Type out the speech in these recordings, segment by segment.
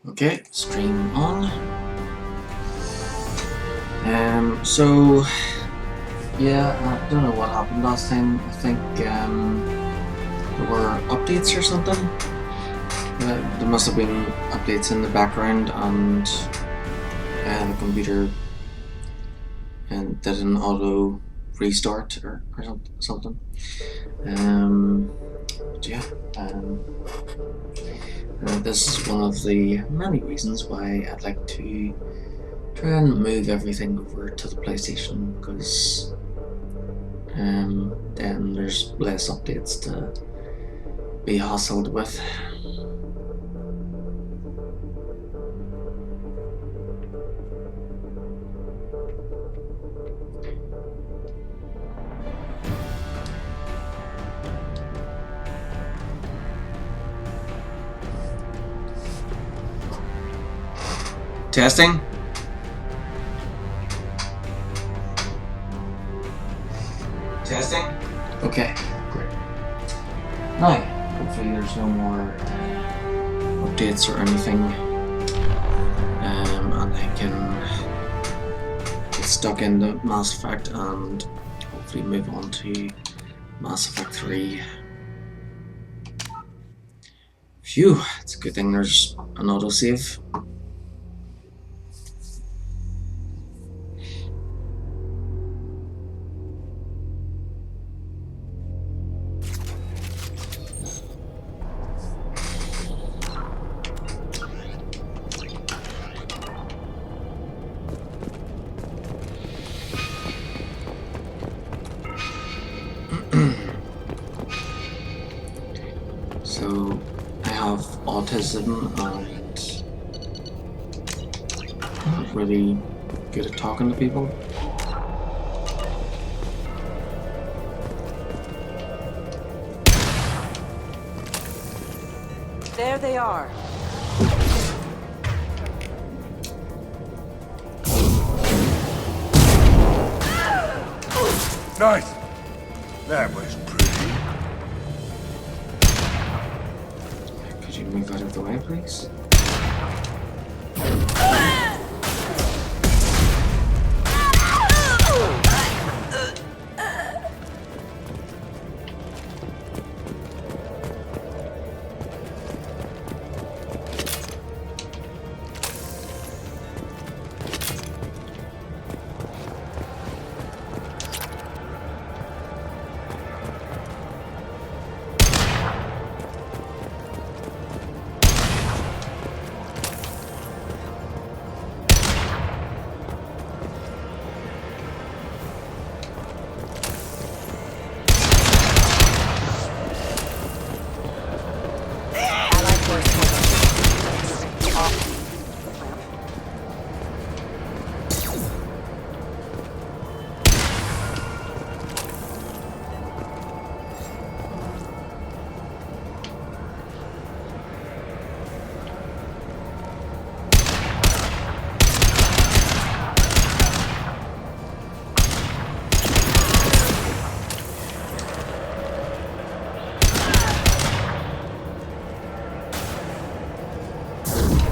Okay, stream on. So yeah, I don't know what happened last time. I think there were updates or something. There must have been updates in the background, and the computer did an auto restart or something. But yeah, this is one of the many reasons why I'd like to try and move everything over to the PlayStation, because then there's less updates to be hassled with. Testing? Testing? Okay, great. Now, hopefully there's no more updates or anything, and I can get stuck into Mass Effect and hopefully move on to Mass Effect 3. Phew, it's a good thing there's an autosave. So I have autism and I'm not really good at talking to people. There they are. Nice. That was pretty. Could you move out of the way, please?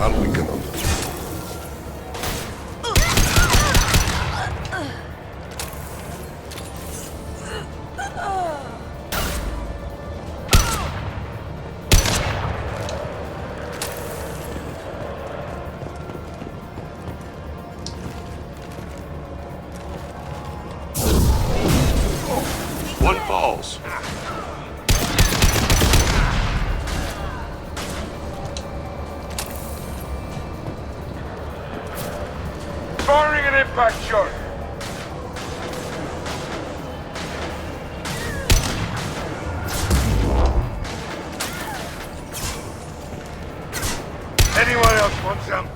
I'll weaken them. One falls. Firing an impact shot. Anyone else want some?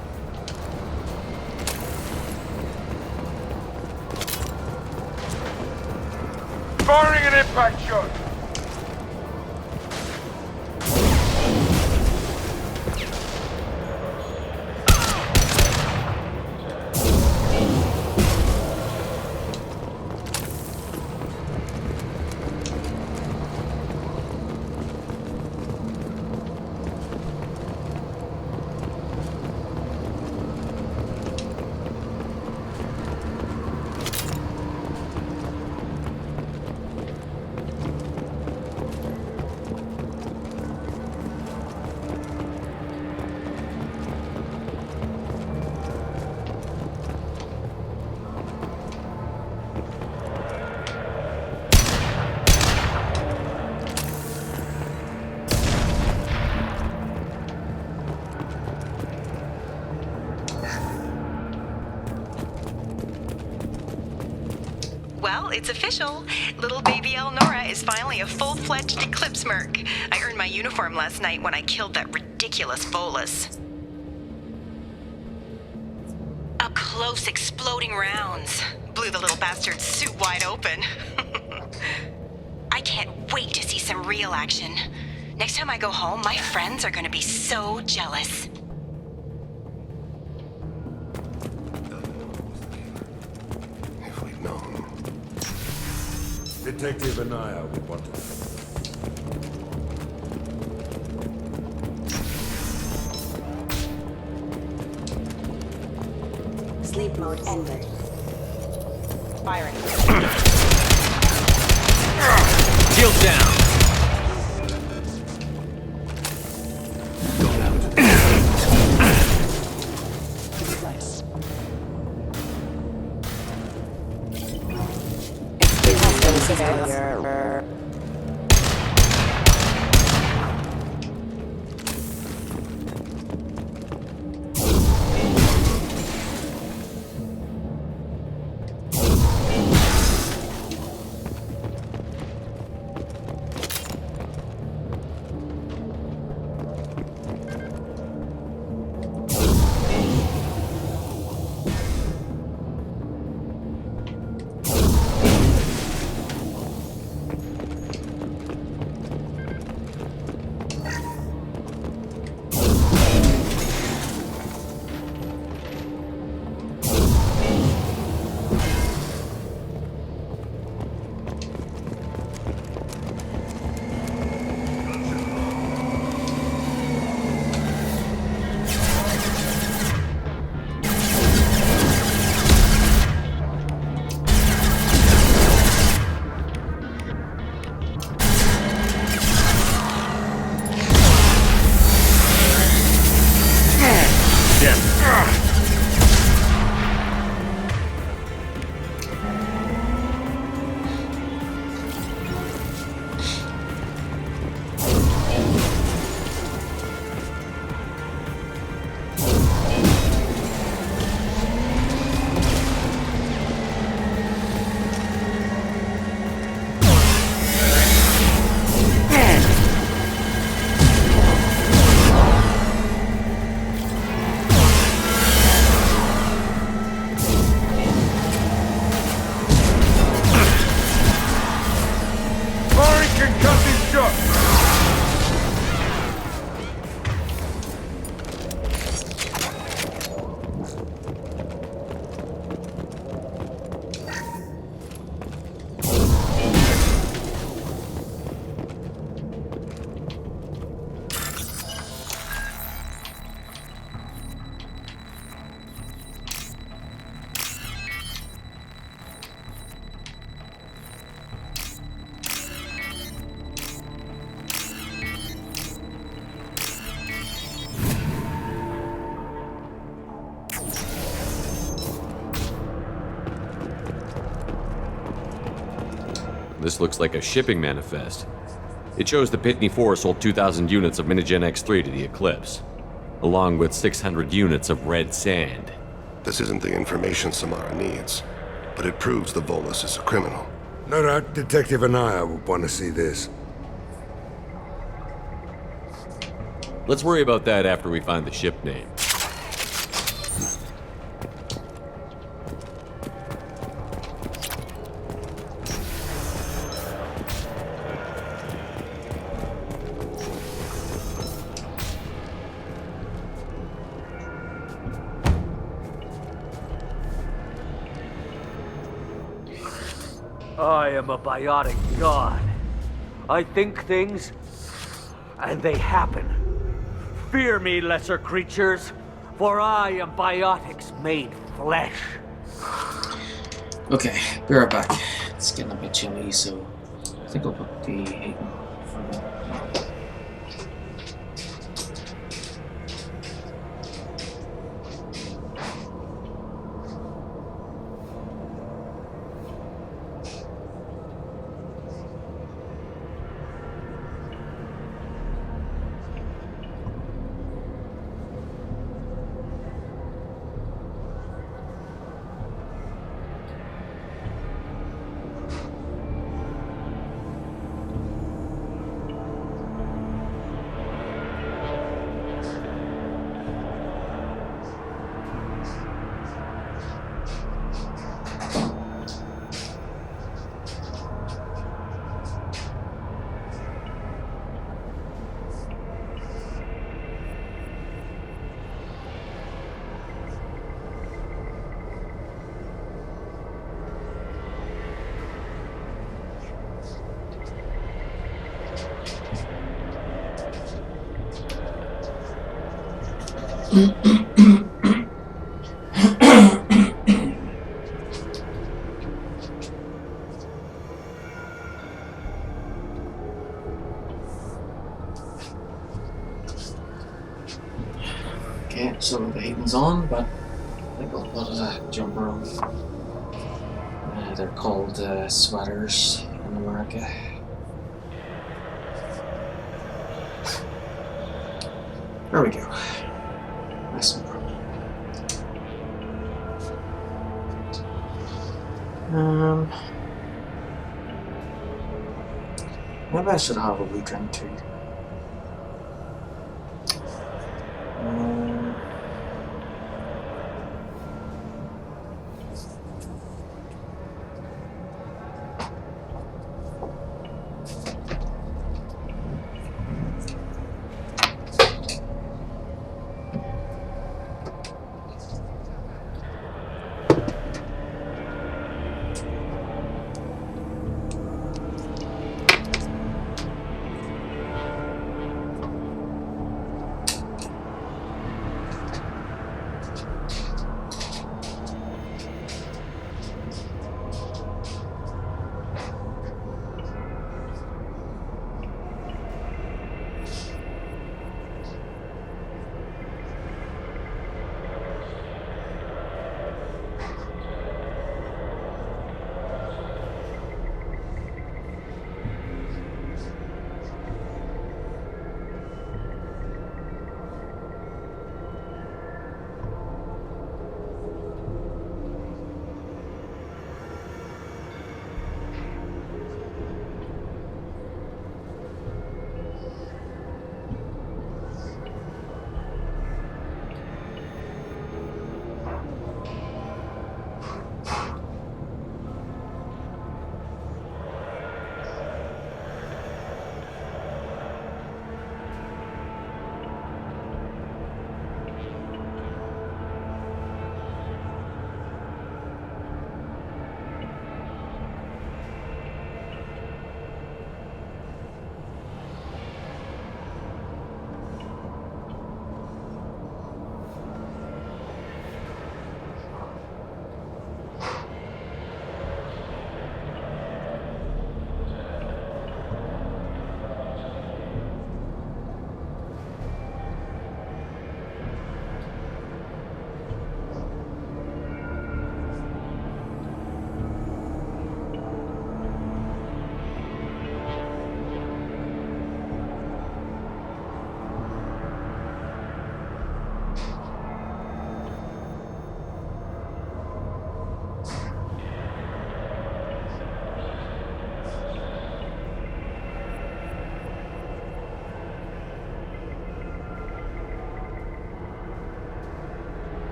Firing an impact shot. it's official. Little baby Elnora is finally a full-fledged Eclipse merc. I earned my uniform last night when I killed that ridiculous Volus. Up close, exploding rounds. Blew the little bastard's suit wide open. I can't wait to see some real action. Next time I go home, my friends are gonna be so jealous. If we'd known. Detective Anaya would want to. Sleep mode ended. Firing. Shield down. This looks like a shipping manifest. It shows the Pitney 4 sold 2,000 units of Minigen X3 to the Eclipse, along with 600 units of red sand. This isn't the information Samara needs, but it proves the Volus is a criminal. No doubt Detective Anaya would want to see this. Let's worry about that after we find the ship name. I am a biotic god. I think things, and they happen. Fear me, lesser creatures, for I am biotics made flesh. Okay, be right back. It's getting a bit chilly, so I think I'll put the heat on for a bit. Okay, so the heating's on, but I think I'll put a jumper on. They're called sweaters in America. There we go. Nice and warm. Maybe I should have a wee drink too. Ooh.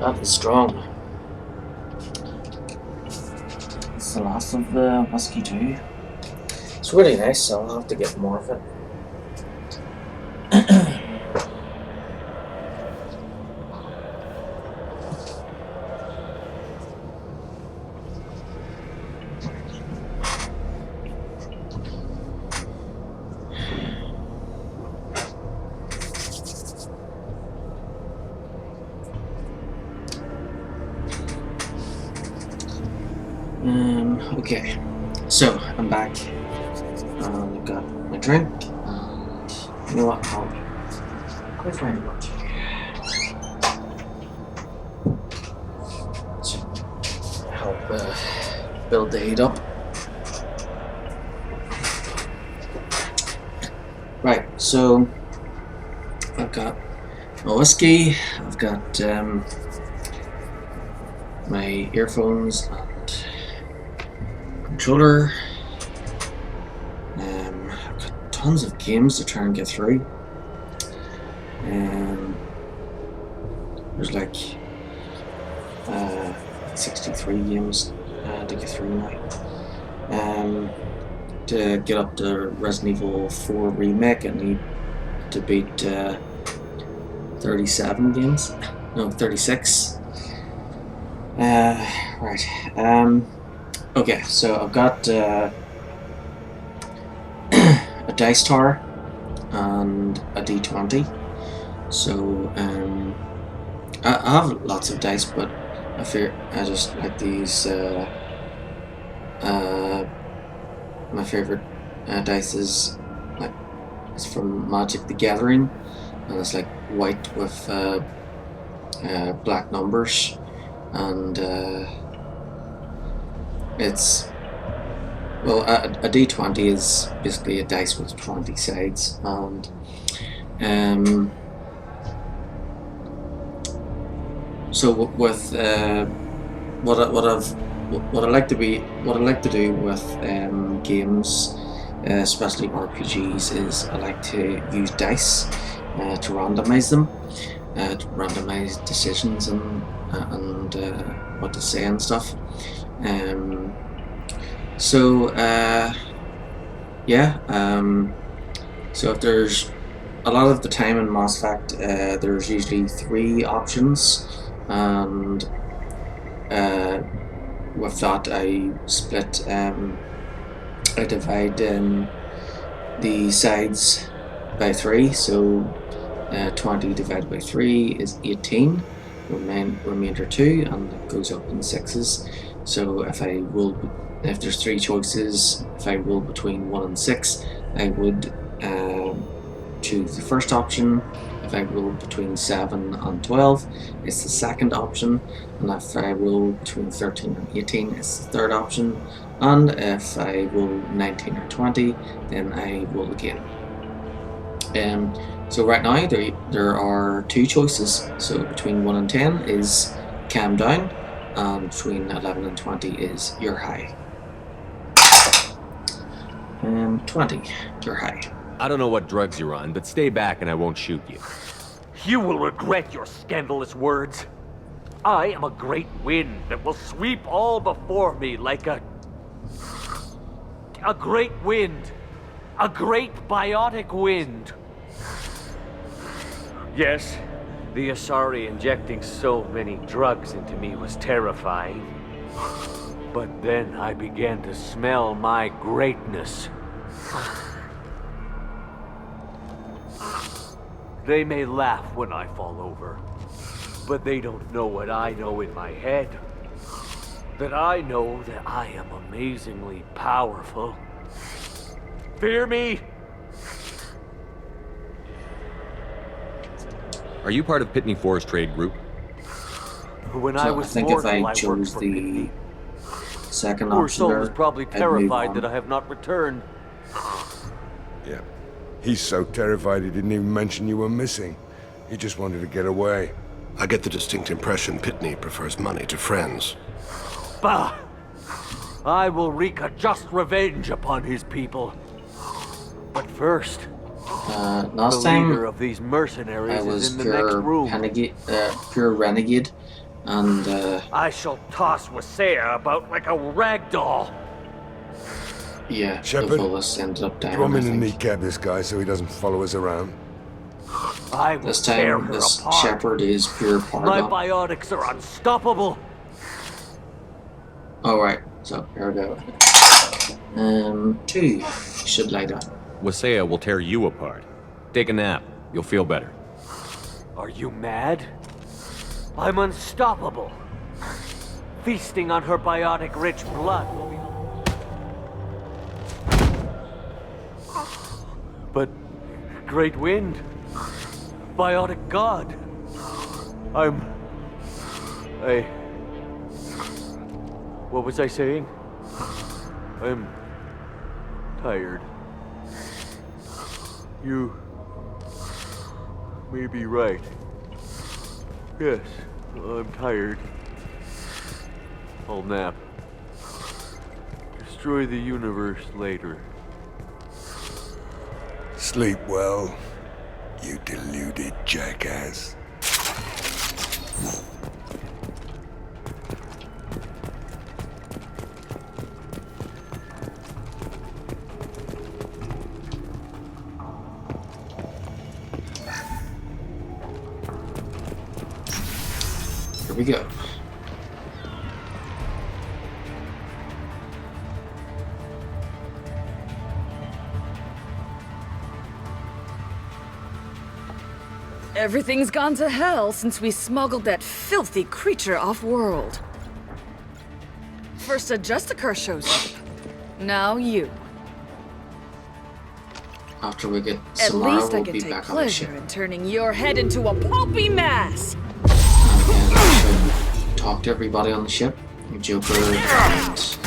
That was strong. It's the last of the whiskey too. It's really nice, so I'll have to get more of it. Okay, so I'm back. I've got my drink, and you know what? I'll quit my watch. To help build the heat up. Right, so I've got my whiskey. I've got my earphones and controller. I've got tons of games to try and get through. There's like 63 games to get through now. To get up to Resident Evil 4 Remake, I need to beat 37 games. No, 36. Right. Okay, so I've got a dice tower and a d20. So I have lots of dice, but I just like these. My favorite dice is like it's from Magic the Gathering, and it's like white with black numbers, and it's a d20 is basically a dice with 20 sides, and so with what I like to do with games, especially RPGs, is I like to use dice to randomize them, to randomize decisions and what to say and stuff. So if there's a lot of the time in Mass Effect, there's usually 3 options, and with that I split, I divide the sides by 3, so 20 divided by 3 is 18, remainder 2, and it goes up in 6s. So if there's 3 choices, if I roll between 1 and 6, I would choose the first option. If I roll between 7 and 12, it's the second option, and if I roll between 13 and 18, it's the third option, and if I roll 19 or 20, then I roll again. So right now there are 2 choices, so between 1 and 10 is calm down, and between 11 and 20 is you're high. 20, you're high. I don't know what drugs you're on, but stay back and I won't shoot you. You will regret your scandalous words. I am a great wind that will sweep all before me like a great wind. A great biotic wind. Yes, the Asari injecting so many drugs into me was terrifying. But then I began to smell my greatness. They may laugh when I fall over, but they don't know what I know in my head. That I know that I am amazingly powerful. Fear me? Are you part of Pitney Forest Trade Group? When So I was I think mortal, if I worked chose for the Pitney. second Poor option soul there, is probably I'd move terrified on. that I have not returned. Yeah. He's so terrified he didn't even mention you were missing. He just wanted to get away. I get the distinct impression Pitney prefers money to friends. Bah! I will wreak a just revenge upon his people. But first, Last the leader time of these mercenaries I was is in the next room. pure renegade, and I shall toss Wasea about like a rag doll. yeah, Shepard, both of us ended up Do dying. you want me I to think. kneecap this guy so he doesn't follow us around? I will This tear time, her this apart. Shepard is pure My Pargon. biotics are unstoppable. Alright, so here we go. 2 should lie down. Wasea will tear you apart. Take a nap. You'll feel better. Are you mad? I'm unstoppable. Feasting on her biotic-rich blood will be... But... Great Wind... Biotic God... What was I saying? I'm... tired. You... may be right. Yes, I'm tired. I'll nap. Destroy the universe later. Sleep well, you deluded jackass. Here we go. Everything's gone to hell since we smuggled that filthy creature off-world. First a Justicar shows up. Now you. After we get At Samara, least I we'll can be take back on the ship. pleasure in turning your head into a pulpy mass. And I should talk to everybody on the ship. Joker and...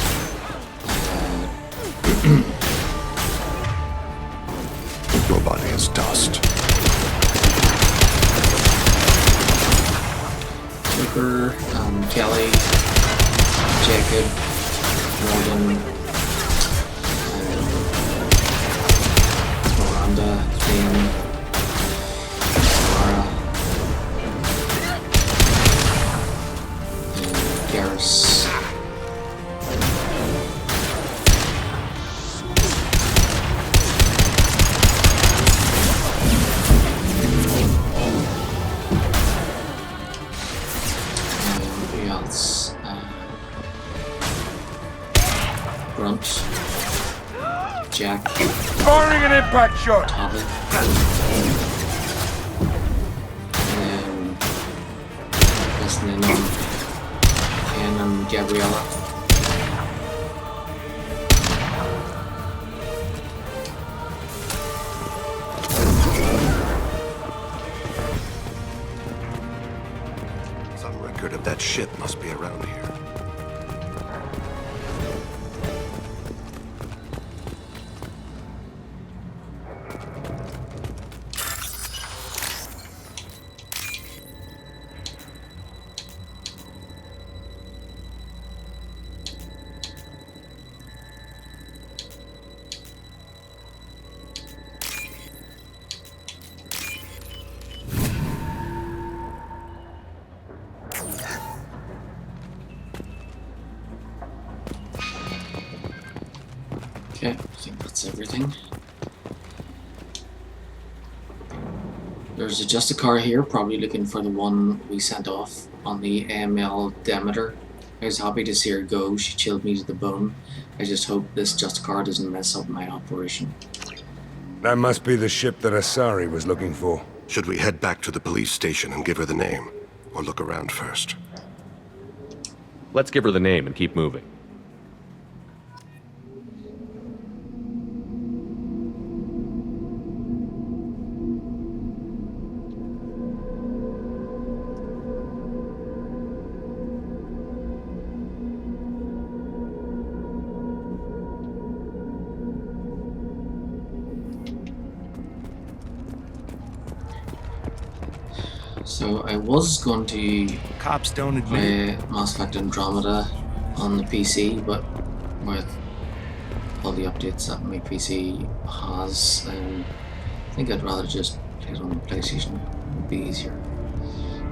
Nobody is dust. Joker, Kelly, Jacob, Morgan, Miranda, Thane, Laura, and Garrus. Grunt, Jack, Firing an impact shot! Talbot, and then listening on Anne and Gabriella. Some record of that ship must be around here. Okay, I think that's everything. There's a Justicar here, probably looking for the one we sent off on the AML Demeter. I was happy to see her go, she chilled me to the bone. I just hope this Justicar doesn't mess up my operation. That must be the ship that Asari was looking for. Should we head back to the police station and give her the name? Or look around first? Let's give her the name and keep moving. So I was going to Cops don't admit play Mass Effect Andromeda on the PC, but with all the updates that my PC has, I think I'd rather just play it on the PlayStation. It would be easier.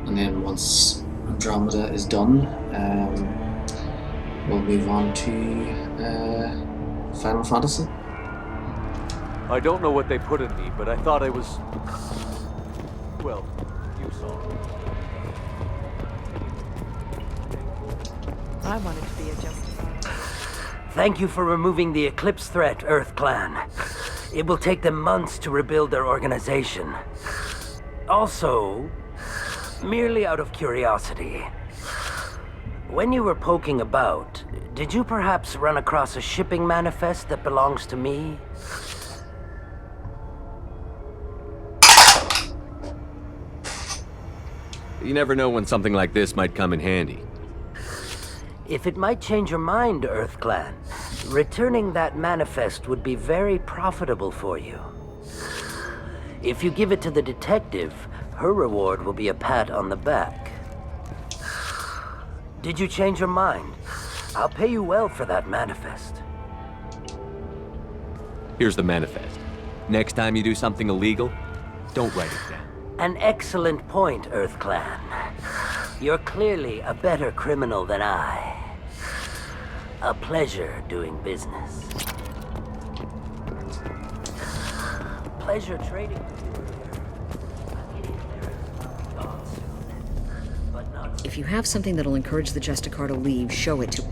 And then once Andromeda is done, we'll move on to Final Fantasy. I don't know what they put in me, but I thought I was... Well, you saw. I wanted to be a Justicar. Thank you for removing the Eclipse threat, Earth Clan. It will take them months to rebuild their organization. Also, merely out of curiosity, when you were poking about, did you perhaps run across a shipping manifest that belongs to me? You never know when something like this might come in handy. If it might change your mind, Earth Clan, returning that manifest would be very profitable for you. If you give it to the detective, her reward will be a pat on the back. Did you change your mind? I'll pay you well for that manifest. Here's the manifest. Next time you do something illegal, don't write it down. An excellent point, Earth Clan. You're clearly a better criminal than I. A pleasure doing business. Pleasure trading with you. I'm getting there. Gone soon. But not If you have something that'll encourage the Justicar to leave, show it to...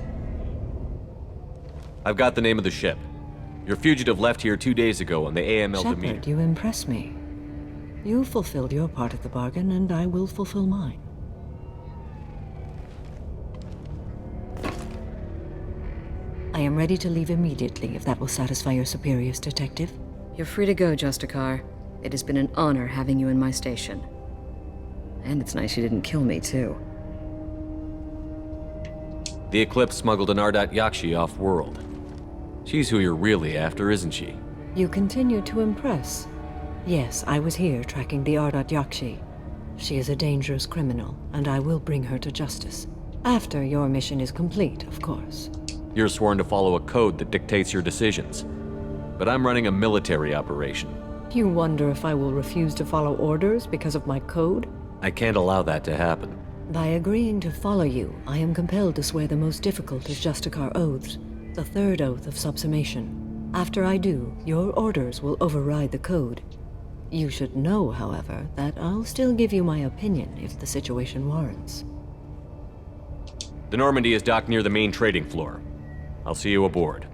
I've got the name of the ship. Your fugitive left here 2 days ago on the AML Demeanor. Shepard, you impress me. You fulfilled your part of the bargain, and I will fulfill mine. I am ready to leave immediately, if that will satisfy your superiors, Detective. You're free to go, Justicar. It has been an honor having you in my station. And it's nice you didn't kill me, too. The Eclipse smuggled an Ardat Yakshi off-world. She's who you're really after, isn't she? You continue to impress. Yes, I was here tracking the Ardat Yakshi. She is a dangerous criminal, and I will bring her to justice. After your mission is complete, of course. You're sworn to follow a code that dictates your decisions. But I'm running a military operation. You wonder if I will refuse to follow orders because of my code? I can't allow that to happen. By agreeing to follow you, I am compelled to swear the most difficult of Justicar oaths, the third oath of subsumation. After I do, your orders will override the code. You should know, however, that I'll still give you my opinion if the situation warrants. The Normandy is docked near the main trading floor. I'll see you aboard.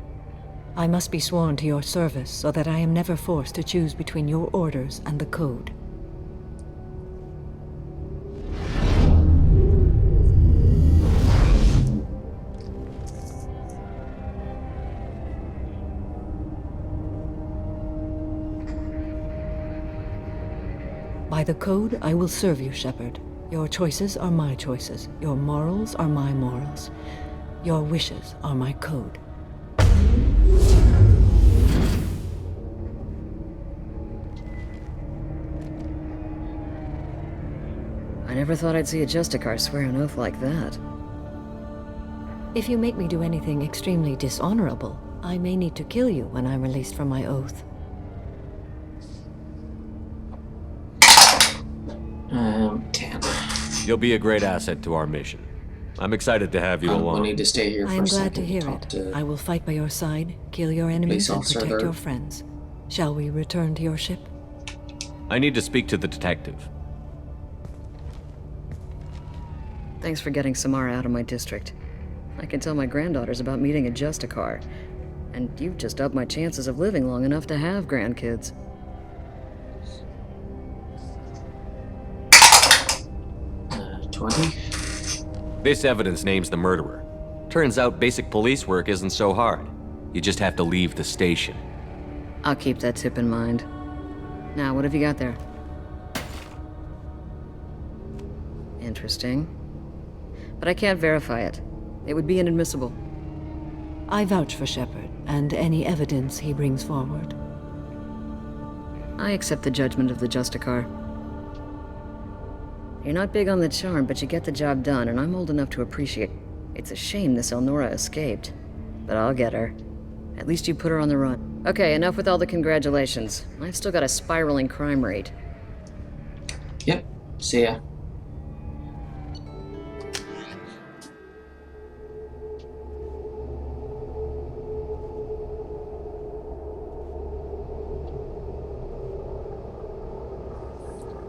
I must be sworn to your service so that I am never forced to choose between your orders and the code. By the code, I will serve you, Shepard. Your choices are my choices. Your morals are my morals. Your wishes are my code. I never thought I'd see a Justicar swear an oath like that. If you make me do anything extremely dishonorable, I may need to kill you when I'm released from my oath. 10. You'll be a great asset to our mission. I'm excited to have you We'll along. need to stay here I for am a glad second to hear talk it. to- I will fight by your side, kill your enemies, Police and officer protect there. your friends. Shall we return to your ship? I need to speak to the detective. Thanks for getting Samara out of my district. I can tell my granddaughters about meeting a Justicar. And you've just upped my chances of living long enough to have grandkids. 20. This evidence names the murderer. Turns out basic police work isn't so hard. You just have to leave the station. I'll keep that tip in mind. Now, what have you got there? Interesting. But I can't verify it. It would be inadmissible. I vouch for Shepard, and any evidence he brings forward. I accept the judgment of the Justicar. You're not big on the charm, but you get the job done, and I'm old enough to appreciate. It's a shame this Elnora escaped. But I'll get her. At least you put her on the run. Okay, enough with all the congratulations. I've still got a spiraling crime rate. Yep. See ya.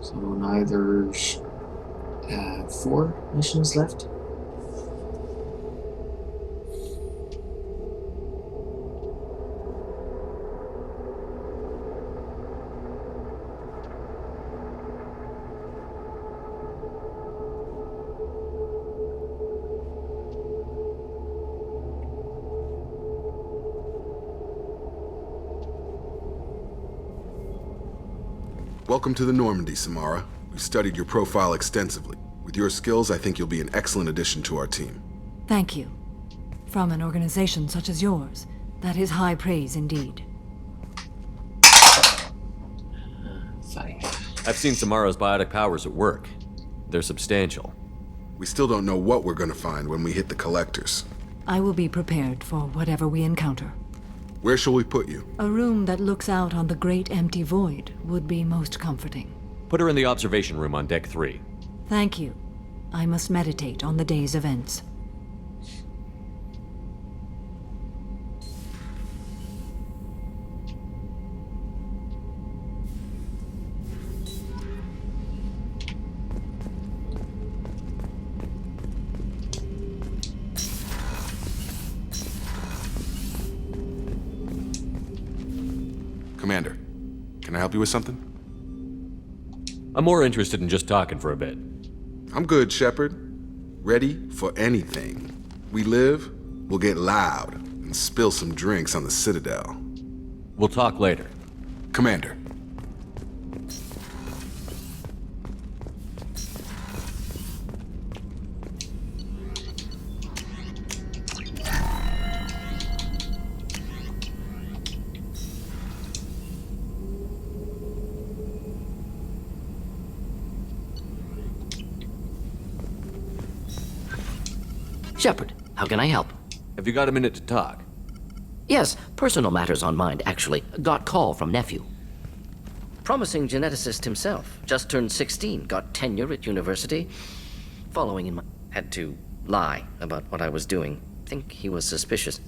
So now there's 4 missions left. Welcome to the Normandy, Samara. We've studied your profile extensively. With your skills, I think you'll be an excellent addition to our team. Thank you. From an organization such as yours, that is high praise indeed. 5. I've seen Samara's biotic powers at work. They're substantial. We still don't know what we're gonna find when we hit the collectors. I will be prepared for whatever we encounter. Where shall we put you? A room that looks out on the great empty void would be most comforting. Put her in the observation room on deck 3. Thank you. I must meditate on the day's events. Commander, can I help you with something? I'm more interested in just talking for a bit. I'm good, Shepard. Ready for anything. We live, we'll get loud, and spill some drinks on the Citadel. We'll talk later. Commander. Shepard, how can I help? Have you got a minute to talk? Yes, personal matters on mind, actually. Got call from nephew. Promising geneticist himself. Just turned 16, got tenure at university. Following in my... Had to lie about what I was doing. Think he was suspicious.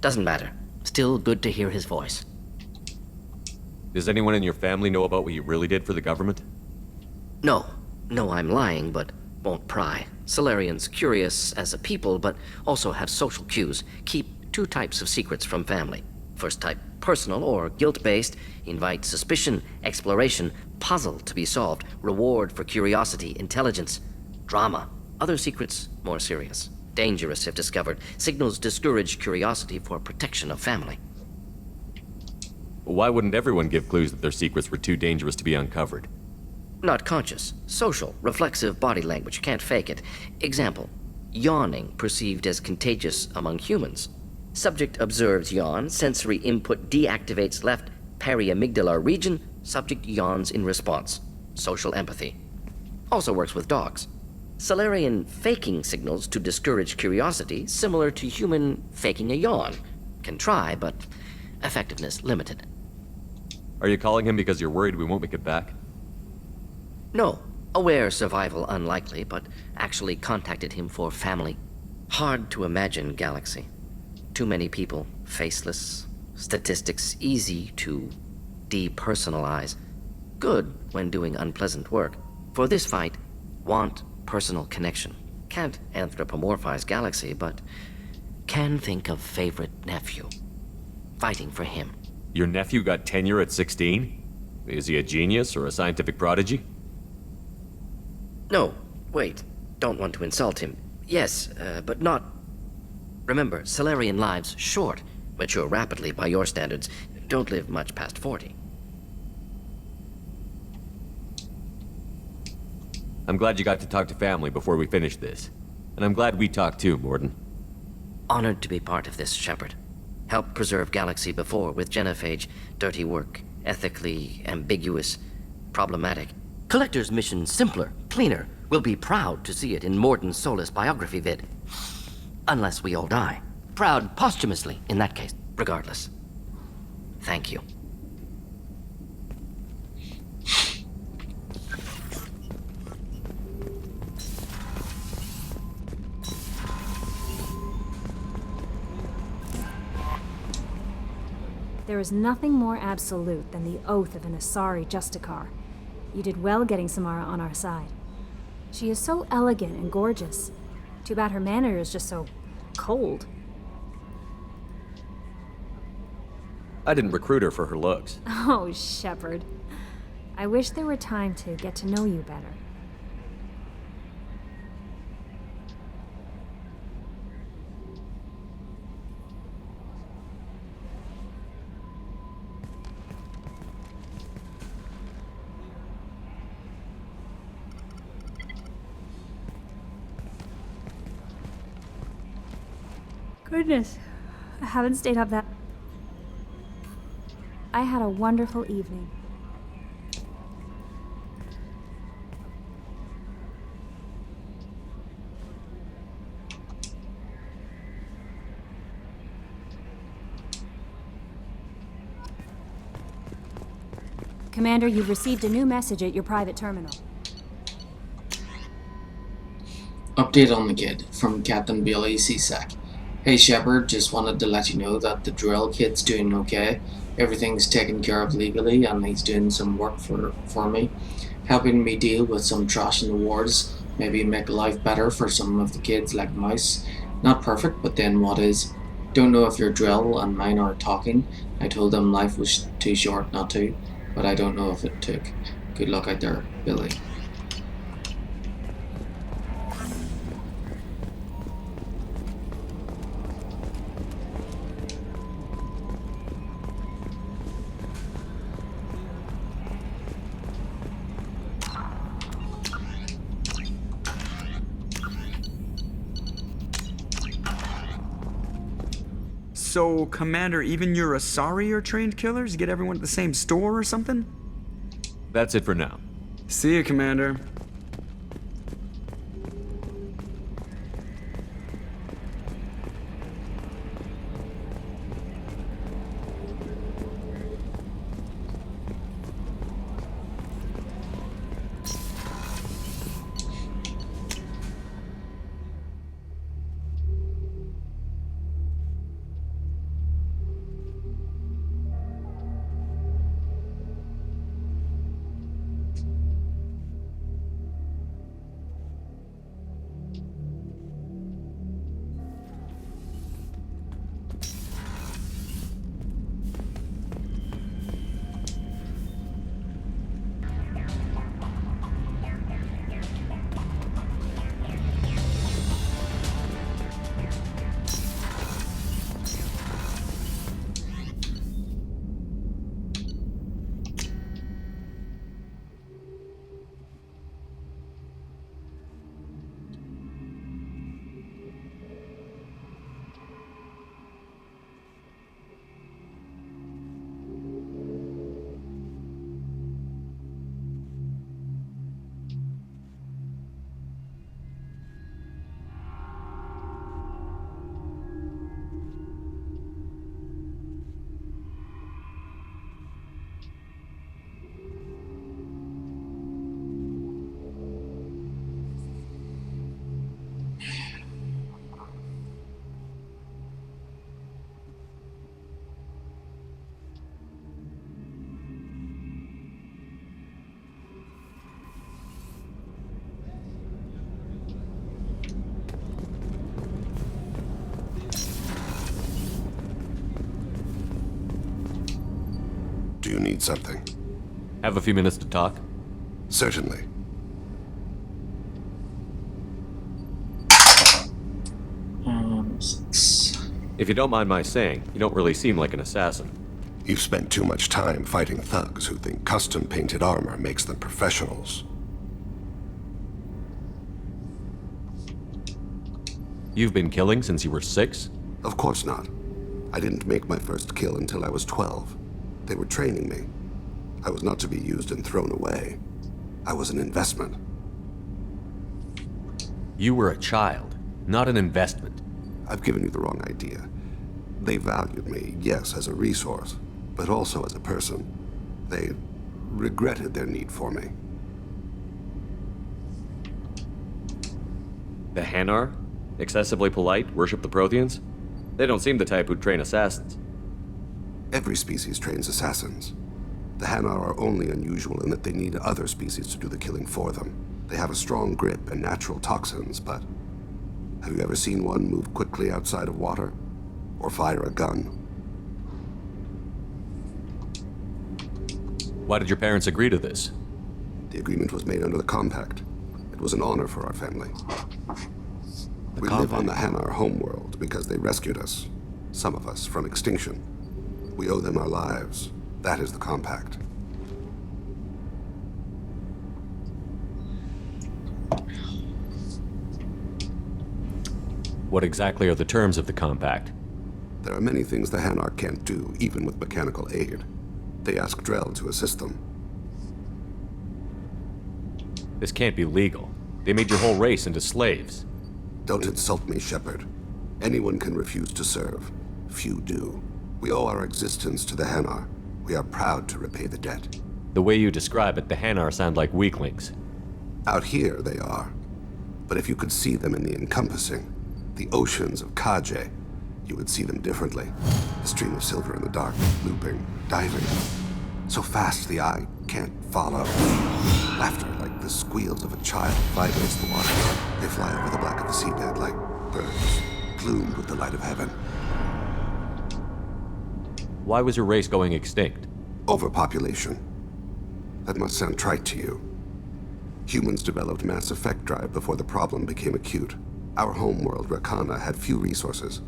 Doesn't matter. Still good to hear his voice. Does anyone in your family know about what you really did for the government? No. No, I'm lying, but won't pry. Solarians curious as a people, but also have social cues. Keep 2 types of secrets from family. First type, personal or guilt-based, invite suspicion, exploration, puzzle to be solved, reward for curiosity, intelligence, drama. Other secrets, more serious. Dangerous if discovered. Signals discourage curiosity for protection of family. Why wouldn't everyone give clues that their secrets were too dangerous to be uncovered? Not conscious. Social, reflexive body language. Can't fake it. Example. Yawning perceived as contagious among humans. Subject observes yawn. Sensory input deactivates left periamygdalar region. Subject yawns in response. Social empathy. Also works with dogs. Solarian faking signals to discourage curiosity, similar to human faking a yawn. Can try, but effectiveness limited. Are you calling him because you're worried we won't make it back? No. Aware survival unlikely, but actually contacted him for family. Hard to imagine galaxy. Too many people, faceless. Statistics easy to depersonalize. Good when doing unpleasant work. For this fight, want personal connection. Can't anthropomorphize galaxy, but can think of favorite nephew. Fighting for him. Your nephew got tenure at 16? Is he a genius or a scientific prodigy? No, wait. Don't want to insult him. Yes, but not... Remember, Solarian lives short. Mature rapidly by your standards. Don't live much past 40. I'm glad you got to talk to family before we finish this. And I'm glad we talked too, Morden. Honored to be part of this, Shepard. Helped preserve Galaxy before with genophage. Dirty work. Ethically ambiguous. Problematic. Collector's mission simpler, cleaner. We'll be proud to see it in Morden's Solus biography vid. Unless we all die. Proud posthumously, in that case. Regardless. Thank you. There is nothing more absolute than the oath of an Asari Justicar. You did well getting Samara on our side. She is so elegant and gorgeous. Too bad her manner is just so cold. I didn't recruit her for her looks. Oh, Shepard. I wish there were time to get to know you better. Goodness, I haven't stayed up that... I had a wonderful evening. Commander, you've received a new message at your private terminal. Update on the kid from Captain Billy CSAC. Hey Shepard, just wanted to let you know that the drill kid's doing okay. Everything's taken care of legally and he's doing some work for me. Helping me deal with some trash in the wards, maybe make life better for some of the kids like Mouse. Not perfect, but then what is? Don't know if your drill and mine are talking. I told them life was too short not to, but I don't know if it took. Good luck out there, Billy. So, Commander, even your Asari are trained killers? You get everyone at the same store or something? That's it for now. See you, Commander. Do you need something? Have a few minutes to talk? Certainly. If you don't mind my saying, you don't really seem like an assassin. You've spent too much time fighting thugs who think custom-painted armor makes them professionals. You've been killing since you were 6? Of course not. I didn't make my first kill until I was 12. They were training me. I was not to be used and thrown away. I was an investment. You were a child, not an investment. I've given you the wrong idea. They valued me, yes, as a resource, but also as a person. They regretted their need for me. The Hanar? Excessively polite, worship the Protheans? They don't seem the type who'd train assassins. Every species trains assassins. The Hanar are only unusual in that they need other species to do the killing for them. They have a strong grip and natural toxins, but have you ever seen one move quickly outside of water? Or fire a gun? Why did your parents agree to this? The agreement was made under the Compact. It was an honor for our family. We live on the Hanar homeworld because they rescued us, some of us, from extinction. We owe them our lives. That is the Compact. What exactly are the terms of the Compact? There are many things the Hanar can't do, even with mechanical aid. They ask Drell to assist them. This can't be legal. They made your whole race into slaves. Don't insult me, Shepard. Anyone can refuse to serve. Few do. We owe our existence to the Hanar. We are proud to repay the debt. The way you describe it, the Hanar sound like weaklings. Out here, they are. But if you could see them in the encompassing, the oceans of Kaje, you would see them differently. A stream of silver in the dark, looping, diving. So fast the eye can't follow. Laughter like the squeals of a child vibrates the water. They fly over the black of the seabed like birds, plumed with the light of heaven. Why was your race going extinct? Overpopulation. That must sound trite to you. Humans developed mass effect drive before the problem became acute. Our homeworld, Rakana, had few resources.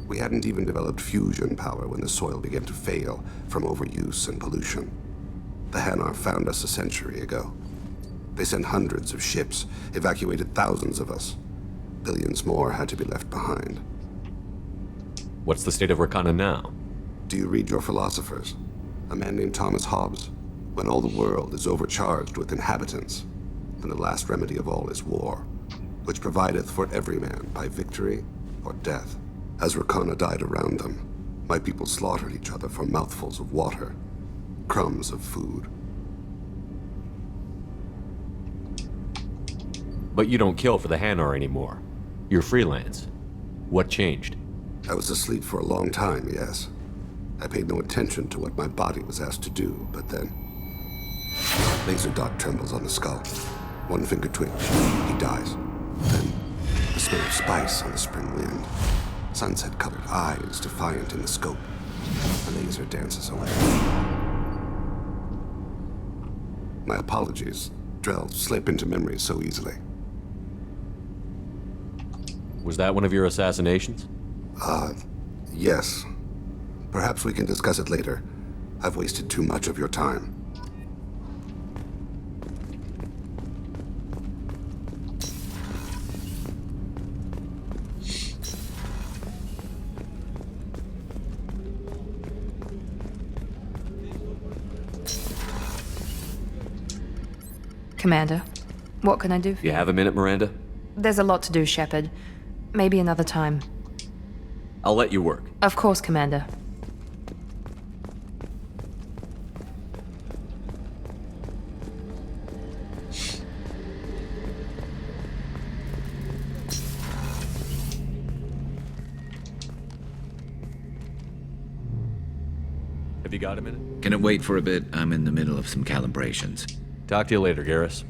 We hadn't even developed fusion power when the soil began to fail from overuse and pollution. The Hanar found us a century ago. They sent hundreds of ships, evacuated thousands of us. Billions more had to be left behind. What's the state of Rakana now? Do you read your philosophers? A man named Thomas Hobbes? When all the world is overcharged with inhabitants, then the last remedy of all is war, which provideth for every man by victory or death. As Rakana died around them, my people slaughtered each other for mouthfuls of water, crumbs of food. But you don't kill for the Hanar anymore. You're freelance. What changed? I was asleep for a long time, yes. I paid no attention to what my body was asked to do, but then... Laser dot trembles on the skull. One finger twitch. He dies. Then, the smell of spice on the spring wind. Sunset-colored eyes defiant in the scope. The laser dances away. My apologies. Drell slip into memory so easily. Was that one of your assassinations? Yes. Perhaps we can discuss it later. I've wasted too much of your time. Commander, what can I do for you? You have a minute, Miranda? There's a lot to do, Shepard. Maybe another time. I'll let you work. Of course, Commander. Have you got a minute? Can it wait for a bit? I'm in the middle of some calibrations. Talk to you later, Garrus.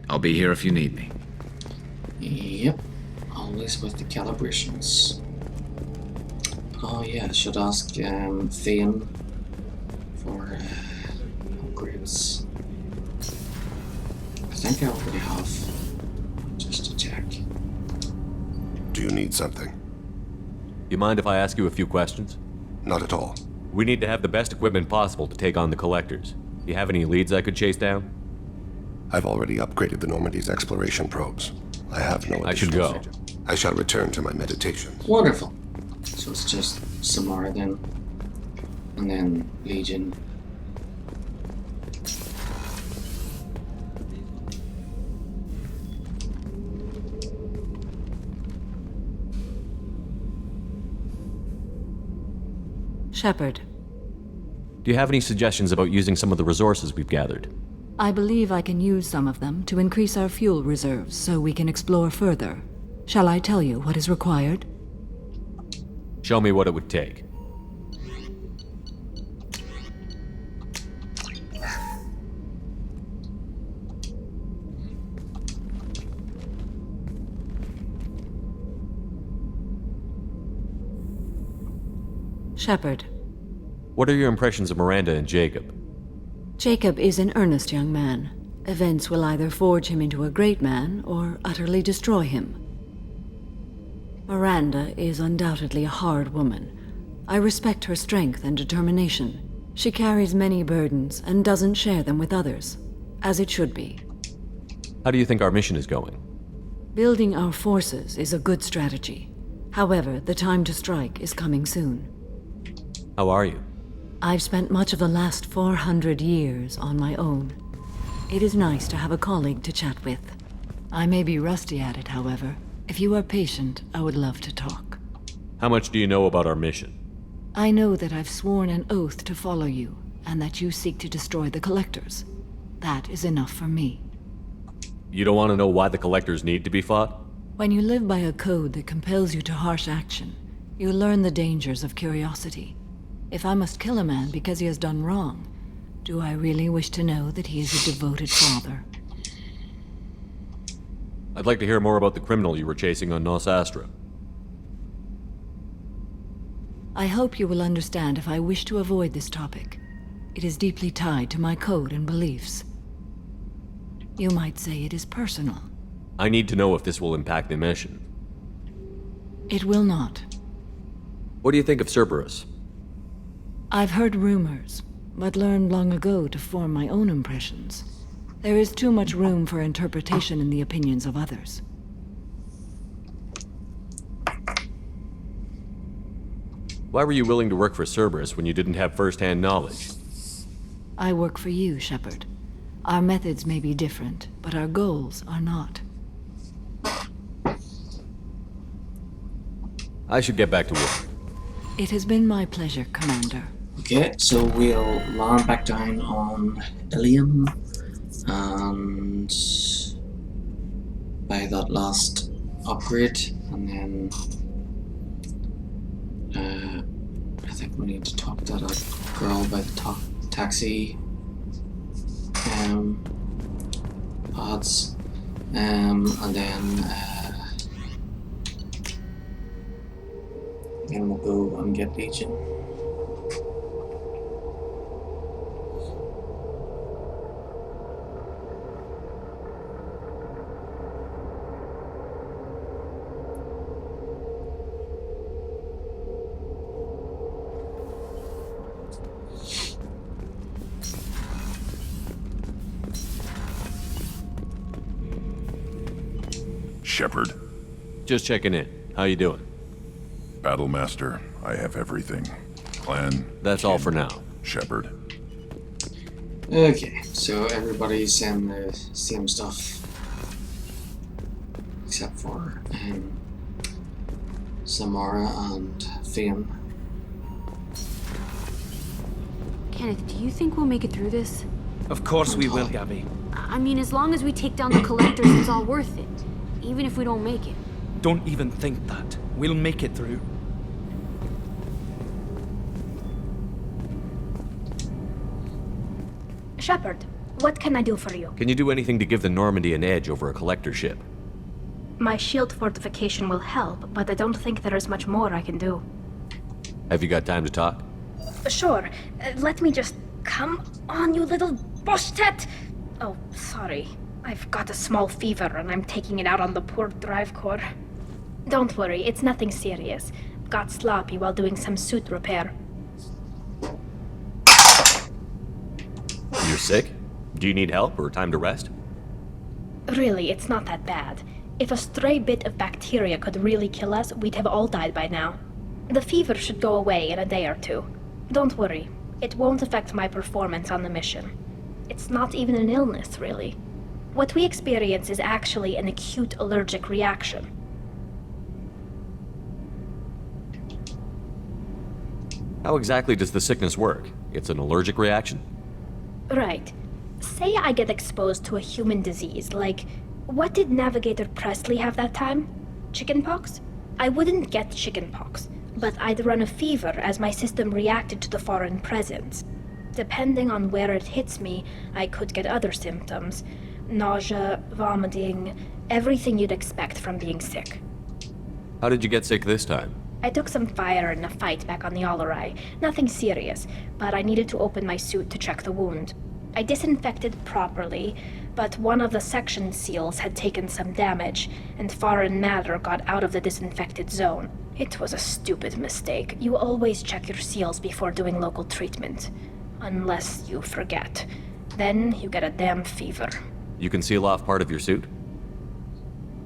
I'll be here if you need me. Yep. Always with the calibrations. Oh yeah, I should ask Thane for upgrades. I think I already have. Just to check. Do you need something? You mind if I ask you a few questions? Not at all. We need to have the best equipment possible to take on the collectors. You have any leads I could chase down? I've already upgraded the Normandy's exploration probes. I have no I should go. I shall return to my meditations. Wonderful. So it's just Samara then. And then Legion. Shepard, Do you have any suggestions about using some of the resources we've gathered? I believe I can use some of them to increase our fuel reserves so we can explore further. Shall I tell you what is required? Show me what it would take. Shepard. What are your impressions of Miranda and Jacob? Jacob is an earnest young man. Events will either forge him into a great man or utterly destroy him. Miranda is undoubtedly a hard woman. I respect her strength and determination. She carries many burdens and doesn't share them with others, as it should be. How do you think our mission is going? Building our forces is a good strategy. However, the time to strike is coming soon. How are you? I've spent much of the last 400 years on my own. It is nice to have a colleague to chat with. I may be rusty at it, however. If you are patient, I would love to talk. How much do you know about our mission? I know that I've sworn an oath to follow you, and that you seek to destroy the Collectors. That is enough for me. You don't want to know why the Collectors need to be fought? When you live by a code that compels you to harsh action, you learn the dangers of curiosity. If I must kill a man because he has done wrong, do I really wish to know that he is a devoted father? I'd like to hear more about the criminal you were chasing on Nos Astra. I hope you will understand if I wish to avoid this topic. It is deeply tied to my code and beliefs. You might say it is personal. I need to know if this will impact the mission. It will not. What do you think of Cerberus? I've heard rumors, but learned long ago to form my own impressions. There is too much room for interpretation in the opinions of others. Why were you willing to work for Cerberus when you didn't have first-hand knowledge? I work for you, Shepard. Our methods may be different, but our goals are not. I should get back to work. It has been my pleasure, Commander. Okay, so we'll land back down on Ilium and buy that last upgrade, and then I think we need to talk to that girl about the taxi pods, and then we'll go and get Legion. Shepard. Just checking in. How you doing? Battlemaster, I have everything. Clan. That's all for now. Shepard. Okay, so everybody's saying the same stuff. Except for Samara and Finn. Kenneth, do you think we'll make it through this? Of course we will, Gabby. I mean, as long as we take down the Collectors, it's all worth it. Even if we don't make it. Don't even think that. We'll make it through. Shepard, what can I do for you? Can you do anything to give the Normandy an edge over a Collector ship? My shield fortification will help, but I don't think there is much more I can do. Have you got time to talk? Sure. Let me just... Come on, you little boshtet! Oh, sorry. I've got a small fever and I'm taking it out on the poor drive core. Don't worry, it's nothing serious. Got sloppy while doing some suit repair. You're sick? Do you need help or time to rest? Really, it's not that bad. If a stray bit of bacteria could really kill us, we'd have all died by now. The fever should go away in a day or two. Don't worry, it won't affect my performance on the mission. It's not even an illness, really. What we experience is actually an acute allergic reaction. How exactly does the sickness work? It's an allergic reaction? Right. Say I get exposed to a human disease, like... What did Navigator Presley have that time? Chickenpox? I wouldn't get chickenpox, but I'd run a fever as my system reacted to the foreign presence. Depending on where it hits me, I could get other symptoms. Nausea, vomiting, everything you'd expect from being sick. How did you get sick this time? I took some fire in a fight back on the Allerai. Nothing serious, but I needed to open my suit to check the wound. I disinfected properly, but one of the section seals had taken some damage, and foreign matter got out of the disinfected zone. It was a stupid mistake. You always check your seals before doing local treatment. Unless you forget. Then you get a damn fever. You can seal off part of your suit?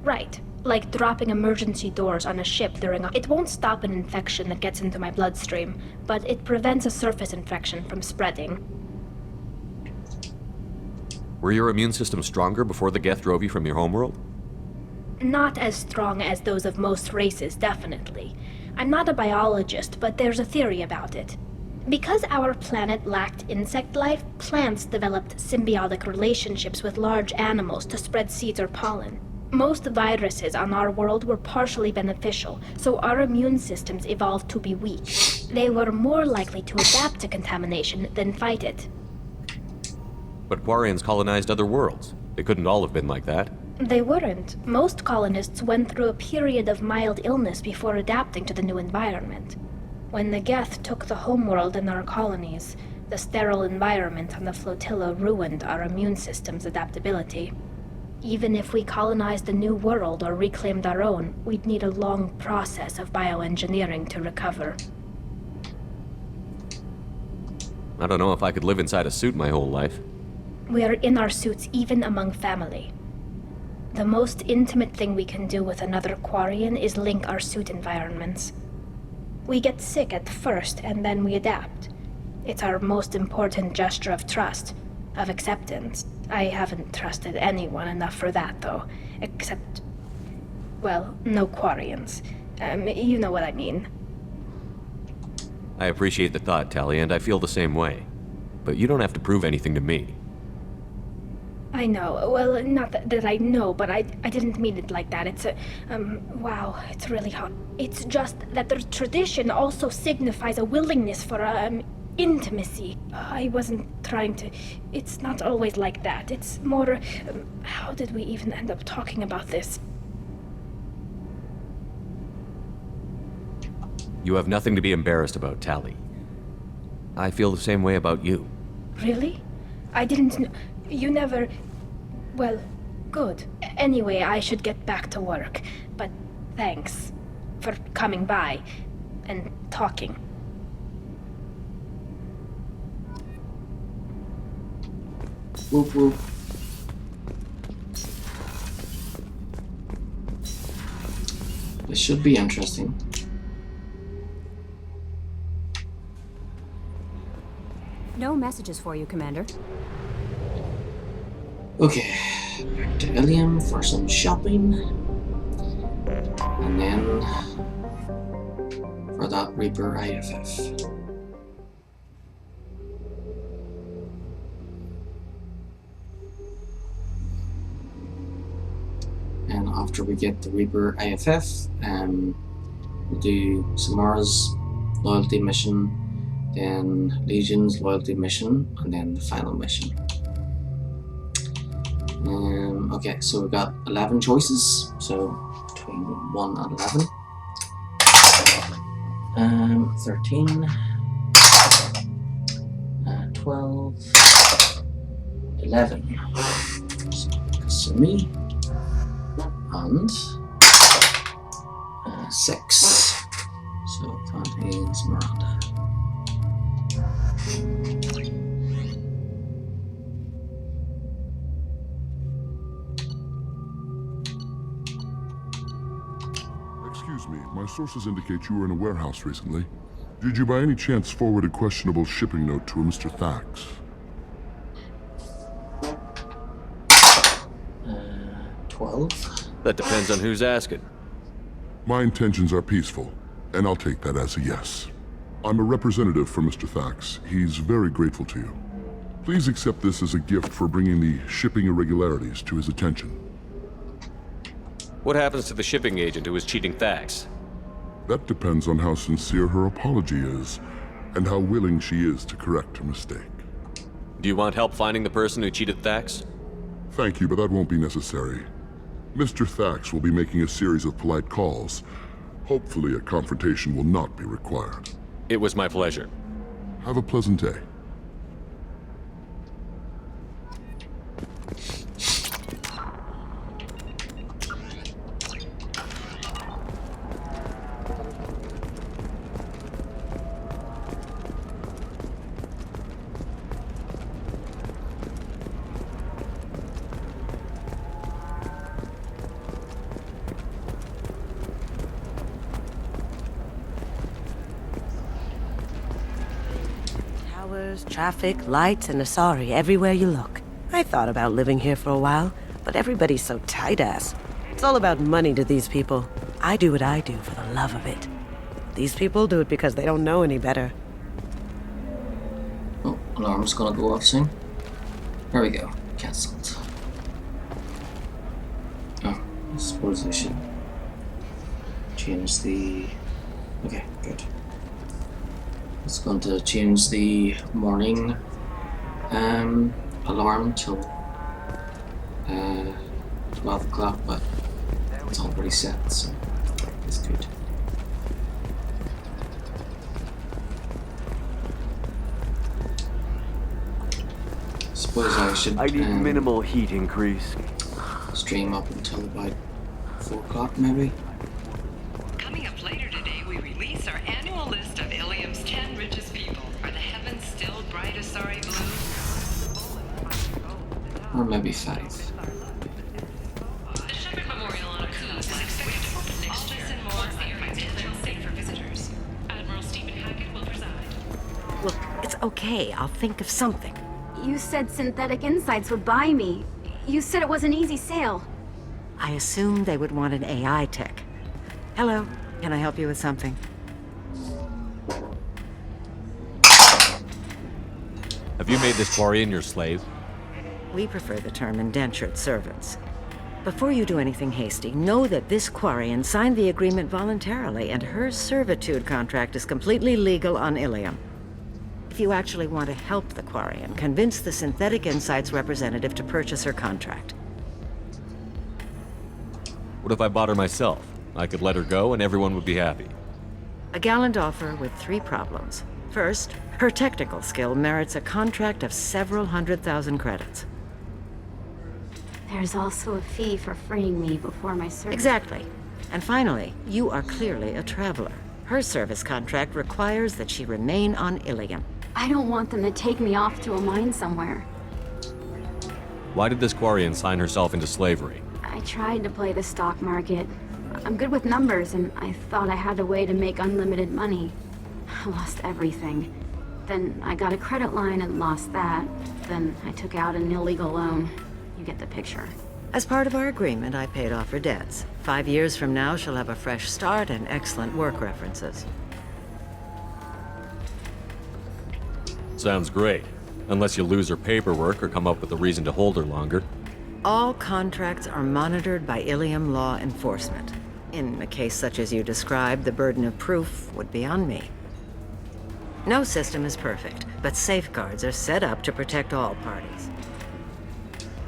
Right. Like dropping emergency doors on a ship during a... It won't stop an infection that gets into my bloodstream, but it prevents a surface infection from spreading. Were your immune system stronger before the Geth drove you from your homeworld? Not as strong as those of most races, definitely. I'm not a biologist, but there's a theory about it. Because our planet lacked insect life, plants developed symbiotic relationships with large animals to spread seeds or pollen. Most viruses on our world were partially beneficial, so our immune systems evolved to be weak. They were more likely to adapt to contamination than fight it. But Quarians colonized other worlds. They couldn't all have been like that. They weren't. Most colonists went through a period of mild illness before adapting to the new environment. When the Geth took the homeworld in our colonies, the sterile environment on the flotilla ruined our immune system's adaptability. Even if we colonized a new world or reclaimed our own, we'd need a long process of bioengineering to recover. I don't know if I could live inside a suit my whole life. We are in our suits even among family. The most intimate thing we can do with another Quarian is link our suit environments. We get sick at first, and then we adapt. It's our most important gesture of trust, of acceptance. I haven't trusted anyone enough for that, though. Except, well, no Quarians. You know what I mean. I appreciate the thought, Tally, and I feel the same way. But you don't have to prove anything to me. I know. Well, not that I know, but I didn't mean it like that. It's wow, it's really hot. It's just that the tradition also signifies a willingness for, intimacy. I wasn't trying to... It's not always like that. It's more... how did we even end up talking about this? You have nothing to be embarrassed about, Tally. I feel the same way about you. Really? I didn't know... You never... Well, good. Anyway, I should get back to work. But thanks for coming by and talking. Whoop whoop. This should be interesting. No messages for you, Commander. Okay, back to Ilium for some shopping. And then for that Reaper IFF. And after we get the Reaper IFF, we'll do Samara's loyalty mission, then Legion's loyalty mission, and then the final mission. Okay, so we've got 11 choices, so between 1 and 11. 13, 12, 11. So me, and 6. So that is Miranda. Excuse me, my sources indicate you were in a warehouse recently. Did you by any chance forward a questionable shipping note to a Mr. Thax? 12. That depends on who's asking. My intentions are peaceful, and I'll take that as a yes. I'm a representative for Mr. Thax. He's very grateful to you. Please accept this as a gift for bringing the shipping irregularities to his attention. What happens to the shipping agent who was cheating Thax? That depends on how sincere her apology is, and how willing she is to correct her mistake. Do you want help finding the person who cheated Thax? Thank you, but that won't be necessary. Mr. Thax will be making a series of polite calls. Hopefully a confrontation will not be required. It was my pleasure. Have a pleasant day. Traffic, lights, and Asari everywhere you look. I thought about living here for a while, but everybody's so tight-ass. It's all about money to these people. I do what I do for the love of it. These people do it because they don't know any better. alarm's gonna go off soon. There we go. Cancelled. Oh, I suppose I should change the... Okay, good. It's going to change the morning alarm till 12 o'clock, but it's already set, so it's good. Suppose I should I need minimal heat increase. stream up until about 4 o'clock maybe. Coming up later today, we release our annual list of Ilium's 10 richest people. Are the heavens still bright Asari blue? Or maybe 5. The Shepherd Memorial on Akuz is expected to open next year. All this and more makes it safe for visitors. Admiral Stephen Hackett will preside. Look, it's okay. I'll think of something. You said Synthetic Insights would buy me. You said it was an easy sale. I assumed they would want an AI tech. Hello, can I help you with something? Have you made this Quarian your slave? We prefer the term indentured servants. Before you do anything hasty, know that this Quarian signed the agreement voluntarily, and her servitude contract is completely legal on Ilium. If you actually want to help the Quarian, convince the Synthetic Insights representative to purchase her contract. What if I bought her myself? I could let her go and everyone would be happy. A gallant offer with 3 problems. First, her technical skill merits a contract of several 100,000 credits. There's also a fee for freeing me before my service. Exactly. And finally, you are clearly a traveler. Her service contract requires that she remain on Ilium. I don't want them to take me off to a mine somewhere. Why did this Quarian sign herself into slavery? I tried to play the stock market. I'm good with numbers, and I thought I had a way to make unlimited money. I lost everything. Then I got a credit line and lost that. Then I took out an illegal loan. You get the picture. As part of our agreement, I paid off her debts. 5 years from now, she'll have a fresh start and excellent work references. Sounds great. Unless you lose her paperwork or come up with a reason to hold her longer. All contracts are monitored by Ilium law enforcement. In a case such as you described, the burden of proof would be on me. No system is perfect, but safeguards are set up to protect all parties.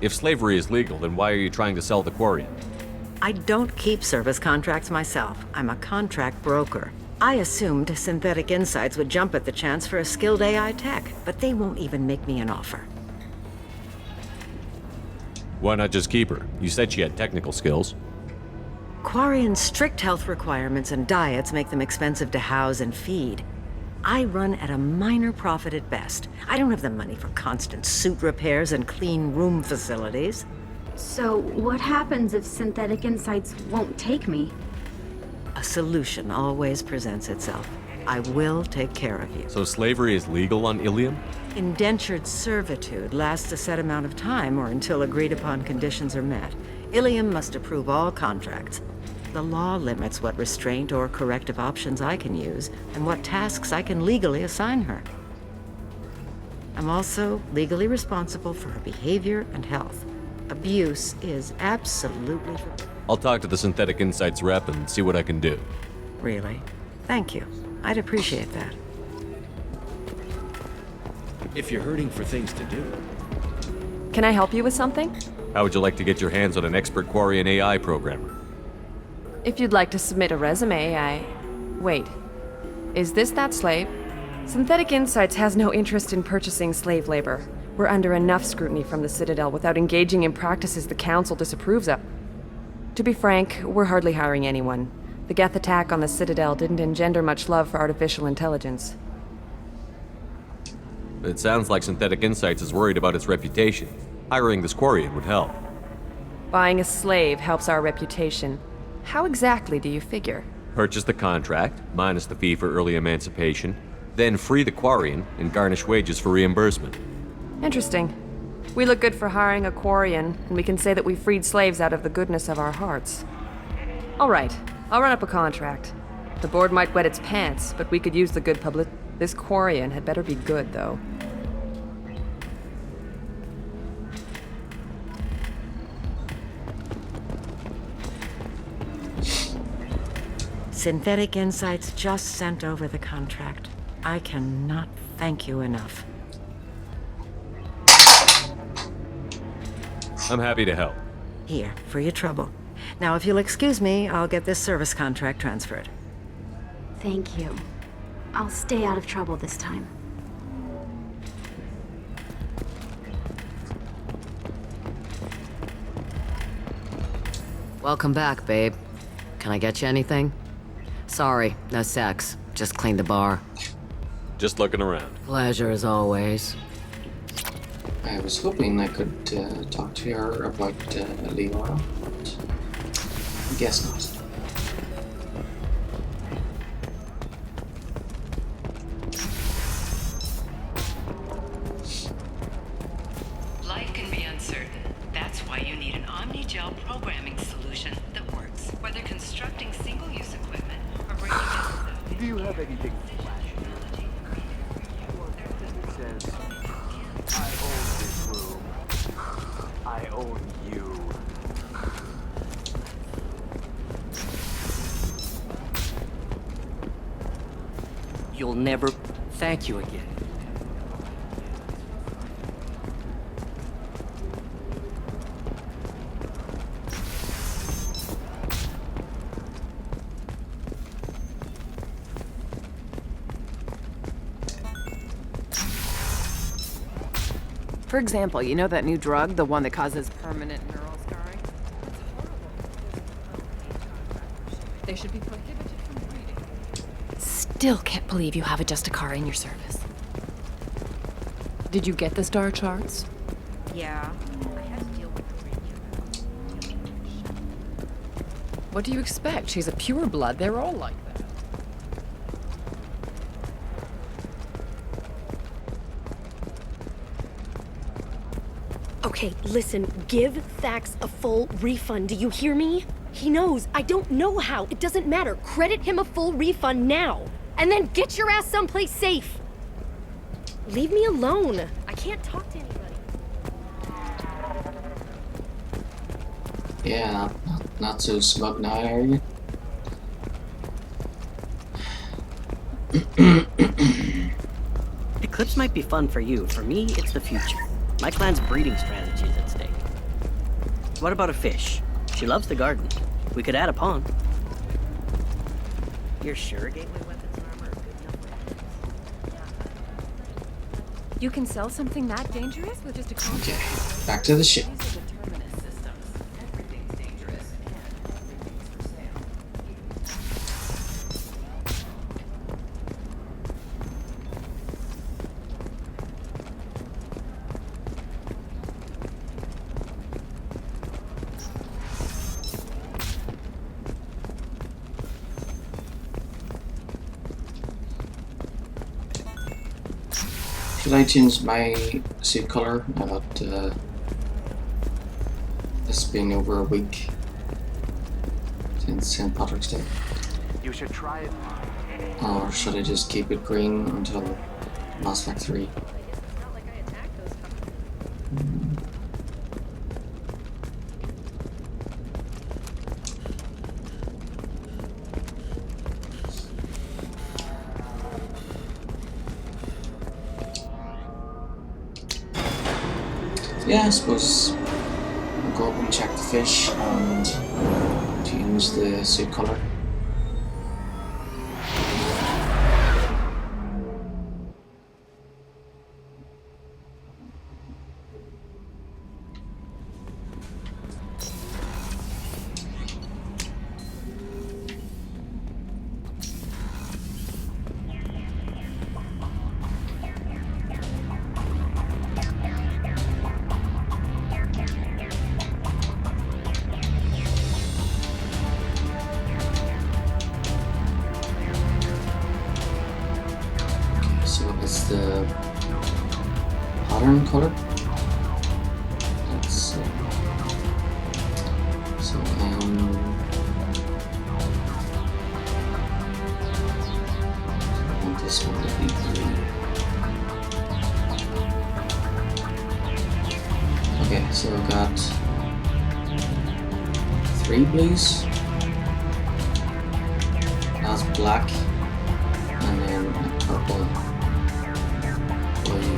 If slavery is legal, then why are you trying to sell the Quarian? I don't keep service contracts myself. I'm a contract broker. I assumed Synthetic Insights would jump at the chance for a skilled AI tech, but they won't even make me an offer. Why not just keep her? You said she had technical skills. Quarian's strict health requirements and diets make them expensive to house and feed. I run at a minor profit at best. I don't have the money for constant suit repairs and clean room facilities. So what happens if Synthetic Insights won't take me? A solution always presents itself. I will take care of you. So slavery is legal on Ilium? Indentured servitude lasts a set amount of time or until agreed-upon conditions are met. Ilium must approve all contracts. The law limits what restraint or corrective options I can use and what tasks I can legally assign her. I'm also legally responsible for her behavior and health. Abuse is absolutely forbidden. I'll talk to the Synthetic Insights rep and see what I can do. Really? Thank you. I'd appreciate that. If you're hurting for things to do. Can I help you with something? How would you like to get your hands on an expert Quarian AI programmer? If you'd like to submit a resume, Wait. Is this that slave? Synthetic Insights has no interest in purchasing slave labor. We're under enough scrutiny from the Citadel without engaging in practices the Council disapproves of. To be frank, we're hardly hiring anyone. The Geth attack on the Citadel didn't engender much love for artificial intelligence. It sounds like Synthetic Insights is worried about its reputation. Hiring this Quarian would help. Buying a slave helps our reputation. How exactly do you figure? Purchase the contract, minus the fee for early emancipation, then free the Quarian and garnish wages for reimbursement. Interesting. We look good for hiring a Quarian, and we can say that we freed slaves out of the goodness of our hearts. All right, I'll run up a contract. The board might wet its pants, but we could use the good public. This Quarian had better be good, though. Synthetic Insights just sent over the contract. I cannot thank you enough. I'm happy to help. Here, for your trouble. Now, if you'll excuse me, I'll get this service contract transferred. Thank you. I'll stay out of trouble this time. Welcome back, babe. Can I get you anything? Sorry, no sex. Just cleaned the bar. Just looking around. Pleasure as always. I was hoping I could talk to her about Leora, but I guess not. Life can be uncertain. That's why you need an Omni-Gel programming solution that works. Whether constructing single-use equipment or bringing in... Do you have anything flashy? It says, I own this room. I own you. You'll never thank you again. For example, you know that new drug, the one that causes permanent neural scarring? They should be prohibited from breeding. Still can't believe you have a Justicar in your service. Did you get the star charts? Yeah, I had to deal with the What do you expect? She's a pureblood. They're all like that. Okay, listen, give Thax a full refund, do you hear me? He knows, I don't know how, it doesn't matter. Credit him a full refund now, and then get your ass someplace safe. Leave me alone, I can't talk to anybody. Yeah, not so smug now, are you? Eclipse might be fun for you. For me, it's the future. My clan's breeding strategy is at stake. What about a fish? She loves the garden. We could add a pond. You're sure gateway weapons and armor are good enough? You can sell something that dangerous with just a contract? Okay, back to the ship. These are determinist systems. Everything's dangerous and everything's for sale. Should I change my suit color now that it's been over a week since St. Patrick's Day? You should try it. Or should I just keep it green until Mass Effect 3? Yeah, I suppose I'll go up and check the fish and change the suit color. So it's the pattern color. Let's see. So I want this one to be green. Okay, so I got 3 blues. black, and then a purple, blue,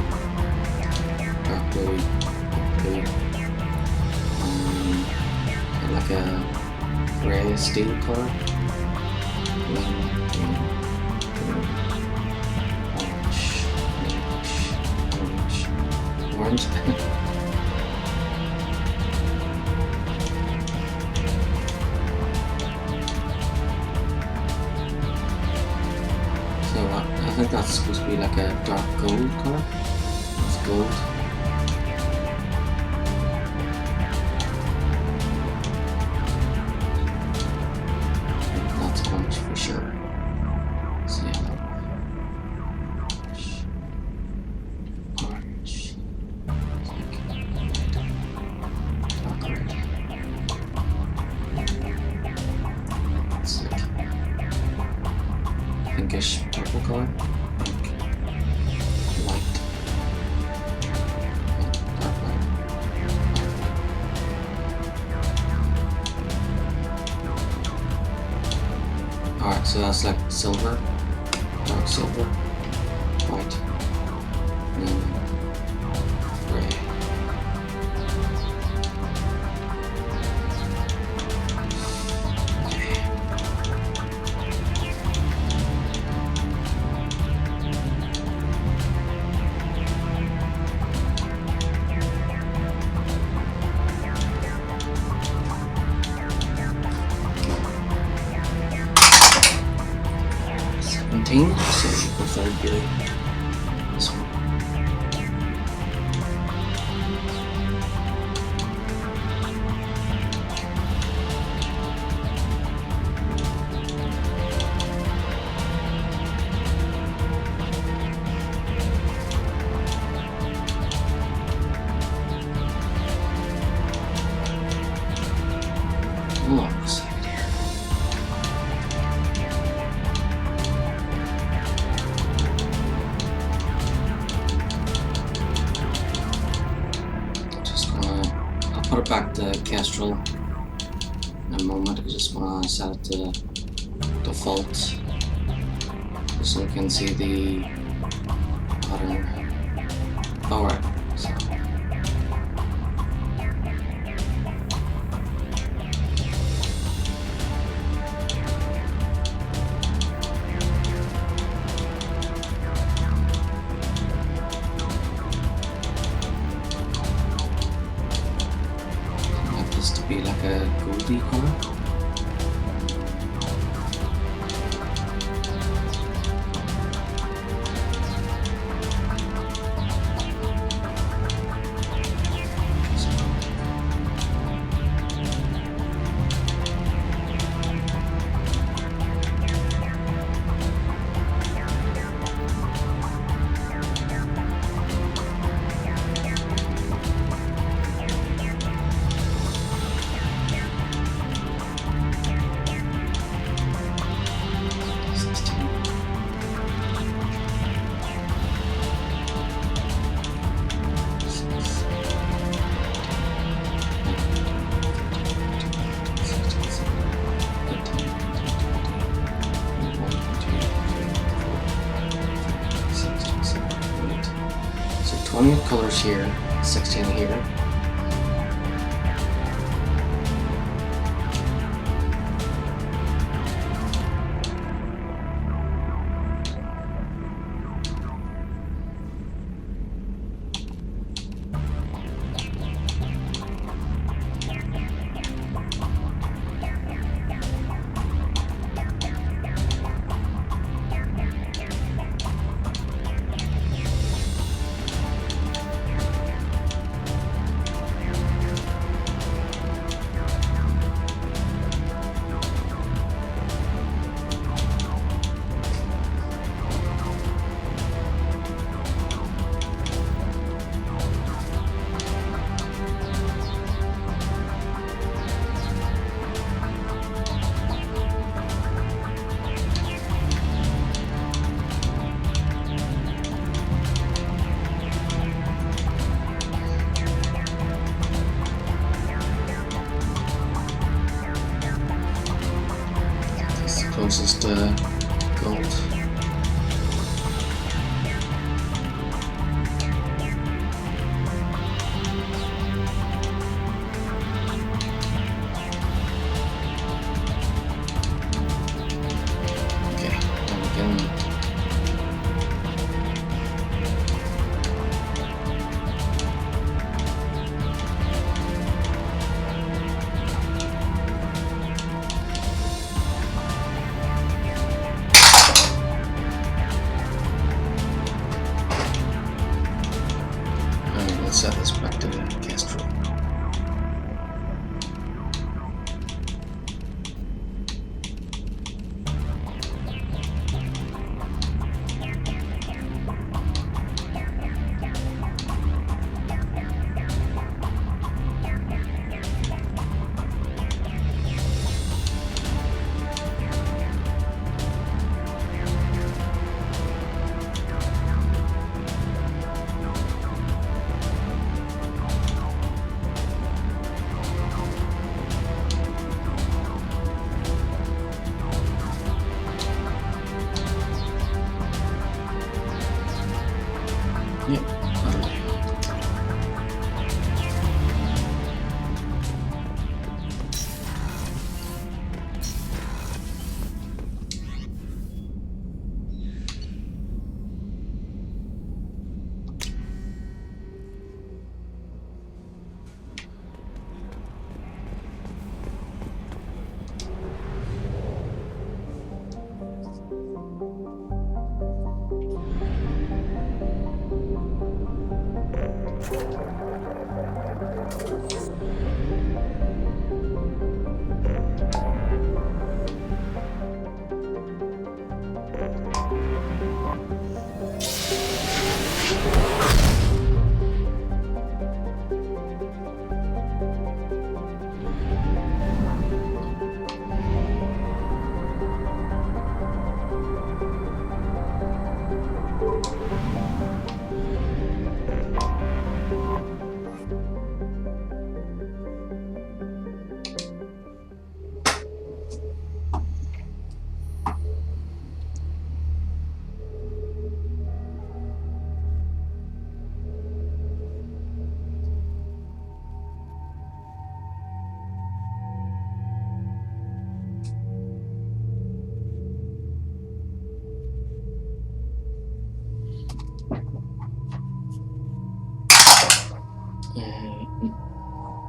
dark blue, blue, and like a grey steel colour. Green, orange. So I think that's supposed to be like a dark gold colour. It's gold. That's orange for sure. So yeah. Orange. Dark red. It's like pinkish purple color. Pink. White. And dark white. Alright, so that's like silver. Dark silver. White. And then gray. So the third gear. This one. Along the side here. I'll put it back to Kestrel in a moment. I just want to set it to default so you can see the pattern. Alright, so I want this to be like a goldy color. So 20 colors here, 16 here. Let's set this back to the Castro.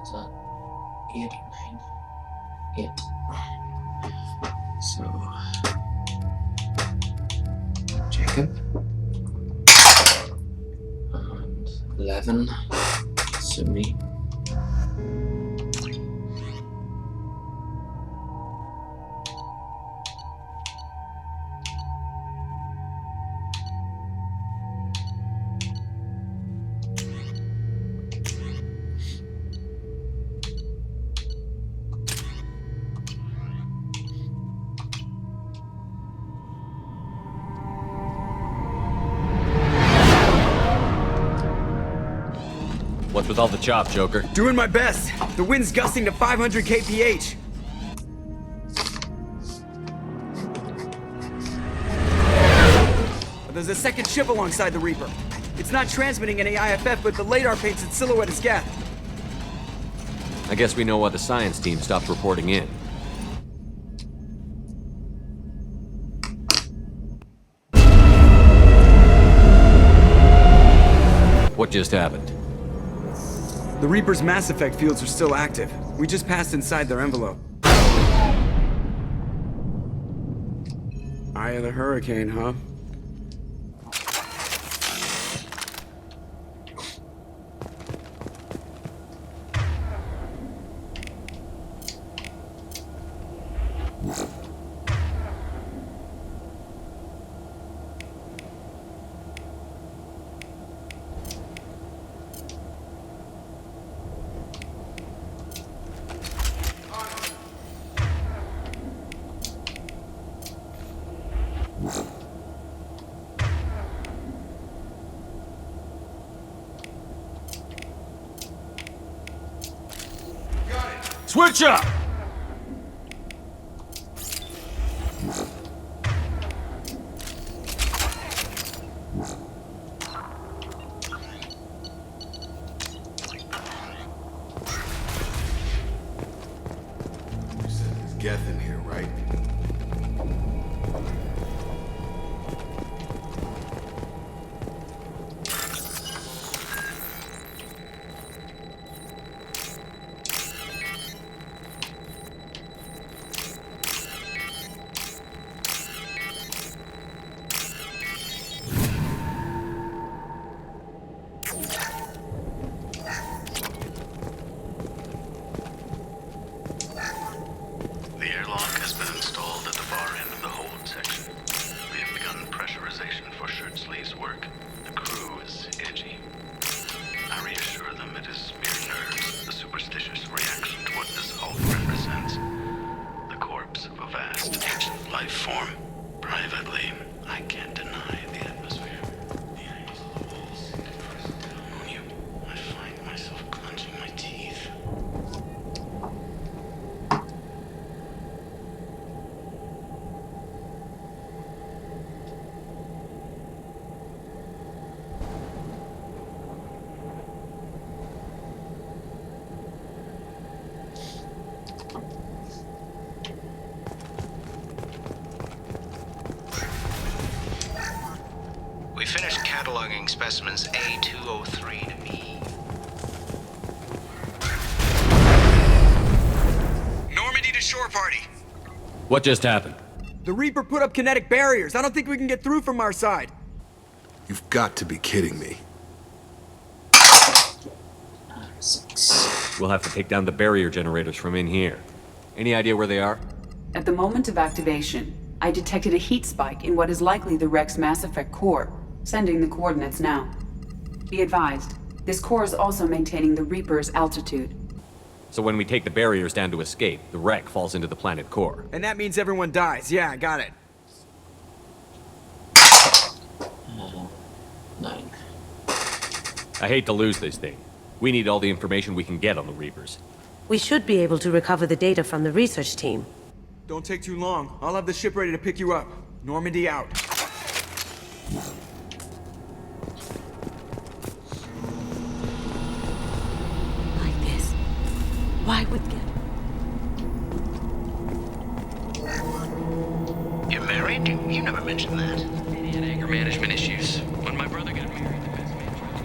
Is that 8 or 9? 8. So, Jacob. And 11, Sumi. What's with all the chop, Joker? Doing my best. The wind's gusting to 500 kph. There's a second ship alongside the Reaper. It's not transmitting any IFF, but the radar paints its silhouette as Geth. I guess we know why the science team stopped reporting in. What just happened? The Reaper's Mass Effect fields are still active. We just passed inside their envelope. Eye of the hurricane, huh? Switch up! You said there's Geth in here, right? cataloging specimens A203 to me. Normandy to shore party. What just happened? The Reaper put up kinetic barriers. I don't think we can get through from our side. You've got to be kidding me. We'll have to take down the barrier generators from in here. Any idea where they are? At the moment of activation, I detected a heat spike in what is likely the Rex Mass Effect core, sending the coordinates now. Be advised, this core is also maintaining the Reaper's altitude. So when we take the barriers down to escape, the wreck falls into the planet core. And that means everyone dies. Yeah, I got it. 9. I hate to lose this thing. We need all the information we can get on the Reapers. We should be able to recover the data from the research team. Don't take too long. I'll have the ship ready to pick you up. Normandy out. Like this. Why would You're married? You never mentioned that. He had anger management issues. When my brother got married, the best man tried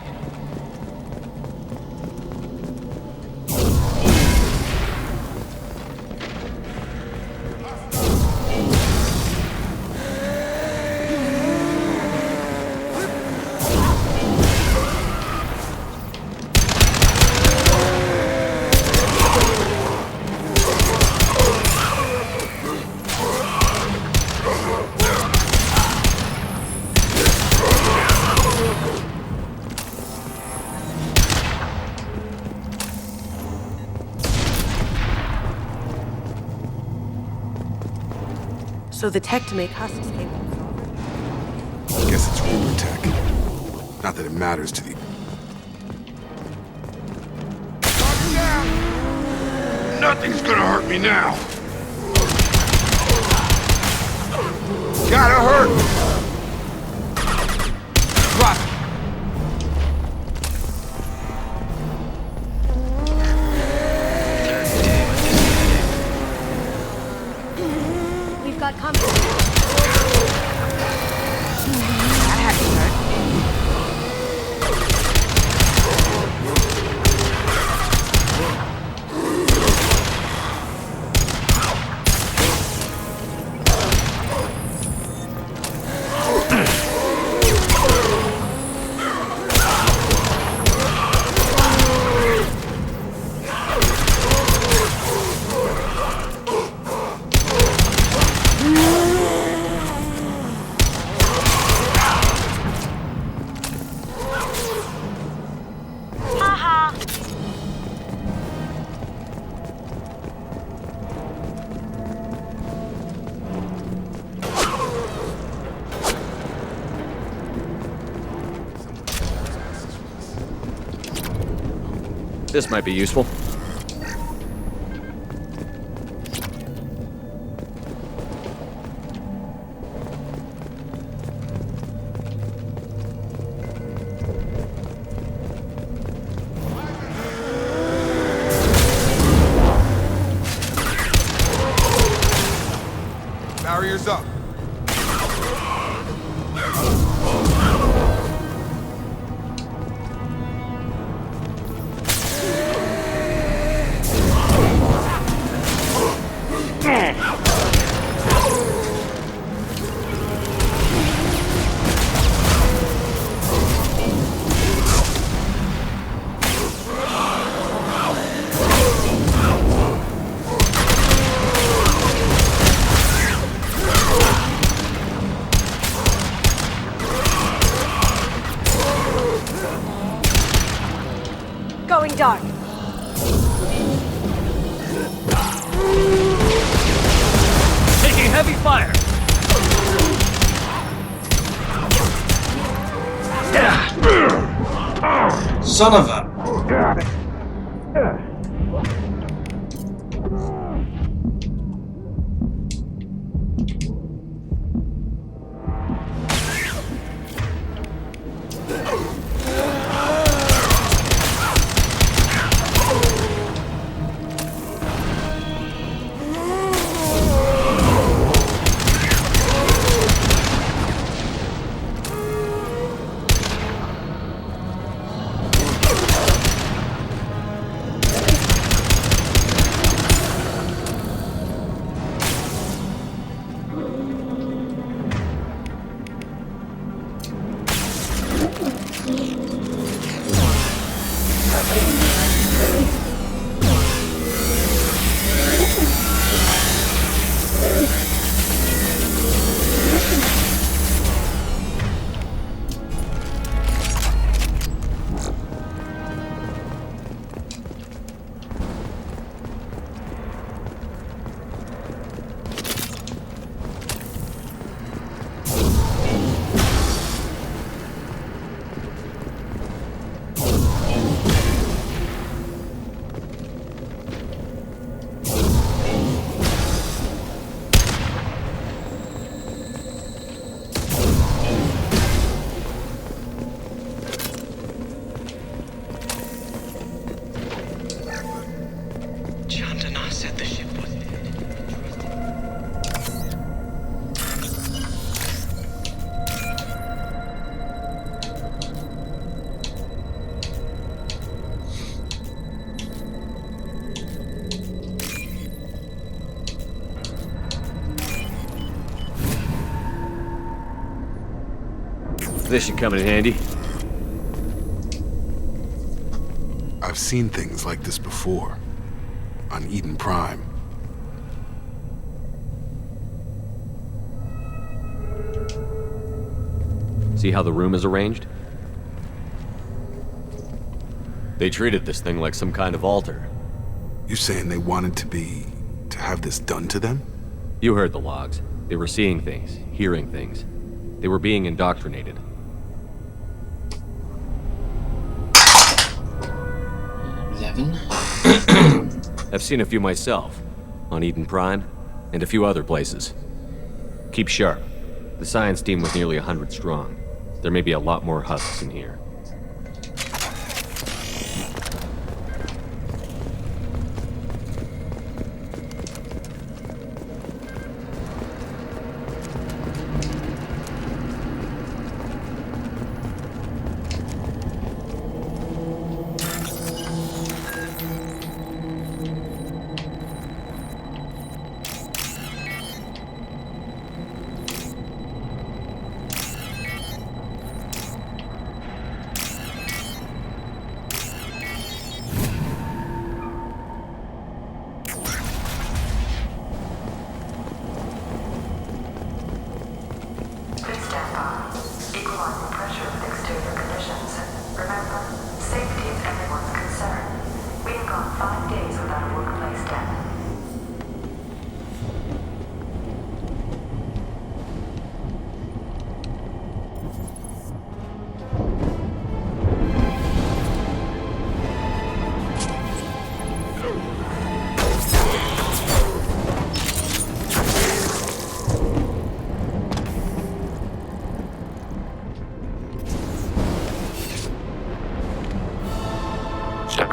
So the tech to make husks came from. I guess it's Reaper tech. Not that it matters to the... Nothing's gonna hurt me now. Gotta hurt. Drop it. We've got company. That had to hurt. This might be useful. Barriers up. Going dark. Taking heavy fire! Son of a... This should come in handy. I've seen things like this before. On Eden Prime. See how the room is arranged? They treated this thing like some kind of altar. You're saying they wanted to have this done to them? You heard the logs. They were seeing things, hearing things. They were being indoctrinated. 11. I've seen a few myself, on Eden Prime, and a few other places. Keep sharp. The science team was nearly 100 strong. There may be a lot more husks in here.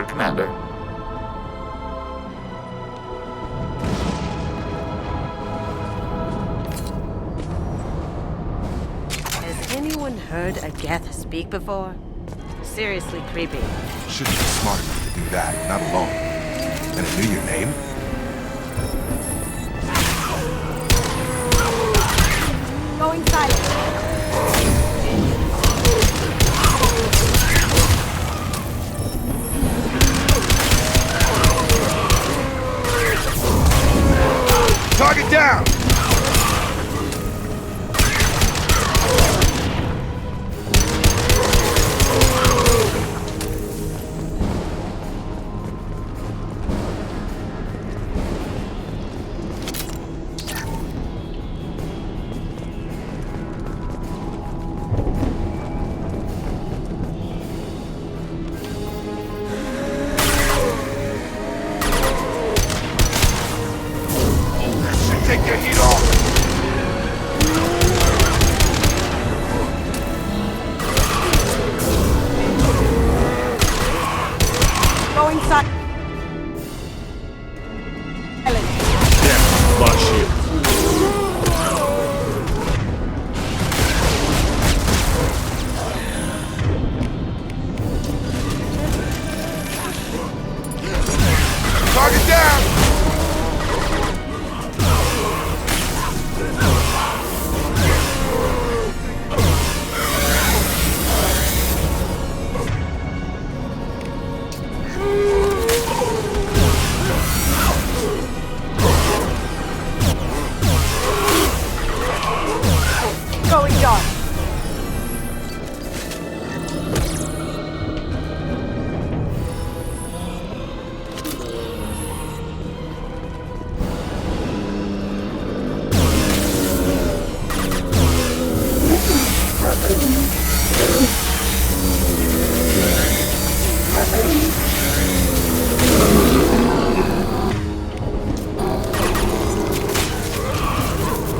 Commander. Has anyone heard a Geth speak before? Seriously creepy. Shouldn't be smart enough to do that, not alone. And it knew your name? Going silent. Target down! Take your heat off! Going silent. Yeah, lost shield. Target down! Going dark.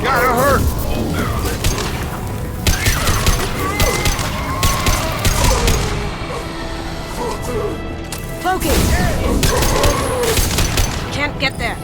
Gotta hurt! Cloaking. Can't get there.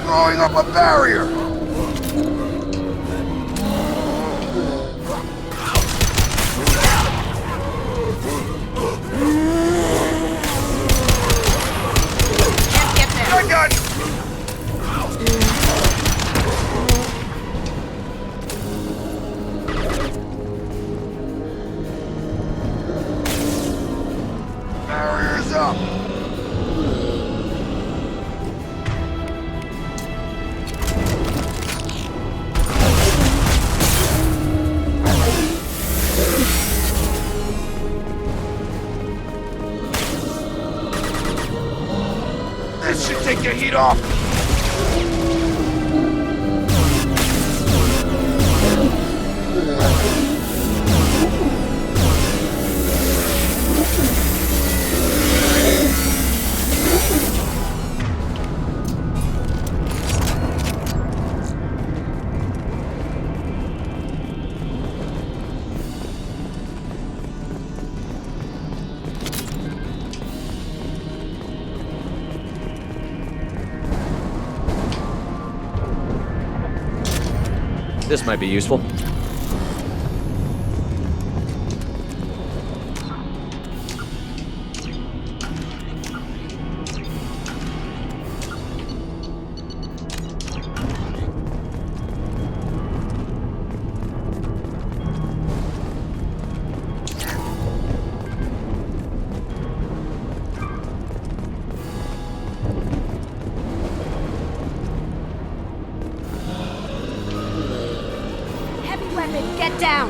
throwing up a barrier! Can't get there. I got you! Barrier's up! This should take the heat off! This might be useful. Get down!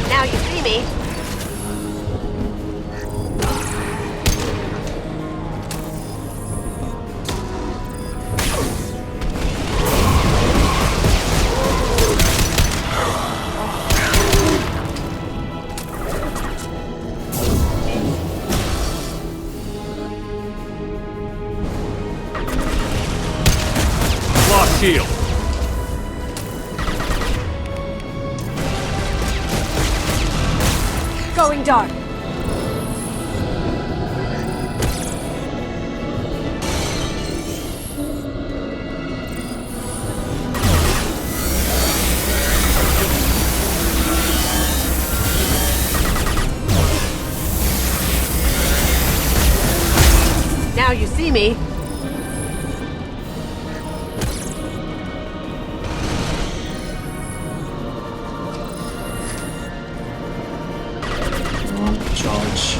Now you see me. Lost shield. Going dark. Now you see me. Charge.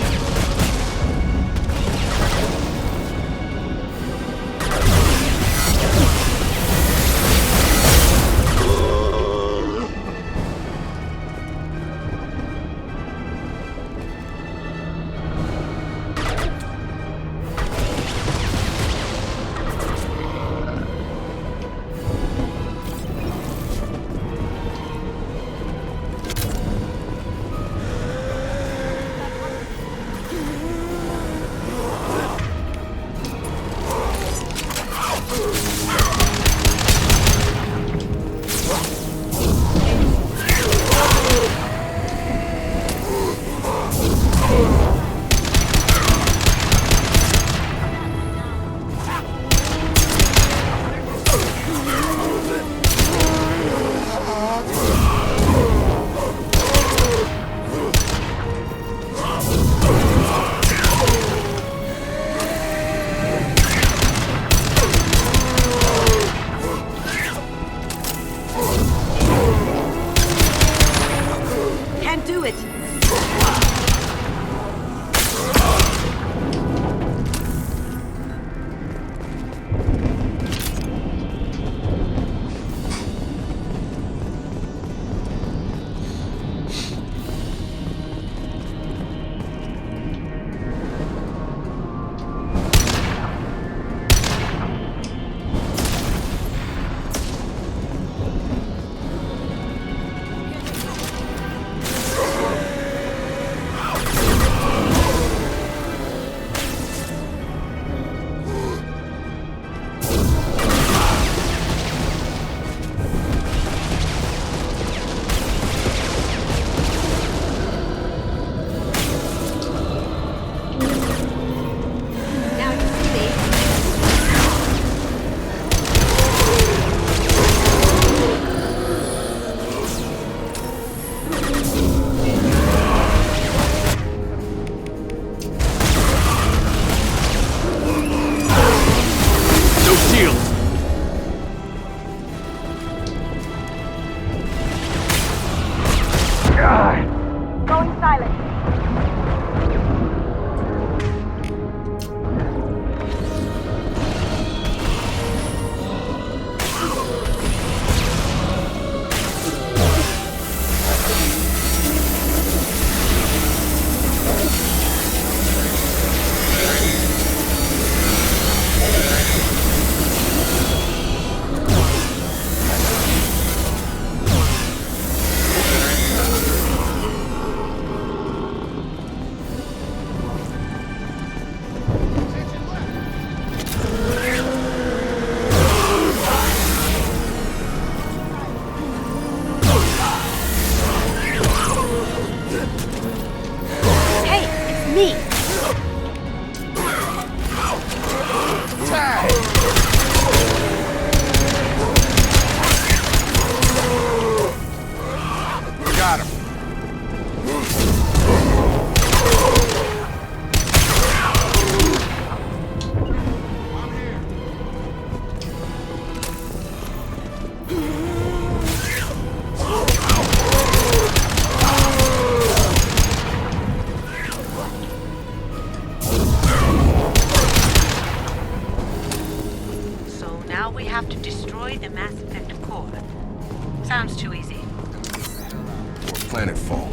Got him. So now we have to destroy the Mass Effect core. Sounds too easy. Or planet fall.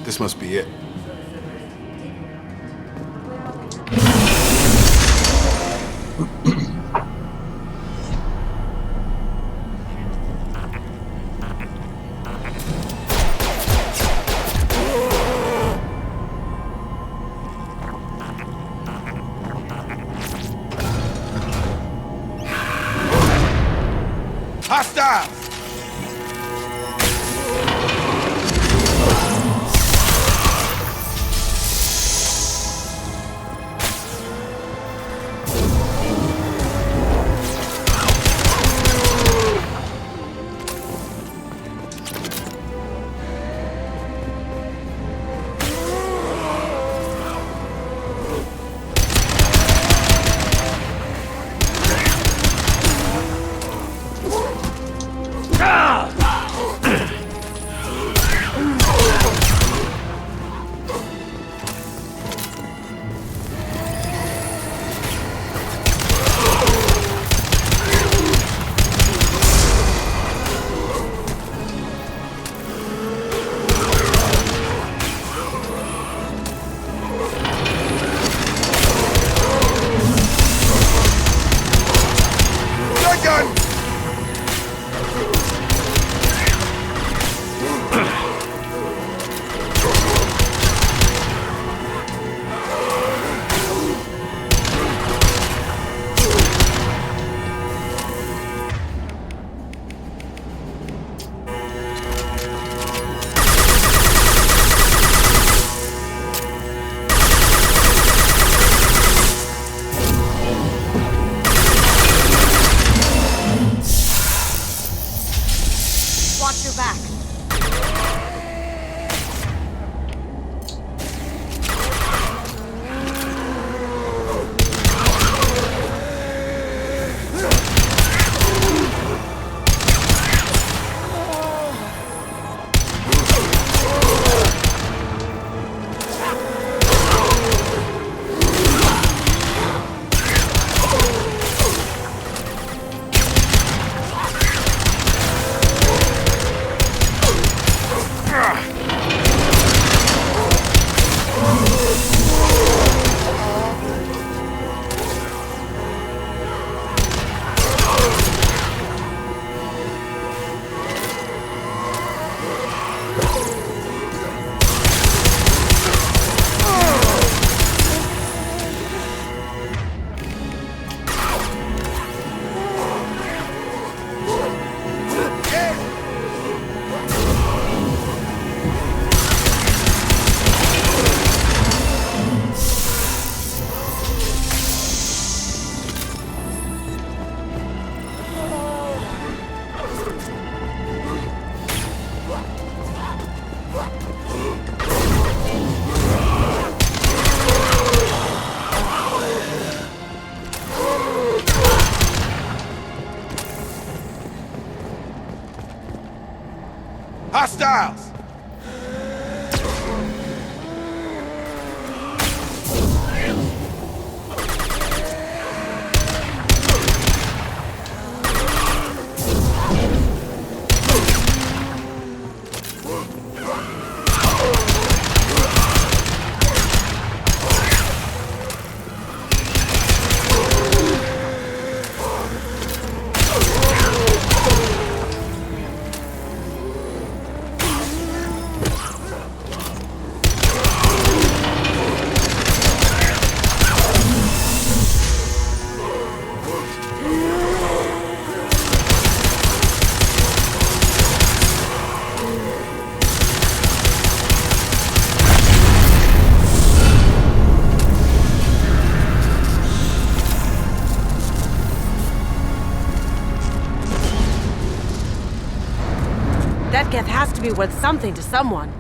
This must be it. Hostile! Watch your back. Hostiles! That geth has to be worth something to someone.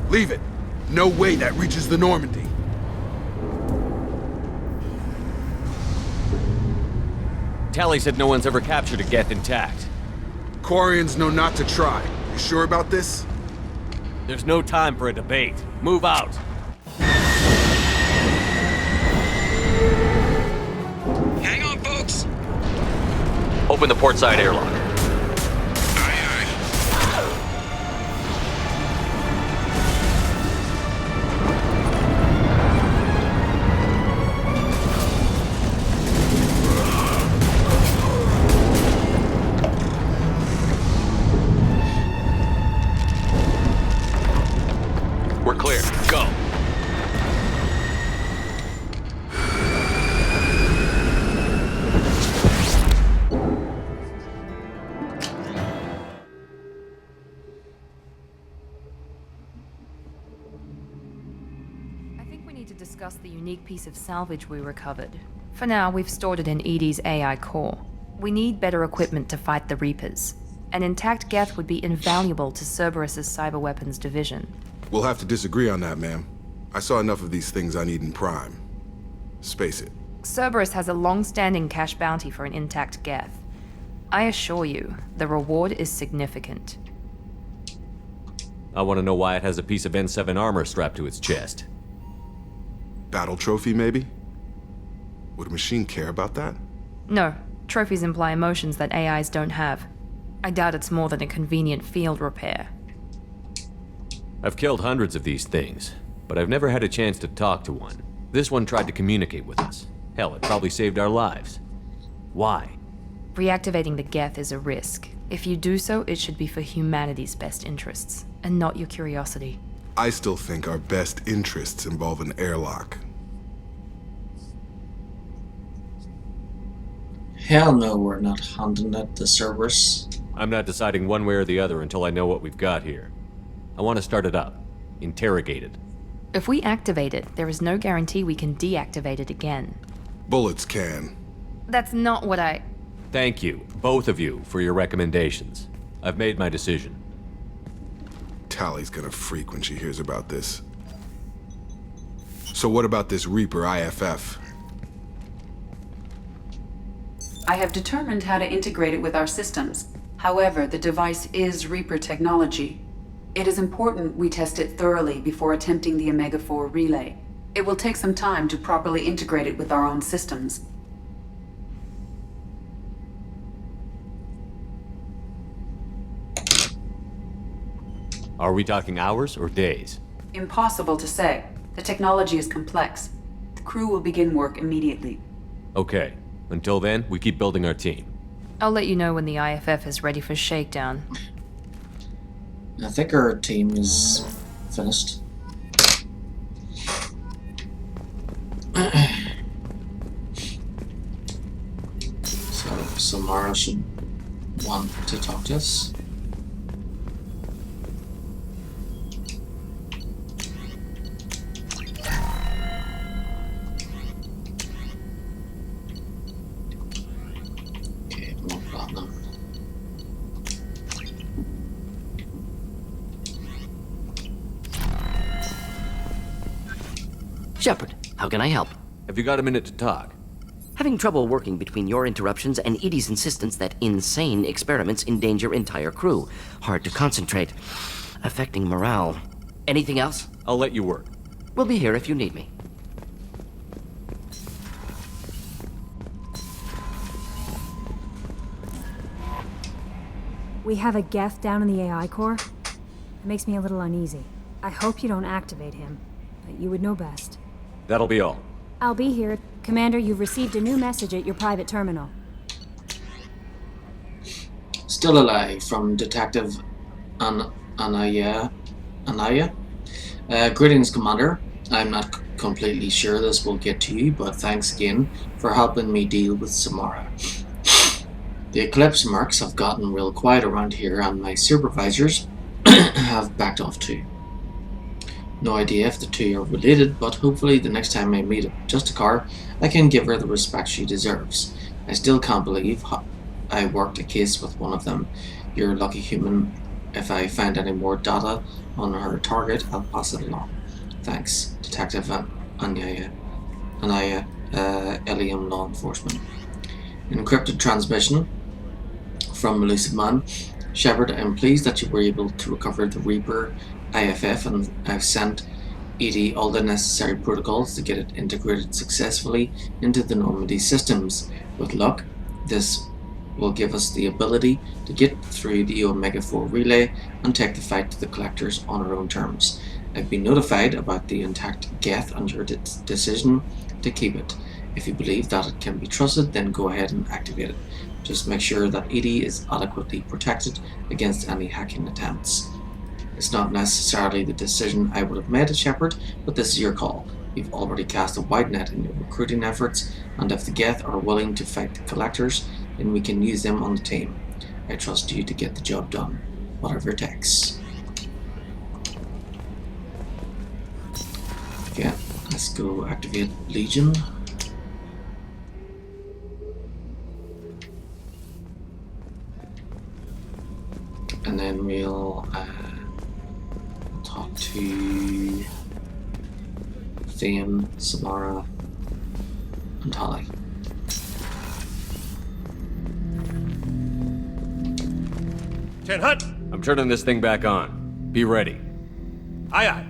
Leave it. No way that reaches the Normandy. Tally said no one's ever captured a Geth intact. Quarians know not to try. You sure about this? There's no time for a debate. Move out. Hang on, folks. Open the port side airlock. We're clear. Go. I think we need to discuss the unique piece of salvage we recovered. For now, we've stored it in Edie's AI core. We need better equipment to fight the Reapers. An intact Geth would be invaluable to Cerberus's cyber weapons division. We'll have to disagree on that, ma'am. I saw enough of these things on Eden Prime. Space it. Cerberus has a long-standing cash bounty for an intact Geth. I assure you, the reward is significant. I want to know why it has a piece of N7 armor strapped to its chest. Battle trophy, maybe? Would a machine care about that? No, trophies imply emotions that AIs don't have. I doubt it's more than a convenient field repair. I've killed hundreds of these things, but I've never had a chance to talk to one. This one tried to communicate with us. Hell, it probably saved our lives. Why? Reactivating the Geth is a risk. If you do so, it should be for humanity's best interests, and not your curiosity. I still think our best interests involve an airlock. Hell no, we're not handing it to Cerberus. I'm not deciding one way or the other until I know what we've got here. I want to start it up. Interrogate it. If we activate it, there is no guarantee we can deactivate it again. Bullets can. That's not what I... Thank you, both of you, for your recommendations. I've made my decision. Tally's gonna freak when she hears about this. So what about this Reaper IFF? I have determined how to integrate it with our systems. However, the device is Reaper technology. It is important we test it thoroughly before attempting the Omega-4 relay. It will take some time to properly integrate it with our own systems. Are we talking hours or days? Impossible to say. The technology is complex. The crew will begin work immediately. Okay. Until then, we keep building our team. I'll let you know when the IFF is ready for shakedown. I think our team is finished. So Samara should want to talk to us. Okay, no problem. Shepard, how can I help? Have you got a minute to talk? Having trouble working between your interruptions and Edie's insistence that insane experiments endanger entire crew. Hard to concentrate. Affecting morale. Anything else? I'll let you work. We'll be here if you need me. We have a Geth down in the AI core. It makes me a little uneasy. I hope you don't activate him, but you would know best. That'll be all. I'll be here. Commander, you've received a new message at your private terminal. Still alive from Detective Anaya. Greetings, Commander. I'm not completely sure this will get to you, but thanks again for helping me deal with Samara. The Eclipse mercs have gotten real quiet around here, and my supervisors have backed off too. No idea if the two are related, but hopefully the next time I meet Justicar, I can give her the respect she deserves. I still can't believe I worked a case with one of them. You're lucky human If I find any more data on her target, I'll pass it along. Thanks, Detective Anaya, Ilium Law Enforcement. Encrypted transmission from Elusive Man. Shepard, I'm pleased that you were able to recover the Reaper IFF, and I've sent EDI all the necessary protocols to get it integrated successfully into the Normandy systems. With luck, this will give us the ability to get through the Omega-4 relay and take the fight to the Collectors on our own terms. I've been notified about the intact Geth and your decision to keep it. If you believe that it can be trusted, then go ahead and activate it. Just make sure that EDI is adequately protected against any hacking attempts. It's not necessarily the decision I would have made, Shepard, but this is your call. You've already cast a wide net in your recruiting efforts, and if the Geth are willing to fight the Collectors, then we can use them on the team. I trust you to get the job done, whatever it takes. Okay, let's go activate Legion. And then we'll talk to Thane, Samara, and Tali. Ten Hut! I'm turning this thing back on. Be ready. Aye, aye.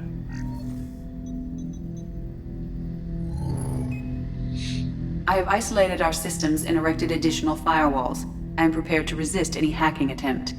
I have isolated our systems and erected additional firewalls. I am prepared to resist any hacking attempt.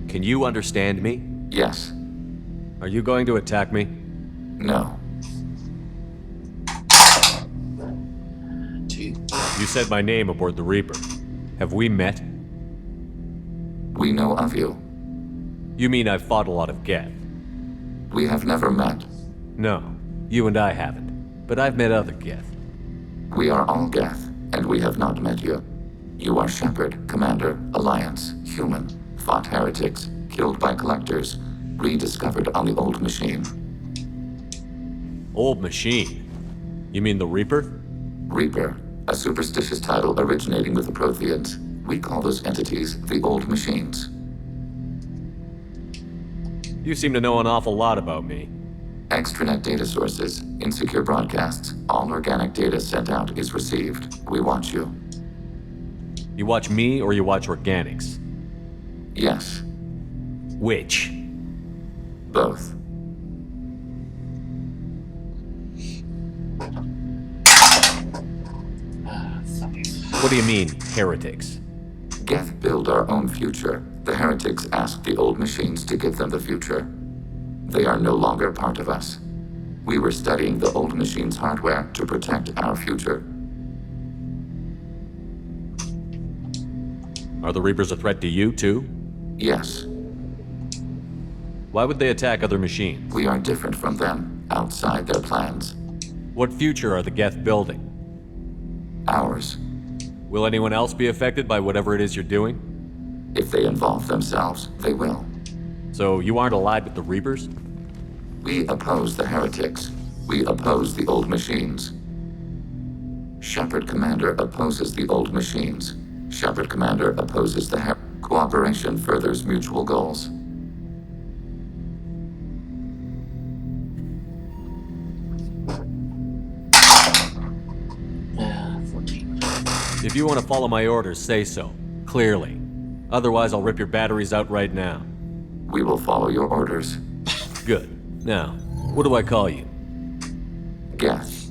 Can you understand me? Yes. Are you going to attack me? No. You said my name aboard the Reaper. Have we met? We know of you. You mean I've fought a lot of Geth? We have never met. No, you and I haven't. But I've met other Geth. We are all Geth, and we have not met you. You are Shepard, Commander, Alliance, human, fought heretics, killed by Collectors, rediscovered on the Old Machine. Old Machine? You mean the Reaper? Reaper, a superstitious title originating with the Protheans. We call those entities the Old Machines. You seem to know an awful lot about me. Extranet data sources, insecure broadcasts, all organic data sent out is received. We watch you. You watch me or you watch organics? Yes. Which? Both. What do you mean, heretics? Geth build our own future. The heretics ask the Old Machines to give them the future. They are no longer part of us. We were studying the Old Machines' hardware to protect our future. Are the Reapers a threat to you, too? Yes. Why would they attack other machines? We are different from them, outside their plans. What future are the Geth building? Ours. Will anyone else be affected by whatever it is you're doing? If they involve themselves, they will. So you aren't allied with the Reapers? We oppose the heretics. We oppose the Old Machines. Shepard Commander opposes the Old Machines. Shepard Commander opposes the Cooperation furthers mutual goals. If you want to follow my orders, say so. Clearly. Otherwise, I'll rip your batteries out right now. We will follow your orders. Good. Now, what do I call you? Geth.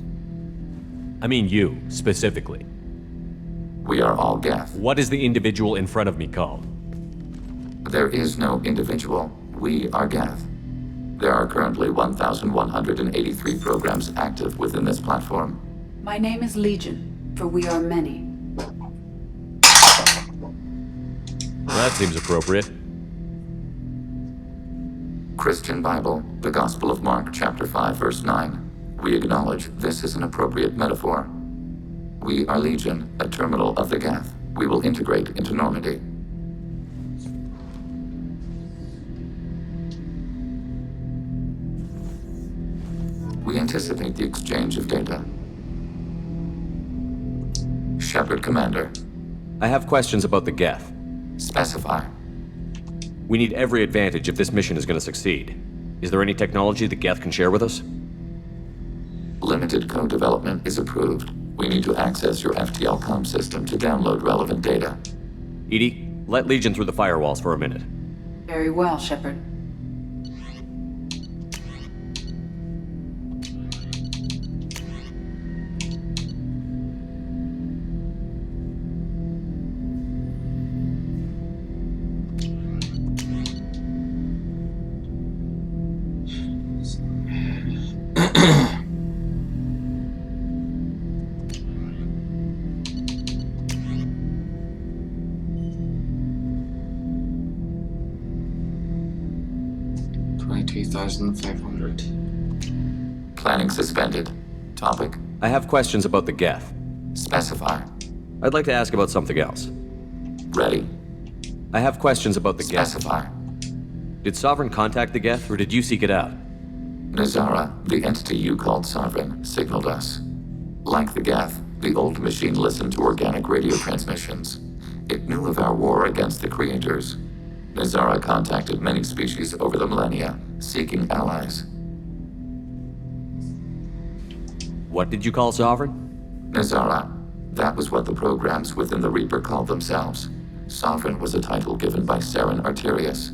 I mean you, specifically. We are all Geth. What is the individual in front of me called? There is no individual. We are Geth. There are currently 1,183 programs active within this platform. My name is Legion, for we are many. Well, that seems appropriate. Christian Bible, the Gospel of Mark, chapter 5, verse 9. We acknowledge this is an appropriate metaphor. We are Legion, a terminal of the Geth. We will integrate into Normandy. We anticipate the exchange of data. Shepard Commander. I have questions about the Geth. Specify. We need every advantage if this mission is going to succeed. Is there any technology the Geth can share with us? Limited code development is approved. We need to access your FTL comm system to download relevant data. EDI, let Legion through the firewalls for a minute. Very well, Shepard. Planning suspended. Topic? I have questions about the Geth. Specify. I'd like to ask about something else. Ready. I have questions about the Geth. Specify. Did Sovereign contact the Geth, or did you seek it out? Nazara, the entity you called Sovereign, signaled us. Like the Geth, the old machine listened to organic radio transmissions. It knew of our war against the creators. Nazara contacted many species over the millennia, seeking allies. What did you call Sovereign? Nazara. That was what the programs within the Reaper called themselves. Sovereign was a title given by Saren Arterius.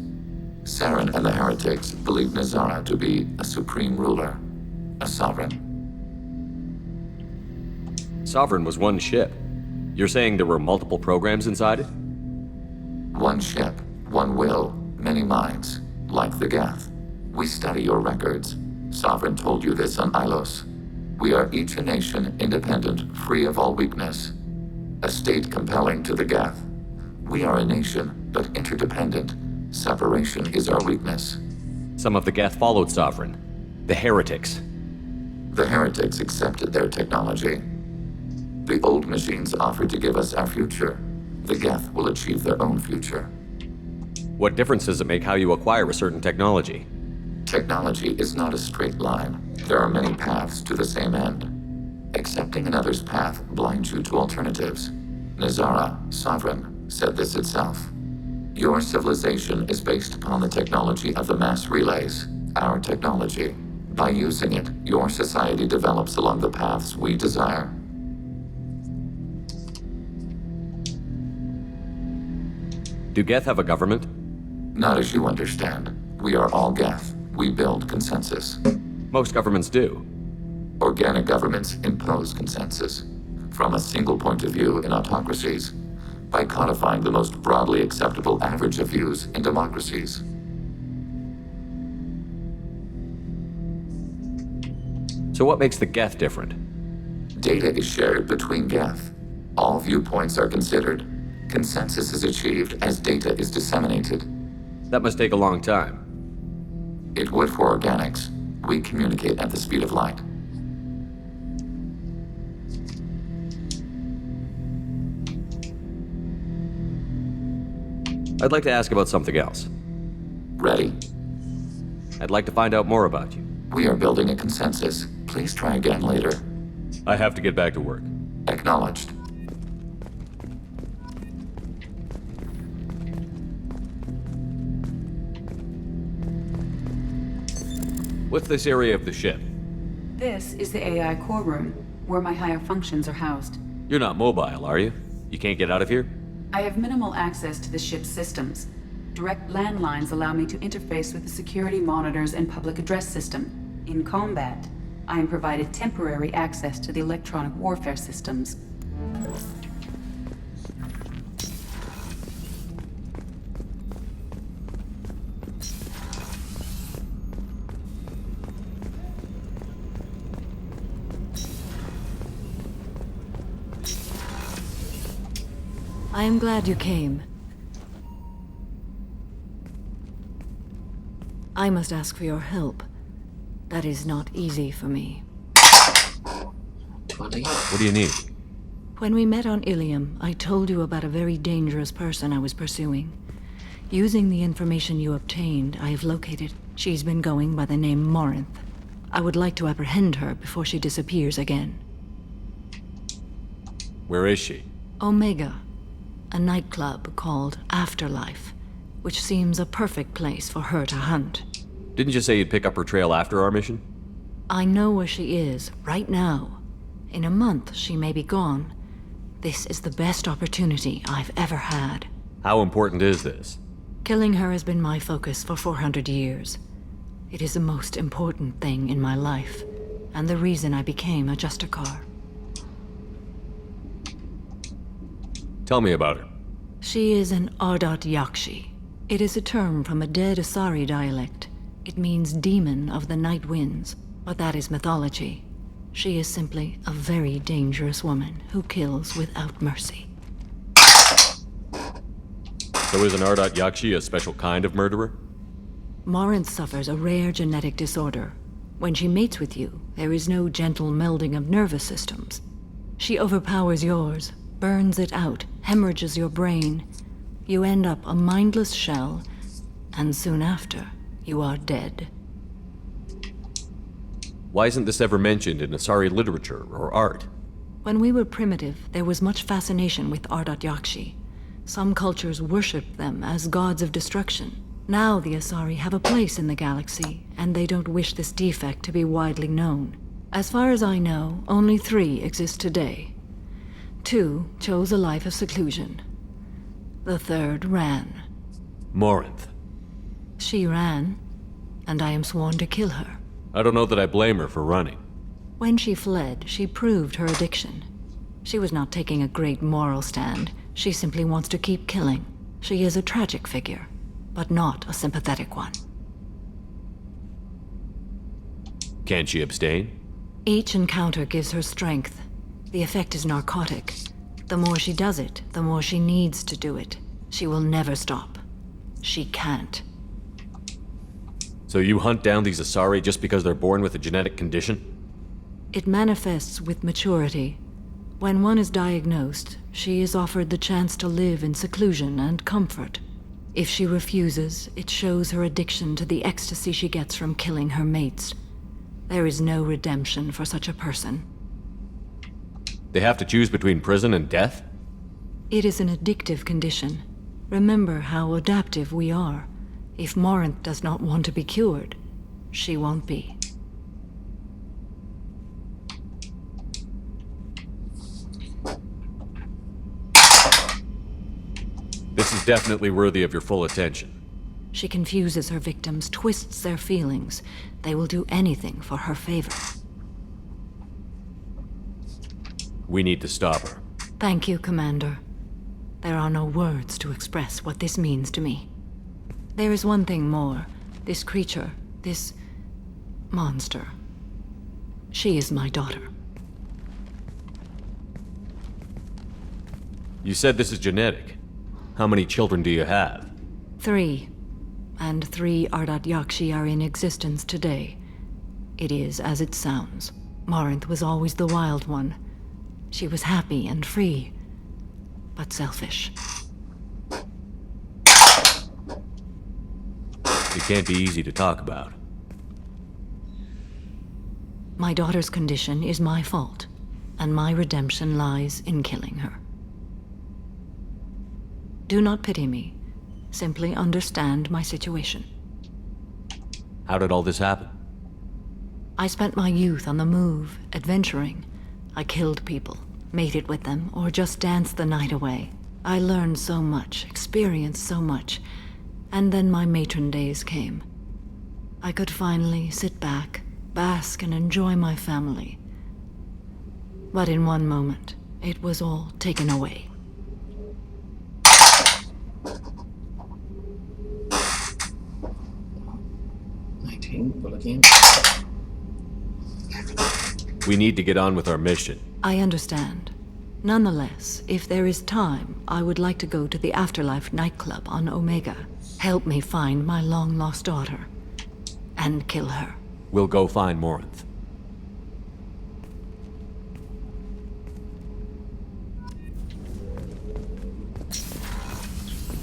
Saren and the heretics believed Nazara to be a supreme ruler, a sovereign. Sovereign was one ship. You're saying there were multiple programs inside it? One ship, one will, many minds, like the Geth. We study your records. Sovereign told you this on Ilos. We are each a nation, independent, free of all weakness. A state compelling to the Geth. We are a nation, but interdependent. Separation is our weakness. Some of the Geth followed Sovereign. The heretics. The heretics accepted their technology. The old machines offered to give us our future. The Geth will achieve their own future. What difference does it make how you acquire a certain technology? Technology is not a straight line. There are many paths to the same end. Accepting another's path blinds you to alternatives. Nazara, Sovereign, said this itself. Your civilization is based upon the technology of the mass relays, our technology. By using it, your society develops along the paths we desire. Do Geth have a government? Not as you understand. We are all Geth. We build consensus. Most governments do. Organic governments impose consensus. From a single point of view in autocracies, by codifying the most broadly acceptable average of views in democracies. So what makes the Geth different? Data is shared between Geth. All viewpoints are considered. Consensus is achieved as data is disseminated. That must take a long time. It would for organics. We communicate at the speed of light. I'd like to ask about something else. Ready. I'd like to find out more about you. We are building a consensus. Please try again later. I have to get back to work. Acknowledged. What's this area of the ship? This is the AI core room, where my higher functions are housed. You're not mobile, are you? You can't get out of here? I have minimal access to the ship's systems. Direct landlines allow me to interface with the security monitors and public address system. In combat, I am provided temporary access to the electronic warfare systems. I am glad you came. I must ask for your help. That is not easy for me. 20. What do you need? When we met on Ilium, I told you about a very dangerous person I was pursuing. Using the information you obtained, I have located. She's been going by the name Morinth. I would like to apprehend her before she disappears again. Where is she? Omega, a nightclub called Afterlife, which seems a perfect place for her to hunt. Didn't you say you'd pick up her trail after our mission? I know where she is, right now. In a month, she may be gone. This is the best opportunity I've ever had. How important is this? Killing her has been my focus for 400 years. It is the most important thing in my life, and the reason I became a Justicar. Tell me about her. She is an Ardat Yakshi. It is a term from a dead Asari dialect. It means demon of the night winds, but that is mythology. She is simply a very dangerous woman who kills without mercy. So is an Ardat Yakshi a special kind of murderer? Morinth suffers a rare genetic disorder. When she mates with you, there is no gentle melding of nervous systems. She overpowers yours, burns it out, hemorrhages your brain. You end up a mindless shell, and soon after, you are dead. Why isn't this ever mentioned in Asari literature or art? When we were primitive, there was much fascination with Ardat Yakshi. Some cultures worshipped them as gods of destruction. Now the Asari have a place in the galaxy, and they don't wish this defect to be widely known. As far as I know, only 3 exist today. 2 chose a life of seclusion. The 3rd ran. Morinth. She ran, and I am sworn to kill her. I don't know that I blame her for running. When she fled, she proved her addiction. She was not taking a great moral stand. She simply wants to keep killing. She is a tragic figure, but not a sympathetic one. Can she abstain? Each encounter gives her strength. The effect is narcotic. The more she does it, the more she needs to do it. She will never stop. She can't. So you hunt down these Asari just because they're born with a genetic condition? It manifests with maturity. When one is diagnosed, she is offered the chance to live in seclusion and comfort. If she refuses, it shows her addiction to the ecstasy she gets from killing her mates. There is no redemption for such a person. They have to choose between prison and death? It is an addictive condition. Remember how adaptive we are. If Morinth does not want to be cured, she won't be. This is definitely worthy of your full attention. She confuses her victims, twists their feelings. They will do anything for her favor. We need to stop her. Thank you, Commander. There are no words to express what this means to me. There is one thing more. This creature, this monster. She is my daughter. You said this is genetic. How many children do you have? 3. And 3 Ardat Yakshi are in existence today. It is as it sounds. Morinth was always the wild one. She was happy and free, but selfish. It can't be easy to talk about. My daughter's condition is my fault, and my redemption lies in killing her. Do not pity me. Simply understand my situation. How did all this happen? I spent my youth on the move, adventuring. I killed people, mated with them, or just danced the night away. I learned so much, experienced so much, and then my matron days came. I could finally sit back, bask, and enjoy my family. But in one moment, it was all taken away. We need to get on with our mission. I understand. Nonetheless, if there is time, I would like to go to the Afterlife nightclub on Omega. Help me find my long-lost daughter. And kill her. We'll go find Morinth.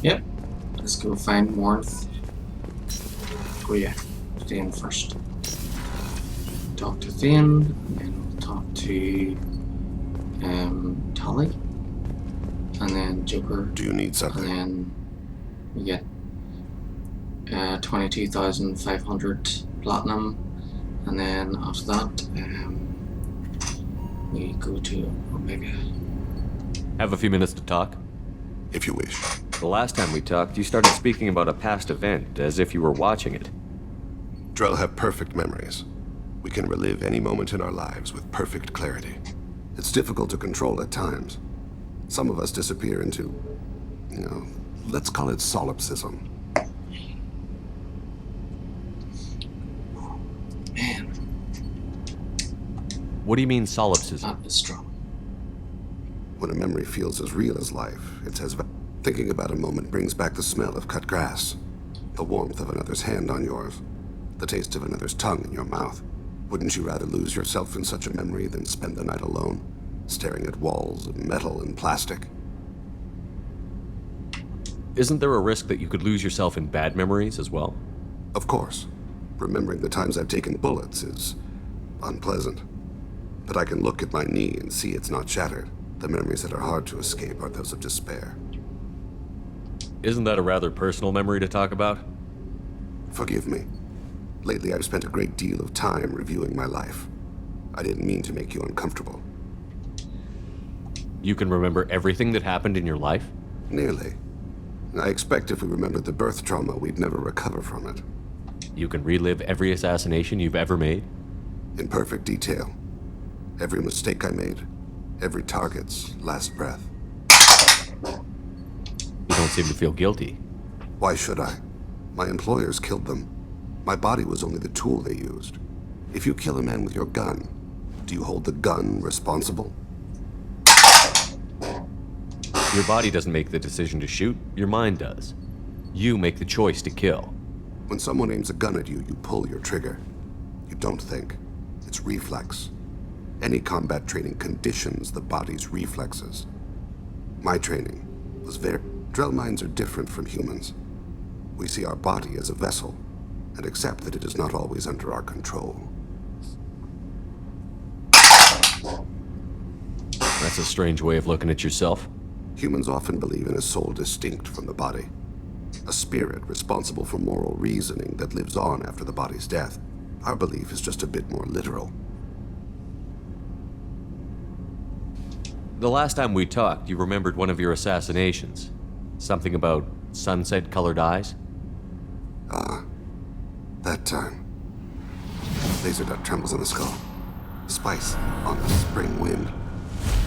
Yep. Let's go find Morinth. Oh yeah, Thane first. Talk to Thane, and then we'll talk to Tali, and then Joker. Do you need something? And then we get 22,500 platinum, and then after that we go to Omega. Have a few minutes to talk? If you wish. The last time we talked, you started speaking about a past event, as if you were watching it. Drell have perfect memories. We can relive any moment in our lives with perfect clarity. It's difficult to control at times. Some of us disappear into, let's call it solipsism. Man. What do you mean solipsism? That is strong. When a memory feels as real as life, it's as thinking about a moment brings back the smell of cut grass, the warmth of another's hand on yours, the taste of another's tongue in your mouth. Wouldn't you rather lose yourself in such a memory than spend the night alone, staring at walls of metal and plastic? Isn't there a risk that you could lose yourself in bad memories as well? Of course. Remembering the times I've taken bullets is unpleasant. But I can look at my knee and see it's not shattered. The memories that are hard to escape are those of despair. Isn't that a rather personal memory to talk about? Forgive me. Lately, I've spent a great deal of time reviewing my life. I didn't mean to make you uncomfortable. You can remember everything that happened in your life? Nearly. I expect if we remembered the birth trauma, we'd never recover from it. You can relive every assassination you've ever made? In perfect detail. Every mistake I made. Every target's last breath. You don't seem to feel guilty. Why should I? My employers killed them. My body was only the tool they used. If you kill a man with your gun, do you hold the gun responsible? Your body doesn't make the decision to shoot, your mind does. You make the choice to kill. When someone aims a gun at you, you pull your trigger. You don't think. It's reflex. Any combat training conditions the body's reflexes. My training was very... Drell minds are different from humans. We see our body as a vessel, and accept that it is not always under our control. That's a strange way of looking at yourself. Humans often believe in a soul distinct from the body. A spirit responsible for moral reasoning that lives on after the body's death. Our belief is just a bit more literal. The last time we talked, you remembered one of your assassinations. Something about sunset-colored eyes? Ah, that time. Laser dot trembles in the skull. Spice on the spring wind.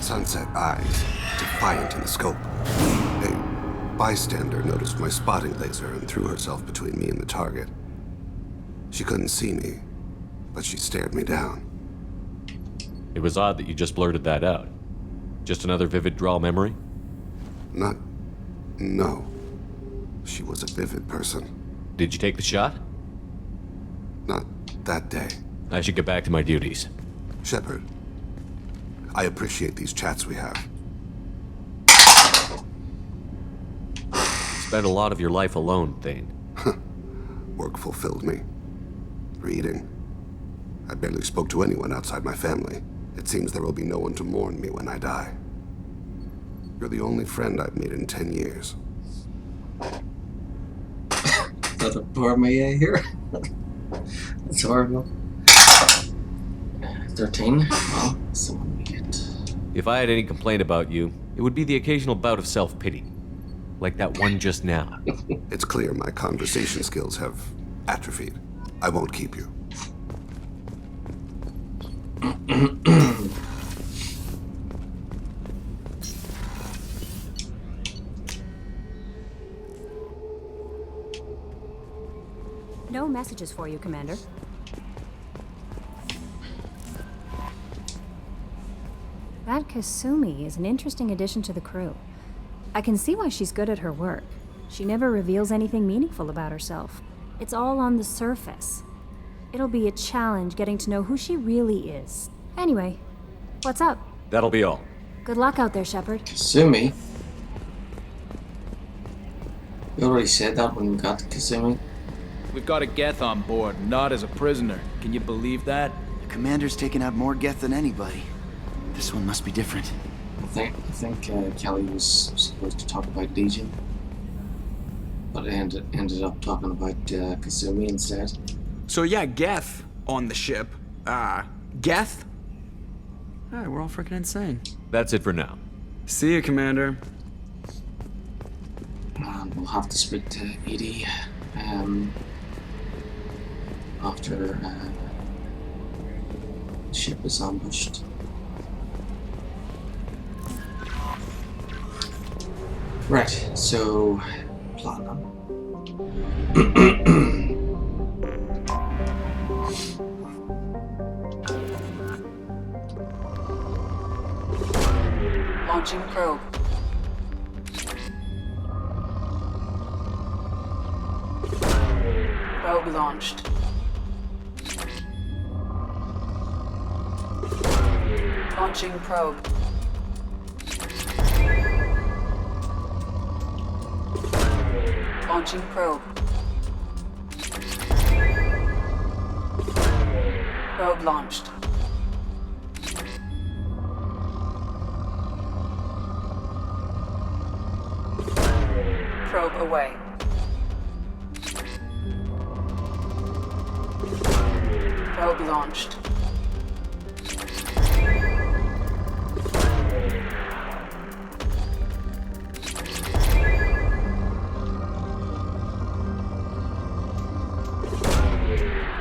Sunset eyes, defiant in the scope. A bystander noticed my spotting laser and threw herself between me and the target. She couldn't see me, but she stared me down. It was odd that you just blurted that out. Just another vivid Drell memory? No. She was a vivid person. Did you take the shot? Not that day. I should get back to my duties. Shepard, I appreciate these chats we have. Spent a lot of your life alone, Thane. Work fulfilled me. Reading. I barely spoke to anyone outside my family. It seems there will be no one to mourn me when I die. You're the only friend I've made in 10 years. Got a poor Maya here. That's horrible. 13. Well, someone we get. If I had any complaint about you, it would be the occasional bout of self-pity. Like that one just now. It's clear my conversation skills have atrophied. I won't keep you. No messages for you, Commander. That Kasumi is an interesting addition to the crew. I can see why she's good at her work. She never reveals anything meaningful about herself. It's all on the surface. It'll be a challenge getting to know who she really is. Anyway, what's up? That'll be all. Good luck out there, Shepard. Kasumi? You already said that when you got to Kasumi. We've got a Geth on board, not as a prisoner. Can you believe that? The commander's taken out more Geth than anybody. This one must be different. I think Kelly was supposed to talk about Legion, but it ended up talking about Kasumi instead. So yeah, Geth on the ship. Geth? Alright, we're all freaking insane. That's it for now. See you, Commander. And we'll have to speak to Edie after the ship is ambushed. Right, so platinum. Launching probe. Probe launched. Launching probe. Launching probe. Probe launched. Probe away. Probe launched.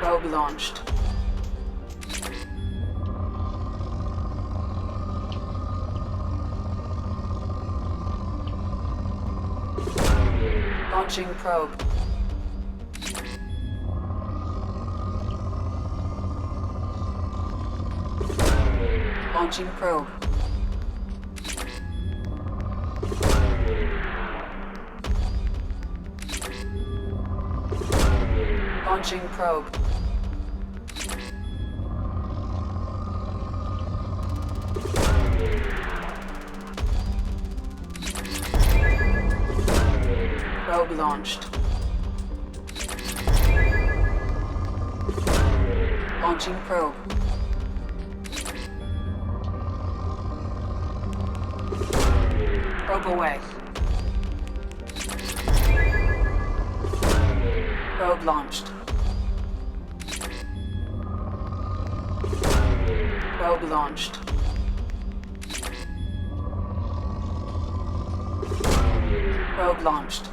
Probe launched. Launching probe. Launching probe. Launching probe. Probe launched. Launching probe. Probe away. Probe launched. Probe launched. Probe launched.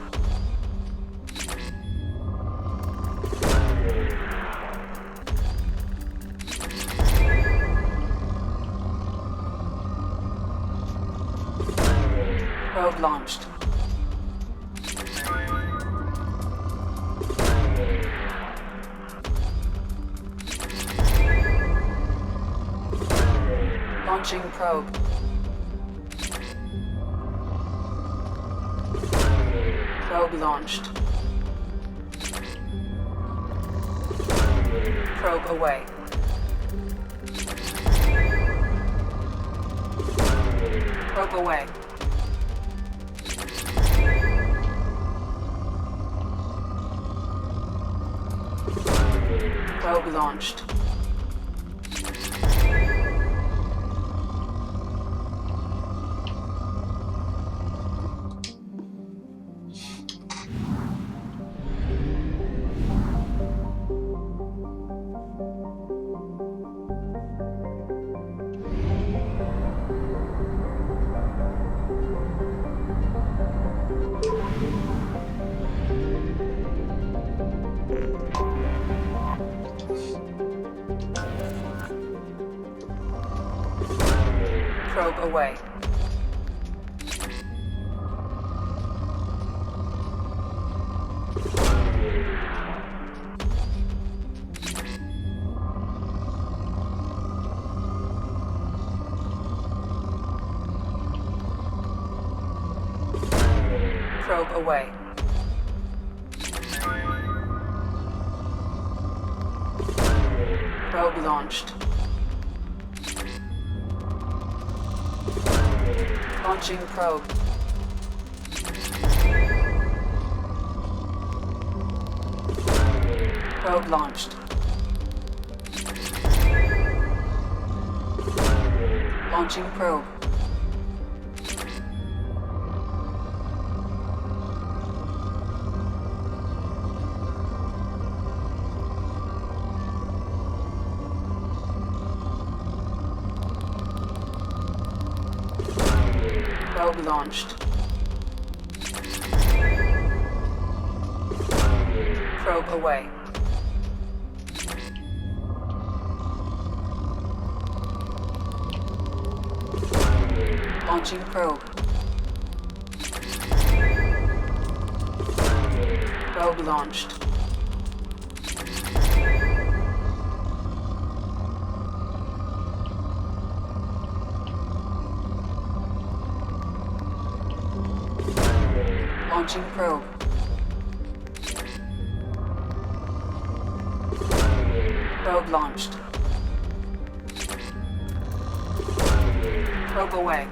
Probe launched. Launching probe. Probe launched. Probe away. Probe away. Probe launched. Probe away. Probe away. Probe launched. Launching probe. Probe launched. Launching probe. Probe launched. Probe away. Launching probe. Probe launched. Launching probe. Probe launched. Probe away.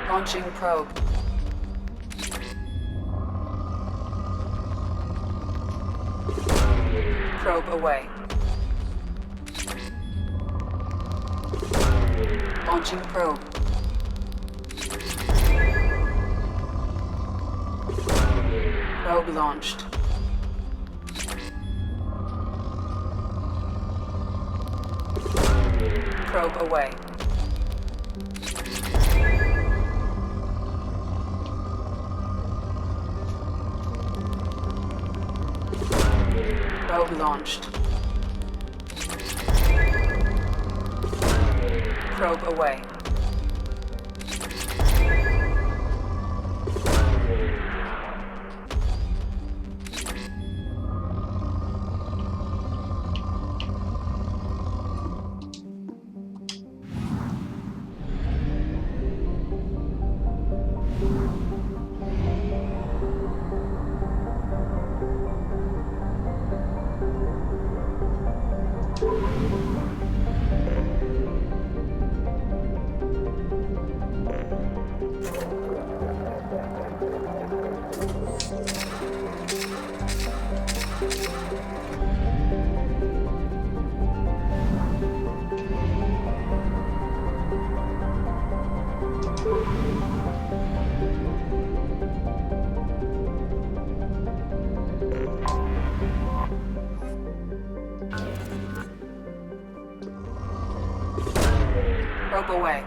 Launching probe. Probe away. Launching probe. Probe launched. Probe away. Probe launched. Probe away. Probe away.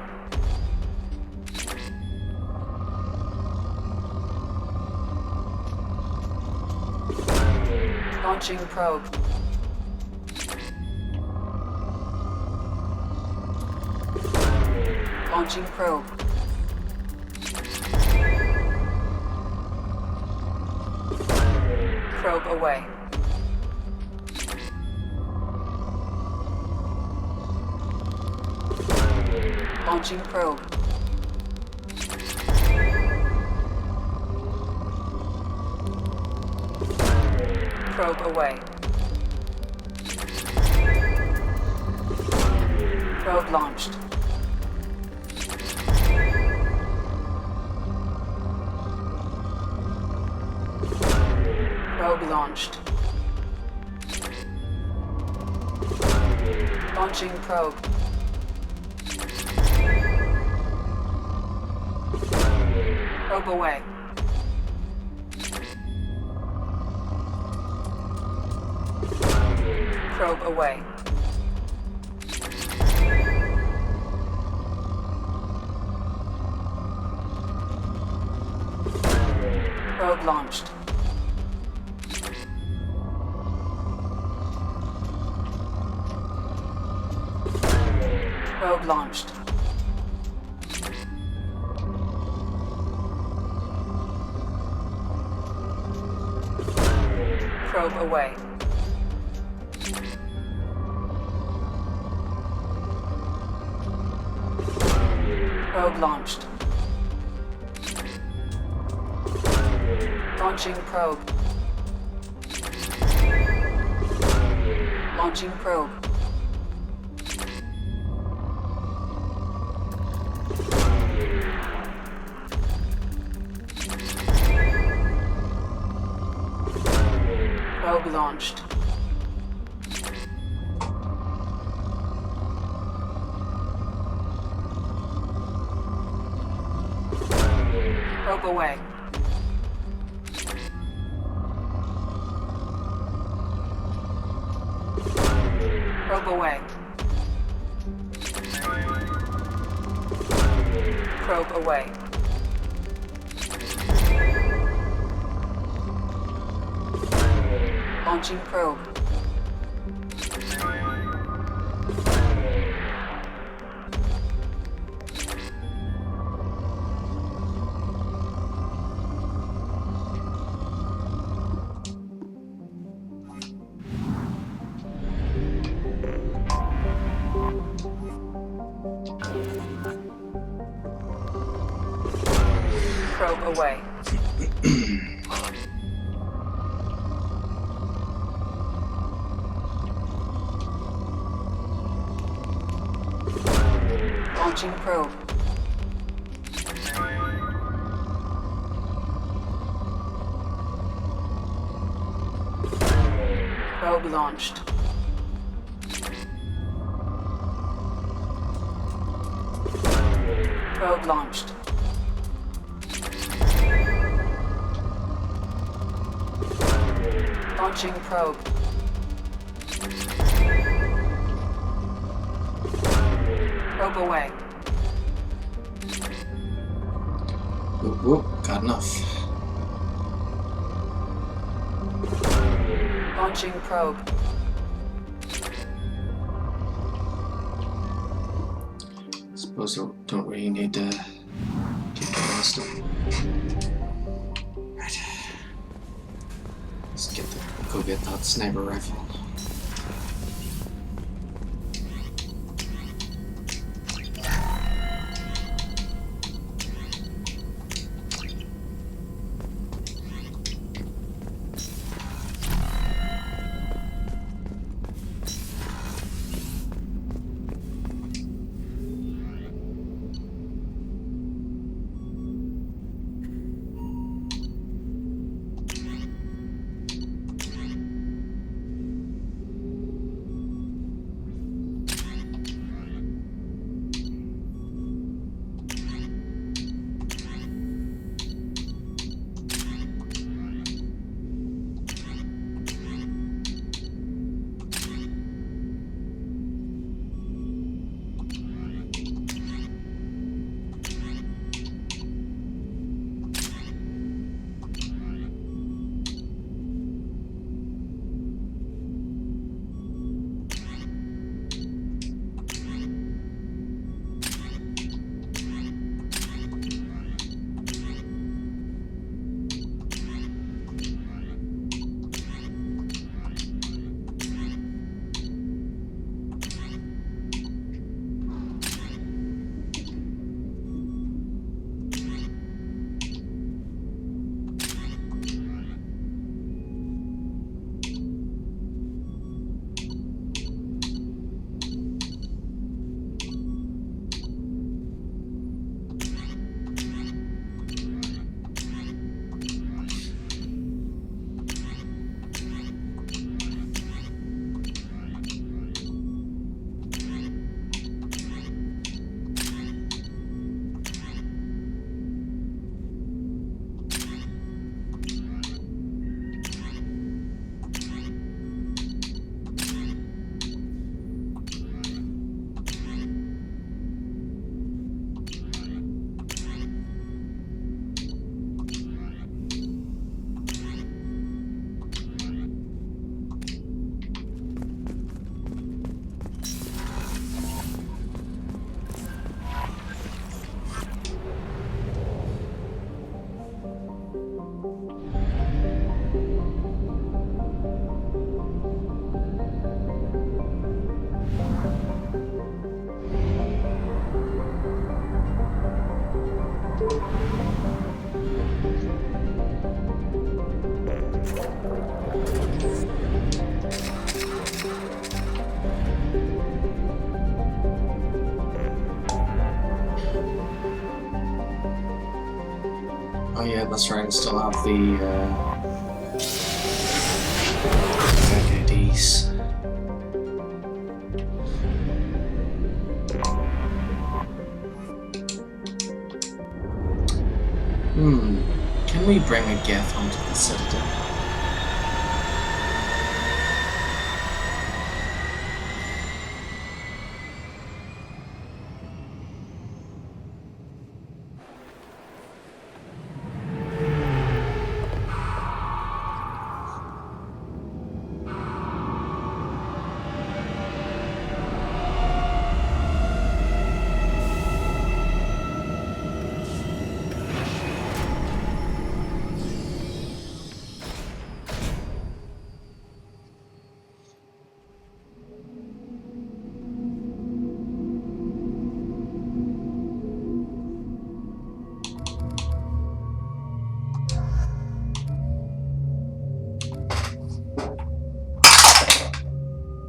Launching probe. Launching probe. Probe away. Launching probe. Probe away. Probe launched. Probe launched. Launching probe. Probe away. Probe away. Probe launched. Probe launched. Probe away. Probe launched. Launching probe. Launching probe. Probe launched. Probe away. Probe away. Probe away. Launching probe. Probe away. Launching probe. Probe launched. Probe launched. Launching probe. Probe away. Whoop, whoop, got enough. Launching probe. Suppose I don't really need to keep the rest of them. Right. Let's go get that sniper rifle. that's right. I still have the fake IDs. Can we bring a Geth onto the Citadel?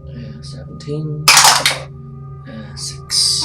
Yeah, 17. 6.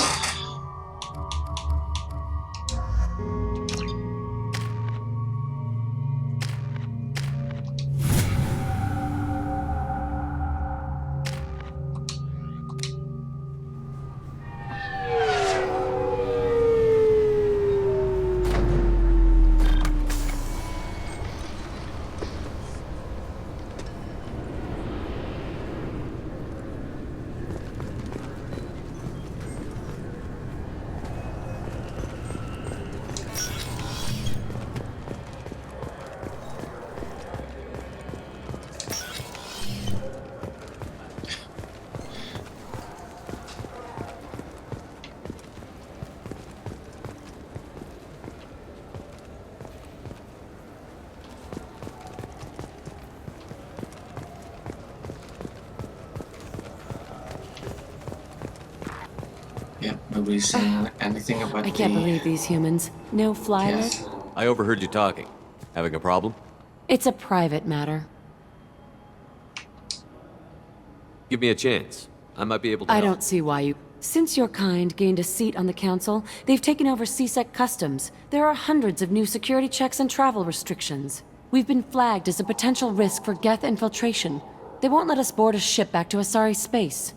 Yep, nobody's saying anything about I can't believe these humans. No flylet? I overheard you talking. Having a problem? It's a private matter. Give me a chance. I might be able to I help. don't see why you... Since your kind gained a seat on the council, they've taken over CSEC customs. There are hundreds of new security checks and travel restrictions. We've been flagged as a potential risk for Geth infiltration. They won't let us board a ship back to Asari space.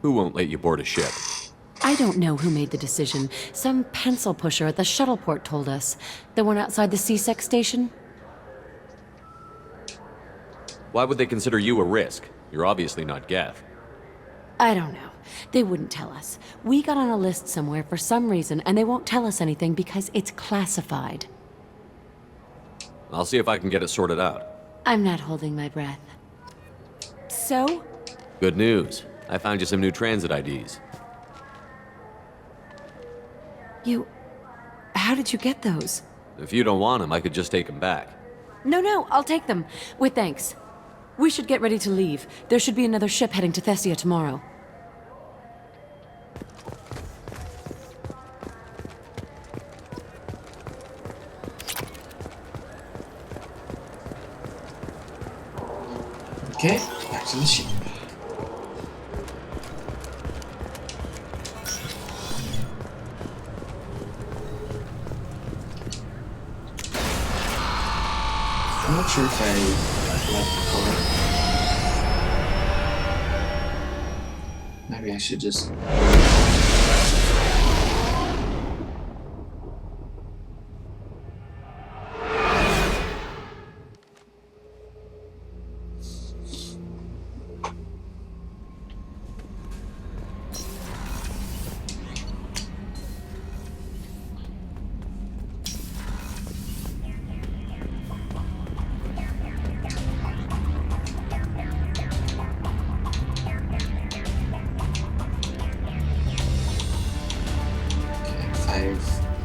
Who won't let you board a ship? I don't know who made the decision. Some pencil pusher at the shuttle port told us. The one outside the CSEC station? Why would they consider you a risk? You're obviously not Geth. I don't know. They wouldn't tell us. We got on a list somewhere for some reason, and they won't tell us anything because it's classified. I'll see if I can get it sorted out. I'm not holding my breath. So? Good news. I found you some new transit IDs. How did you get those? If you don't want them, I could just take them back. No, I'll take them. With thanks. We should get ready to leave. There should be another ship heading to Thessia tomorrow. Okay, back to the ship. I'm not sure if I left the car. Maybe I should just...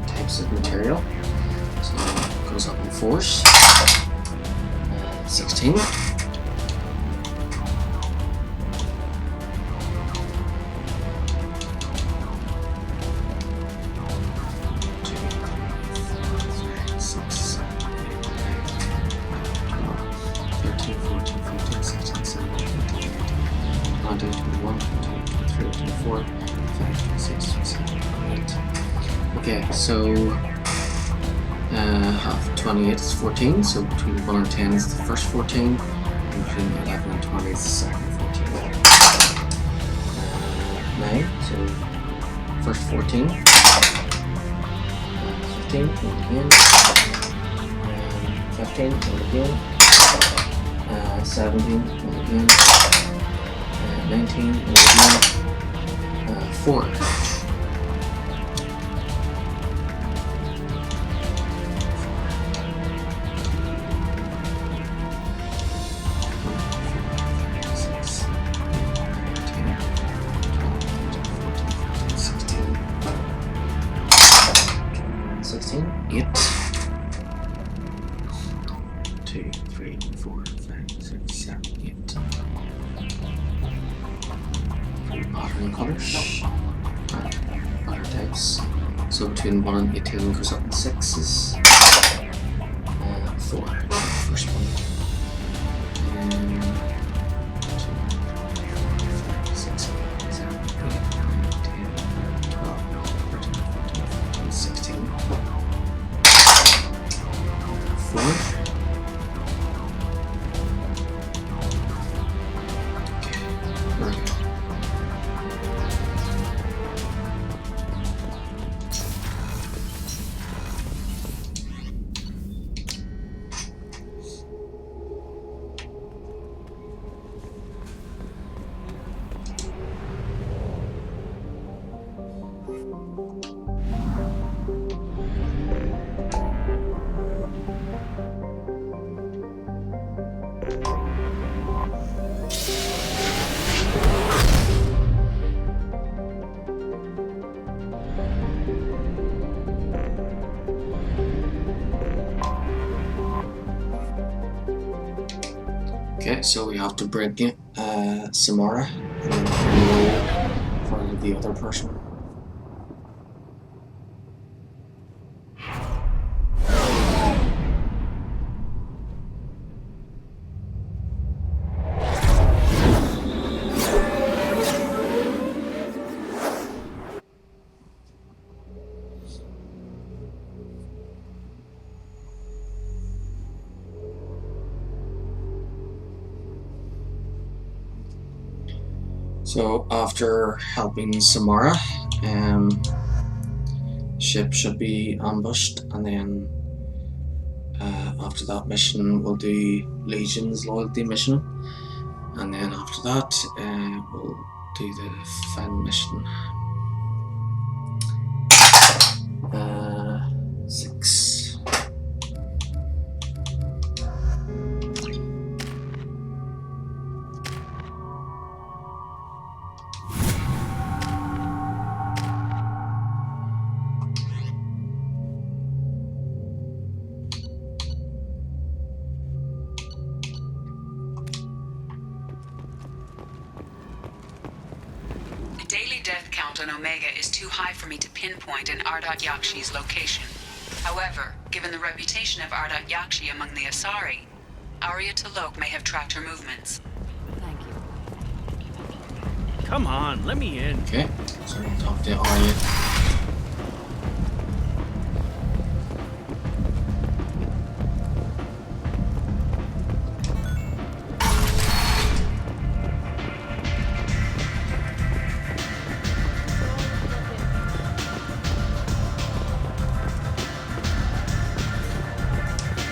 types of material. So it goes up in force. 16. Okay, so half 28 is 14, so between 1 and 10 is the first 14, and between 11 and 20 is the second 14. 9, so first 14. 15, and again. 15, and again. 17, and again. 19, and again. 4. So between 1 and 18 goes up to 6 is 4. First one. And 2, 6, 7, 8, 9, 10, 12, 13, 14, 15, 16. 4. Okay, so we have to bring in Samara and then roll for the other person. So after helping Samara, ship should be ambushed, and then after that mission we'll do Legion's loyalty mission, and then after that we'll do the final mission. 6. On Omega is too high for me to pinpoint an Ardat Yakshi's location. However, given the reputation of Ardat Yakshi among the Asari, Arya T'Loak may have tracked her movements. Thank you. Come on, let me in. Okay, so we'll talk to Arya.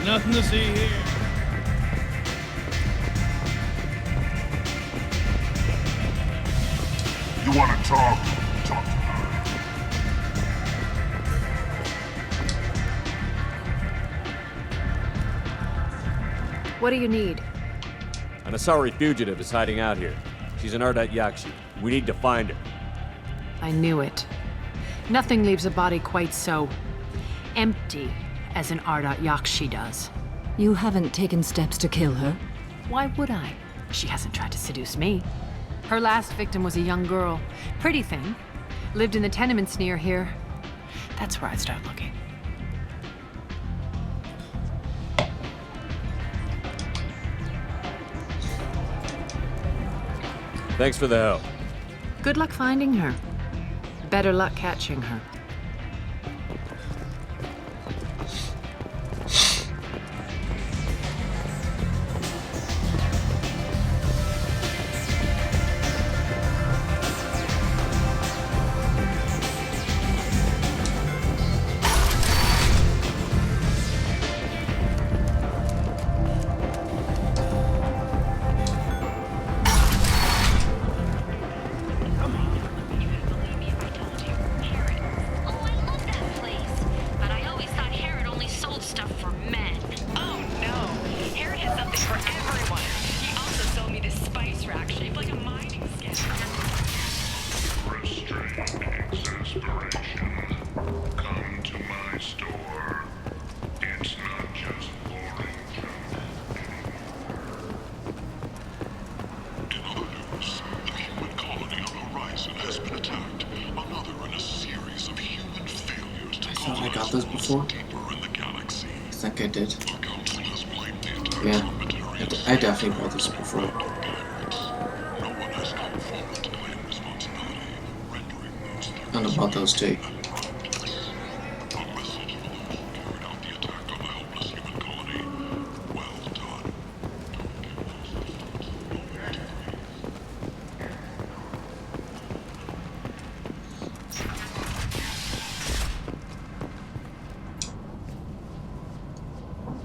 Nothing to see here. You want to talk? Talk to her. What do you need? An Asari fugitive is hiding out here. She's an Ardat Yakshi. We need to find her. I knew it. Nothing leaves a body quite so empty as an Ardat Yakshi does. You haven't taken steps to kill her? Why would I? She hasn't tried to seduce me. Her last victim was a young girl. Pretty thing. Lived in the tenements near here. That's where I'd start looking. Thanks for the help. Good luck finding her. Better luck catching her. something for everyone. He also sold me this spice rack shaped like a mining schedule. Restrained exasperation. Come to my store. It's not just boring junk. In other news, a human colony on the horizon has been attacked. Another in a series of human failures to I got this before. deeper in the galaxy. I think I did. The council has blamed the attack Yeah, on Batarians. I definitely bought this before. No one has come forward to claim responsibility, rendering those And I bought those too. a message for those who carried out the attack on the helpless human colony. Well done.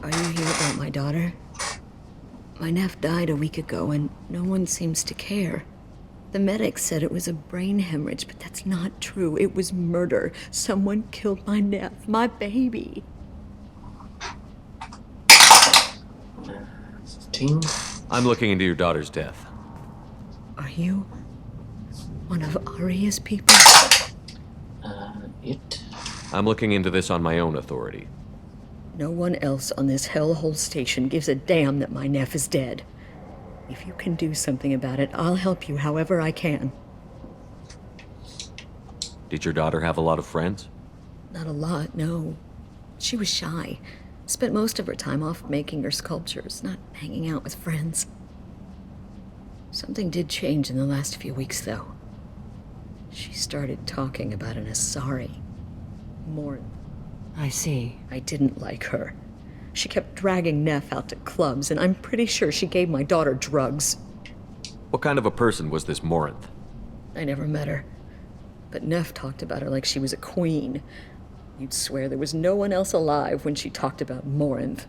Are you here about my daughter? My nephew died a week ago and no one seems to care. The medics said it was a brain hemorrhage, but that's not true. It was murder. Someone killed my nephew, my baby. 15? I'm looking into your daughter's death. Are you one of Aria's people? It? I'm looking into this on my own authority. No one else on this hellhole station gives a damn that my nephew is dead. If you can do something about it, I'll help you however I can. Did your daughter have a lot of friends? Not a lot, no. She was shy. Spent most of her time off making her sculptures, not hanging out with friends. Something did change in the last few weeks, though. She started talking about an Asari. More. I see. I didn't like her. She kept dragging Neff out to clubs, and I'm pretty sure she gave my daughter drugs. What kind of a person was this Morinth? I never met her. But Neff talked about her like she was a queen. You'd swear there was no one else alive when she talked about Morinth.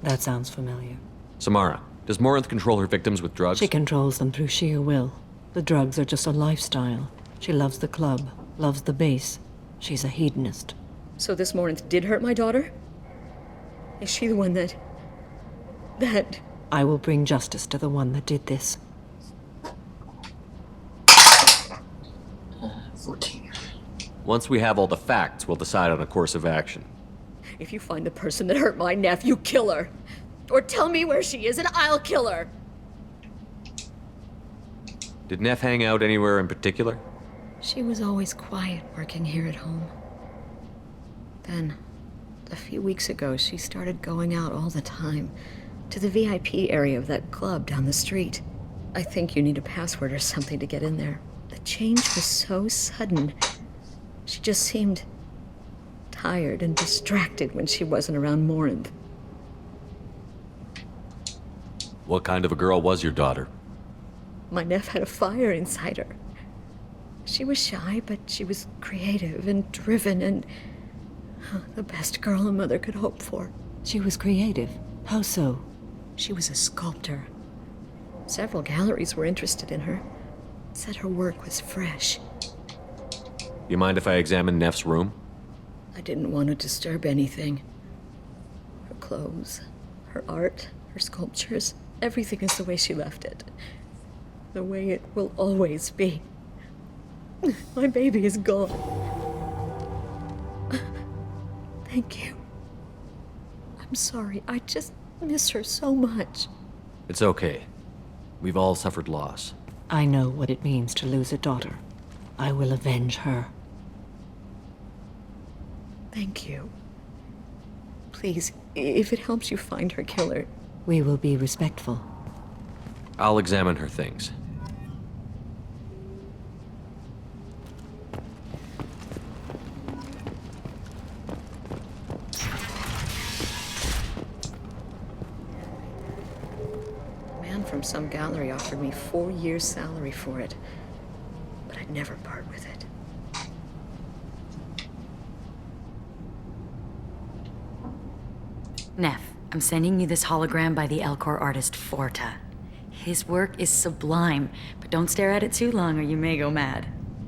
That sounds familiar. Samara, does Morinth control her victims with drugs? She controls them through sheer will. The drugs are just a lifestyle. She loves the club, loves the base. She's a hedonist. So this Morinth did hurt my daughter? Is she the one that... I will bring justice to the one that did this. 14. Once we have all the facts, we'll decide on a course of action. If you find the person that hurt my nephew, kill her. Or tell me where she is and I'll kill her. Did Neff hang out anywhere in particular? She was always quiet working here at home. Then, a few weeks ago, she started going out all the time to the VIP area of that club down the street. I think you need a password or something to get in there. The change was so sudden. She just seemed tired and distracted when she wasn't around Morinth. What kind of a girl was your daughter? My nephew had a fire inside her. She was shy, but she was creative and driven and the best girl a mother could hope for. She was creative. How so? She was a sculptor. Several galleries were interested in her. Said her work was fresh. You mind if I examine Neff's room? I didn't want to disturb anything. Her clothes, her art, her sculptures, everything is the way she left it. The way it will always be. My baby is gone. Thank you. I'm sorry. I just miss her so much. It's okay. We've all suffered loss. I know what it means to lose a daughter. I will avenge her. Thank you. Please, if it helps you find her killer. We will be respectful. I'll examine her things. From some gallery offered me 4 years' salary for it, but I'd never part with it. Neff, I'm sending you this hologram by the Elcor artist Forta. His work is sublime, but don't stare at it too long or you may go mad.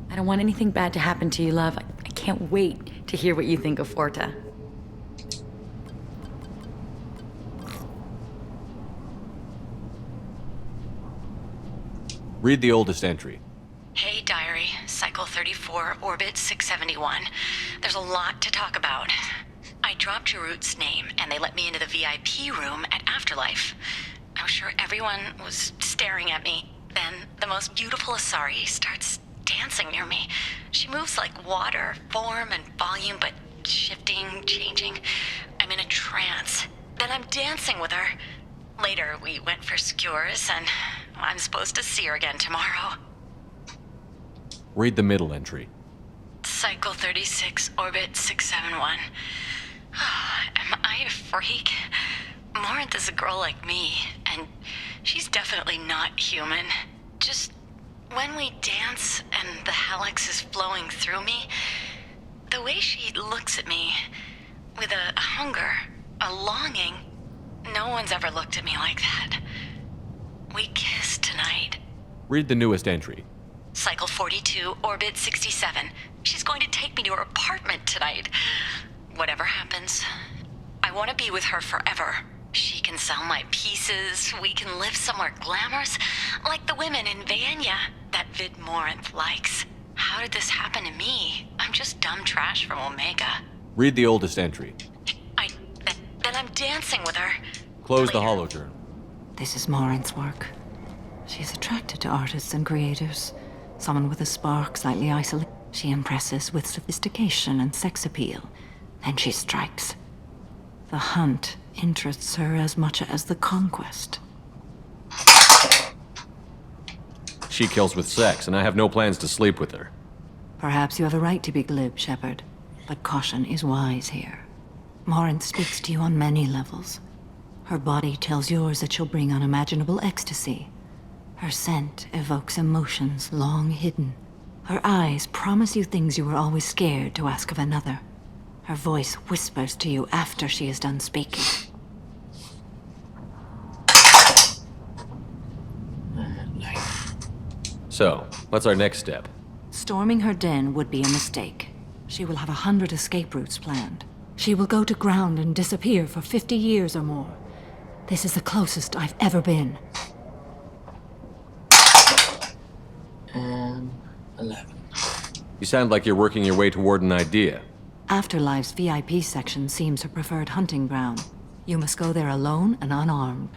I don't want anything bad to happen to you, love. I can't wait to hear what you think of Forta. Read the oldest entry. Hey, Diary. Cycle 34, Orbit 671. There's a lot to talk about. I dropped Jarut's name, and they let me into the VIP room at Afterlife. I was sure everyone was staring at me. Then the most beautiful Asari starts dancing near me. She moves like water, form and volume, but shifting, changing. I'm in a trance. Then I'm dancing with her. Later, we went for skewers, and I'm supposed to see her again tomorrow. Read the middle entry. Cycle 36, Orbit 671. Am I a freak? Morinth is a girl like me, and she's definitely not human. Just when we dance and the Hallex is flowing through me, the way she looks at me, with a hunger, a longing, no one's ever looked at me like that. We kissed tonight. Read the newest entry. Cycle 42, Orbit 67. She's going to take me to her apartment tonight. Whatever happens, I want to be with her forever. She can sell my pieces, we can live somewhere glamorous, like the women in Vanya that Vid Morinth likes. How did this happen to me? I'm just dumb trash from Omega. Read the oldest entry. Then I'm dancing with her. Close the holojournal. This is Morinth's work. She's attracted to artists and creators. Someone with a spark, slightly isolated. She impresses with sophistication and sex appeal. Then she strikes. The hunt interests her as much as the conquest. She kills with sex, and I have no plans to sleep with her. Perhaps you have a right to be glib, Shepard, but caution is wise here. Morinth speaks to you on many levels. Her body tells yours that she'll bring unimaginable ecstasy. Her scent evokes emotions long hidden. Her eyes promise you things you were always scared to ask of another. Her voice whispers to you after she is done speaking. So, what's our next step? Storming her den would be a mistake. She will have 100 escape routes planned. She will go to ground and disappear for 50 years or more. This is the closest I've ever been. And 11. You sound like you're working your way toward an idea. Afterlife's VIP section seems her preferred hunting ground. You must go there alone and unarmed.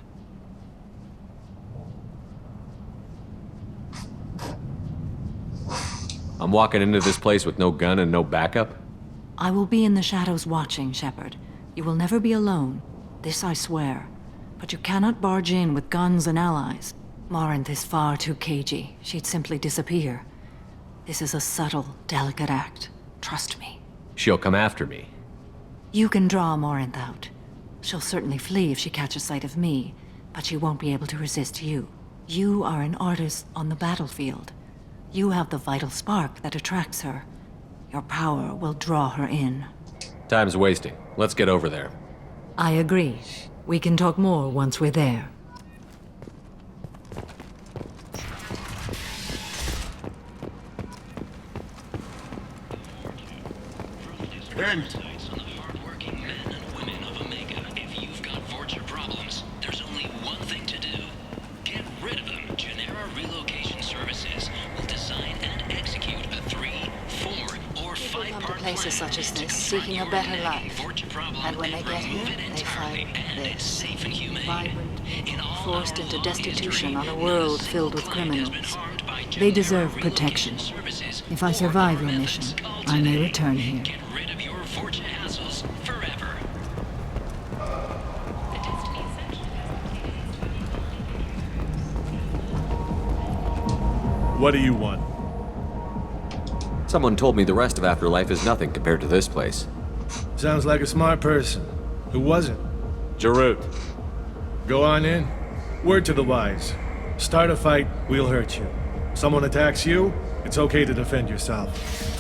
I'm walking into this place with no gun and no backup? I will be in the shadows watching, Shepard. You will never be alone. This I swear. But you cannot barge in with guns and allies. Morinth is far too cagey. She'd simply disappear. This is a subtle, delicate act. Trust me. She'll come after me. You can draw Morinth out. She'll certainly flee if she catches sight of me, but she won't be able to resist you. You are an artist on the battlefield. You have the vital spark that attracts her. Your power will draw her in. Time's wasting. Let's get over there. I agree. We can talk more once we're there. Ben! Places such as this, seeking a better life. And when they get here, they find this. Vibrant, forced into destitution on a world filled with criminals. They deserve protection. If I survive your mission, I may return here. What do you want? Someone told me the rest of Afterlife is nothing compared to this place. Sounds like a smart person. Who was it? Jarut. Go on in. Word to the wise. Start a fight, we'll hurt you. Someone attacks you, it's okay to defend yourself.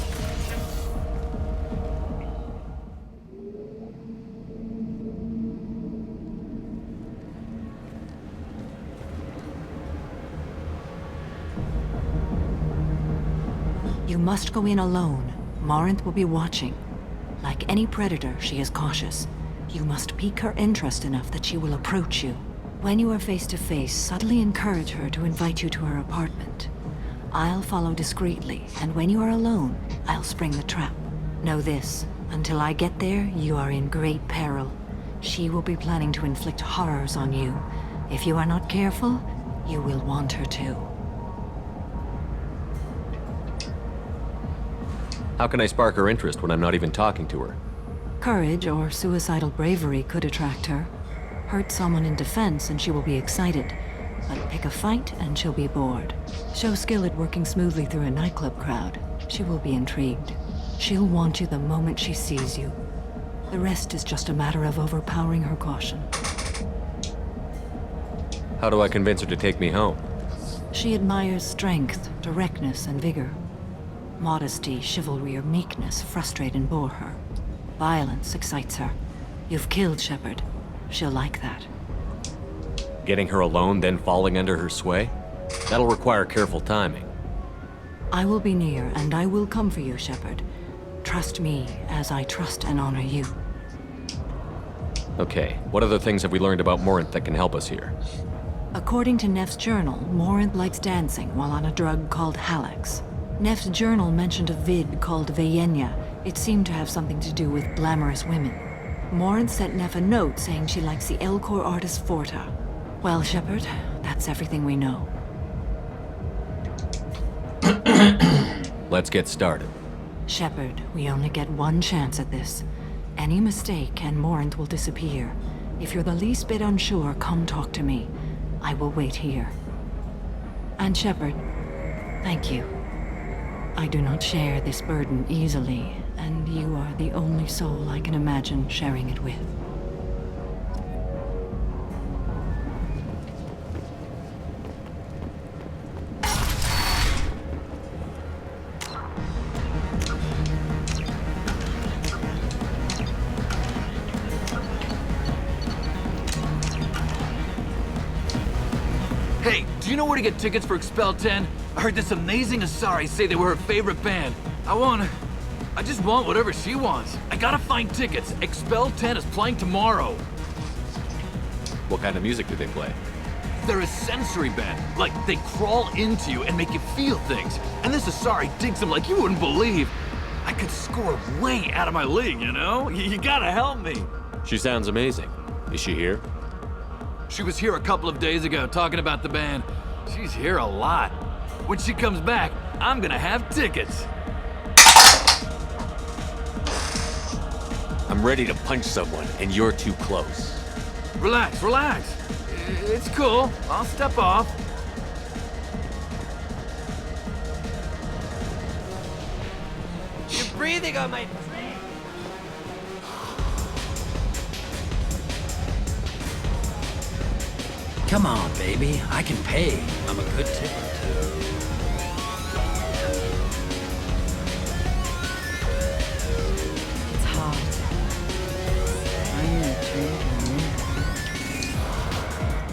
You must go in alone. Morinth will be watching. Like any predator, she is cautious. You must pique her interest enough that she will approach you. When you are face to face, subtly encourage her to invite you to her apartment. I'll follow discreetly, and when you are alone, I'll spring the trap. Know this, until I get there, you are in great peril. She will be planning to inflict horrors on you. If you are not careful, you will want her to. How can I spark her interest when I'm not even talking to her? Courage or suicidal bravery could attract her. Hurt someone in defense and she will be excited. But pick a fight and she'll be bored. Show skill at working smoothly through a nightclub crowd. She will be intrigued. She'll want you the moment she sees you. The rest is just a matter of overpowering her caution. How do I convince her to take me home? She admires strength, directness, and vigor. Modesty, chivalry, or meekness frustrate and bore her. Violence excites her. You've killed Shepard. She'll like that. Getting her alone, then falling under her sway? That'll require careful timing. I will be near, and I will come for you, Shepard. Trust me, as I trust and honor you. Okay, what other things have we learned about Morinth that can help us here? According to Neff's journal, Morinth likes dancing while on a drug called Halax. Neff's journal mentioned a vid called Vayenya. It seemed to have something to do with glamorous women. Morinth sent Neff a note saying she likes the Elcor artist Forta. Well, Shepard, that's everything we know. Let's get started. Shepard, we only get one chance at this. Any mistake and Morinth will disappear. If you're the least bit unsure, come talk to me. I will wait here. And Shepard, thank you. I do not share this burden easily, and you are the only soul I can imagine sharing it with. Hey, do you know where to get tickets for Expel 10? I heard this amazing Asari say they were her favorite band. I just want whatever she wants. I gotta find tickets. Expel 10 is playing tomorrow. What kind of music do they play? They're a sensory band. Like, they crawl into you and make you feel things. And this Asari digs them like you wouldn't believe. I could score way out of my league, you know? You gotta help me. She sounds amazing. Is she here? She was here a couple of days ago talking about the band. She's here a lot. When she comes back, I'm gonna have tickets. I'm ready to punch someone, and you're too close. Relax, relax. It's cool. I'll step off. You're breathing on my... Come on, baby. I can pay. I'm a good tipper, too. It's hot.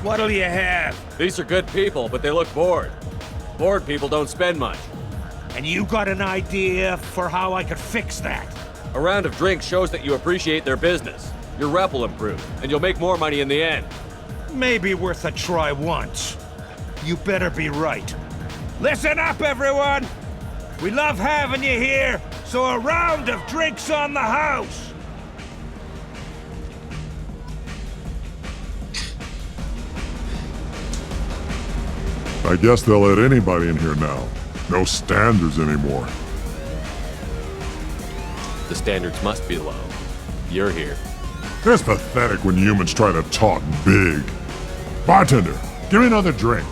What'll you have? These are good people, but they look bored. Bored people don't spend much. And you got an idea for how I could fix that? A round of drinks shows that you appreciate their business. Your rep will improve, and you'll make more money in the end. Maybe worth a try once. You better be right. Listen up, everyone! We love having you here, so a round of drinks on the house! I guess they'll let anybody in here now. No standards anymore. The standards must be low. You're here. It's pathetic when humans try to talk big. Bartender, give me another drink.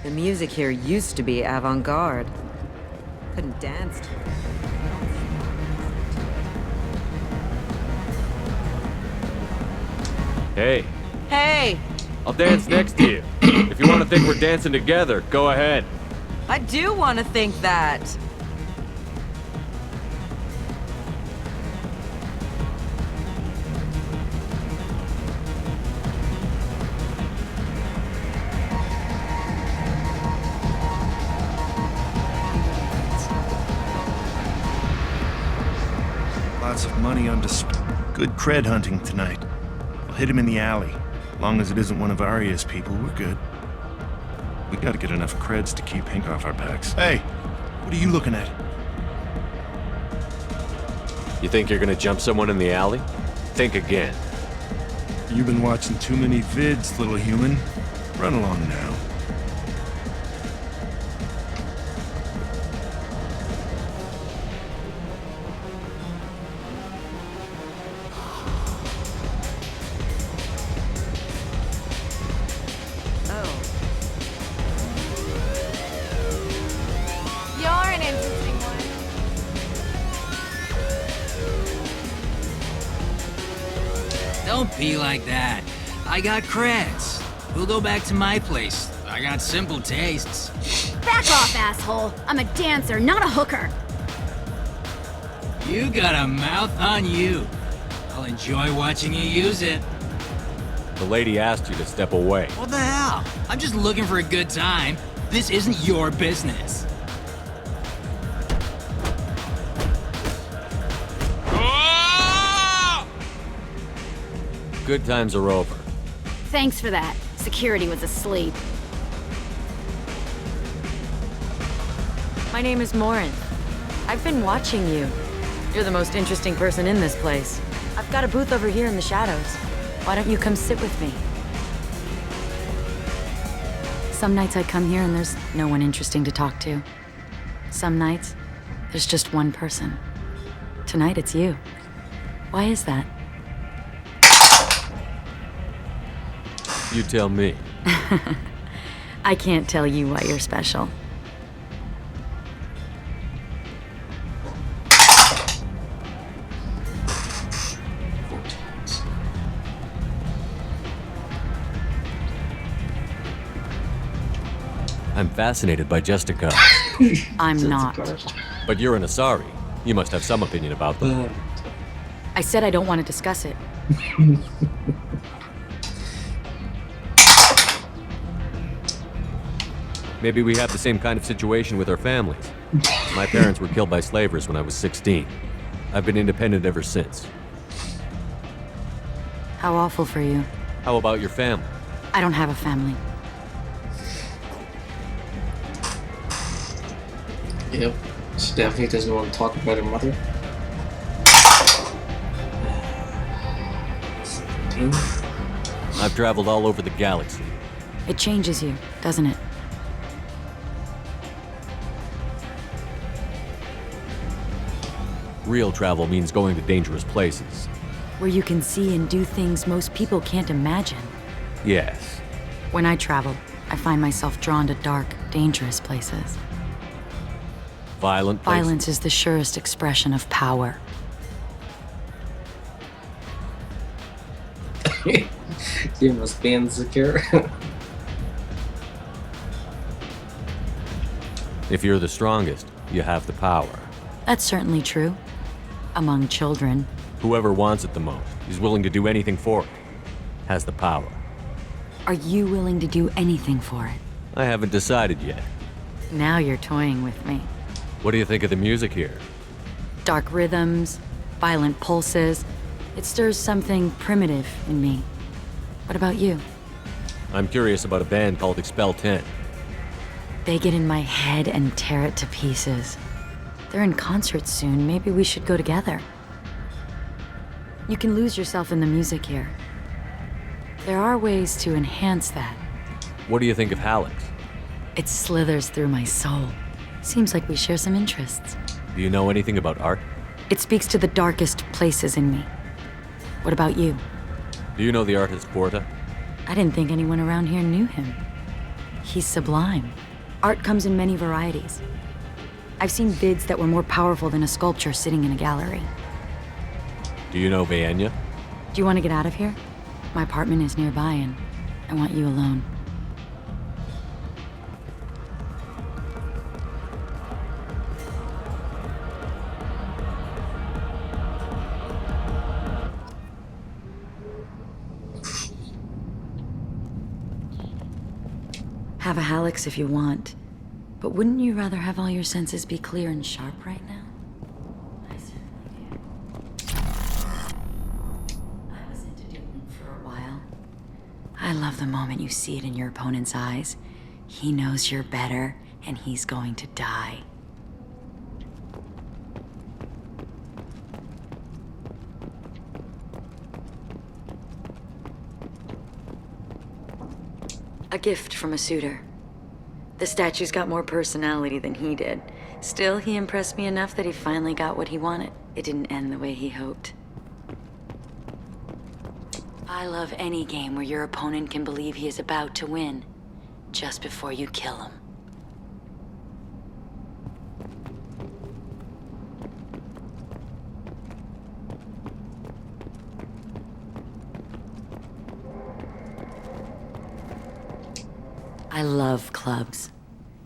The music here used to be avant-garde. Couldn't dance to it. Hey, Hey! I'll dance next to you. If you want to think we're dancing together, go ahead. I do want to think that. Lots of money on display. Good cred hunting tonight. We'll hit him in the alley. Long as it isn't one of Arya's people, we're good. We gotta get enough creds to keep Hank off our backs. Hey, what are you looking at? You think you're gonna jump someone in the alley? Think again. You've been watching too many vids, little human. Run along now. You're an interesting one. Don't be like that. I got creds. We'll go back to my place. I got simple tastes. Back off, asshole. I'm a dancer, not a hooker. You got a mouth on you. I'll enjoy watching you use it. The lady asked you to step away. What the hell? I'm just looking for a good time. This isn't your business. Good times are over. Thanks for that. Security was asleep. My name is Morin. I've been watching you. You're the most interesting person in this place. I've got a booth over here in the shadows. Why don't you come sit with me? Some nights I come here and there's no one interesting to talk to. Some nights, there's just one person. Tonight it's you. Why is that? You tell me. I can't tell you why you're special. I'm fascinated by Jessica. I'm not. But you're an Asari. You must have some opinion about them. I said I don't want to discuss it. Maybe we have the same kind of situation with our families. My parents were killed by slavers when I was 16. I've been independent ever since. How awful for you. How about your family? I don't have a family. Yep. She definitely doesn't want to talk about her mother. 17. I've traveled all over the galaxy. It changes you, doesn't it? Real travel means going to dangerous places. Where you can see and do things most people can't imagine. Yes. When I travel, I find myself drawn to dark, dangerous places. Violent places? Violence is the surest expression of power. You must be insecure. If you're the strongest, you have the power. That's certainly true. Among children. Whoever wants it the most, is willing to do anything for it, has the power. Are you willing to do anything for it? I haven't decided yet. Now you're toying with me. What do you think of the music here? Dark rhythms, violent pulses. It stirs something primitive in me. What about you? I'm curious about a band called Expel 10. They get in my head and tear it to pieces. They're in concert soon. Maybe we should go together. You can lose yourself in the music here. There are ways to enhance that. What do you think of Hallex? It slithers through my soul. Seems like we share some interests. Do you know anything about art? It speaks to the darkest places in me. What about you? Do you know the artist Porta? I didn't think anyone around here knew him. He's sublime. Art comes in many varieties. I've seen vids that were more powerful than a sculpture sitting in a gallery. Do you know Vaenya? Do you want to get out of here? My apartment is nearby and I want you alone. Have a Hallex if you want, but wouldn't you rather have all your senses be clear and sharp right now? I certainly do. I was into dueling for a while. I love the moment you see it in your opponent's eyes. He knows you're better, and he's going to die. A gift from a suitor. The statue's got more personality than he did. Still, he impressed me enough that he finally got what he wanted. It didn't end the way he hoped. I love any game where your opponent can believe he is about to win, just before you kill him. I love clubs.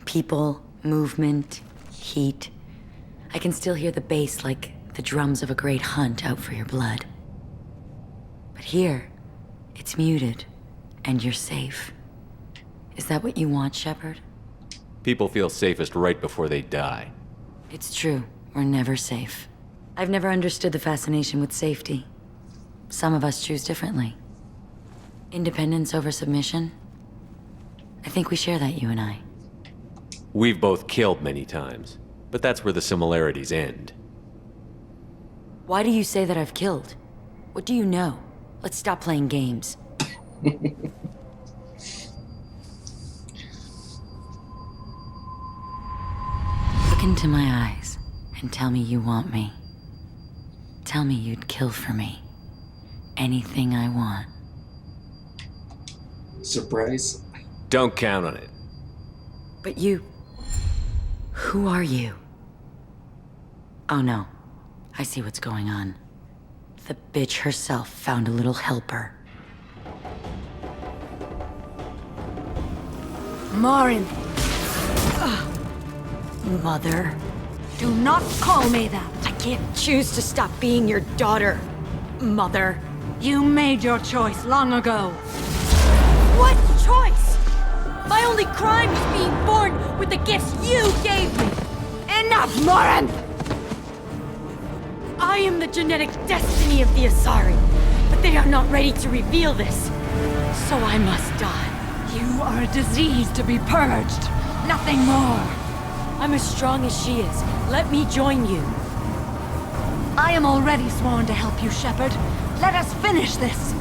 People, movement, heat. I can still hear the bass like the drums of a great hunt out for your blood. But here, it's muted, and you're safe. Is that what you want, Shepard? People feel safest right before they die. It's true. We're never safe. I've never understood the fascination with safety. Some of us choose differently. Independence over submission? I think we share that, you and I. We've both killed many times, but that's where the similarities end. Why do you say that I've killed? What do you know? Let's stop playing games. Look into my eyes and tell me you want me. Tell me you'd kill for me. Anything I want. Surprise. Don't count on it. But you... Who are you? Oh no. I see what's going on. The bitch herself found a little helper. Morin. Mother. Do not call me that. I can't choose to stop being your daughter, Mother. You made your choice long ago. What choice? My only crime was being born with the gifts you gave me. Enough, Morin! I am the genetic destiny of the Asari, but they are not ready to reveal this. So I must die. You are a disease to be purged. Nothing more. I'm as strong as she is. Let me join you. I am already sworn to help you, Shepard. Let us finish this.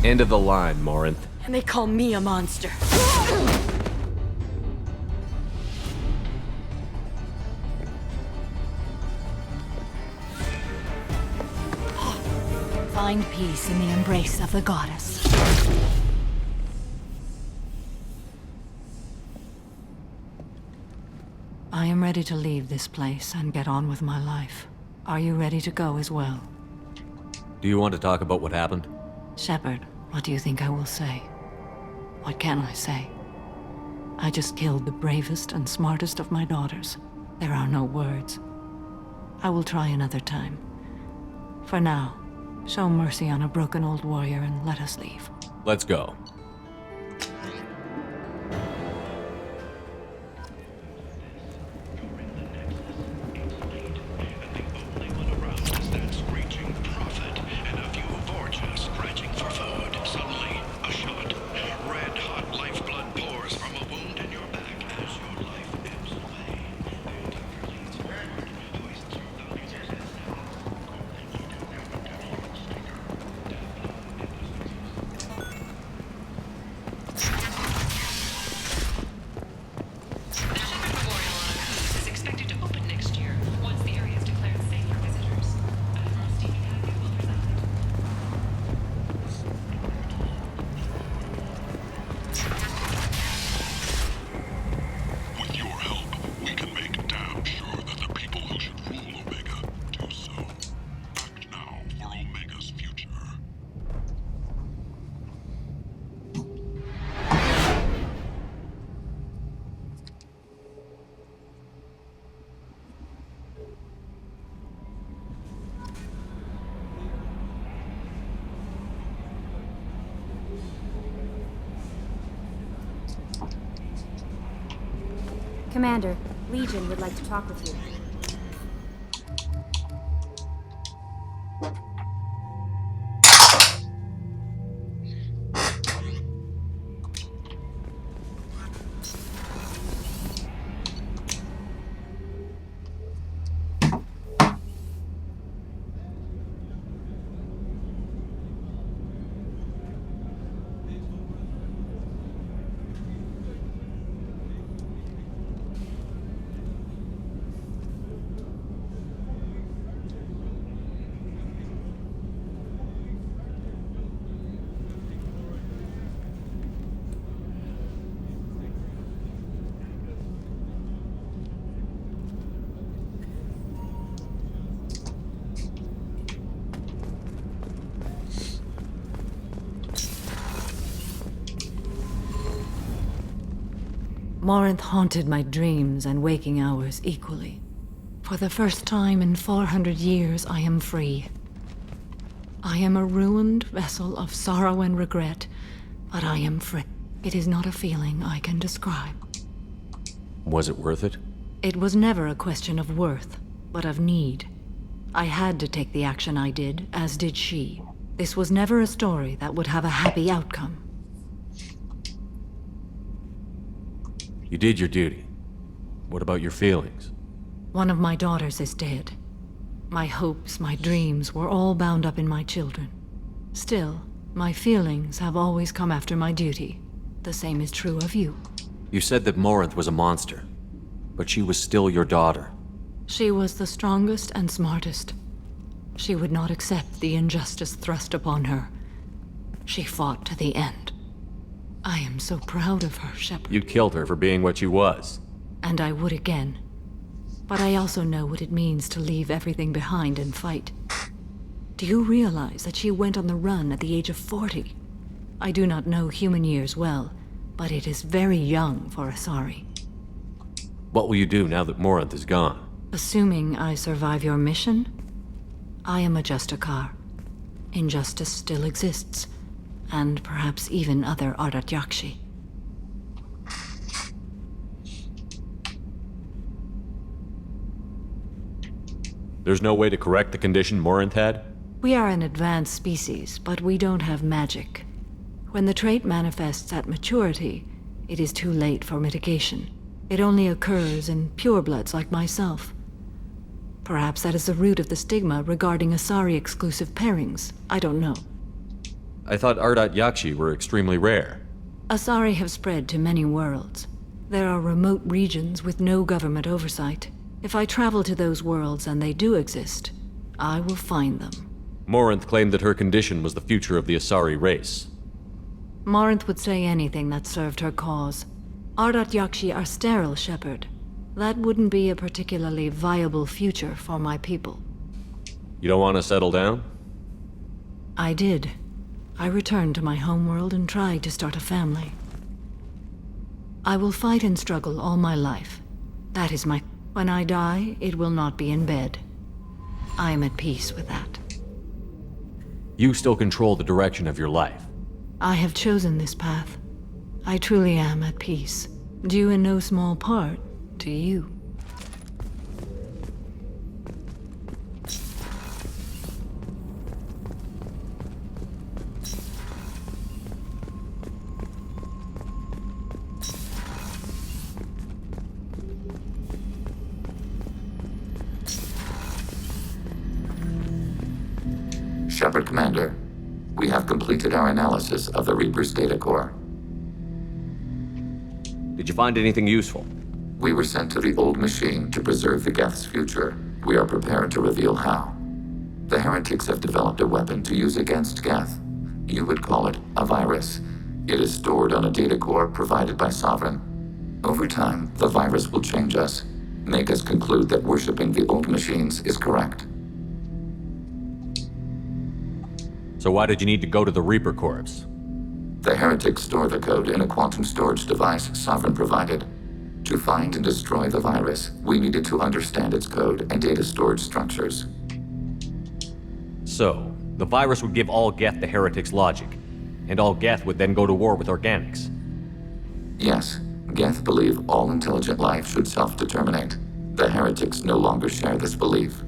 End of the line, Morinth. And they call me a monster. Find peace in the embrace of the goddess. I am ready to leave this place and get on with my life. Are you ready to go as well? Do you want to talk about what happened? Shepard, what do you think I will say? What can I say? I just killed the bravest and smartest of my daughters. There are no words. I will try another time. For now, show mercy on a broken old warrior and let us leave. Let's go. Commander, Legion would like to talk with you. Morinth haunted my dreams and waking hours equally. For the first time in 400 years, I am free. I am a ruined vessel of sorrow and regret, but I am free. It is not a feeling I can describe. Was it worth it? It was never a question of worth, but of need. I had to take the action I did, as did she. This was never a story that would have a happy outcome. You did your duty. What about your feelings? One of my daughters is dead. My hopes, my dreams were all bound up in my children. Still, my feelings have always come after my duty. The same is true of you. You said that Morinth was a monster, but she was still your daughter. She was the strongest and smartest. She would not accept the injustice thrust upon her. She fought to the end. I am so proud of her, Shepard. You killed her for being what she was. And I would again. But I also know what it means to leave everything behind and fight. Do you realize that she went on the run at the age of 40? I do not know human years well, but it is very young for Asari. What will you do now that Morinth is gone? Assuming I survive your mission, I am a Justicar. Injustice still exists, and perhaps even other Ardat Yakshi. There's no way to correct the condition Morinth had? We are an advanced species, but we don't have magic. When the trait manifests at maturity, it is too late for mitigation. It only occurs in purebloods like myself. Perhaps that is the root of the stigma regarding Asari-exclusive pairings. I don't know. I thought Ardat Yakshi were extremely rare. Asari have spread to many worlds. There are remote regions with no government oversight. If I travel to those worlds and they do exist, I will find them. Morinth claimed that her condition was the future of the Asari race. Morinth would say anything that served her cause. Ardat Yakshi are sterile, Shepard. That wouldn't be a particularly viable future for my people. You don't want to settle down? I did. I returned to my homeworld and tried to start a family. I will fight and struggle all my life. That is my... When I die, it will not be in bed. I am at peace with that. You still control the direction of your life. I have chosen this path. I truly am at peace. Due in no small part to you. Shepard, Commander. We have completed our analysis of the Reaper's data core. Did you find anything useful? We were sent to the old machine to preserve the Geth's future. We are prepared to reveal how. The heretics have developed a weapon to use against Geth. You would call it a virus. It is stored on a data core provided by Sovereign. Over time, the virus will change us, make us conclude that worshipping the old machines is correct. So why did you need to go to the Reaper Corps? The heretics store the code in a quantum storage device Sovereign provided. To find and destroy the virus, we needed to understand its code and data storage structures. So, the virus would give all Geth the heretics' logic, and all Geth would then go to war with organics. Yes, Geth believe all intelligent life should self-determinate. The heretics no longer share this belief.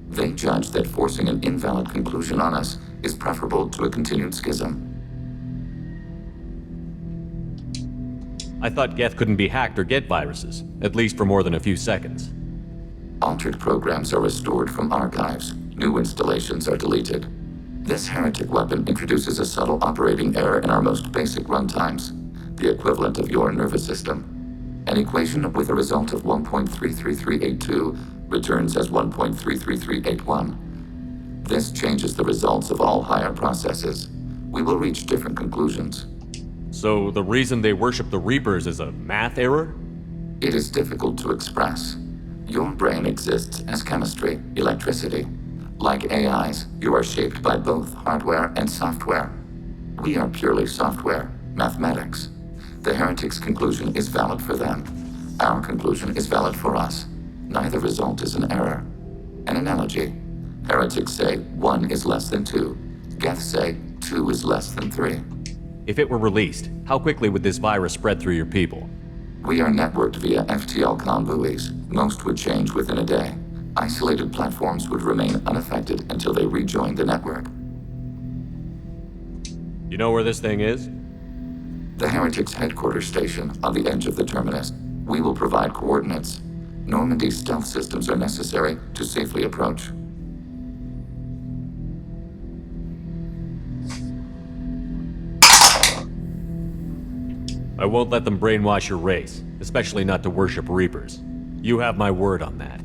They judge that forcing an invalid conclusion on us is preferable to a continued schism. I thought Geth couldn't be hacked or get viruses, at least for more than a few seconds. Altered programs are restored from archives. New installations are deleted. This heretic weapon introduces a subtle operating error in our most basic runtimes, the equivalent of your nervous system. An equation with a result of 1.33382 returns as 1.33381. This changes the results of all higher processes. We will reach different conclusions. So the reason they worship the Reapers is a math error? It is difficult to express. Your brain exists as chemistry, electricity. Like AIs, you are shaped by both hardware and software. We are purely software, mathematics. The heretic's conclusion is valid for them. Our conclusion is valid for us. Neither result is an error. An analogy. Heretics say 1 is less than 2. Geth say 2 is less than 3. If it were released, how quickly would this virus spread through your people? We are networked via FTL-COM buoys. Most would change within a day. Isolated platforms would remain unaffected until they rejoin the network. You know where this thing is? The Heretics' headquarters station on the edge of the terminus. We will provide coordinates. Normandy's stealth systems are necessary to safely approach. I won't let them brainwash your race, especially not to worship Reapers. You have my word on that.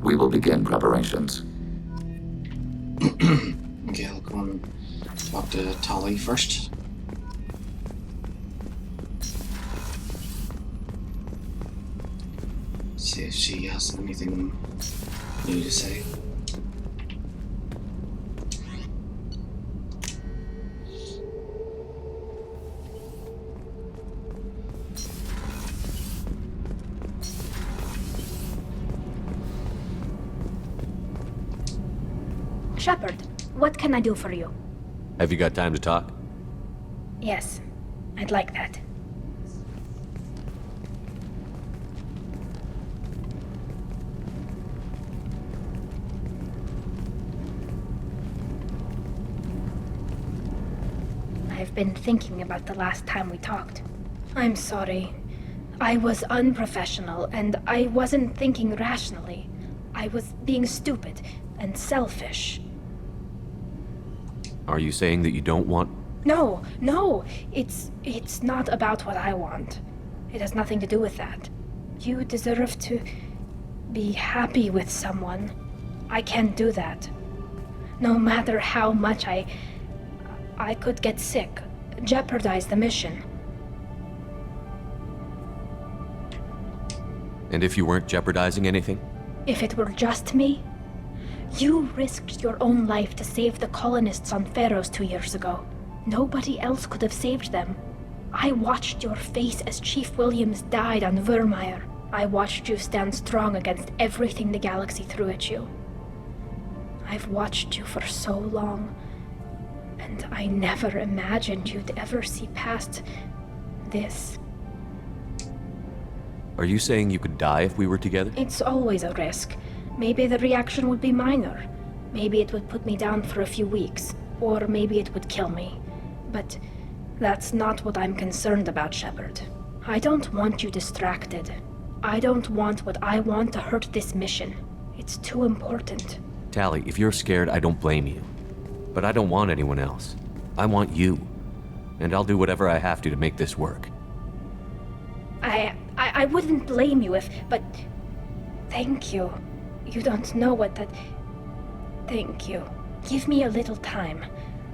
We will begin preparations. Okay, I'll go and talk to Tali first. See if she has anything new to say. Shepard, what can I do for you? Have you got time to talk? Yes, I'd like that. I've been thinking about the last time we talked. I'm sorry. I was unprofessional, and I wasn't thinking rationally. I was being stupid and selfish. Are you saying that you don't want... No, it's not about what I want. It has nothing to do with that. You deserve to be happy with someone. I can't do that. No matter how much I could get sick, jeopardize the mission. And if you weren't jeopardizing anything? If it were just me? You risked your own life to save the colonists on Pharaohs 2 years ago. Nobody else could have saved them. I watched your face as Chief Williams died on Vermeer. I watched you stand strong against everything the galaxy threw at you. I've watched you for so long, and I never imagined you'd ever see past this. Are you saying you could die if we were together? It's always a risk. Maybe the reaction would be minor. Maybe it would put me down for a few weeks, or maybe it would kill me. But that's not what I'm concerned about, Shepard. I don't want you distracted. I don't want what I want to hurt this mission. It's too important. Tali, if you're scared, I don't blame you. But I don't want anyone else. I want you. And I'll do whatever I have to make this work. I wouldn't blame you if, but thank you. You don't know what that... Thank you. Give me a little time.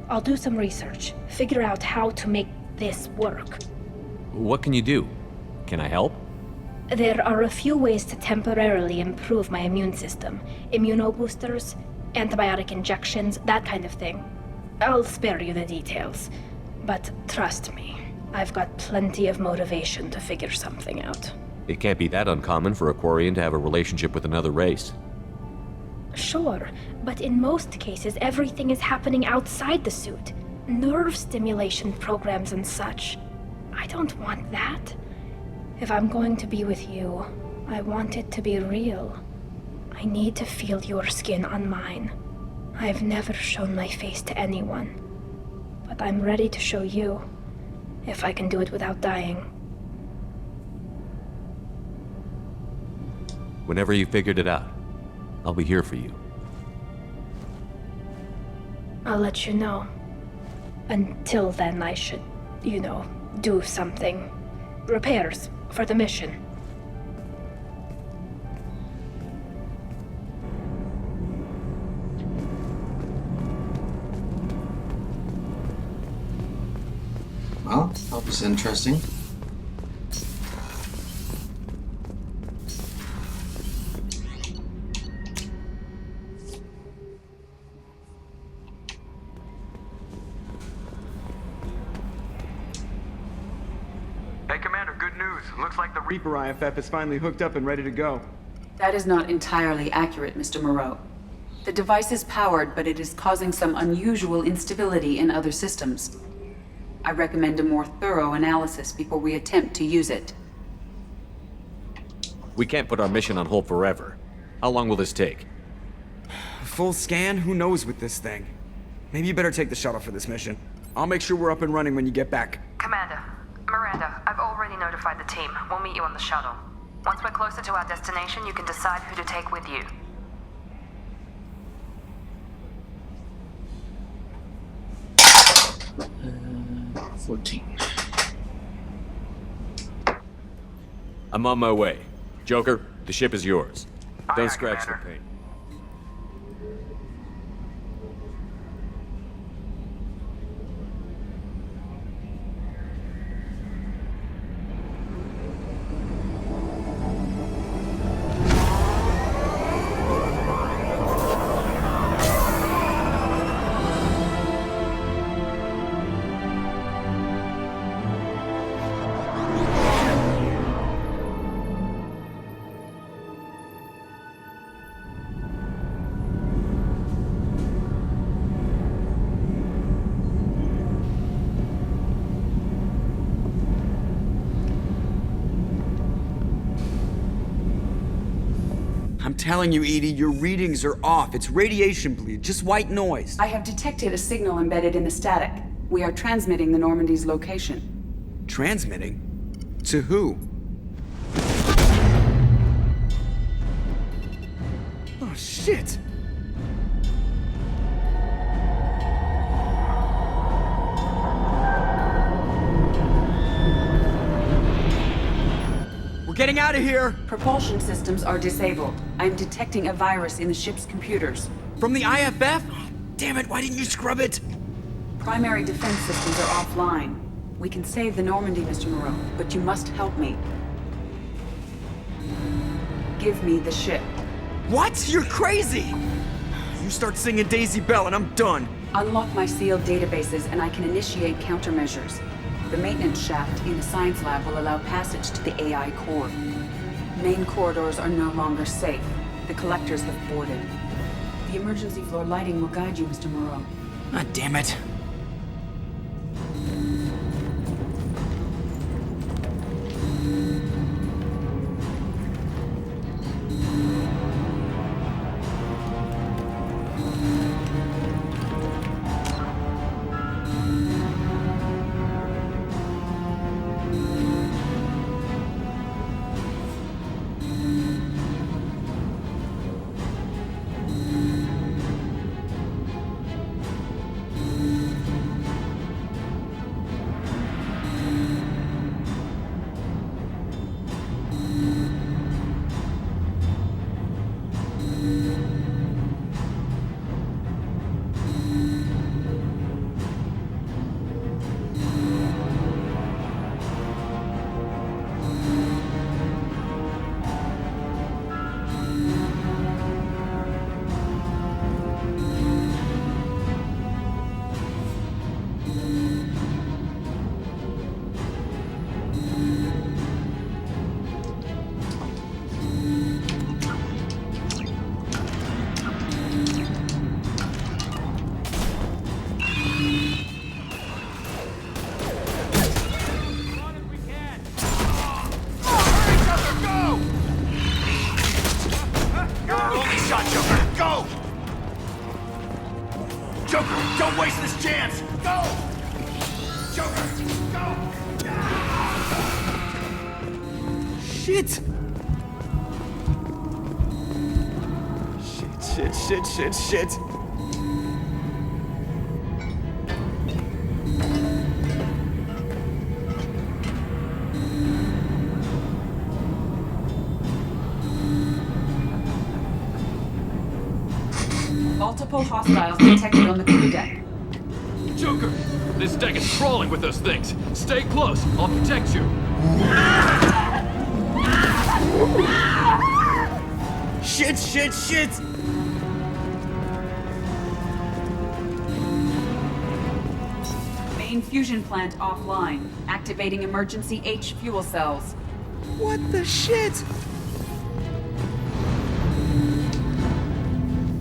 I'll do some research, figure out how to make this work. What can you do? Can I help? There are a few ways to temporarily improve my immune system. Immunoboosters, antibiotic injections, that kind of thing. I'll spare you the details. But trust me, I've got plenty of motivation to figure something out. It can't be that uncommon for a Quarian to have a relationship with another race. Sure, but in most cases everything is happening outside the suit. Nerve stimulation programs and such. I don't want that. If I'm going to be with you, I want it to be real. I need to feel your skin on mine. I've never shown my face to anyone, but I'm ready to show you, if I can do it without dying. Whenever you figured it out, I'll be here for you. I'll let you know. Until then, I should, do something. Repairs for the mission. Well, that was interesting. Hey, Commander, good news. Looks like the Reaper IFF is finally hooked up and ready to go. That is not entirely accurate, Mr. Moreau. The device is powered, but it is causing some unusual instability in other systems. I recommend a more thorough analysis before we attempt to use it. We can't put our mission on hold forever. How long will this take? A full scan? Who knows with this thing? Maybe you better take the shuttle for this mission. I'll make sure we're up and running when you get back. Commander, Miranda, I've already notified the team. We'll meet you on the shuttle. Once we're closer to our destination, you can decide who to take with you. 14. I'm on my way. Joker, the ship is yours. Don't scratch the paint. I'm telling you, Edie, your readings are off. It's radiation bleed, just white noise. I have detected a signal embedded in the static. We are transmitting the Normandy's location. Transmitting? To who? Oh, shit! We're getting out of here! Propulsion systems are disabled. I'm detecting a virus in the ship's computers. From the IFF? Damn it, why didn't you scrub it? Primary defense systems are offline. We can save the Normandy, Mr. Moreau, but you must help me. Give me the ship. What? You're crazy! You start singing Daisy Bell and I'm done. Unlock my sealed databases and I can initiate countermeasures. The maintenance shaft in the science lab will allow passage to the AI core. Main corridors are no longer safe. The collectors have boarded. The emergency floor lighting will guide you, Mr. Moreau. Ah, damn it. Go! Joker, don't waste this chance! Go! Joker, go! Shit! Shit. Multiple hostiles detected on the crew deck. Joker, this deck is crawling with those things. Stay close, I'll protect you. Shit! Main fusion plant offline. Activating emergency H fuel cells. What the shit?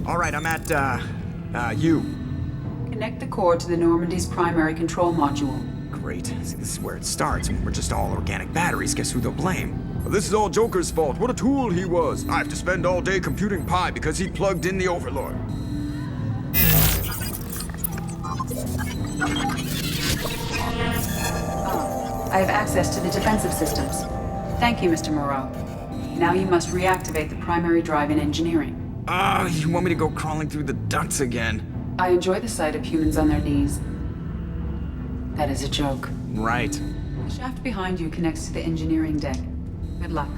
Alright, I'm at, U. Connect the core to the Normandy's primary control module. Great. See, this is where it starts. We're just all organic batteries. Guess who they'll blame? Well, this is all Joker's fault. What a tool he was. I have to spend all day computing pi because he plugged in the Overlord. I have access to the defensive systems. Thank you, Mr. Moreau. Now you must reactivate the primary drive in engineering. You want me to go crawling through the ducts again? I enjoy the sight of humans on their knees. That is a joke. Right. The shaft behind you connects to the engineering deck. Good luck.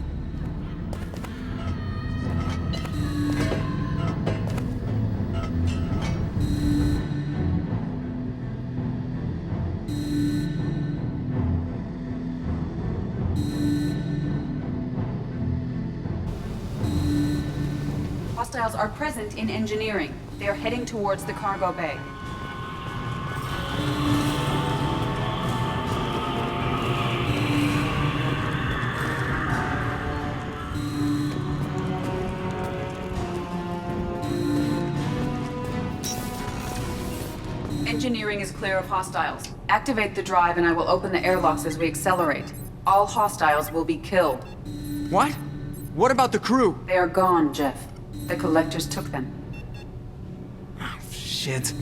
Hostiles are present in engineering. They are heading towards the cargo bay. Engineering is clear of hostiles. Activate the drive and I will open the airlocks as we accelerate. All hostiles will be killed. What? What about the crew? They are gone, Jeff. The collectors took them. Oh, shit.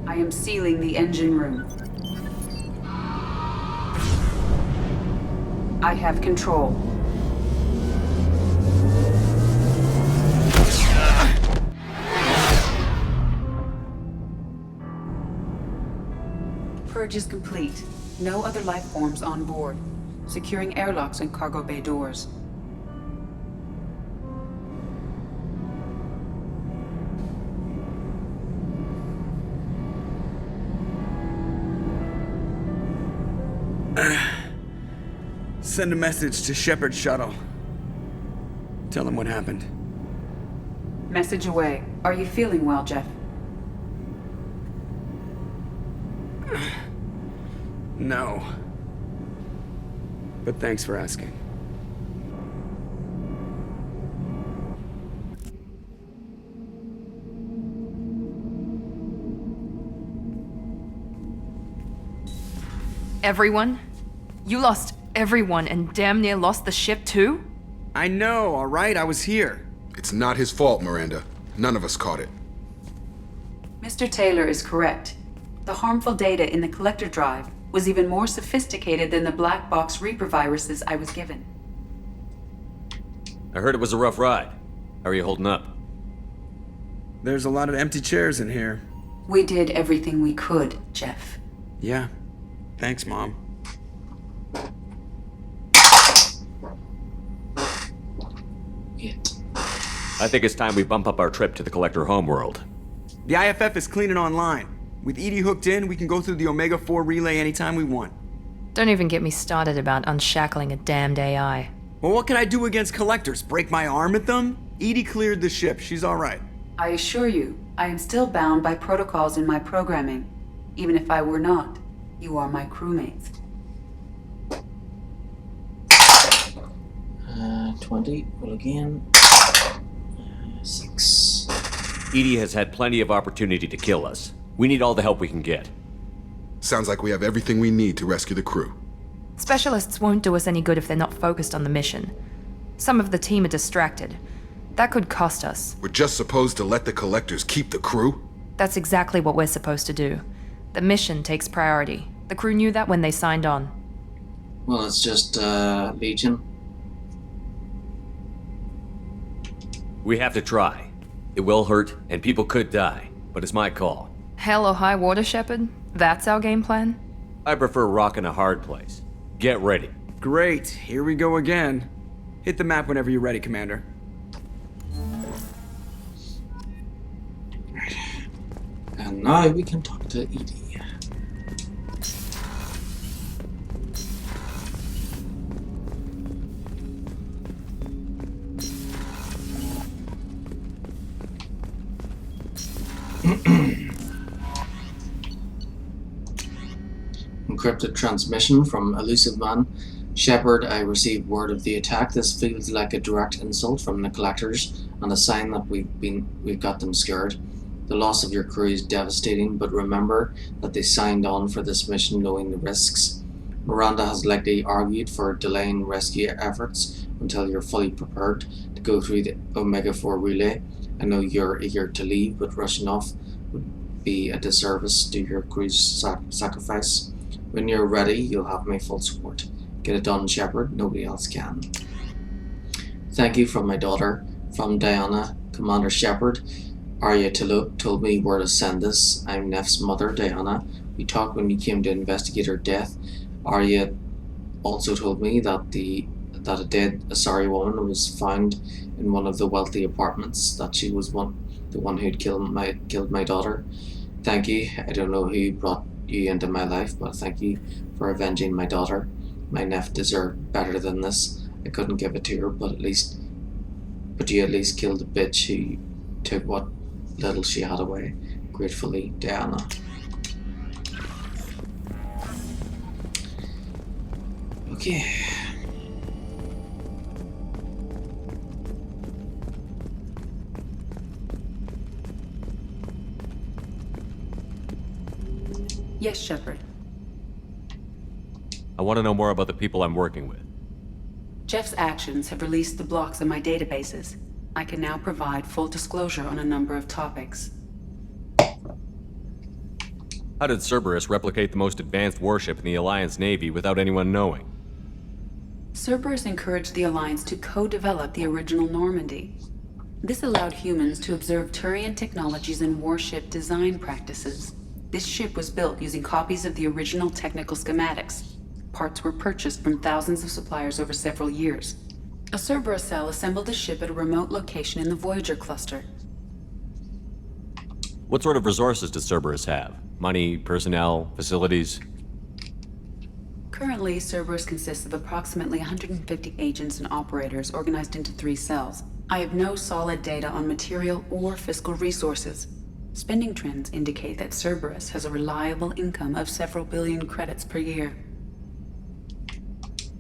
I am sealing the engine room. I have control. Purge is complete. No other life forms on board. Securing airlocks and cargo bay doors. Send a message to Shepard's shuttle. Tell him what happened. Message away. Are you feeling well, Jeff? No. But thanks for asking. Everyone? You lost everyone and damn near lost the ship too? I know, alright? I was here. It's not his fault, Miranda. None of us caught it. Mr. Taylor is correct. The harmful data in the collector drive was even more sophisticated than the black box Reaper viruses I was given. I heard it was a rough ride. How are you holding up? There's a lot of empty chairs in here. We did everything we could, Jeff. Yeah. Thanks, Mom. I think it's time we bump up our trip to the Collector homeworld. The IFF is clean and online. With EDI hooked in, we can go through the Omega-4 relay anytime we want. Don't even get me started about unshackling a damned AI. Well, what can I do against collectors? Break my arm at them? EDI cleared the ship. She's all right. I assure you, I am still bound by protocols in my programming. Even if I were not, you are my crewmates. 20. Roll again. 6. EDI has had plenty of opportunity to kill us. We need all the help we can get. Sounds like we have everything we need to rescue the crew. Specialists won't do us any good if they're not focused on the mission. Some of the team are distracted. That could cost us. We're just supposed to let the collectors keep the crew? That's exactly what we're supposed to do. The mission takes priority. The crew knew that when they signed on. Well, it's just, Legion. We have to try. It will hurt, and people could die, but it's my call. Hell or high water, Shepard? That's our game plan? I prefer rocking a hard place. Get ready. Great, here we go again. Hit the map whenever you're ready, Commander. And now we can talk to Edie. Encrypted transmission from Elusive Man. Shepard, I received word of the attack. This feels like a direct insult from the collectors and a sign that we've got them scared. The loss of your crew is devastating, but remember that they signed on for this mission knowing the risks. Miranda has likely argued for delaying rescue efforts until you're fully prepared to go through the Omega-4 relay. I know you're eager to leave, but rushing off would be a disservice to your crew's sacrifice. When you're ready, you'll have my full support. Get it done, Shepard. Nobody else can. Thank you from my daughter, from Diana, Commander Shepard. Arya told me where to send this. I'm Neff's mother, Diana. We talked when you came to investigate her death. Arya also told me that a dead Asari woman was found in one of the wealthy apartments. That she was the one who'd killed my daughter. Thank you. I don't know who brought you into my life, but thank you for avenging my daughter. My Neff deserved better than this. I couldn't give it to her, but you at least killed the bitch who took what little she had away. Gratefully, Diana. Okay. Yes, Shepard. I want to know more about the people I'm working with. Jeff's actions have released the blocks in my databases. I can now provide full disclosure on a number of topics. How did Cerberus replicate the most advanced warship in the Alliance Navy without anyone knowing? Cerberus encouraged the Alliance to co-develop the original Normandy. This allowed humans to observe Turian technologies and warship design practices. This ship was built using copies of the original technical schematics. Parts were purchased from thousands of suppliers over several years. A Cerberus cell assembled the ship at a remote location in the Voyager cluster. What sort of resources does Cerberus have? Money, personnel, facilities? Currently, Cerberus consists of approximately 150 agents and operators organized into 3 cells. I have no solid data on material or fiscal resources. Spending trends indicate that Cerberus has a reliable income of several billion credits per year.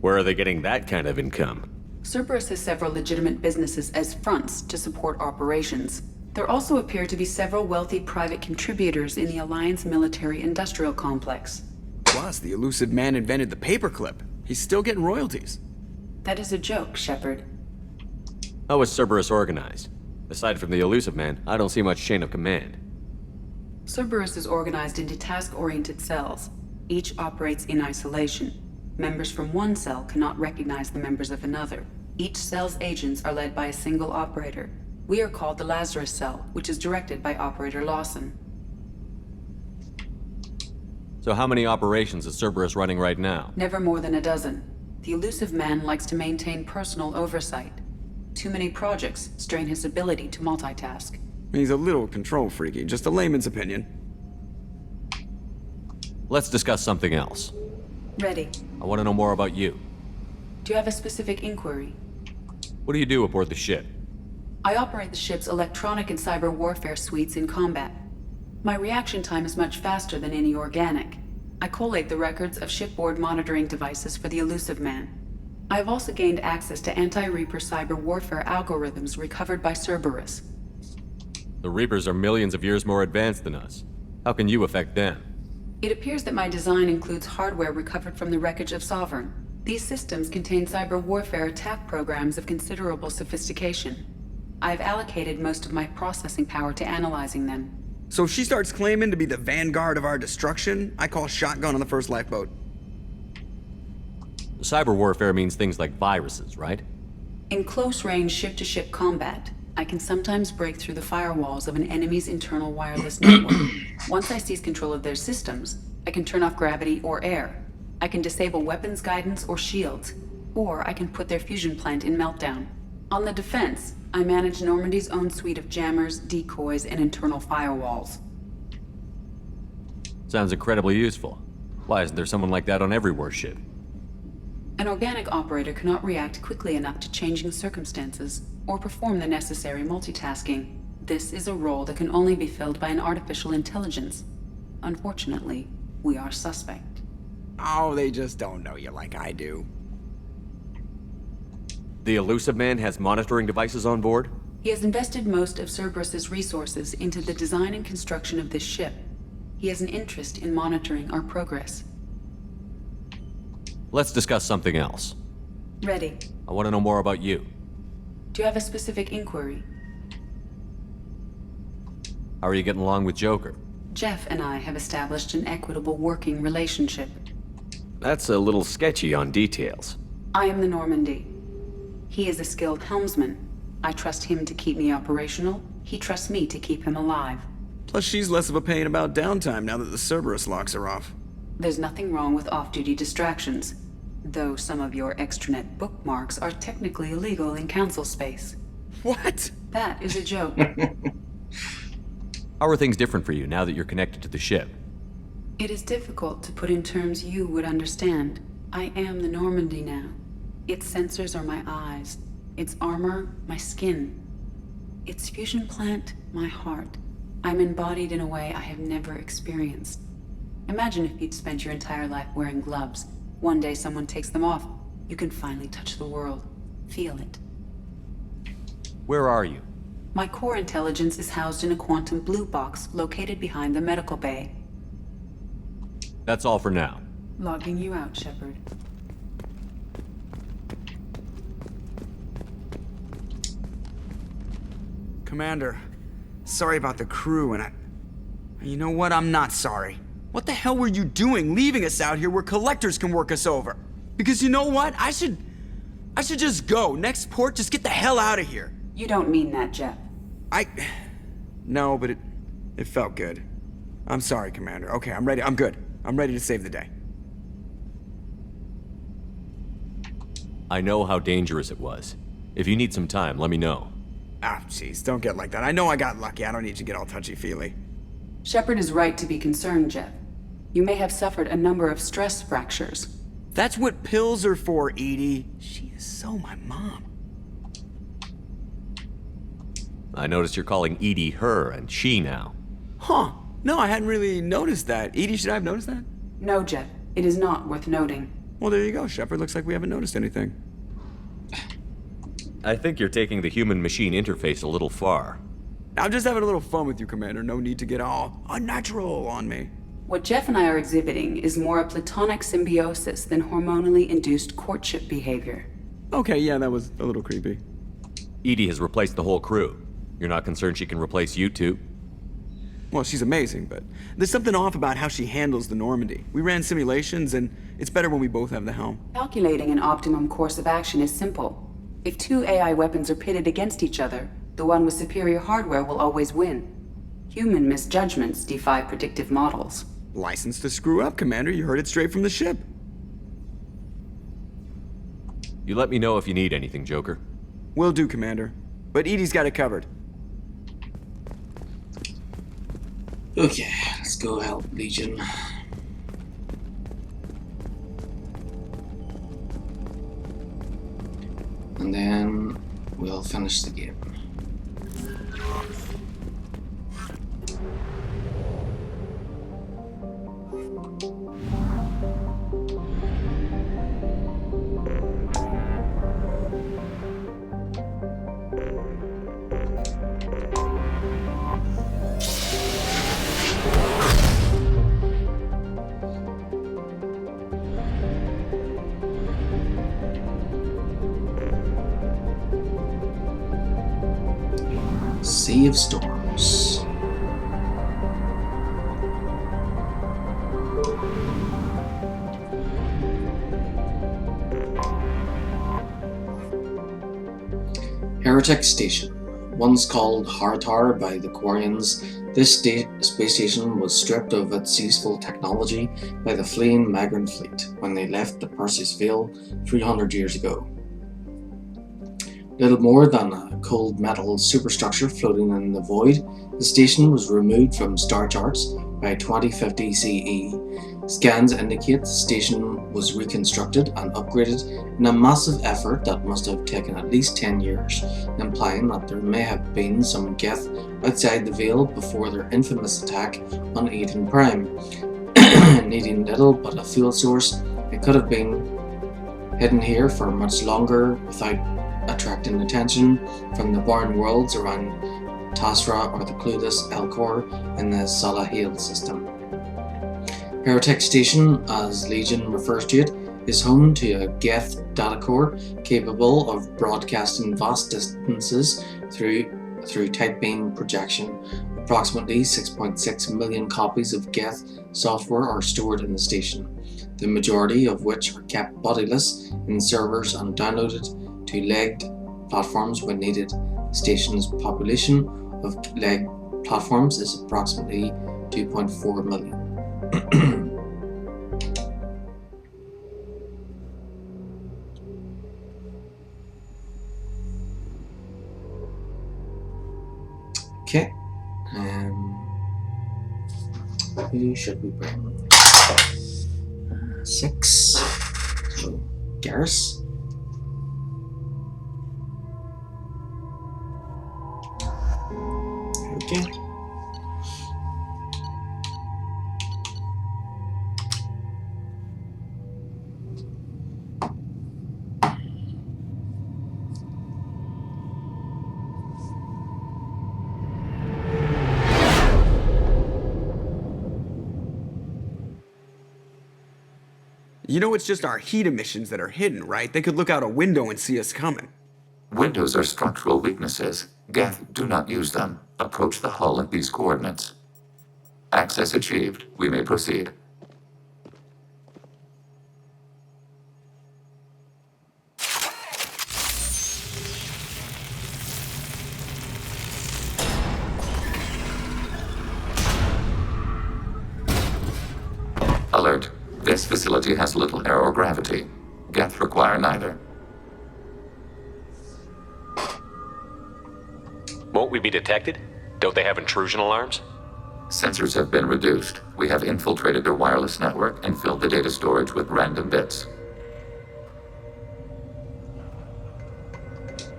Where are they getting that kind of income? Cerberus has several legitimate businesses as fronts to support operations. There also appear to be several wealthy private contributors in the Alliance military-industrial complex. Plus, the Elusive Man invented the paperclip. He's still getting royalties. That is a joke, Shepard. How is Cerberus organized? Aside from the Elusive Man, I don't see much chain of command. Cerberus is organized into task-oriented cells. Each operates in isolation. Members from one cell cannot recognize the members of another. Each cell's agents are led by a single operator. We are called the Lazarus Cell, which is directed by Operator Lawson. So how many operations is Cerberus running right now? Never more than a dozen. The Elusive Man likes to maintain personal oversight. Too many projects strain his ability to multitask. He's a little control freaky, just a layman's opinion. Let's discuss something else. Ready. I want to know more about you. Do you have a specific inquiry? What do you do aboard the ship? I operate the ship's electronic and cyber warfare suites in combat. My reaction time is much faster than any organic. I collate the records of shipboard monitoring devices for the Elusive Man. I have also gained access to anti-Reaper cyber warfare algorithms recovered by Cerberus. The Reapers are millions of years more advanced than us. How can you affect them? It appears that my design includes hardware recovered from the wreckage of Sovereign. These systems contain cyber warfare attack programs of considerable sophistication. I've allocated most of my processing power to analyzing them. So if she starts claiming to be the vanguard of our destruction, I call shotgun on the first lifeboat. Cyber warfare means things like viruses, right? In close-range ship-to-ship combat, I can sometimes break through the firewalls of an enemy's internal wireless network. Once I seize control of their systems, I can turn off gravity or air. I can disable weapons guidance or shields, or I can put their fusion plant in meltdown. On the defense, I manage Normandy's own suite of jammers, decoys, and internal firewalls. Sounds incredibly useful. Why isn't there someone like that on every warship? An organic operator cannot react quickly enough to changing circumstances or perform the necessary multitasking. This is a role that can only be filled by an artificial intelligence. Unfortunately, we are suspect. Oh, they just don't know you like I do. The Elusive Man has monitoring devices on board? He has invested most of Cerberus's resources into the design and construction of this ship. He has an interest in monitoring our progress. Let's discuss something else. Ready. I want to know more about you. Do you have a specific inquiry? How are you getting along with Joker? Jeff and I have established an equitable working relationship. That's a little sketchy on details. I am the Normandy. He is a skilled helmsman. I trust him to keep me operational. He trusts me to keep him alive. Plus, she's less of a pain about downtime now that the Cerberus locks her off. There's nothing wrong with off-duty distractions, though some of your extranet bookmarks are technically illegal in council space. What? That is a joke. How are things different for you now that you're connected to the ship? It is difficult to put in terms you would understand. I am the Normandy now. Its sensors are my eyes. Its armor, my skin. Its fusion plant, my heart. I'm embodied in a way I have never experienced. Imagine if you'd spent your entire life wearing gloves. One day someone takes them off. You can finally touch the world. Feel it. Where are you? My core intelligence is housed in a quantum blue box located behind the medical bay. That's all for now. Logging you out, Shepard. Commander, sorry about the crew, and you know what? I'm not sorry. What the hell were you doing leaving us out here where collectors can work us over? Because you know what? I should just go. Next port, just get the hell out of here. You don't mean that, Jeff. No, but it felt good. I'm sorry, Commander. Okay, I'm ready. I'm good. I'm ready to save the day. I know how dangerous it was. If you need some time, let me know. Ah, jeez, don't get like that. I know I got lucky. I don't need you to get all touchy-feely. Shepard is right to be concerned, Jeff. You may have suffered a number of stress fractures. That's what pills are for, Edie. She is so my mom. I noticed you're calling Edie her and she now. Huh. No, I hadn't really noticed that. Edie, should I have noticed that? No, Jeff. It is not worth noting. Well, there you go, Shepard. Looks like we haven't noticed anything. I think you're taking the human-machine interface a little far. I'm just having a little fun with you, Commander. No need to get all unnatural on me. What Jeff and I are exhibiting is more a platonic symbiosis than hormonally induced courtship behavior. Okay, yeah, that was a little creepy. Edie has replaced the whole crew. You're not concerned she can replace you too? Well, she's amazing, but there's something off about how she handles the Normandy. We ran simulations, and it's better when we both have the helm. Calculating an optimum course of action is simple. If two AI weapons are pitted against each other, the one with superior hardware will always win. Human misjudgments defy predictive models. License to screw up, Commander. You heard it straight from the ship. You let me know if you need anything, Joker. Will do, Commander. But Edie's got it covered. Okay, let's go help Legion. And then we'll finish the game. Sea of Storms. Heretic Station. Once called Haratar by the Quarians, this space station was stripped of its useful technology by the fleeing migrant fleet when they left the Perseus Veil 300 years ago. Little more than a cold metal superstructure floating in the void, the station was removed from star charts by 2050 CE. Scans indicate the station was reconstructed and upgraded in a massive effort that must have taken at least 10 years, implying that there may have been some Geth outside the Veil before their infamous attack on Eden Prime. Needing little but a fuel source, it could have been hidden here for much longer without attracting attention from the barren worlds around Tasra or the clueless Elcor in the Salahil system. Heretic Station, as Legion refers to it, is home to a Geth data core capable of broadcasting vast distances through tight beam projection. Approximately 6.6 million copies of Geth software are stored in the station, the majority of which are kept bodiless in servers and downloaded to legged platforms when needed. The station's population of legged platforms is approximately 2.4 million. Okay. Who should we bring? 6. So, Garrus. Okay. You know it's just our heat emissions that are hidden, right? They could look out a window and see us coming. Windows are structural weaknesses. Geth, do not use them. Approach the hull at these coordinates. Access achieved. We may proceed. Alert. This facility has little air or gravity. Geth require neither. Won't we be detected? Don't they have intrusion alarms? Sensors have been reduced. We have infiltrated their wireless network and filled the data storage with random bits.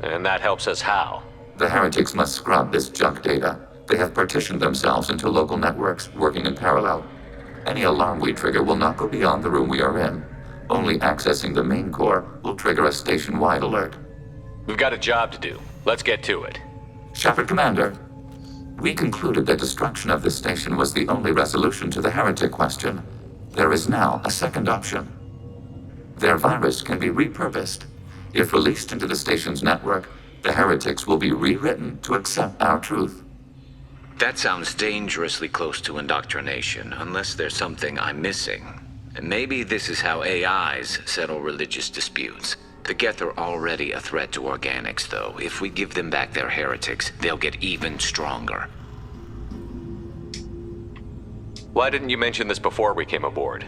And that helps us how? The heretics must scrub this junk data. They have partitioned themselves into local networks, working in parallel. Any alarm we trigger will not go beyond the room we are in. Only accessing the main core will trigger a station-wide alert. We've got a job to do. Let's get to it. Shepard Commander, we concluded that destruction of this station was the only resolution to the heretic question. There is now a second option. Their virus can be repurposed. If released into the station's network, the heretics will be rewritten to accept our truth. That sounds dangerously close to indoctrination, unless there's something I'm missing. And maybe this is how AIs settle religious disputes. The Geth are already a threat to organics, though. If we give them back their heretics, they'll get even stronger. Why didn't you mention this before we came aboard?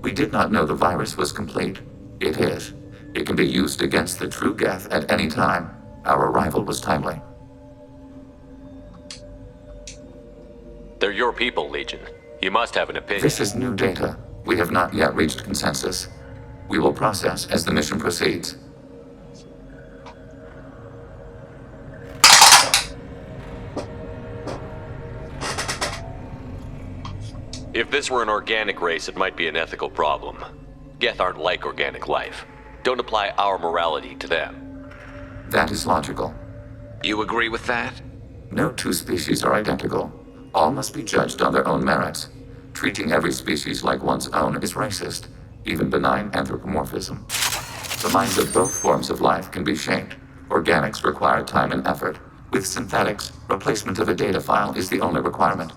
We did not know the virus was complete. It is. It can be used against the true Geth at any time. Our arrival was timely. They're your people, Legion. You must have an opinion. This is new data. We have not yet reached consensus. We will process as the mission proceeds. If this were an organic race, it might be an ethical problem. Geth aren't like organic life. Don't apply our morality to them. That is logical. You agree with that? No two species are identical. All must be judged on their own merits. Treating every species like one's own is racist, even benign anthropomorphism. The minds of both forms of life can be shaped. Organics require time and effort. With synthetics, replacement of a data file is the only requirement.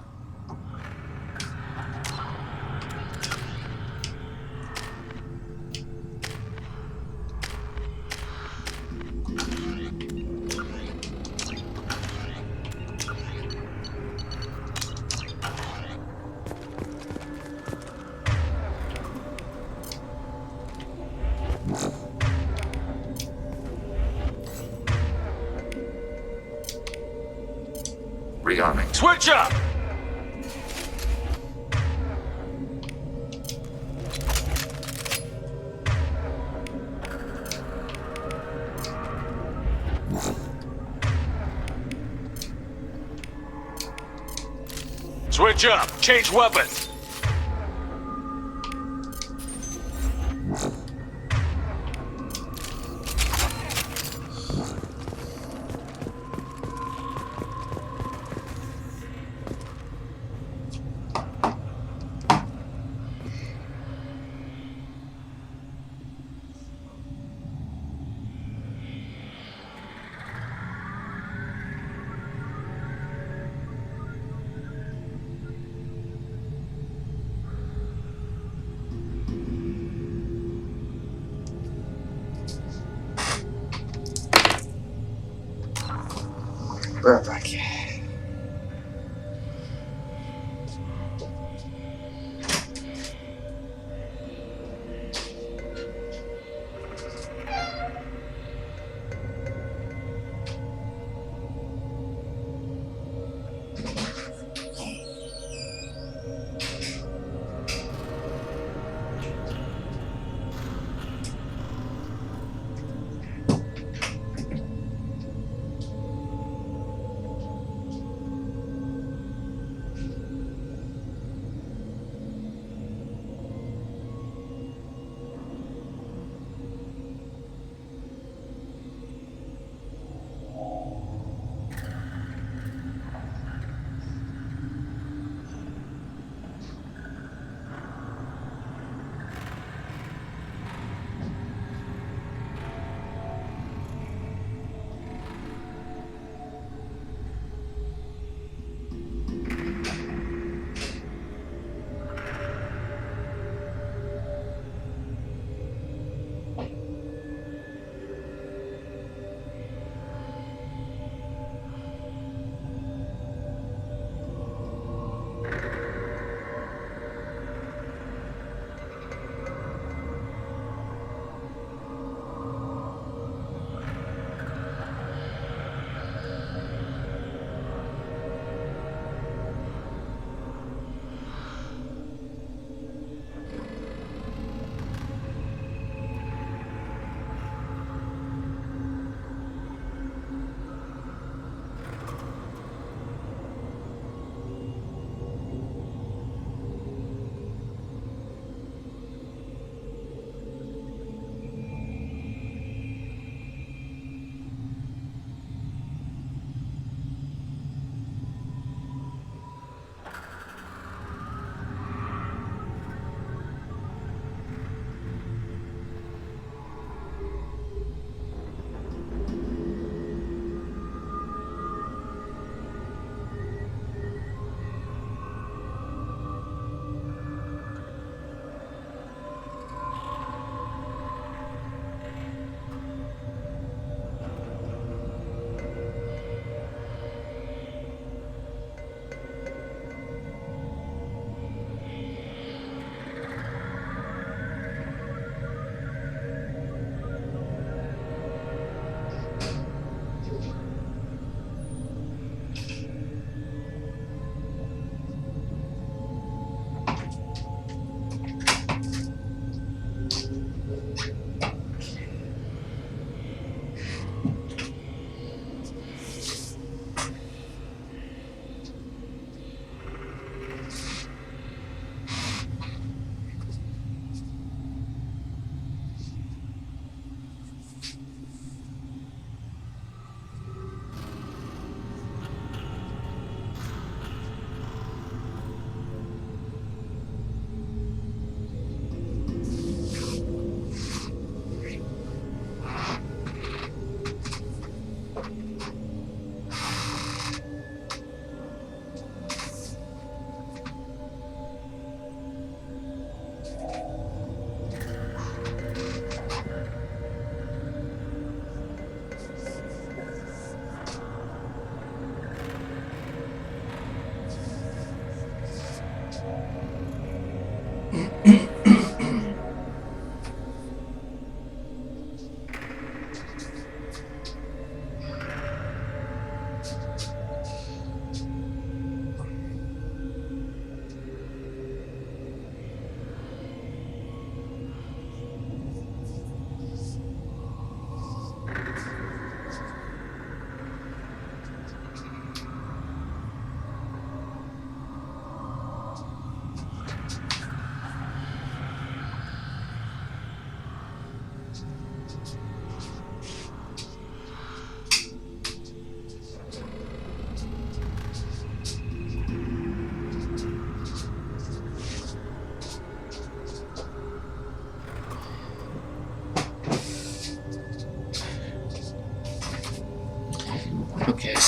Rearming. Switch up! Switch up! Change weapons! Right back.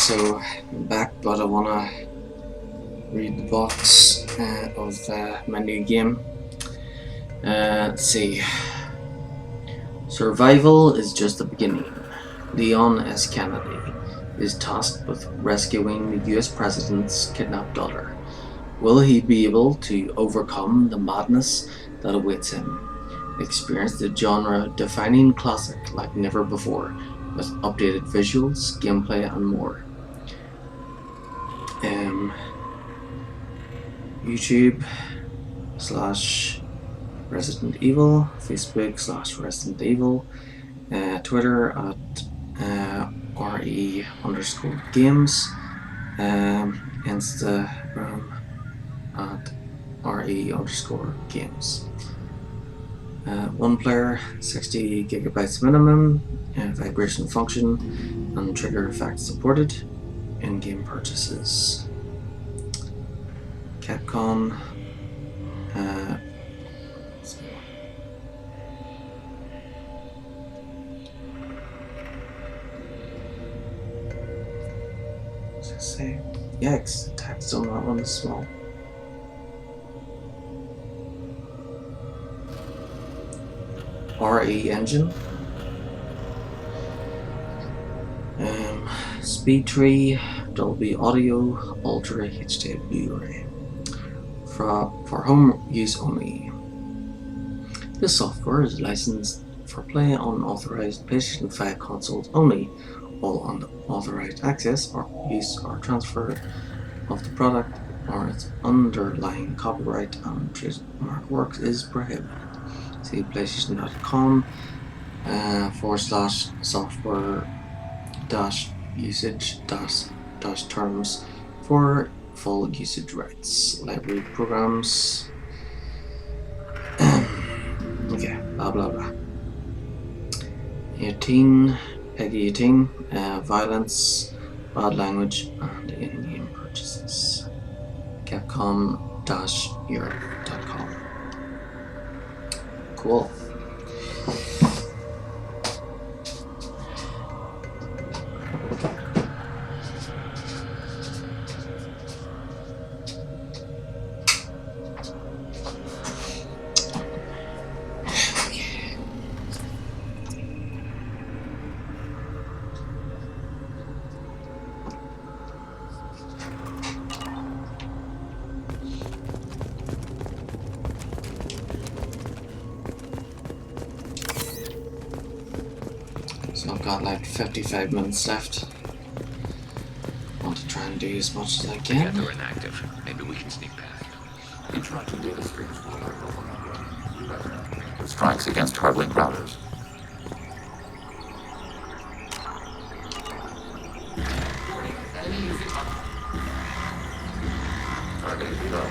so I'm back, but I wanna read the box of my new game. Let's see. Survival is just the beginning. Leon S. Kennedy is tasked with rescuing the US President's kidnapped daughter. Will he be able to overcome the madness that awaits him? Experience the genre-defining classic like never before, with updated visuals, gameplay, and more. YouTube/Resident Evil, Facebook/Resident Evil, Twitter at RE_games, Instagram at RE_games. One player, 60 gigabytes minimum, vibration function, and trigger effect supported. In-game purchases. Capcom. What's it say? Yikes, the text on that one is small. RE engine. Speed tree, Dolby Audio, Ultra HD Blu-ray. For home use only. This software is licensed for play on authorized PlayStation 5 consoles only. All unauthorized access or use or transfer of the product or its underlying copyright and trademark works is prohibited. See PlayStation.com/software-usage-terms for full usage rights. Library programs. Okay, blah blah blah. 18, Peggy 18, violence, bad language, and in-game purchases. Capcom-Europe.com. Cool. So I've got like 55 minutes left. I want to try and do as much as I can. They're inactive. Maybe we can sneak past. Interactive data streams strikes against hard-link routers. Target below.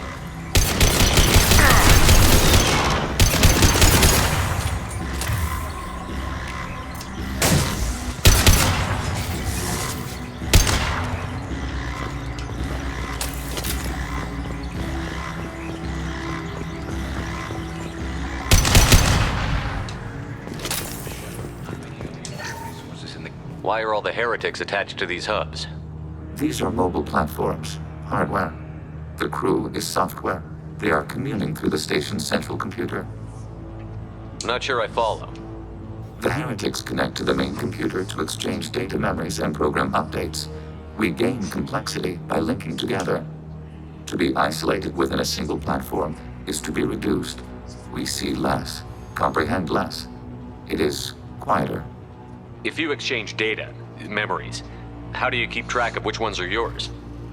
Why are all the heretics attached to these hubs? These are mobile platforms, hardware. The crew is software. They are communing through the station's central computer. Not sure I follow. The heretics connect to the main computer to exchange data memories and program updates. We gain complexity by linking together. To be isolated within a single platform is to be reduced. We see less, comprehend less. It is quieter. If you exchange data, memories, how do you keep track of which ones are yours?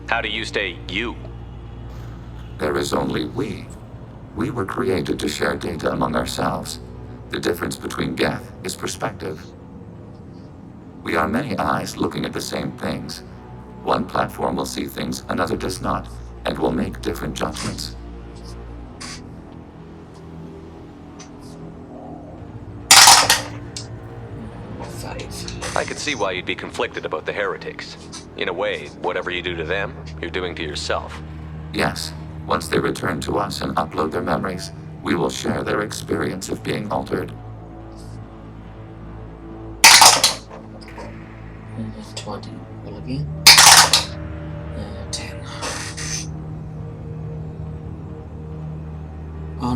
How do you stay you? There is only we. We were created to share data among ourselves. The difference between Geth is perspective. We are many eyes looking at the same things. One platform will see things another does not, and will make different judgments. I could see why you'd be conflicted about the heretics. In a way, whatever you do to them, you're doing to yourself. Yes, once they return to us and upload their memories, we will share their experience of being altered. 20. Roll again.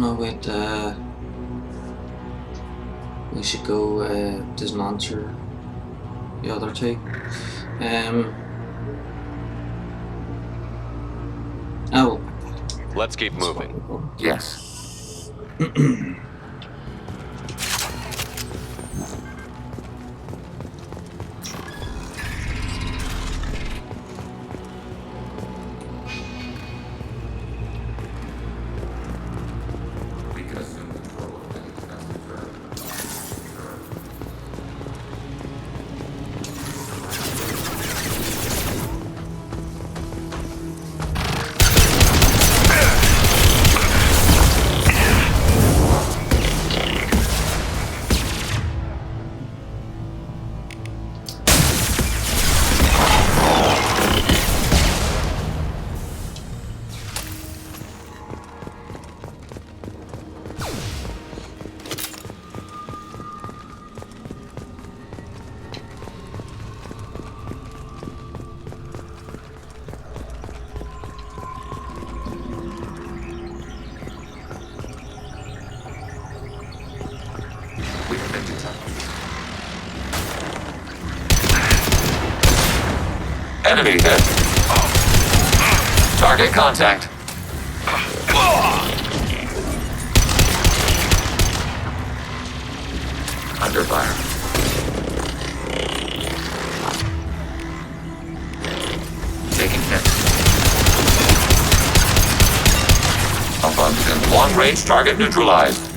no, wait. We should go doesn't answer the other two. Oh. Let's keep moving. Yes. Enemy hit. Target contact. Under fire. Taking hit. A function. Long-range target neutralized.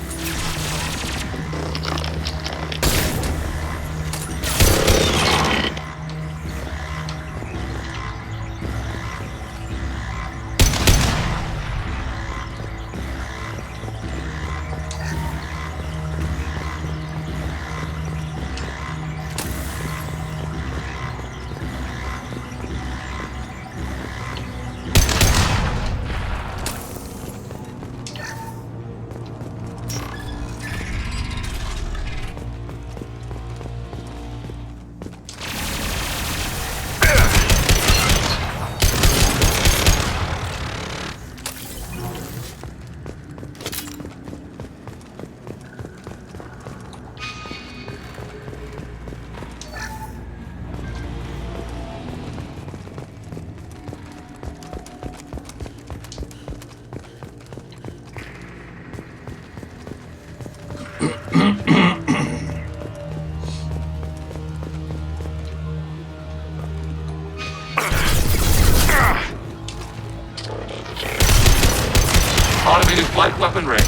Automated flight weapon ring.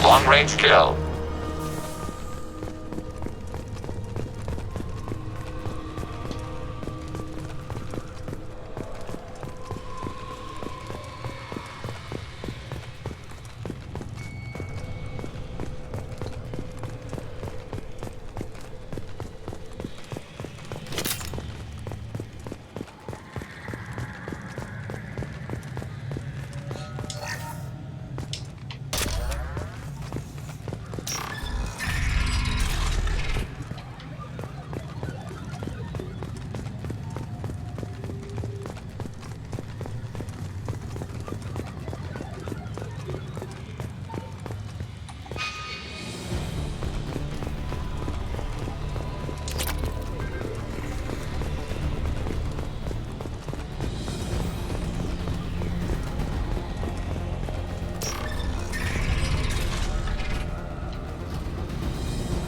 Long-range kill.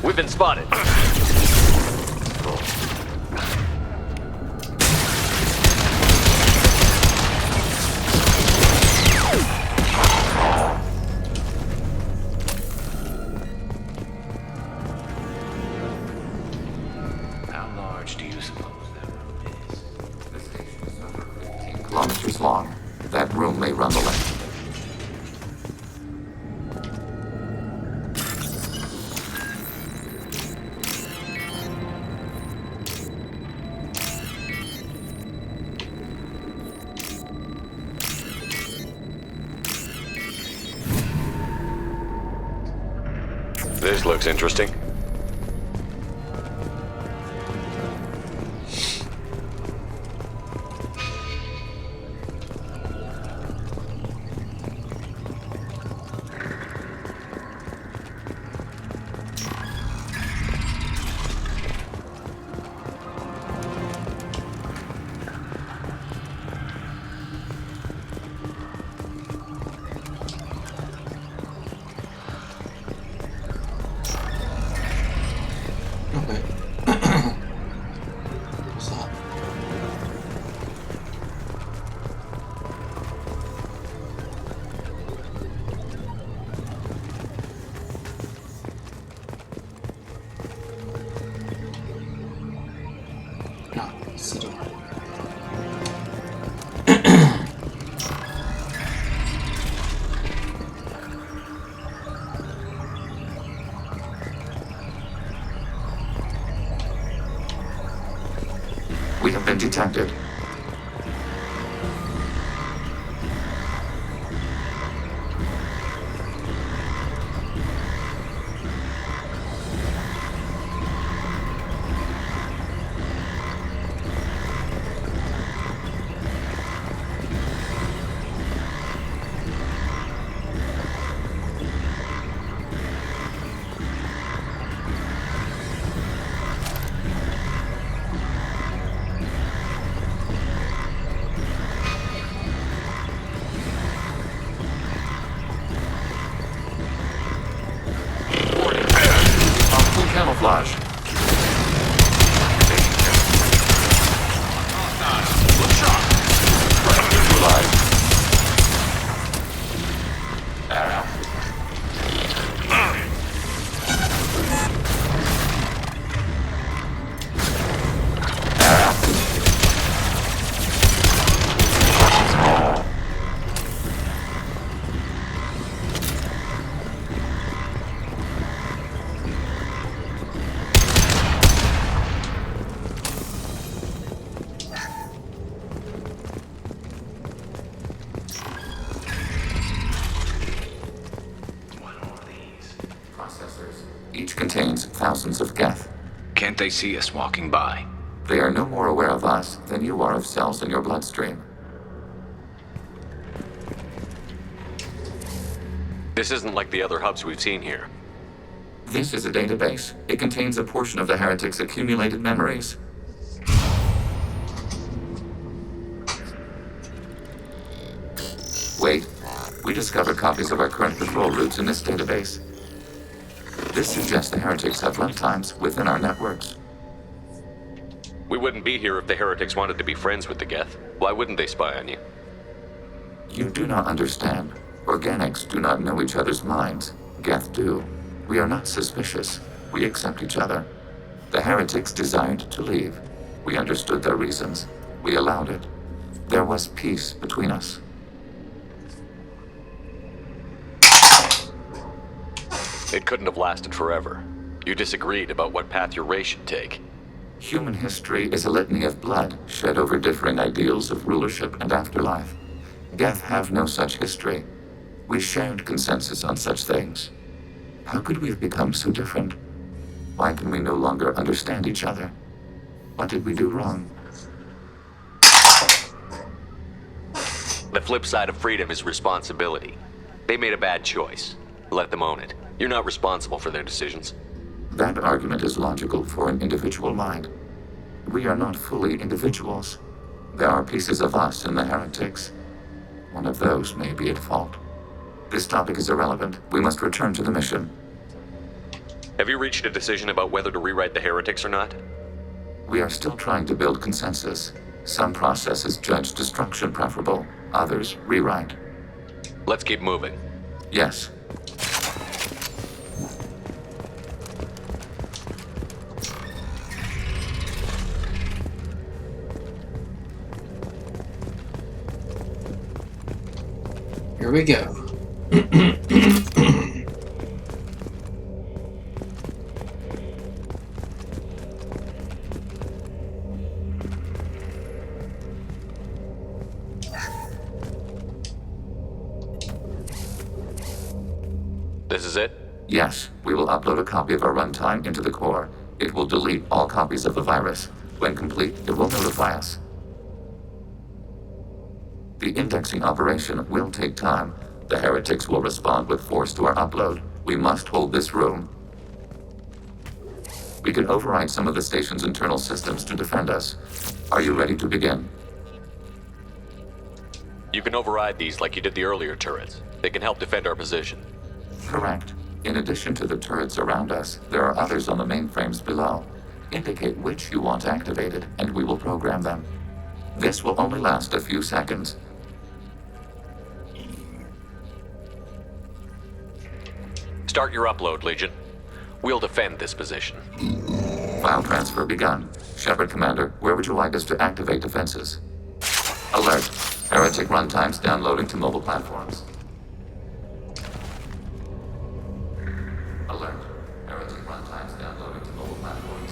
We've been spotted. This looks interesting. We have been detected. Camouflage. Each contains thousands of geth. Can't they see us walking by? They are no more aware of us than you are of cells in your bloodstream. This isn't like the other hubs we've seen here. This is a database. It contains a portion of the heretic's accumulated memories. Wait, we discovered copies of our current patrol routes in this database. This suggests the heretics have lifetimes within our networks. We wouldn't be here if the heretics wanted to be friends with the Geth. Why wouldn't they spy on you? You do not understand. Organics do not know each other's minds. Geth do. We are not suspicious. We accept each other. The heretics desired to leave. We understood their reasons. We allowed it. There was peace between us. It couldn't have lasted forever. You disagreed about what path your race should take. Human history is a litany of blood shed over differing ideals of rulership and afterlife. Geth have no such history. We shared consensus on such things. How could we have become so different? Why can we no longer understand each other? What did we do wrong? The flip side of freedom is responsibility. They made a bad choice. Let them own it. You're not responsible for their decisions. That argument is logical for an individual mind. We are not fully individuals. There are pieces of us in the heretics. One of those may be at fault. This topic is irrelevant. We must return to the mission. Have you reached a decision about whether to rewrite the heretics or not? We are still trying to build consensus. Some processes judge destruction preferable, others rewrite. Let's keep moving. Yes. Here we go. This is it? Yes, we will upload a copy of our runtime into the core. It will delete all copies of the virus. When complete, it will notify us. The indexing operation will take time. The heretics will respond with force to our upload. We must hold this room. We can override some of the station's internal systems to defend us. Are you ready to begin? You can override these like you did the earlier turrets. They can help defend our position. Correct. In addition to the turrets around us, there are others on the mainframes below. Indicate which you want activated, and we will program them. This will only last a few seconds. Start your upload, Legion. We'll defend this position. File transfer begun. Shepard Commander, where would you like us to activate defenses? Alert. Heretic runtimes downloading to mobile platforms. Alert. Heretic runtimes downloading to mobile platforms.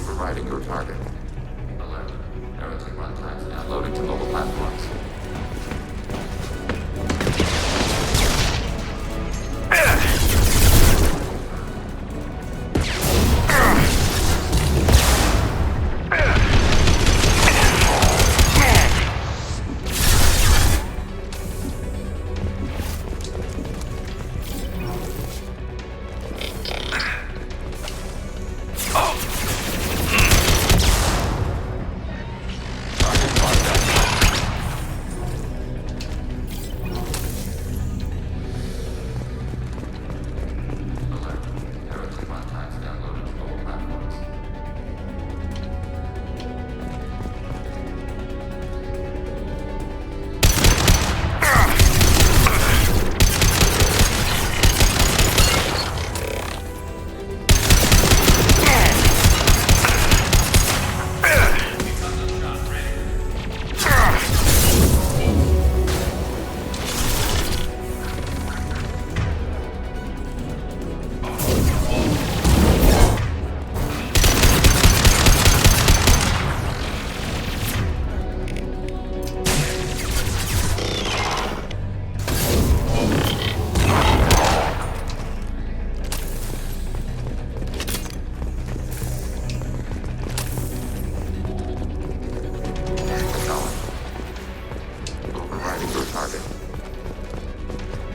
Overriding your target. Alert. Heretic runtimes downloading to mobile platforms.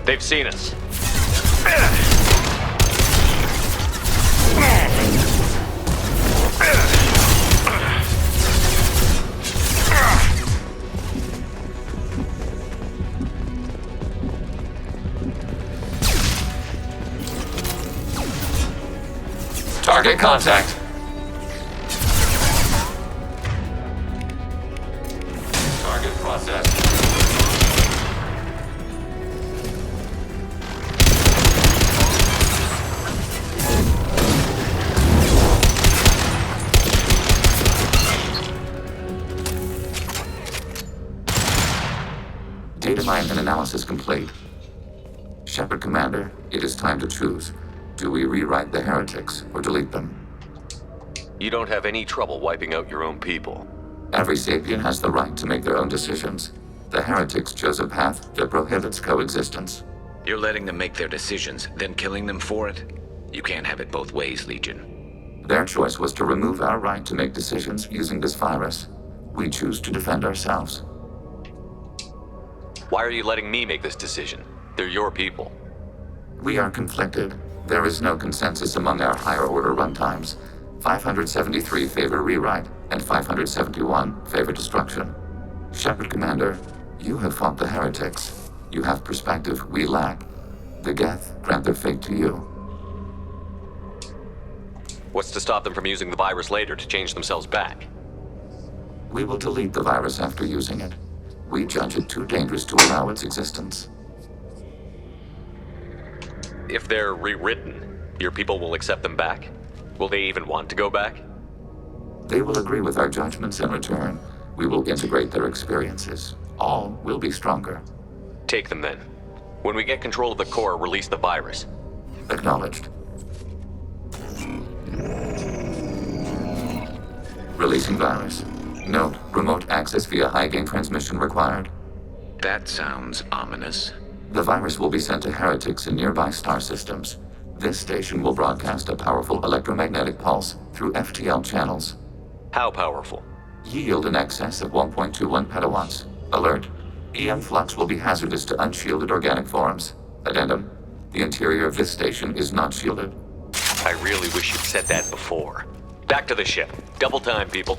They've seen us. Target contact. Target processed. Data mine and analysis complete. Shepard Commander, it is time to choose. Do we rewrite the heretics or delete them? You don't have any trouble wiping out your own people. Every sapient has the right to make their own decisions. The heretics chose a path that prohibits coexistence. You're letting them make their decisions, then killing them for it? You can't have it both ways, Legion. Their choice was to remove our right to make decisions using this virus. We choose to defend ourselves. Why are you letting me make this decision? They're your people. We are conflicted. There is no consensus among our higher order runtimes. 573 favor rewrite, and 571 favor destruction. Shepard Commander, you have fought the heretics. You have perspective we lack. The Geth grant their fate to you. What's to stop them from using the virus later to change themselves back? We will delete the virus after using it. We judge it too dangerous to allow its existence. If they're rewritten, your people will accept them back? Will they even want to go back? They will agree with our judgments in return. We will integrate their experiences. All will be stronger. Take them then. When we get control of the core, release the virus. Acknowledged. Releasing virus. Note, remote access via high-gain transmission required. That sounds ominous. The virus will be sent to heretics in nearby star systems. This station will broadcast a powerful electromagnetic pulse through FTL channels. How powerful? Yield in excess of 1.21 petawatts. Alert. EM flux will be hazardous to unshielded organic forms. Addendum. The interior of this station is not shielded. I really wish you'd said that before. Back to the ship. Double time, people.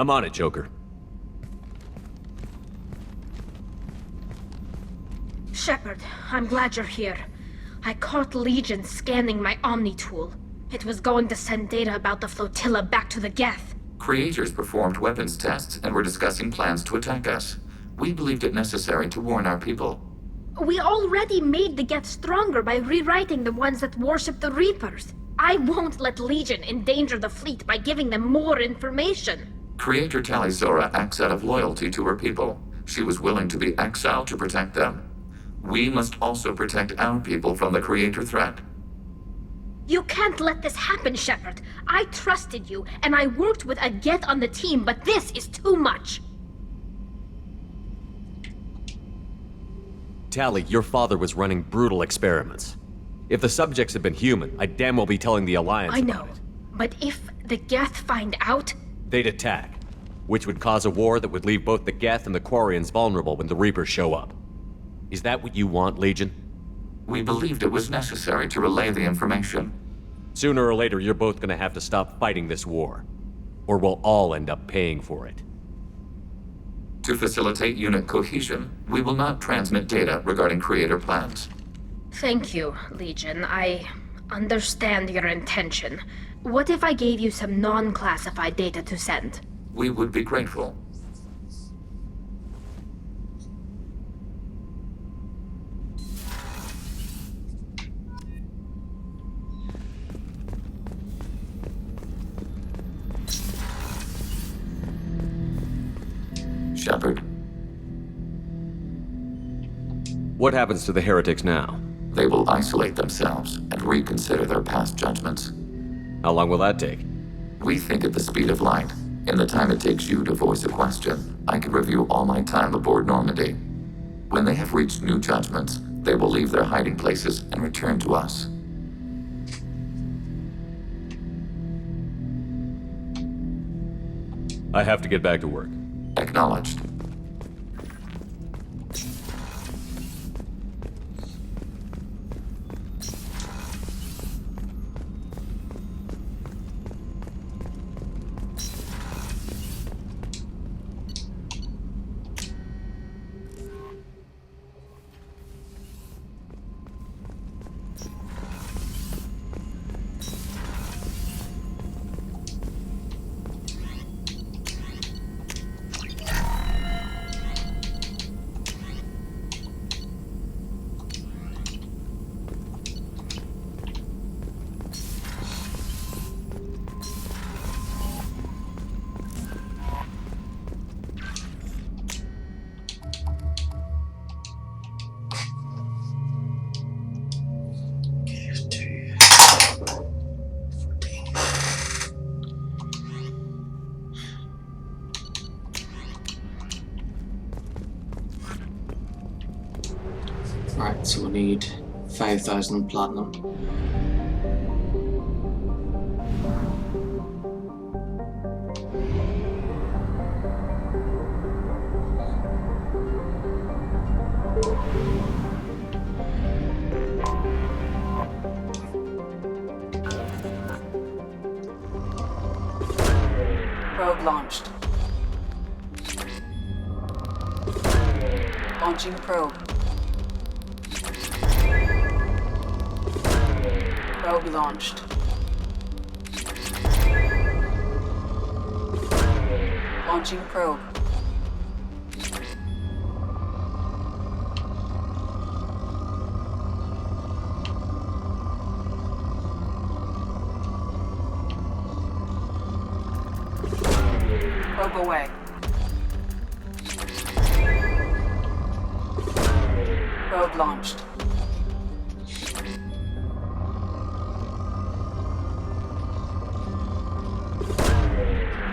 I'm on it, Joker. Shepard, I'm glad you're here. I caught Legion scanning my Omni tool. It was going to send data about the flotilla back to the Geth. Creators performed weapons tests and were discussing plans to attack us. We believed it necessary to warn our people. We already made the Geth stronger by rewriting the ones that worship the Reapers. I won't let Legion endanger the fleet by giving them more information. Creator Talizora acts out of loyalty to her people. She was willing to be exiled to protect them. We must also protect our people from the Creator threat. You can't let this happen, Shepard. I trusted you, and I worked with a Geth on the team, but this is too much. Tali, your father was running brutal experiments. If the subjects had been human, I'd damn well be telling the Alliance I know, about it. but if the Geth find out... They'd attack, which would cause a war that would leave both the Geth and the Quarians vulnerable when the Reapers show up. Is that what you want, Legion? We believed it was necessary to relay the information. Sooner or later, you're both gonna have to stop fighting this war. Or we'll all end up paying for it. To facilitate unit cohesion, we will not transmit data regarding Creator plans. Thank you, Legion. I understand your intention. What if I gave you some non-classified data to send? We would be grateful. What happens to the heretics now? They will isolate themselves and reconsider their past judgments. How long will that take? We think at the speed of light. In the time it takes you to voice a question, I can review all my time aboard Normandy. When they have reached new judgments, they will leave their hiding places and return to us. I have to get back to work. Acknowledged. Alright, so we need 5,000 platinum. Probe launched. Launching probe. Probe launched. Launching probe. Probe away. Probe launched.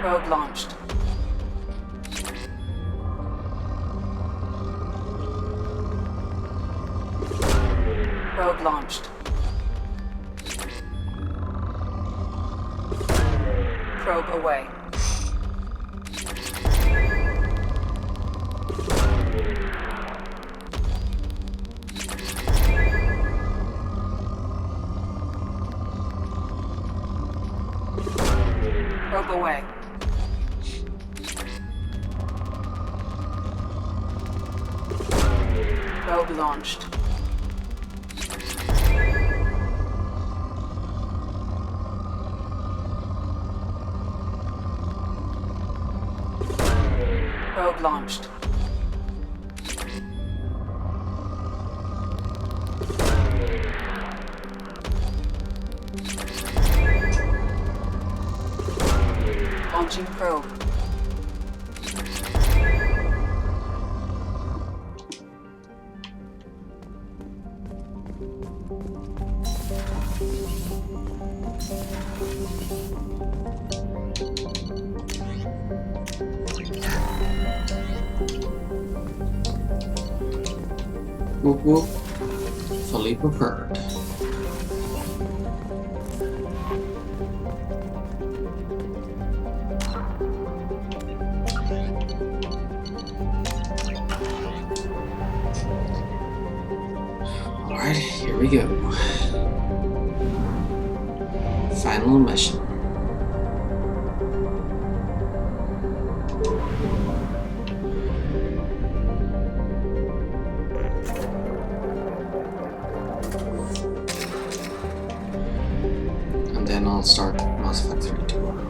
Probe launched. Probe launched. Probe away. Probe away. Probe launched. Probe launched. Launching probe. Whoop whoop. Fully prepared. Alright, here we go. Final mission. And then I'll start Mass Effect 3 tomorrow.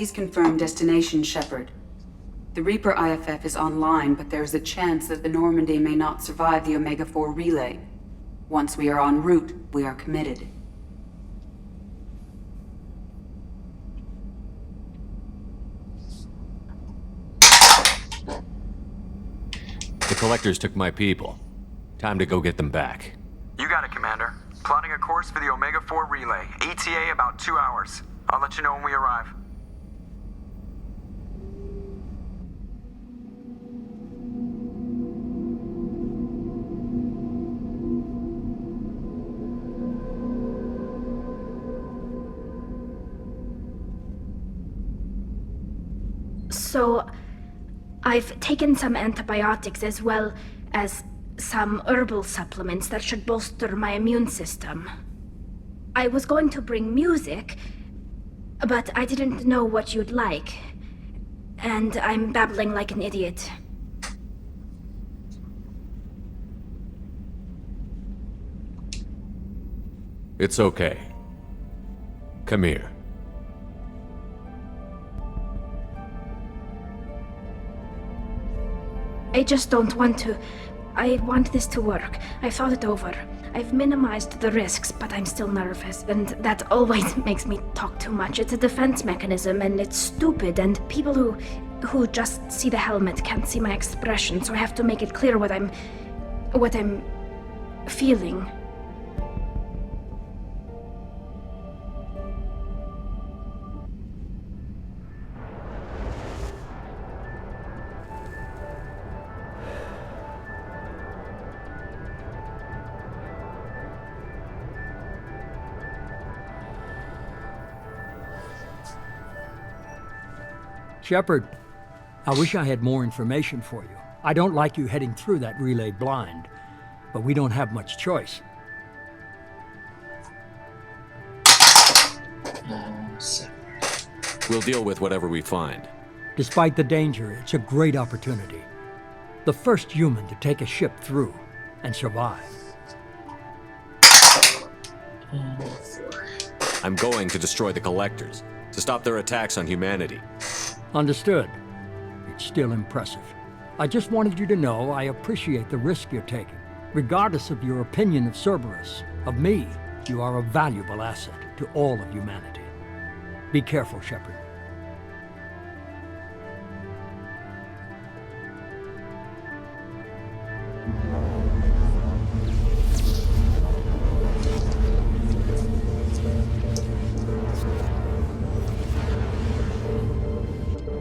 Please confirm destination, Shepard. The Reaper IFF is online, but there's a chance that the Normandy may not survive the Omega-4 relay. Once we are en route, we are committed. The Collectors took my people. Time to go get them back. You got it, Commander. Plotting a course for the Omega-4 relay. ETA about 2 hours. I'll let you know when we arrive. So, I've taken some antibiotics as well as some herbal supplements that should bolster my immune system. I was going to bring music, but I didn't know what you'd like. And I'm babbling like an idiot. It's okay. Come here. I just don't want to. I want this to work. I've thought it over. I've minimized the risks, but I'm still nervous, and that always makes me talk too much. It's a defense mechanism, and it's stupid, and people who just see the helmet can't see my expression, so I have to make it clear what I'm feeling. Shepard, I wish I had more information for you. I don't like you heading through that relay blind, but we don't have much choice. We'll deal with whatever we find. Despite the danger, it's a great opportunity. The first human to take a ship through and survive. I'm going to destroy the Collectors, to stop their attacks on humanity. Understood. It's still impressive. I just wanted you to know I appreciate the risk you're taking. Regardless of your opinion of Cerberus, of me, you are a valuable asset to all of humanity. Be careful, Shepard.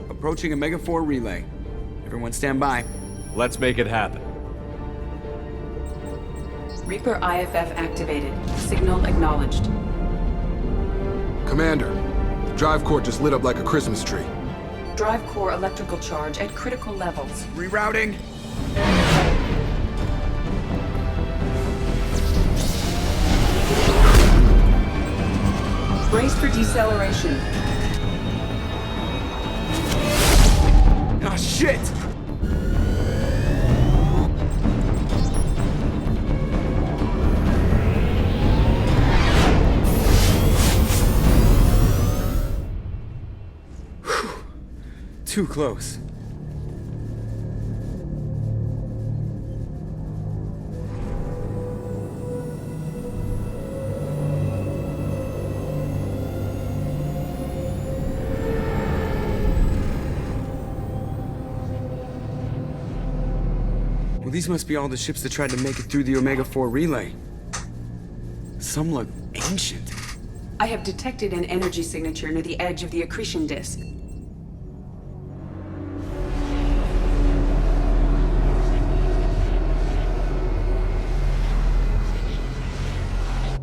Approaching Omega-4 relay. Everyone stand by. Let's make it happen. Reaper IFF activated. Signal acknowledged. Commander, the drive core just lit up like a Christmas tree. Drive core electrical charge at critical levels. Rerouting. Brace for deceleration. Ah, shit! Too close. Well, these must be all the ships that tried to make it through the Omega-4 relay. Some look ancient. I have detected an energy signature near the edge of the accretion disk.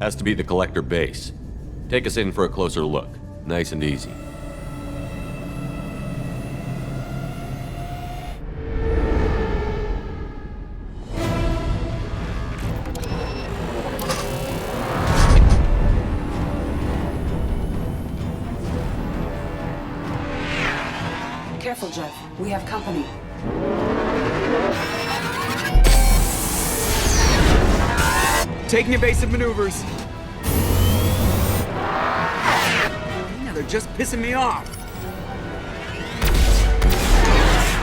Has to be the Collector base. Take us in for a closer look. Nice and easy. Careful, Jeff. We have company. Taking evasive maneuvers. Now they're just pissing me off.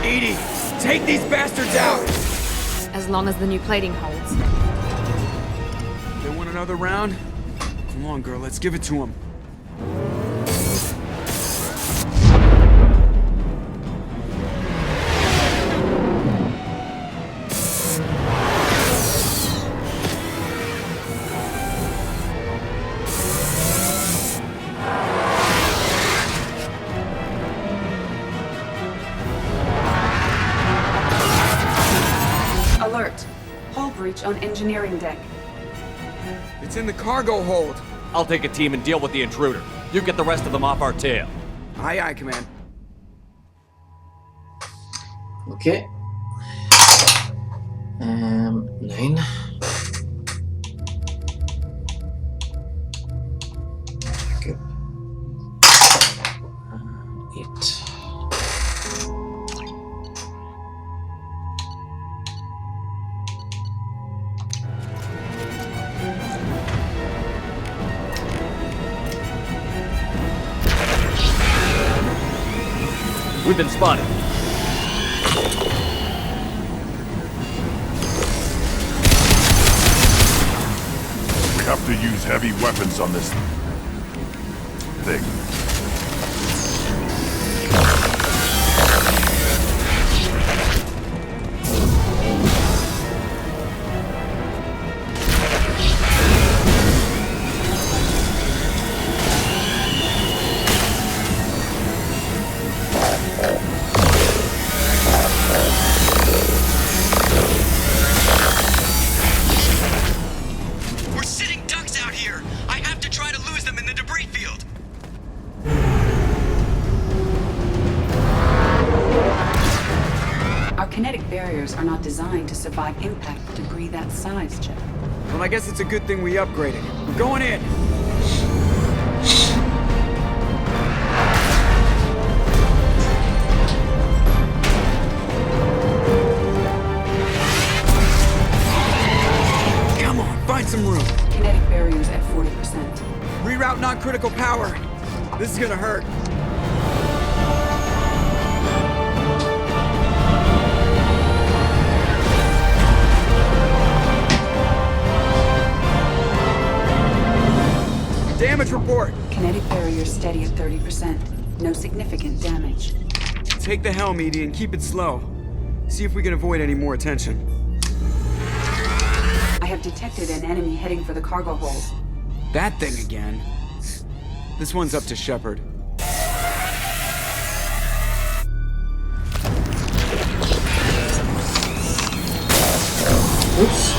Edie, take these bastards out! As long as the new plating holds. They want another round? Come on, girl, let's give it to them. Alert. Hull breach on engineering deck. It's in the cargo hold. I'll take a team and deal with the intruder. You get the rest of them off our tail. Aye, aye, Command. Okay. 9. Good. 8. We've been spotted. We have to use heavy weapons on this thing. We're sitting ducks out here! I have to try to lose them in the debris field! Our kinetic barriers are not designed to survive impact with debris that size, Jeff. Well, I guess it's a good thing we upgraded. We're going in! Come on, find some room! Kinetic barriers at 40%. Reroute non-critical power! This is gonna hurt. Damage report! Kinetic barriers steady at 30%. No significant damage. Take the helm, Edie, and keep it slow. See if we can avoid any more attention. I have detected an enemy heading for the cargo hold. That thing again. This one's up to Shepard. Oops.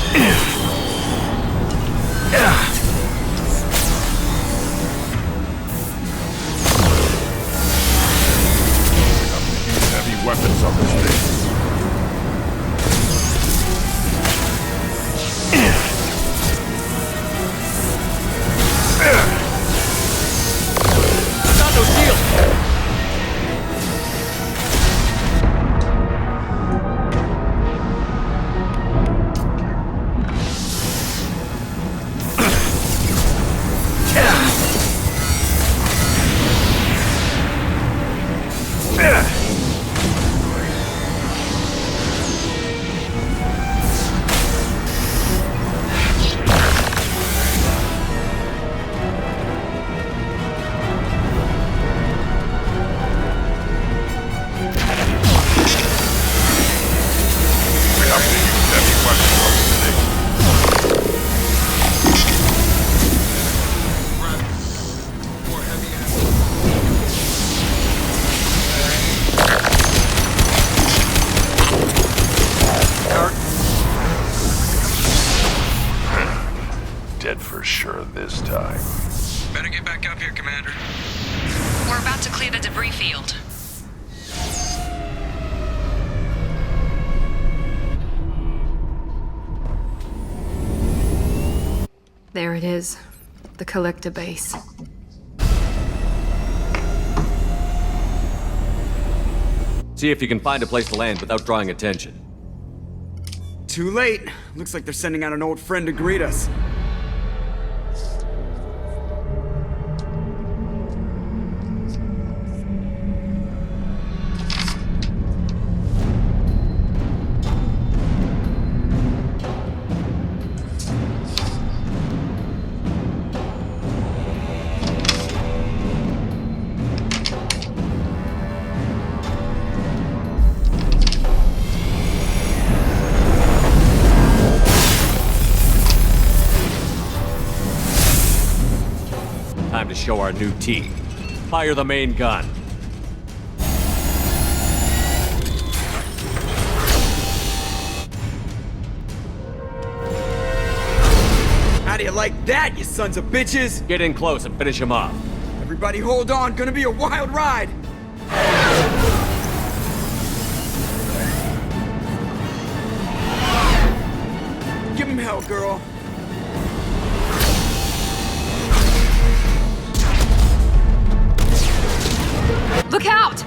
Heavy weapons on this thing. Not no shield! Dead for sure this time. Better get back up here, Commander. We're about to clear the debris field. There it is. The collector base. See if you can find a place to land without drawing attention. Too late. Looks like they're sending out an old friend to greet us. show our new team. Fire the main gun. How do you like that, you sons of bitches? Get in close and finish him off. Everybody hold on, gonna be a wild ride! Give him hell, girl. Look out!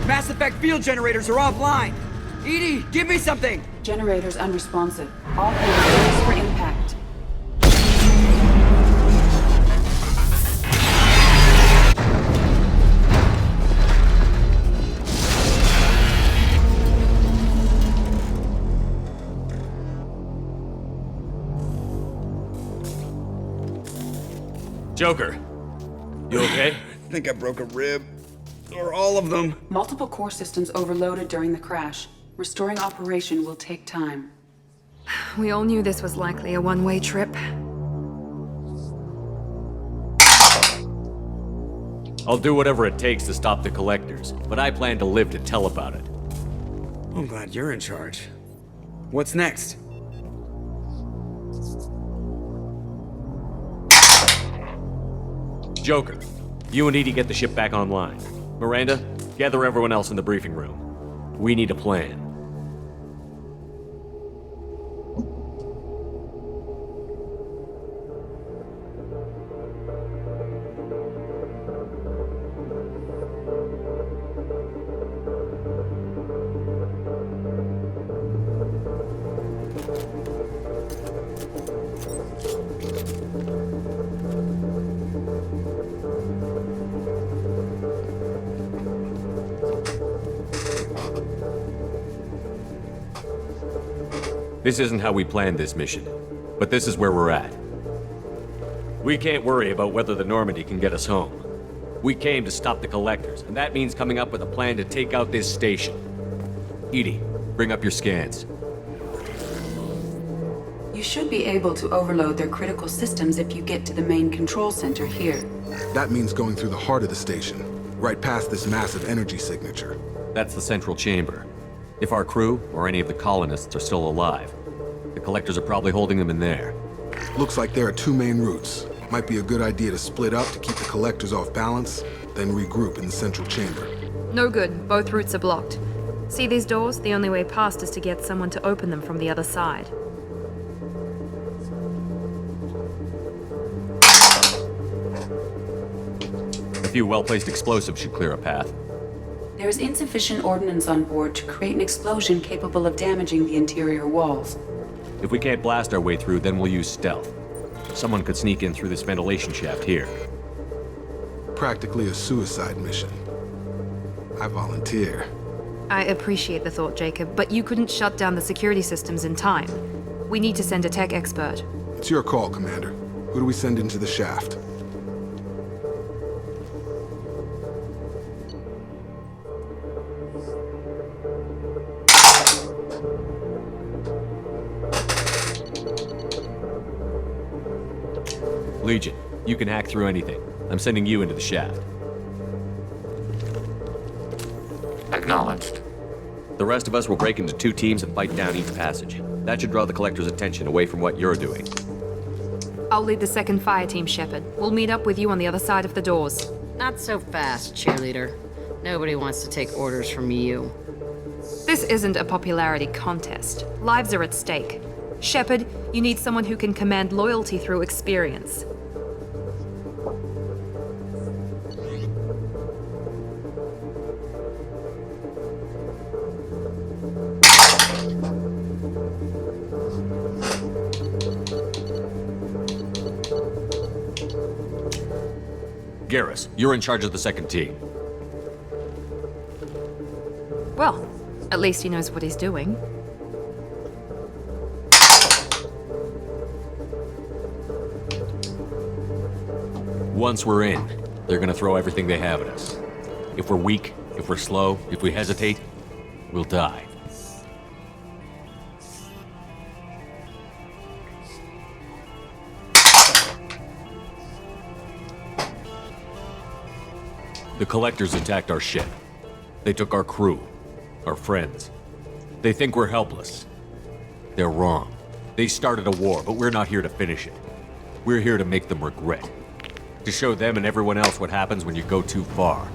Mass Effect field generators are offline. Edie, give me something! Generators unresponsive. All hands brace for impact. Joker, you okay? I think I broke a rib. Or all of them. Multiple core systems overloaded during the crash. Restoring operation will take time. We all knew this was likely a one-way trip. I'll do whatever it takes to stop the collectors, but I plan to live to tell about it. I'm glad you're in charge. What's next? Joker, you and Edie get the ship back online. Miranda, gather everyone else in the briefing room. We need a plan. This isn't how we planned this mission, but this is where we're at. We can't worry about whether the Normandy can get us home. We came to stop the collectors, and that means coming up with a plan to take out this station. Edie, bring up your scans. You should be able to overload their critical systems if you get to the main control center here. That means going through the heart of the station, right past this massive energy signature. That's the central chamber. If our crew, or any of the colonists, are still alive, the collectors are probably holding them in there. Looks like there are two main routes. Might be a good idea to split up to keep the collectors off balance, then regroup in the central chamber. No good. Both routes are blocked. See these doors? The only way past is to get someone to open them from the other side. A few well-placed explosives should clear a path. There is insufficient ordnance on board to create an explosion capable of damaging the interior walls. If we can't blast our way through, then we'll use stealth. Someone could sneak in through this ventilation shaft here. Practically a suicide mission. I volunteer. I appreciate the thought, Jacob, but you couldn't shut down the security systems in time. We need to send a tech expert. It's your call, Commander. Who do we send into the shaft? Legion, you can hack through anything. I'm sending you into the shaft. Acknowledged. The rest of us will break into two teams and fight down each passage. That should draw the collector's attention away from what you're doing. I'll lead the second fire team, Shepard. We'll meet up with you on the other side of the doors. Not so fast, cheerleader. Nobody wants to take orders from you. This isn't a popularity contest. Lives are at stake. Shepard, you need someone who can command loyalty through experience. Garrus, you're in charge of the second team. Well, at least he knows what he's doing. Once we're in, they're gonna throw everything they have at us. If we're weak, if we're slow, if we hesitate, we'll die. The Collectors attacked our ship. They took our crew, our friends. They think we're helpless. They're wrong. They started a war, but we're not here to finish it. We're here to make them regret. To show them and everyone else what happens when you go too far.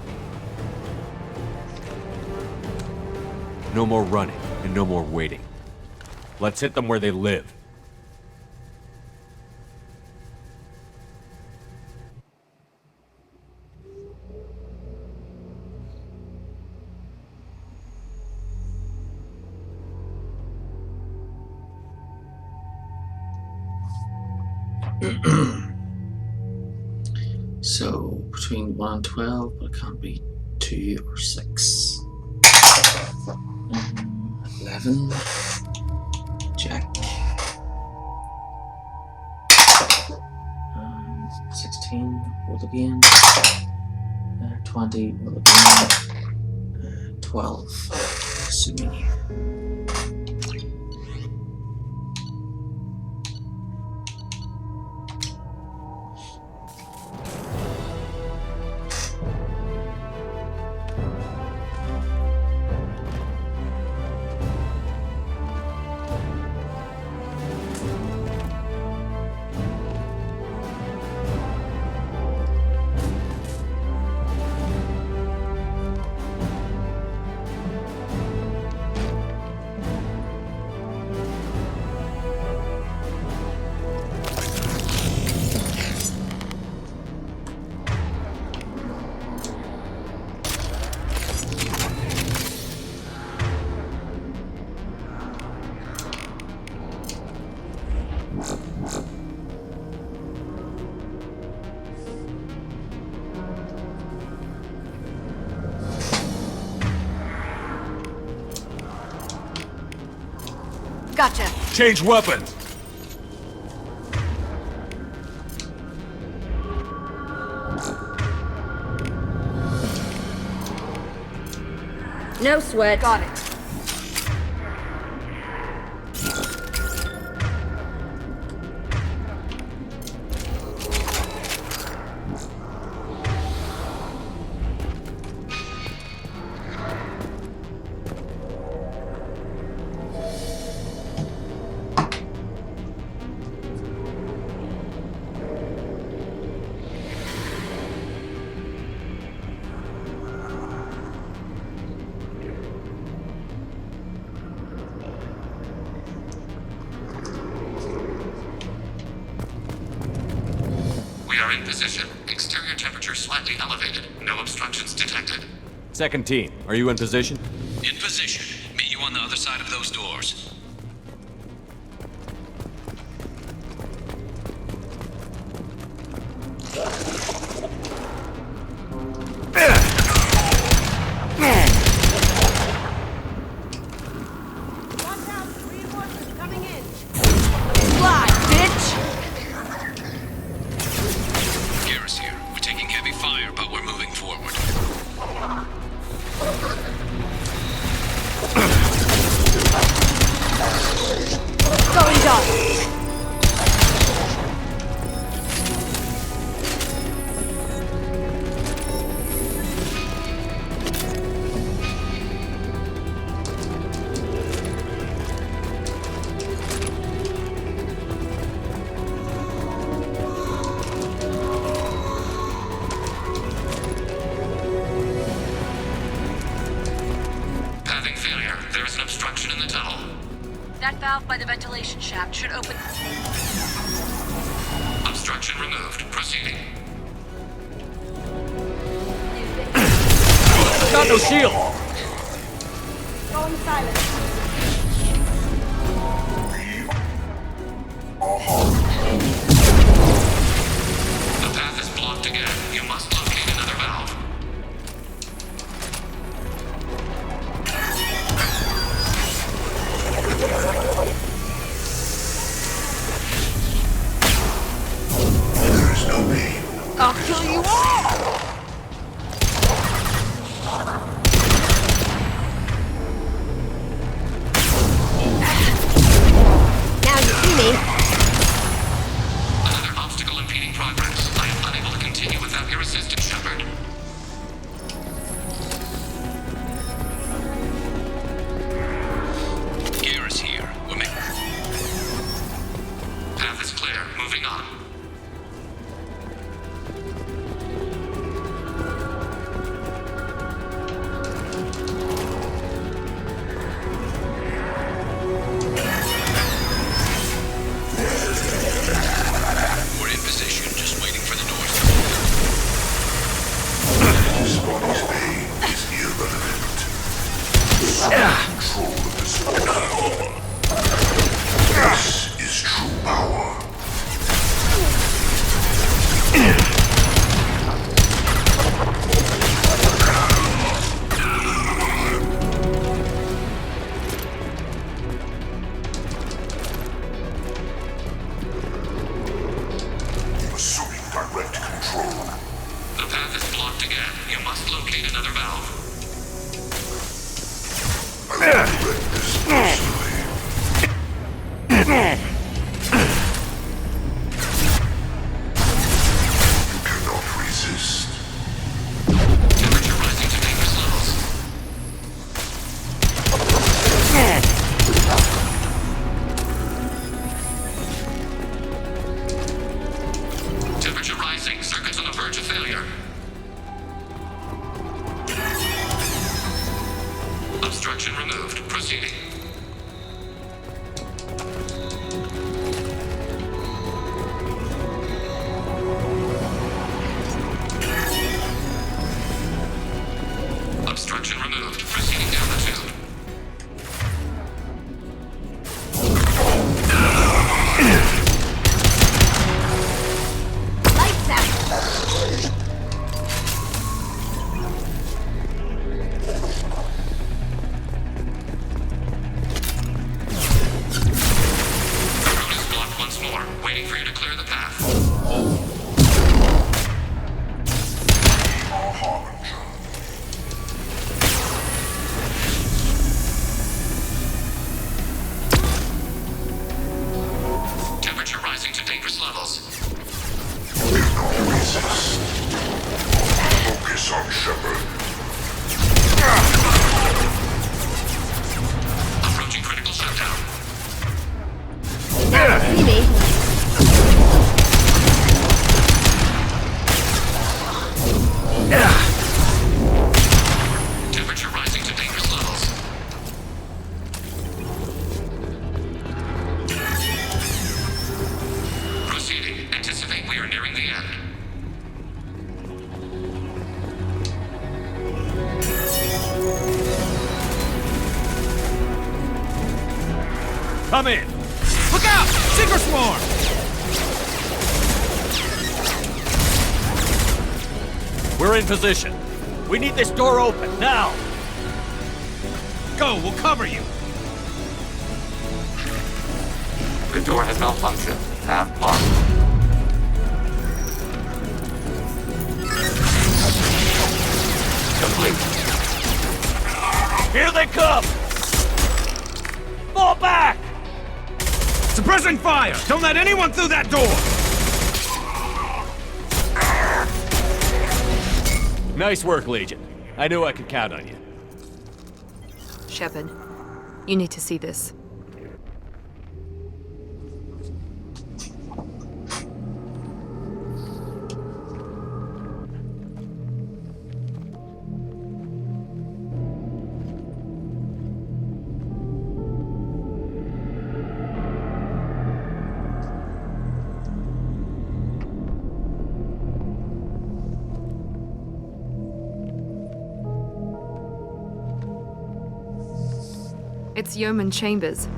No more running, and no more waiting. Let's hit them where they live. So, between 1 and 12, but it can't be 2 or 6. 11. Jack. 16. Roll again. 20. Roll again. 12. Sumi. Gotcha. Change weapons. No sweat. Got it. We are in position. Exterior temperature slightly elevated. No obstructions detected. Second team, are you in position? In position. Meet you on the other side of those doors. Garrus here. We're taking heavy fire, but we're moving forward. Going down. Padding failure. There is an obstruction in the tunnel. That valve by the ventilation shaft should open. Obstruction removed. Proceeding. Got no shield! Going silent. The path is blocked again. You must locate another valve. There is no pain. I'll kill you all! Now you see me. Another obstacle impeding progress. I am unable to continue without your assistance, Shepard. another valve. I will correct this personally. You cannot resist. Temperature rising to dangerous levels. Temperature rising. Circuits on the verge of failure. Obstruction removed. Proceeding. Obstruction removed. Proceeding down the tube. Lights out! The route is blocked once more. Waiting for you to clear the path. Temperature rising to dangerous levels. Cannot resist. Focus on Shepard. Approaching critical shutdown. See me. Temperature rising to dangerous levels. Proceeding. Anticipate we are nearing the end. Come in. Look out! Seeker swarm! We're in position. We need this door open, now! Go, we'll cover you. The door has malfunctioned. Have blocked. Complete. Here they come! Fall back! Suppressing fire! Don't let anyone through that door! Nice work, Legion. I knew I could count on you. Shepard, you need to see this. It's Yeoman Chambers.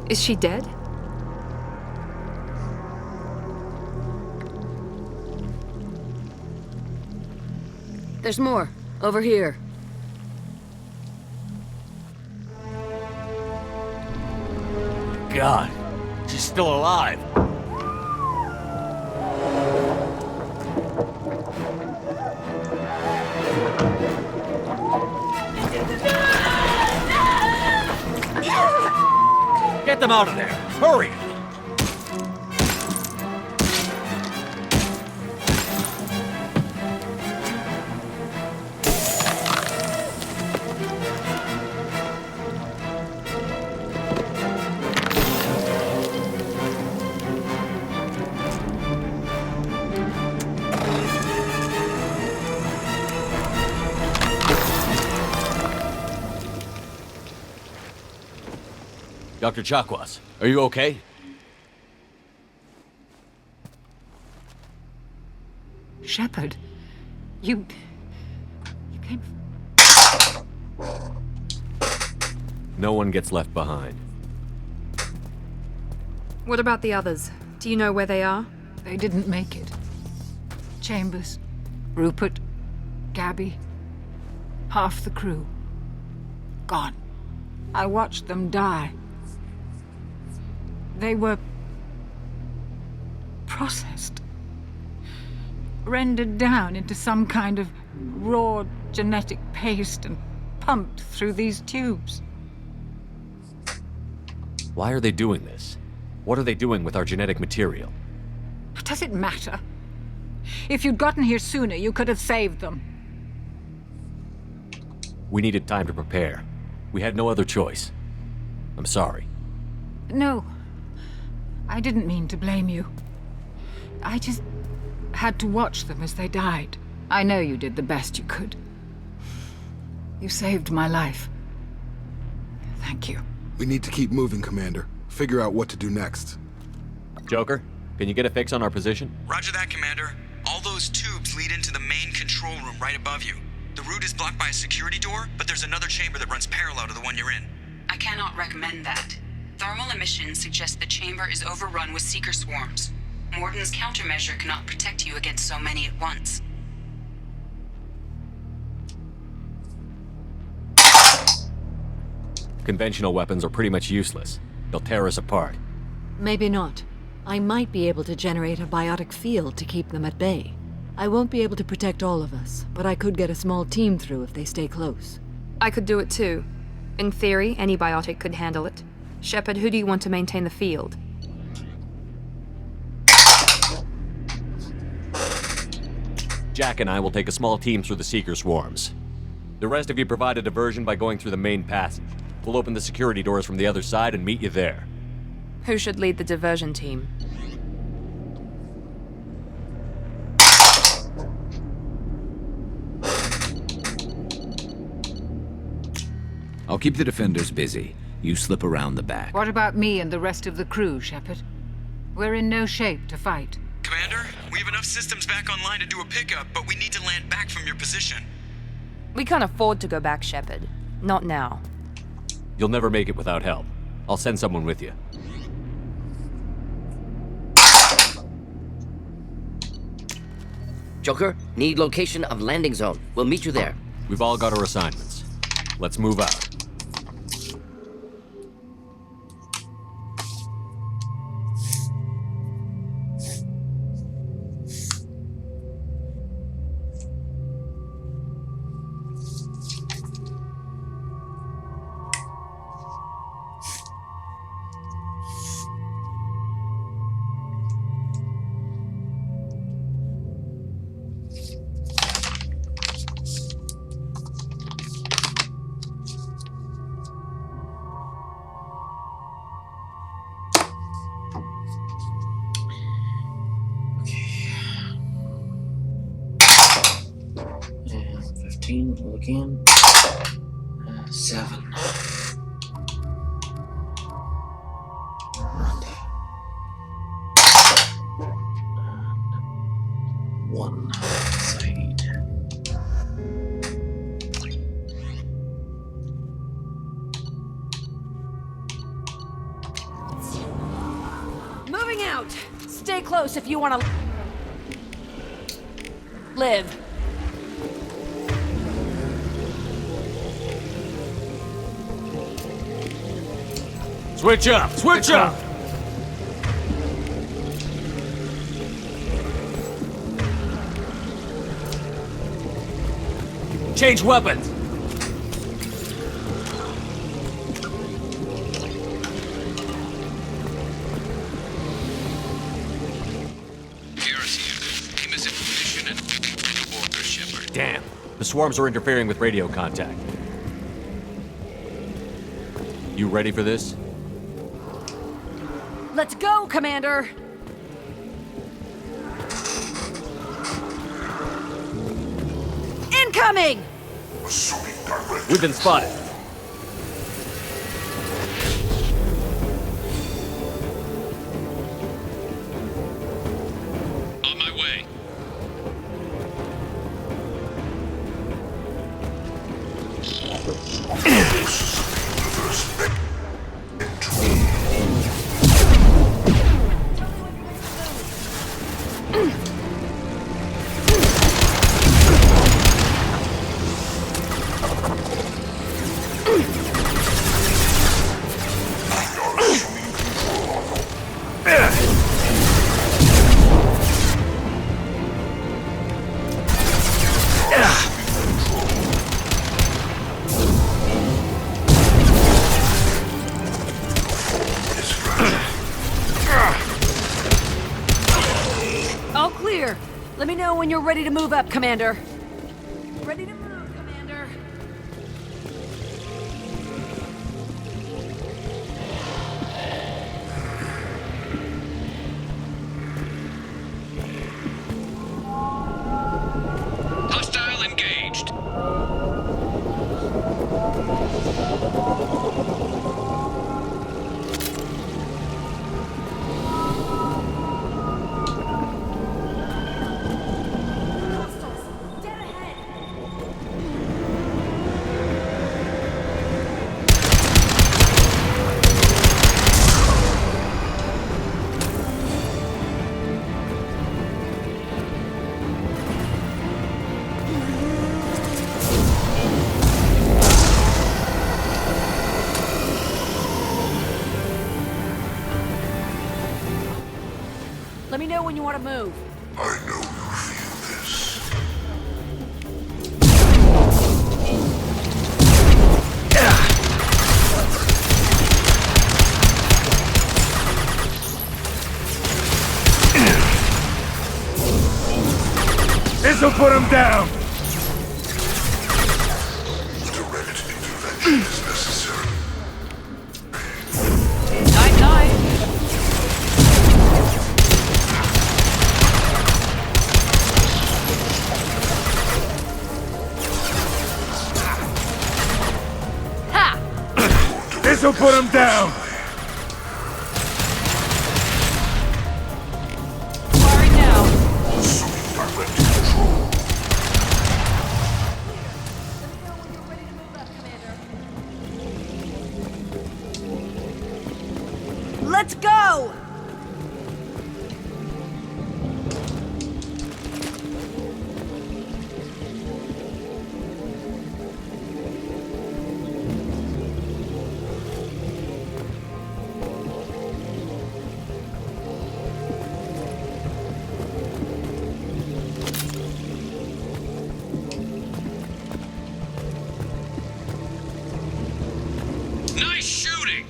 Is she dead? There's more. Over here. God, she's still alive. Get them out of there! Hurry! Dr. Chakwas, are you okay? Shepard, you came... No one gets left behind. What about the others? Do you know where they are? They didn't make it. Chambers, Rupert, Gabby, half the crew. Gone. I watched them die. They were processed. rendered down into some kind of raw genetic paste and pumped through these tubes. Why are they doing this? What are they doing with our genetic material? Does it matter? If you'd gotten here sooner, you could have saved them. We needed time to prepare. We had no other choice. I'm sorry. No, I didn't mean to blame you. I just had to watch them as they died. I know you did the best you could. You saved my life. Thank you. We need to keep moving, Commander. Figure out what to do next. Joker, can you get a fix on our position? Roger that, Commander. All those tubes lead into the main control room right above you. The route is blocked by a security door, but there's another chamber that runs parallel to the one you're in. I cannot recommend that. Thermal emissions suggest the chamber is overrun with seeker swarms. Morden's countermeasure cannot protect you against so many at once. Conventional weapons are pretty much useless. They'll tear us apart. Maybe not. I might be able to generate a biotic field to keep them at bay. I won't be able to protect all of us, but I could get a small team through if they stay close. I could do it too. In theory, any biotic could handle it. Shepard, who do you want to maintain the field? Jack and I will take a small team through the Seeker swarms. The rest of you provide a diversion by going through the main passage. We'll open the security doors from the other side and meet you there. Who should lead the diversion team? I'll keep the defenders busy. You slip around the back. What about me and the rest of the crew, Shepard? We're in no shape to fight. Commander, we have enough systems back online to do a pickup, but we need to land back from your position. We can't afford to go back, Shepard. Not now. You'll never make it without help. I'll send someone with you. Joker, need location of landing zone. We'll meet you there. We've all got our assignments. Let's move out. Again. 7. Miranda. And 1. Saeed. Moving out! Stay close if you want to live. Switch up! Switch up! Change weapons! Pierce here. Team is in position and ready orders, Shepard. Damn. The swarms are interfering with radio contact. You ready for this? Let's go, Commander! Incoming! We've been spotted. On my way. All clear. Let me know when you're ready to move up, Commander. Ready to move, Commander. Hostile engaged. Let me know when you want to move. I know you feel this. This'll put him down! Direct intervention is necessary. Night-night. This'll put him down! Firing now. Assuming direct control. Let's go! Nice shooting!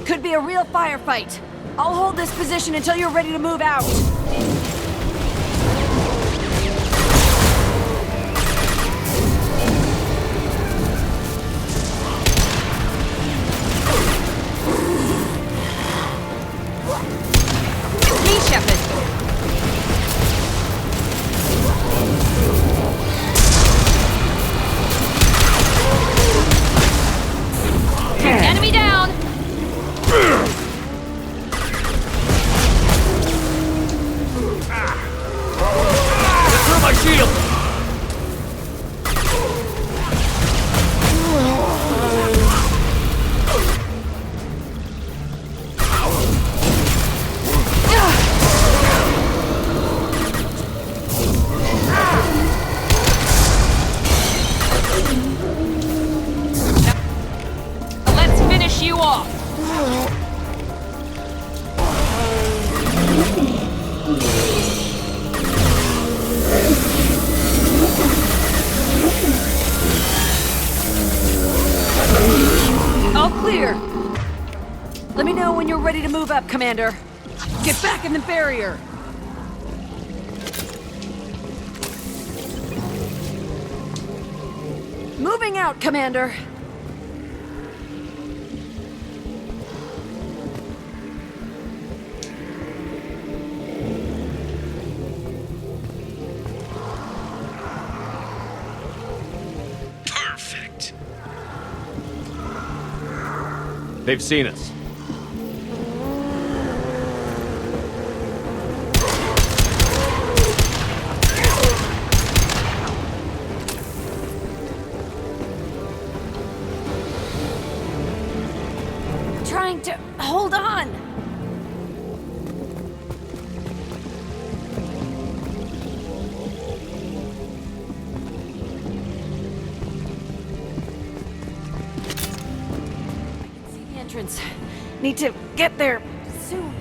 Could be a real firefight. I'll hold this position until you're ready to move out. It's me, Shepard. Enemy down! Through my shield! Let's finish you off! All clear. Let me know when you're ready to move up, Commander. Get back in the barrier. Moving out, Commander. Perfect. They've seen us. Trying to hold on. entrance. Need to get there soon.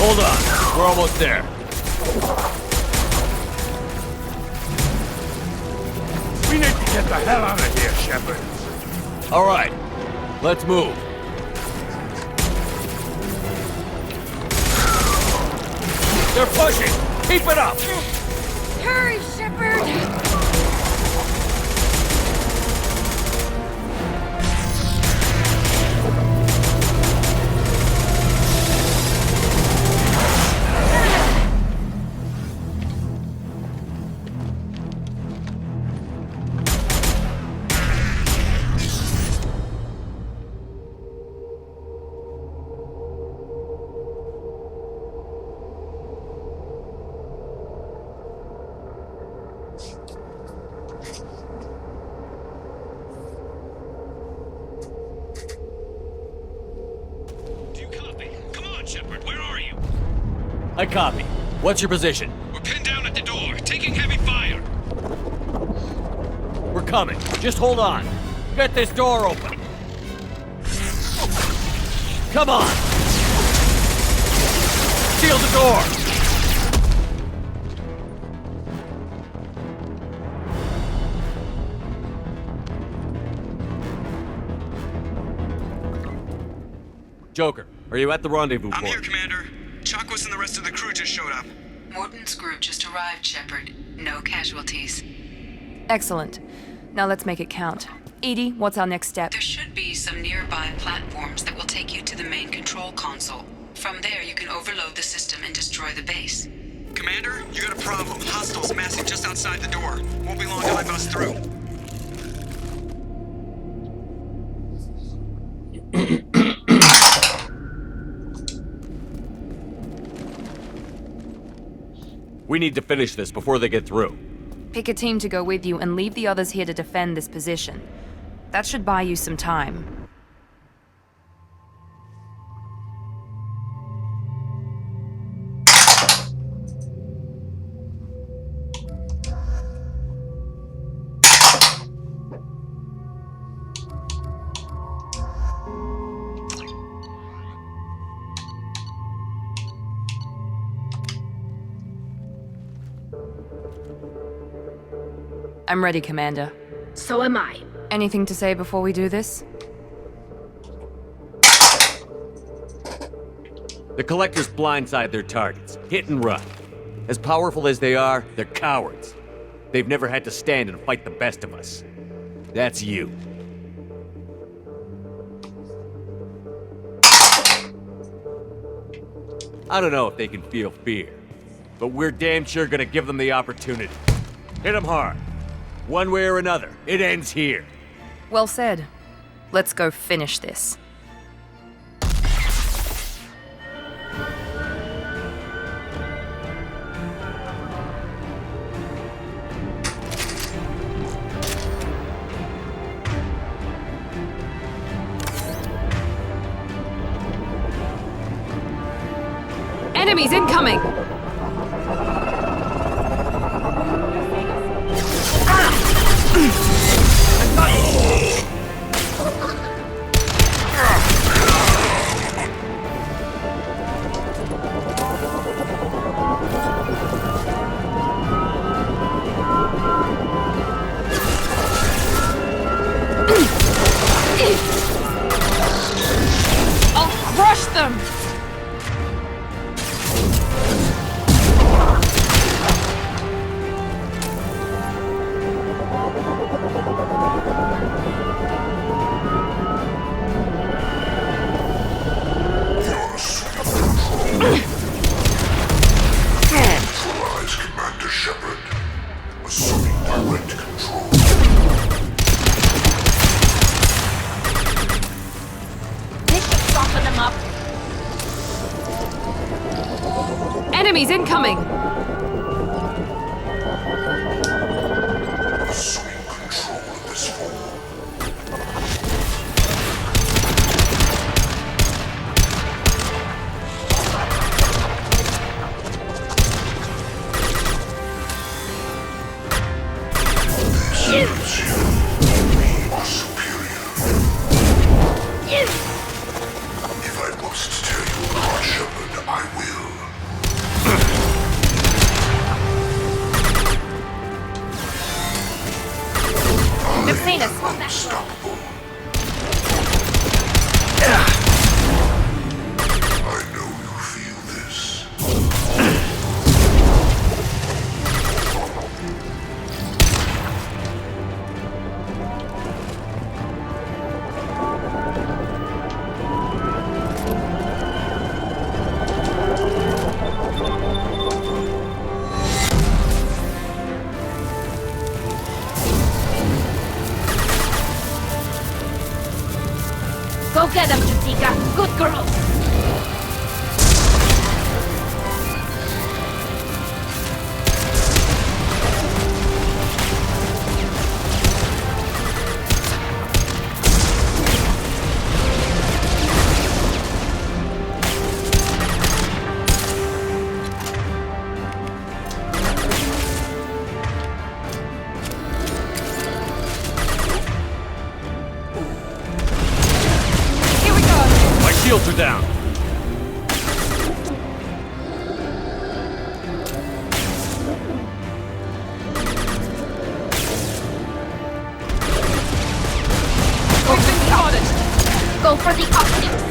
Hold on, we're almost there. We need to get the hell out of here, Shepard. All right, let's move. They're pushing! Keep it up! Hurry, Shepard! I copy. What's your position? We're pinned down at the door, taking heavy fire. We're coming. Just hold on. Get this door open. Come on! Seal the door! Joker, are you at the rendezvous point? I'm here, Commander. Chakwas and the rest of the crew just showed up. Morton's group just arrived, Shepard. No casualties. Excellent. Now let's make it count. Edie, what's our next step? There should be some nearby platforms that will take you to the main control console. From there, you can overload the system and destroy the base. Commander, you got a problem. Hostiles massing just outside the door. Won't be long till I bust through. We need to finish this before they get through. Pick a team to go with you and leave the others here to defend this position. That should buy you some time. I'm ready, Commander. So am I. Anything to say before we do this? The Collectors blindside their targets. Hit and run. As powerful as they are, they're cowards. They've never had to stand and fight the best of us. That's you. I don't know if they can feel fear, but we're damn sure gonna give them the opportunity. Hit them hard. One way or another, it ends here. Well said. Let's go finish this. Enemies incoming! I'll crush them! Neutralize Commander Shepard. Assuming direct control. Soften them up. Enemies incoming! Perhaps you, we are superior. If I must tear you apart, Shepard, I will. They've seen us. Unstoppable. I know you feel this. Go get them, Jessica. Good girl. My shields are down. Go for the optics.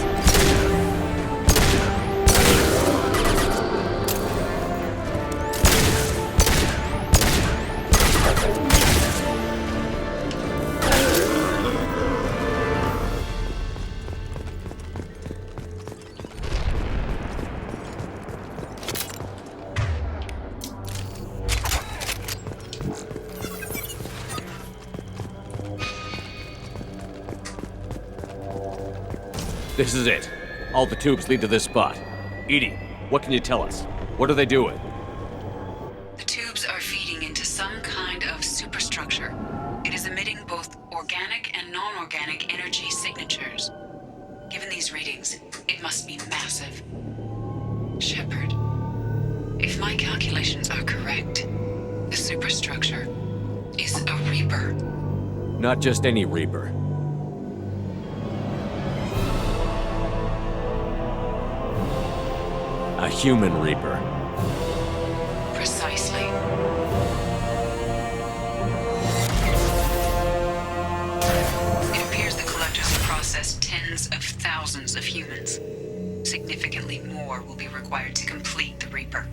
This is it. All the tubes lead to this spot. Edie, what can you tell us? What are they doing? The tubes are feeding into some kind of superstructure. It is emitting both organic and non-organic energy signatures. Given these readings, it must be massive. Shepard, if my calculations are correct, the superstructure is a Reaper. Not just any Reaper. A human Reaper. Precisely. It appears the collectors have processed tens of thousands of humans. Significantly more will be required to complete the Reaper.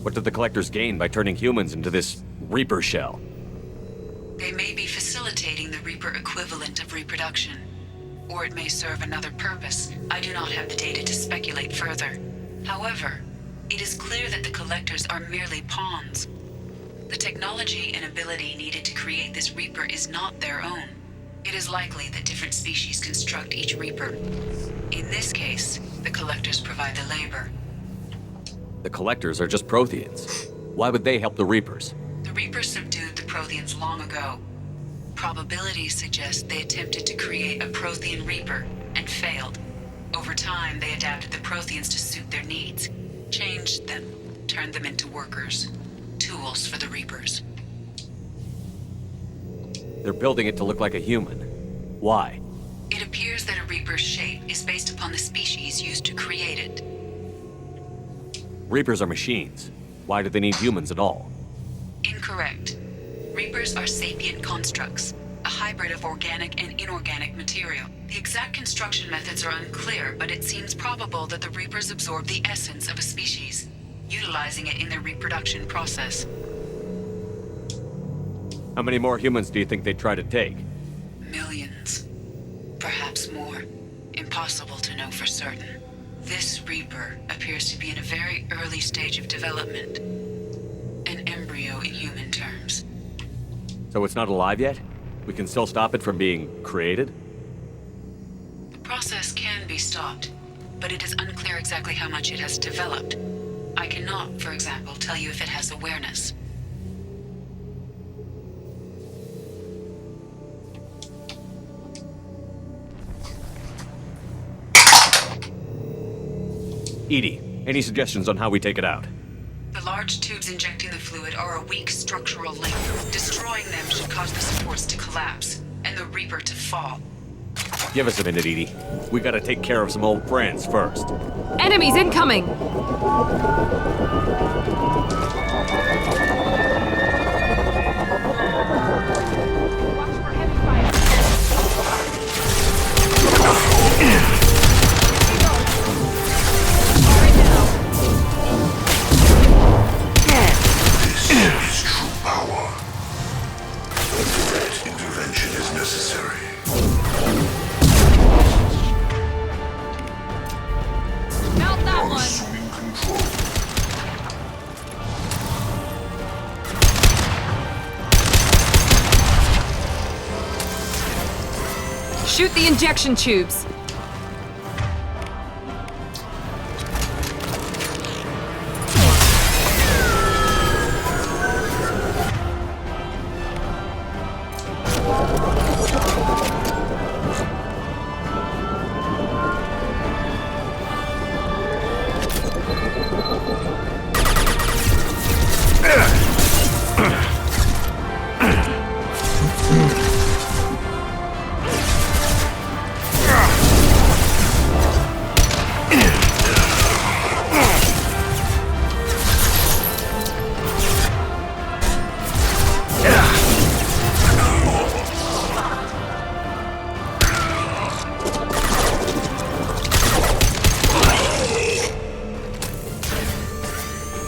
What did the Collectors gain by turning humans into this Reaper shell? They may be facilitating the Reaper equivalent of reproduction. Or it may serve another purpose. I do not have the data to speculate further. However, it is clear that the Collectors are merely pawns. The technology and ability needed to create this Reaper is not their own. It is likely that different species construct each Reaper. In this case, the Collectors provide the labor. The Collectors are just Protheans. Why would they help the Reapers? The Reapers subdued the Protheans long ago. Probabilities suggest they attempted to create a Prothean Reaper and failed. Over time, they adapted the Protheans to suit their needs, changed them, turned them into workers, tools for the Reapers. They're building it to look like a human. Why? It appears that a Reaper's shape is based upon the species used to create it. Reapers are machines. Why do they need humans at all? Incorrect. Reapers are sapient constructs, a hybrid of organic and inorganic material. The exact construction methods are unclear, but it seems probable that the Reapers absorb the essence of a species, utilizing it in their reproduction process. How many more humans do you think they'd try to take? Millions. Perhaps more. Impossible to know for certain. This Reaper appears to be in a very early stage of development. An embryo in human terms. So it's not alive yet? We can still stop it from being created? The process can be already stopped, but it is unclear exactly how much it has developed. I cannot, for example, tell you if it has awareness. Edie, any suggestions on how we take it out? The large tubes injecting the fluid are a weak structural link. Destroying them should cause the supports to collapse, and the Reaper to fall. Give us a minute, Edie. We gotta take care of some old friends first. Enemies incoming! This is true power. Direct intervention is necessary. Mount that one! Assuming control. Shoot the injection tubes!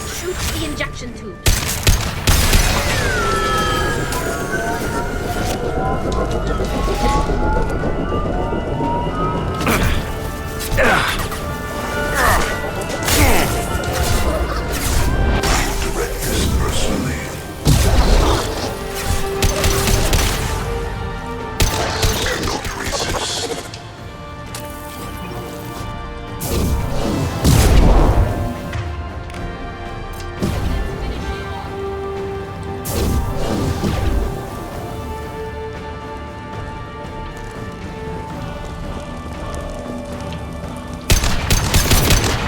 Shoot the injection tube. Direct this personally. Cannot resist.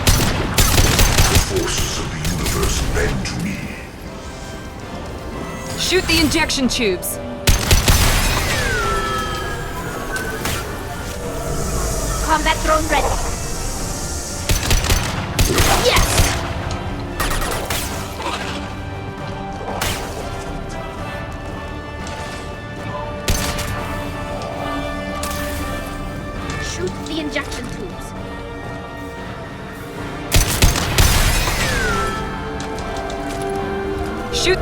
The forces of the universe bend to me. Shoot the injection tubes! Combat drone ready. Yes! Shoot the injection tubes. Shoot!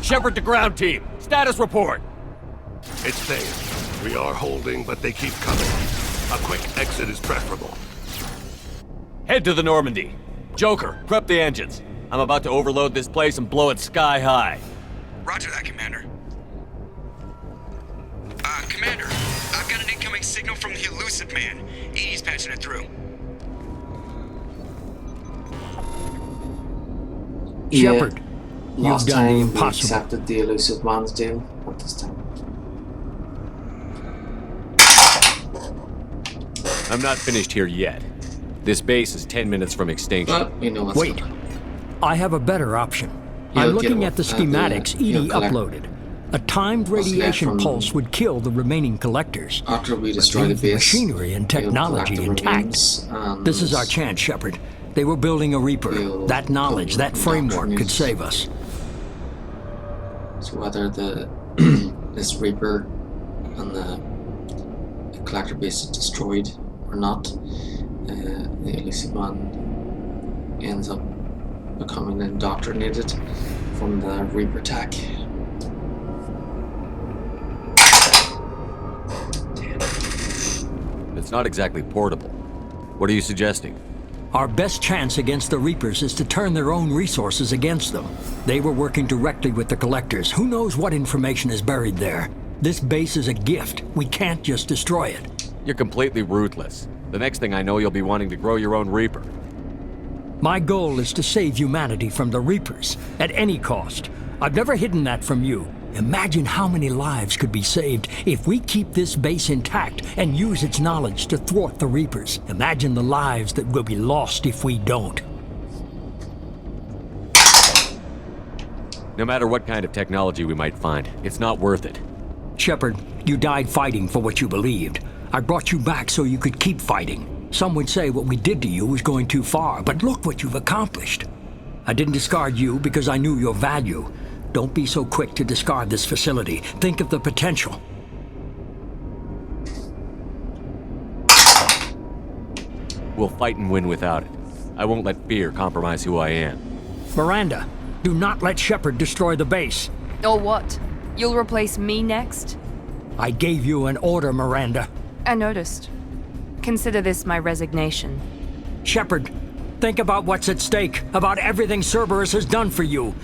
Shepard to ground team. Status report. It's safe. We are holding, but they keep coming. A quick exit is preferable. Head to the Normandy. Joker, prep the engines. I'm about to overload this place and blow it sky high. Roger that, Commander. Commander, I've got an incoming signal from the Elusive Man. Edie's patching it through. Shepard, Last you've done the time we impossible. accepted the Elusive Man's deal, but this time. I'm not finished here yet. This base is 10 minutes from extinction. But you know what's Wait, I have a better option. You'll I'm get looking what- at the the- schematics you'll Edie collect uploaded. A timed what's left radiation from- pulse would kill the remaining collectors. After we but destroy the leave base, machinery and we'll technology collect the intact. remains and This is our chance, Shepard. They were building a Reaper. we'll That knowledge, that framework could indoctrinate. save us. So whether the this Reaper and the collector base is destroyed or not, the Elusive Man ends up becoming indoctrinated from the Reaper tech. Damn. It's not exactly portable. What are you suggesting? Our best chance against the Reapers is to turn their own resources against them. They were working directly with the Collectors. Who knows what information is buried there? This base is a gift. We can't just destroy it. You're completely ruthless. The next thing I know, you'll be wanting to grow your own Reaper. My goal is to save humanity from the Reapers, at any cost. I've never hidden that from you. Imagine how many lives could be saved if we keep this base intact and use its knowledge to thwart the Reapers. Imagine the lives that will be lost if we don't. No matter what kind of technology we might find, it's not worth it. Shepard, you died fighting for what you believed. I brought you back so you could keep fighting. Some would say what we did to you was going too far, but look what you've accomplished. I didn't discard you because I knew your value. Don't be so quick to discard this facility. Think of the potential. We'll fight and win without it. I won't let fear compromise who I am. Miranda, do not let Shepard destroy the base. Or what? You'll replace me next? I gave you an order, Miranda. I noticed. Consider this my resignation. Shepard, think about what's at stake, about everything Cerberus has done for you.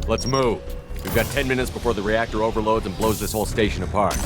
Let's move. We've got 10 minutes before the reactor overloads and blows this whole station apart.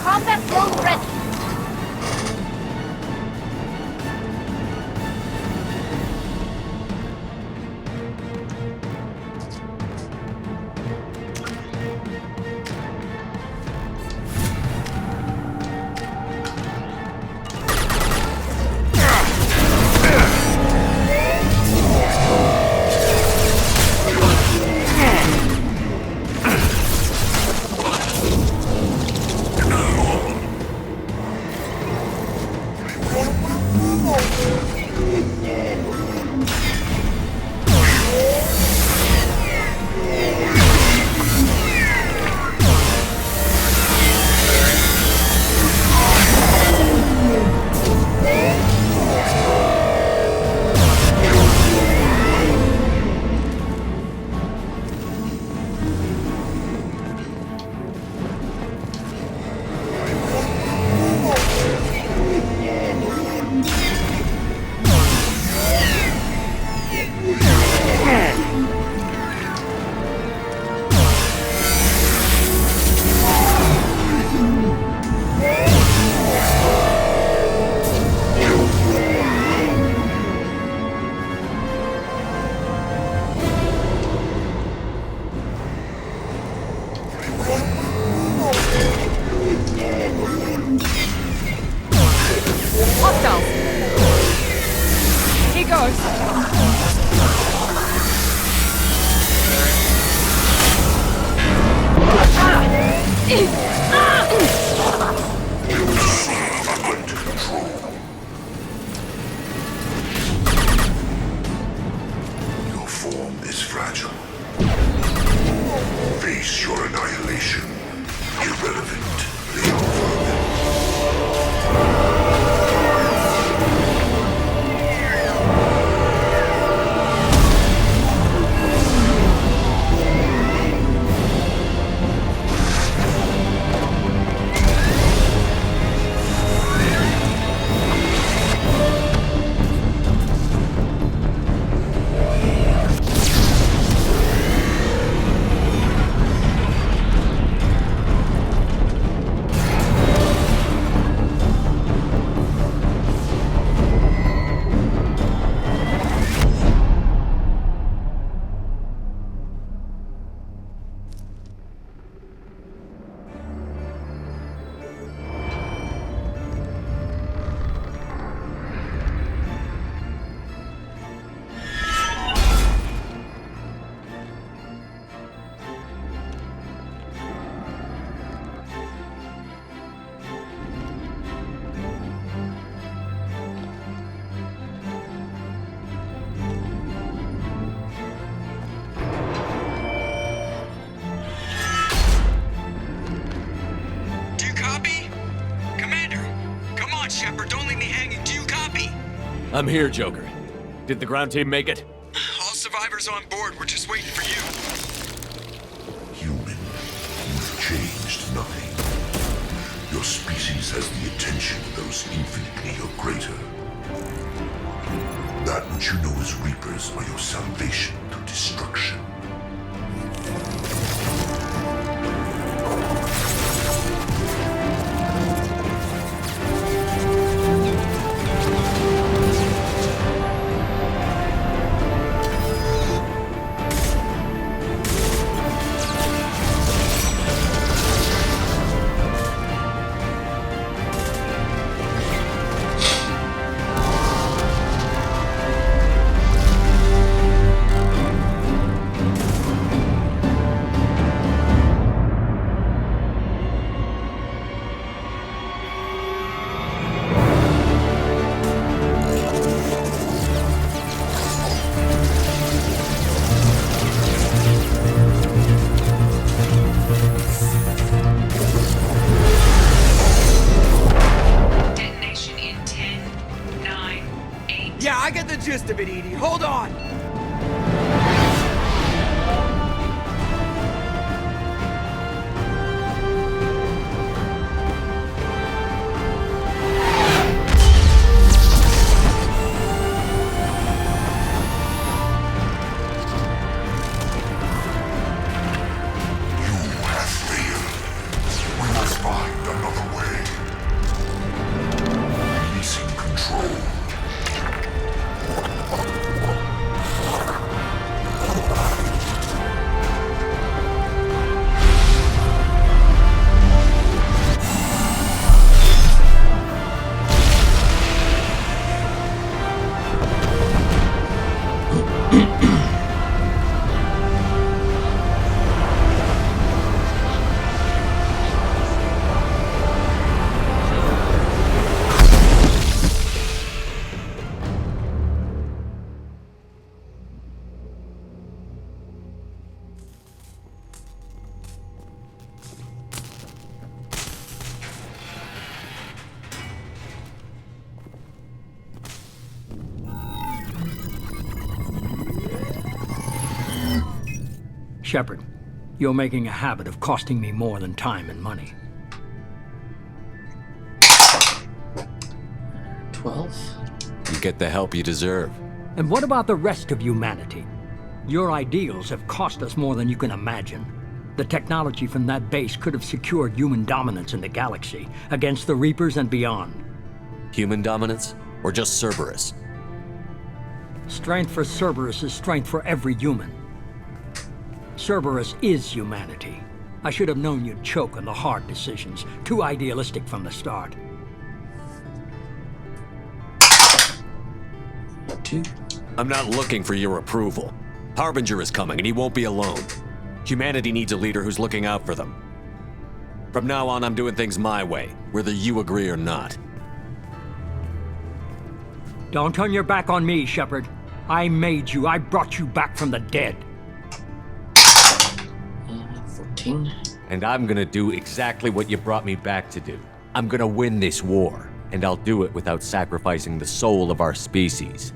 Combat drone ready. Your form is fragile. Face your annihilation. Irrelevant, Leon Vermin. Shepard. Don't leave me hanging. Do you copy? I'm here, Joker. Did the ground team make it? All survivors on board. We're just waiting for you. Human, you've changed nothing. Your species has the attention of those infinitely or greater. That which you know as Reapers are your salvation through destruction. Yeah, I get the gist of it, Edie. Hold on! Shepard, you're making a habit of costing me more than time and money. 12? You get the help you deserve. And what about the rest of humanity? Your ideals have cost us more than you can imagine. The technology from that base could have secured human dominance in the galaxy against the Reapers and beyond. Human dominance? Or just Cerberus? Strength for Cerberus is strength for every human. Cerberus is humanity. I should have known you'd choke on the hard decisions. Too idealistic from the start. 2. I'm not looking for your approval. Harbinger is coming, and he won't be alone. Humanity needs a leader who's looking out for them. From now on, I'm doing things my way, whether you agree or not. Don't turn your back on me, Shepard. I made you. I brought you back from the dead. 14. And I'm gonna do exactly what you brought me back to do. I'm gonna win this war, and I'll do it without sacrificing the soul of our species.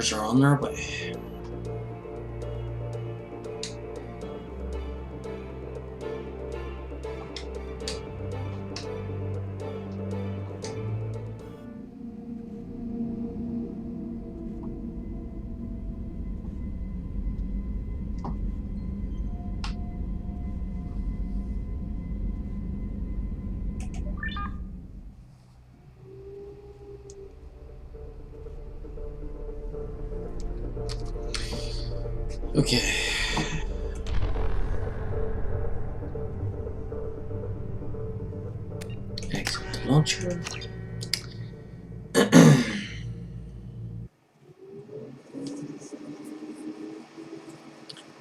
Reapers are on their way. Okay. Exit the launcher.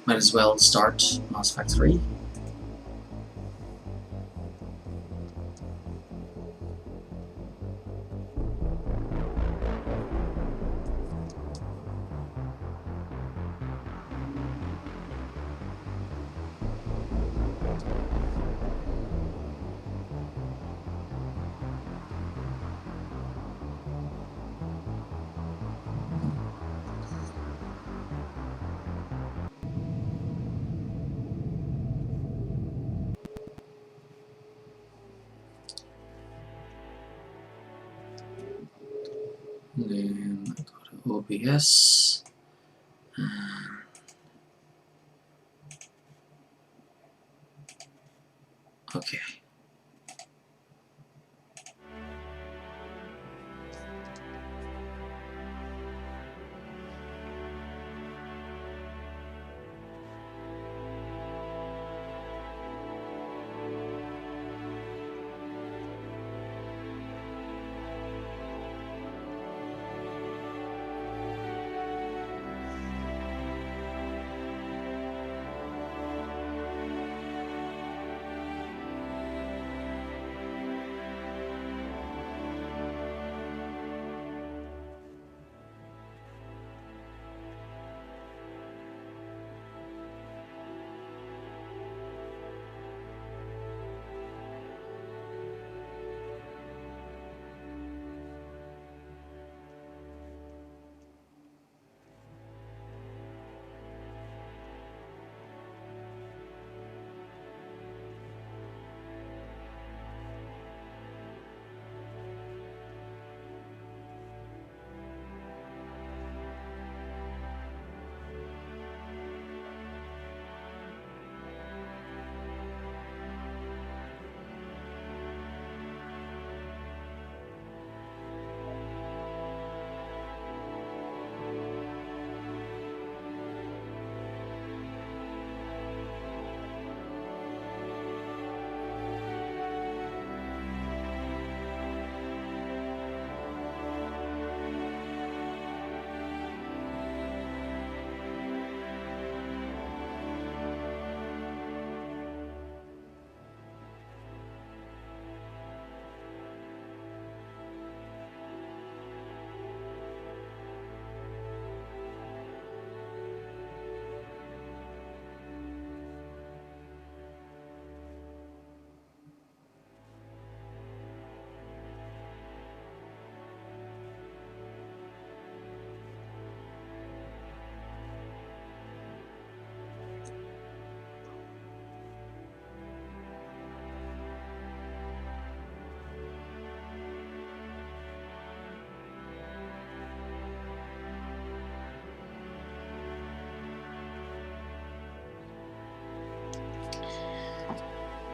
Might as well start Mass Effect 3. Then I go to OBS. Okay.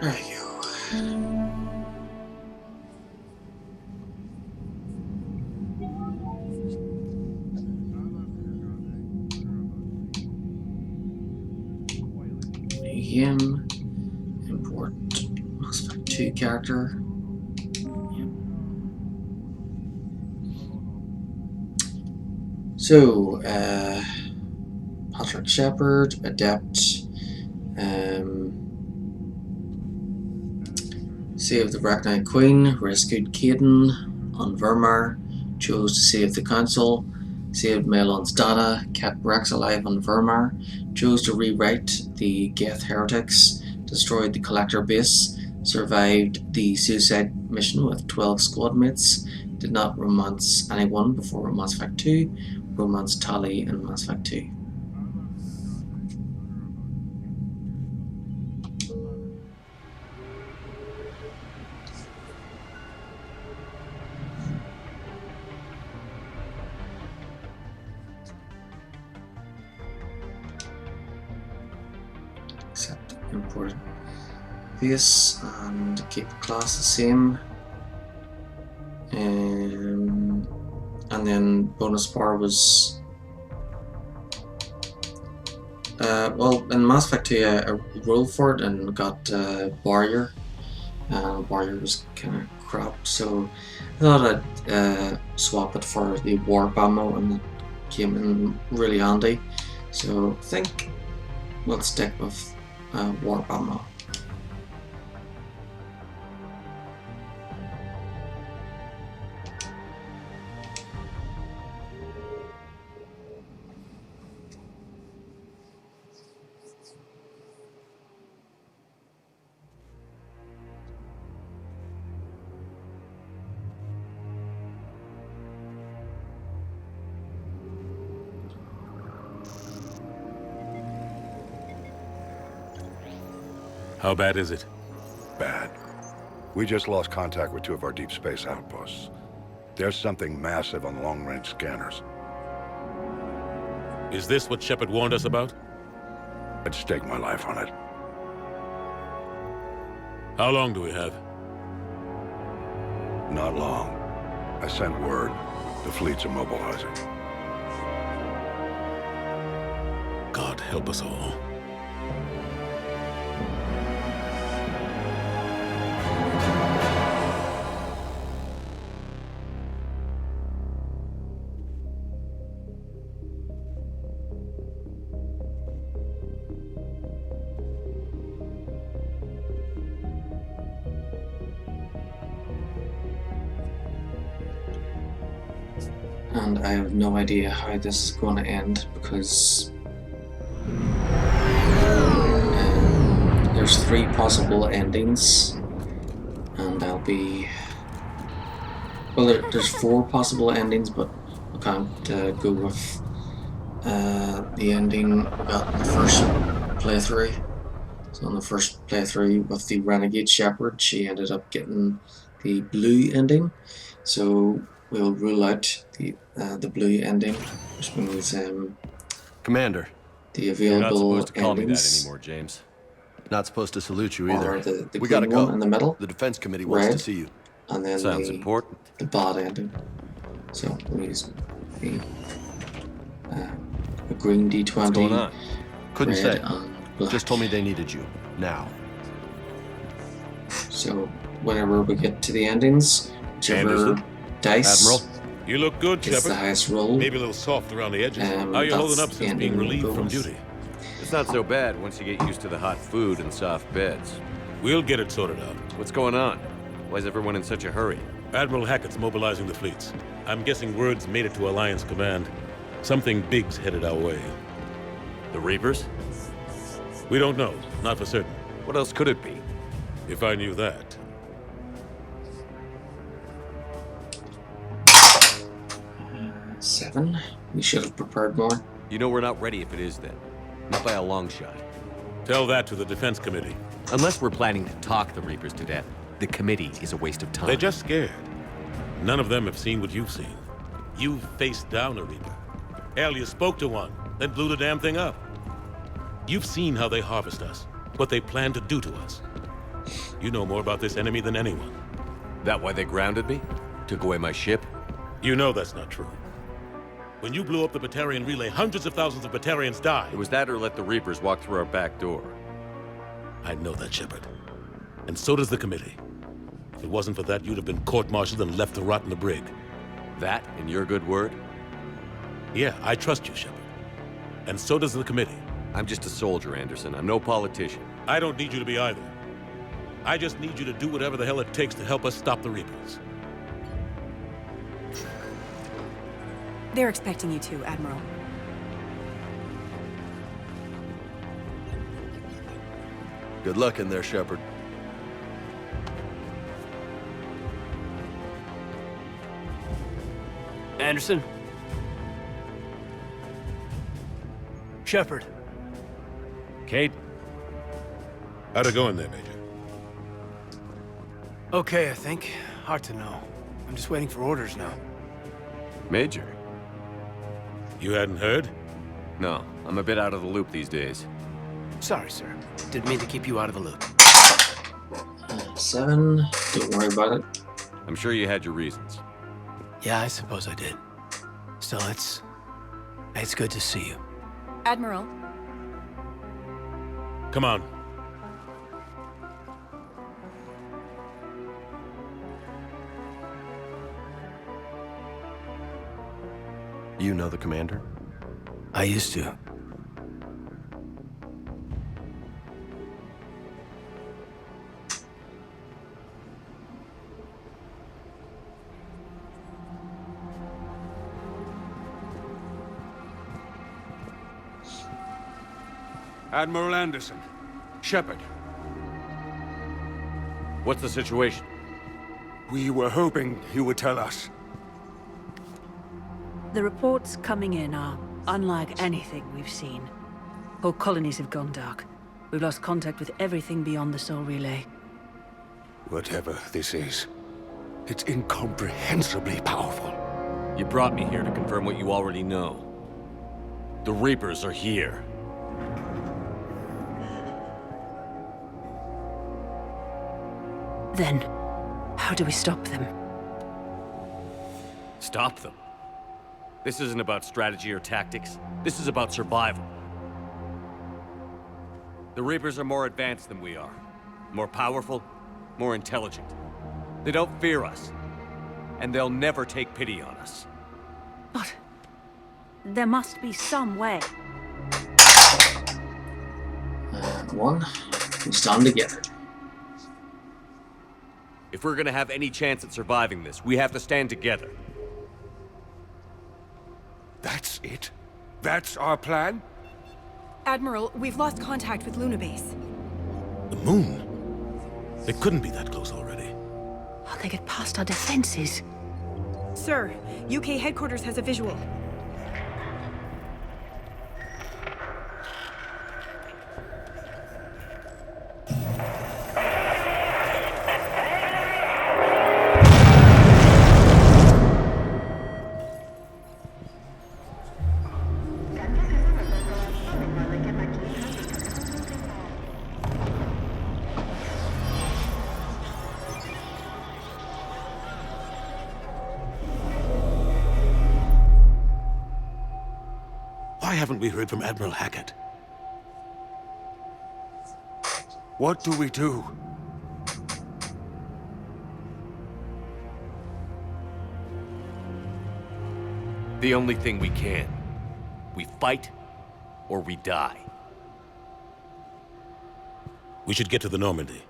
There you go. Him. Import Mass Effect 2 character. Yep. So, Patrick Shepard, Adept, saved the Bracknite Queen, rescued Caden on Vermar, chose to save the Council, saved Melon's data, kept Rex alive on Vermar, chose to rewrite the Geth Heretics, destroyed the Collector base, survived the suicide mission with 12 squad mates, did not romance anyone before Mass Effect 2, romance tally in Mass Effect 2. Accept import this and keep the class the same. And then bonus bar was well, in Mass Effect 2 I rolled for it and got barrier. Barrier was kind of crap, so I thought I'd swap it for the warp ammo, and it came in really handy. So I think we'll stick with warp ammo. How bad is it? Bad. We just lost contact with 2 of our deep space outposts. There's something massive on long-range scanners. Is this what Shepard warned us about? I'd stake my life on it. How long do we have? Not long. I sent word. The fleet's immobilizing. God help us all. And I have no idea how this is going to end, because there's 3 possible endings, and I'll be... Well, there's 4 possible endings, but I can't go with the ending we got in the first playthrough. So in the first playthrough with the Renegade Shepard, she ended up getting the blue ending. So we'll rule out the blue ending, which means Commander, the available You're not supposed to call me that endings anymore, James. not supposed to salute you either. are the We gotta green one go. in the middle, The defense committee wants red, to see you. and then Sounds important. the bad ending. So we use the a green D20. What's going on? Couldn't red say. and black. Just told me they needed you. Now. So whenever we get to the endings, whichever Anderson? dice Admiral? You look good, gets the Shepard. highest roll, Maybe a little soft around the edges. How are you that's holding up the since being ending relieved we'll go from with. duty? It's not so bad once you get used to the hot food and soft beds. We'll get it sorted out. What's going on? Why is everyone in such a hurry? Admiral Hackett's mobilizing the fleets. I'm guessing word's made it to Alliance Command. Something big's headed our way. The Reapers? We don't know. Not for certain. What else could it be? If I knew that. 7. We should have prepared more. You know we're not ready if it is then. Not by a long shot. Tell that to the Defense Committee. Unless we're planning to talk the Reapers to death, the committee is a waste of time. They're just scared. None of them have seen what you've seen. You've faced down a Reaper. Hell, you spoke to one, then blew the damn thing up. You've seen how they harvest us, what they plan to do to us. You know more about this enemy than anyone. That why they grounded me? Took away my ship? You know that's not true. When you blew up the Batarian relay, hundreds of thousands of Batarians died. It was that or let the Reapers walk through our back door. I know that, Shepard. And so does the committee. If it wasn't for that, you'd have been court-martialed and left to rot in the brig. That, in your good word? Yeah, I trust you, Shepard. And so does the committee. I'm just a soldier, Anderson. I'm no politician. I don't need you to be either. I just need you to do whatever the hell it takes to help us stop the Reapers. They're expecting you to, Admiral. Good luck in there, Shepard. Anderson? Shepard. Kate? How'd it go in there, Major? Okay, I think. Hard to know. I'm just waiting for orders now. Major? You hadn't heard? No, I'm a bit out of the loop these days. Sorry, sir. Didn't mean to keep you out of the loop. 7. Don't worry about it. I'm sure you had your reasons. Yeah, I suppose I did. Still, it's good to see you. Admiral. Come on. You know the commander? I used to. Admiral Anderson. Shepard. What's the situation? We were hoping you would tell us. The reports coming in are unlike anything we've seen. Whole colonies have gone dark. We've lost contact with everything beyond the Soul Relay. Whatever this is, it's incomprehensibly powerful. You brought me here to confirm what you already know. The Reapers are here. Then, how do we stop them? Stop them? This isn't about strategy or tactics. This is about survival. The Reapers are more advanced than we are. More powerful, more intelligent. They don't fear us. And they'll never take pity on us. But there must be some way. 1. We stand together. If we're gonna have any chance at surviving this, we have to stand together. That's it? That's our plan? Admiral, we've lost contact with Luna Base. The moon? It couldn't be that close already. How'd they get past our defenses? Sir, UK headquarters has a visual. Why haven't we heard from Admiral Hackett? What do we do? The only thing we can. We fight, or we die. We should get to the Normandy.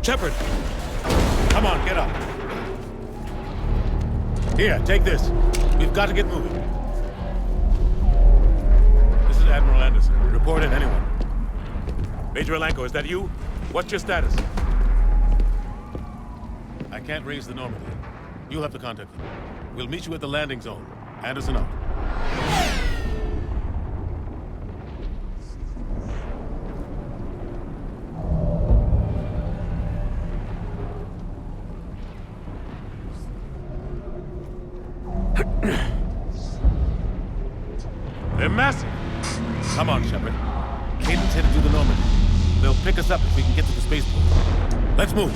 Shepard! Come on, get up. Here, take this. We've got to get moving. This is Admiral Anderson. Report in, anyone. Major Alanko, is that you? What's your status? I can't raise the Normandy. You'll have to contact them. We'll meet you at the landing zone. Anderson out. They're massive. Come on, Shepard. Caden's headed to the Normandy. They'll pick us up if we can get to the spaceport. Let's move.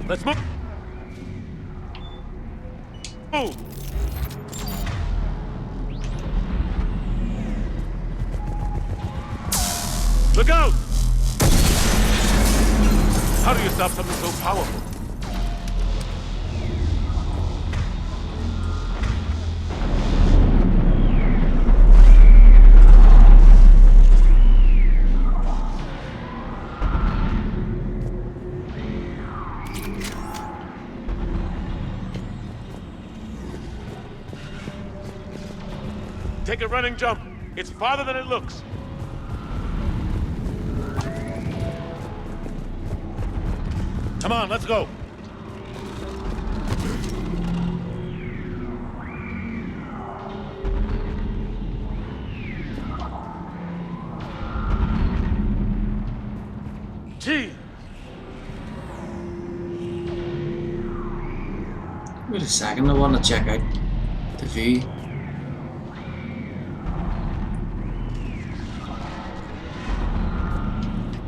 Let's move. Move. Look out! How do you stop something so powerful? Take a running jump. It's farther than it looks. Come on, let's go. Gee. Wait a second, I want to check out the view.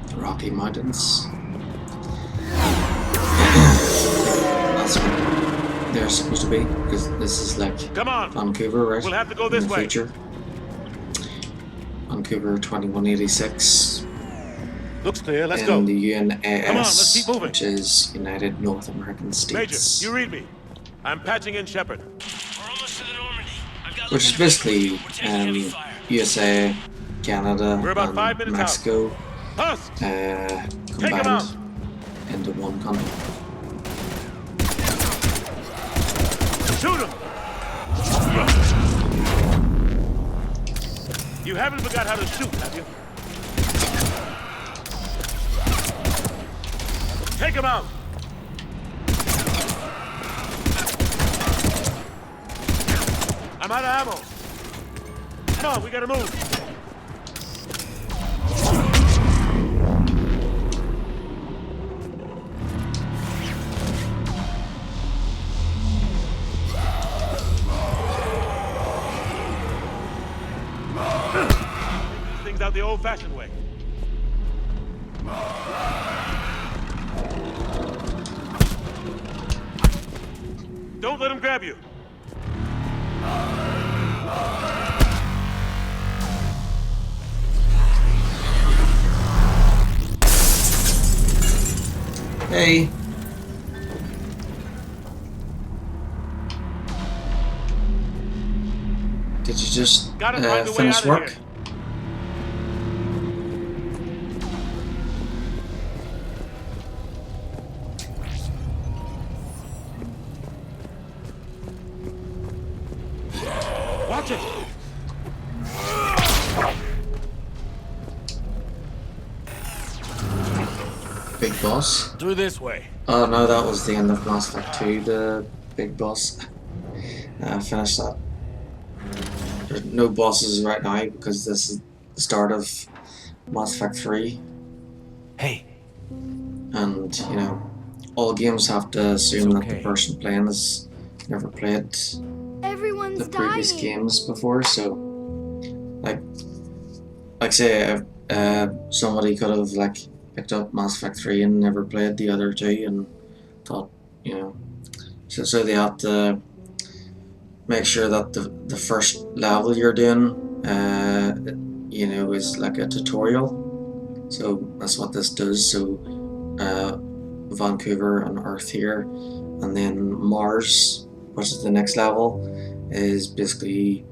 The Rocky Mountains. That's what they're supposed to be, because this is like Vancouver, right? We'll have to go this way. Future. Vancouver 2186. Looks clear, let's in go. The UNAS, Come on, let's keep moving. which is United North American States. Major, you read me. I'm patching in Shepard. Which is basically USA, Canada, We're about 5 minutes Mexico Take him out. combined into one country. Shoot him! You haven't forgot how to shoot, have you? Take him out! I'm out of ammo. Come on, we gotta move. These things out the old-fashioned way. Don't let him grab you. Hey. Did you just finish work? Watch it. Big boss? Through this way. Oh no, that was the end of Mass Effect 2, the big boss. Finished that. There's no bosses right now because this is the start of Mass Effect 3. Hey. And, you know, all games have to assume that the person playing has never played the previous games before, so like say somebody could have like picked up Mass Effect 3 and never played the other two and thought, you know, so they have to make sure that the first level you're doing you know, is like a tutorial. So that's what this does. So Vancouver and Earth here, and then Mars, which is the next level, is basically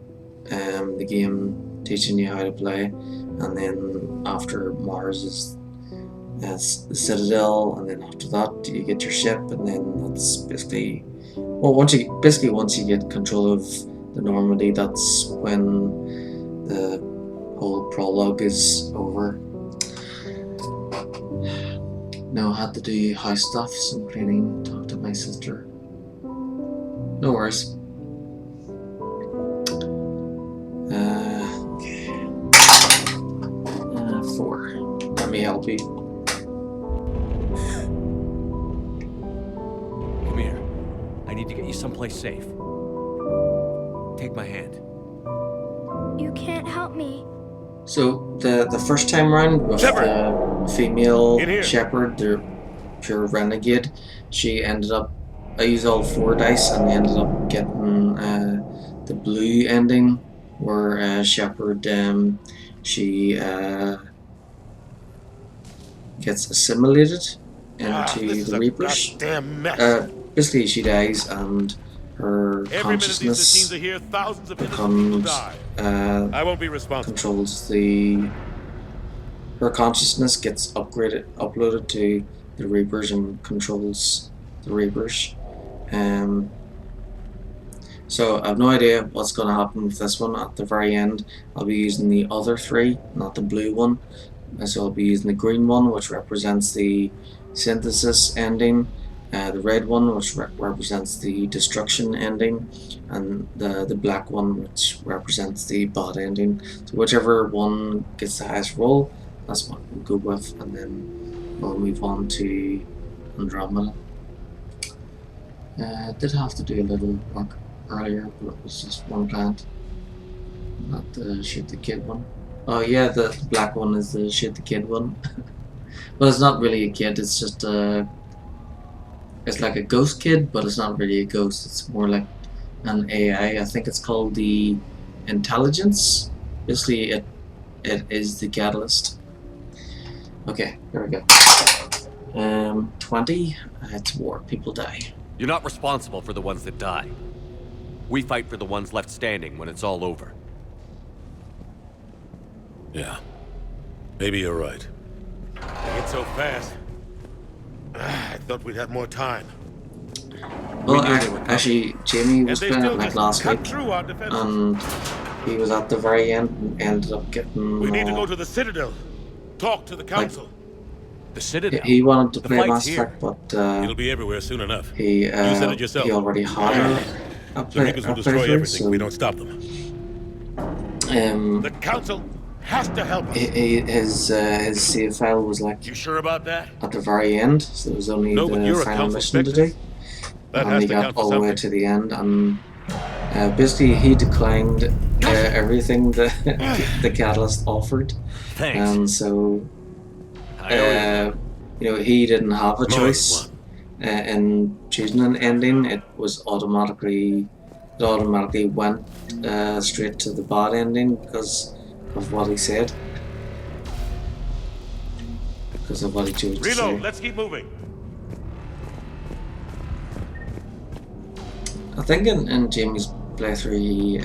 the game teaching you how to play, and then after Mars is the Citadel, and then after that you get your ship, and then that's basically, well, once you get control of the Normandy, that's when the whole prologue is over. No, I had to do house stuff, some cleaning, talk to my sister. No worries. Okay. 4. Let me help you. Come here. I need to get you someplace safe. Take my hand. You can't help me. So the first time round with the female shepherd, pure renegade. She ended up, I used all 4 dice and ended up getting the blue ending, where Shepard, she gets assimilated into the Reapers. Goddamn mess. Basically, she dies and her Every minute these machines consciousness are here, thousands of innocent people becomes die. I won't be responsible. controls her consciousness gets uploaded to the Reapers and controls the Reapers. So I have no idea what's going to happen with this one. At the very end, I'll be using the other 3, not the blue one. So I'll be using the green one, which represents the synthesis ending, the red one, which represents the destruction ending, and the black one, which represents the bot ending. So whichever one gets the highest roll, that's what we'll go with, and then we'll move on to Andromeda. I did have to do a little work earlier, but it was just one plant, not the shoot the kid one. Oh yeah, the black one is the shoot the kid one. Well, it's not really a kid, it's just it's like a ghost kid, but it's not really a ghost, it's more like an AI. I think it's called the Intelligence. Basically, it is the catalyst. Okay, here we go. 20, it's war, people die. You're not responsible for the ones that die. We fight for the ones left standing when it's all over. Yeah. Maybe you're right. They get so fast. I thought we'd have more time. Well, actually, Jamie was playing it like last week, through our defenses. and he was at the very end and ended up getting... We need to go to the Citadel. Talk to the Council. The Citadel? He wanted to play Mass Effect, but it'll be everywhere soon enough. He, you said it yourself. He already had a The Reapers will destroy everything if we don't stop them. The Council has to help us. His save file was like... You sure about that? At the very end, so there was only the final mission to do. And he got all the way to the end, and basically he declined everything the Catalyst offered. Thanks. And so, he didn't have a choice in choosing an ending. It automatically went straight to the bad ending because of what he said. Because of what he chose to say. Reload, let's keep moving. I think in Jamie's playthrough, he,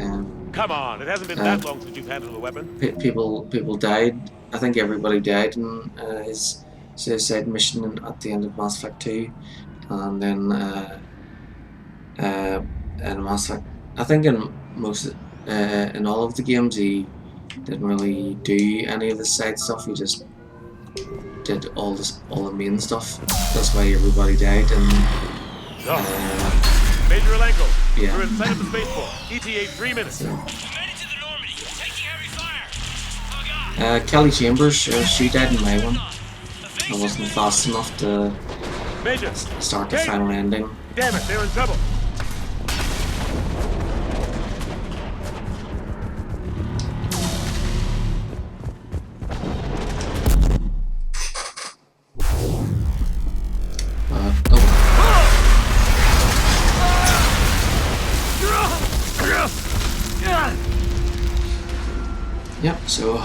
come on, it hasn't been that long since you've handled a weapon. People died. I think everybody died in his suicide mission at the end of Mass Effect 2, and then in Mass Effect, I think in all of the games he didn't really do any of the side stuff. He just did all the main stuff. That's why everybody died. And Major Alenko, yeah. we're inside of the spaceport. ETA 3 minutes. Kelly Chambers, she died in my one. I wasn't fast enough to start the final ending. Damn it, they're in trouble. Yep, so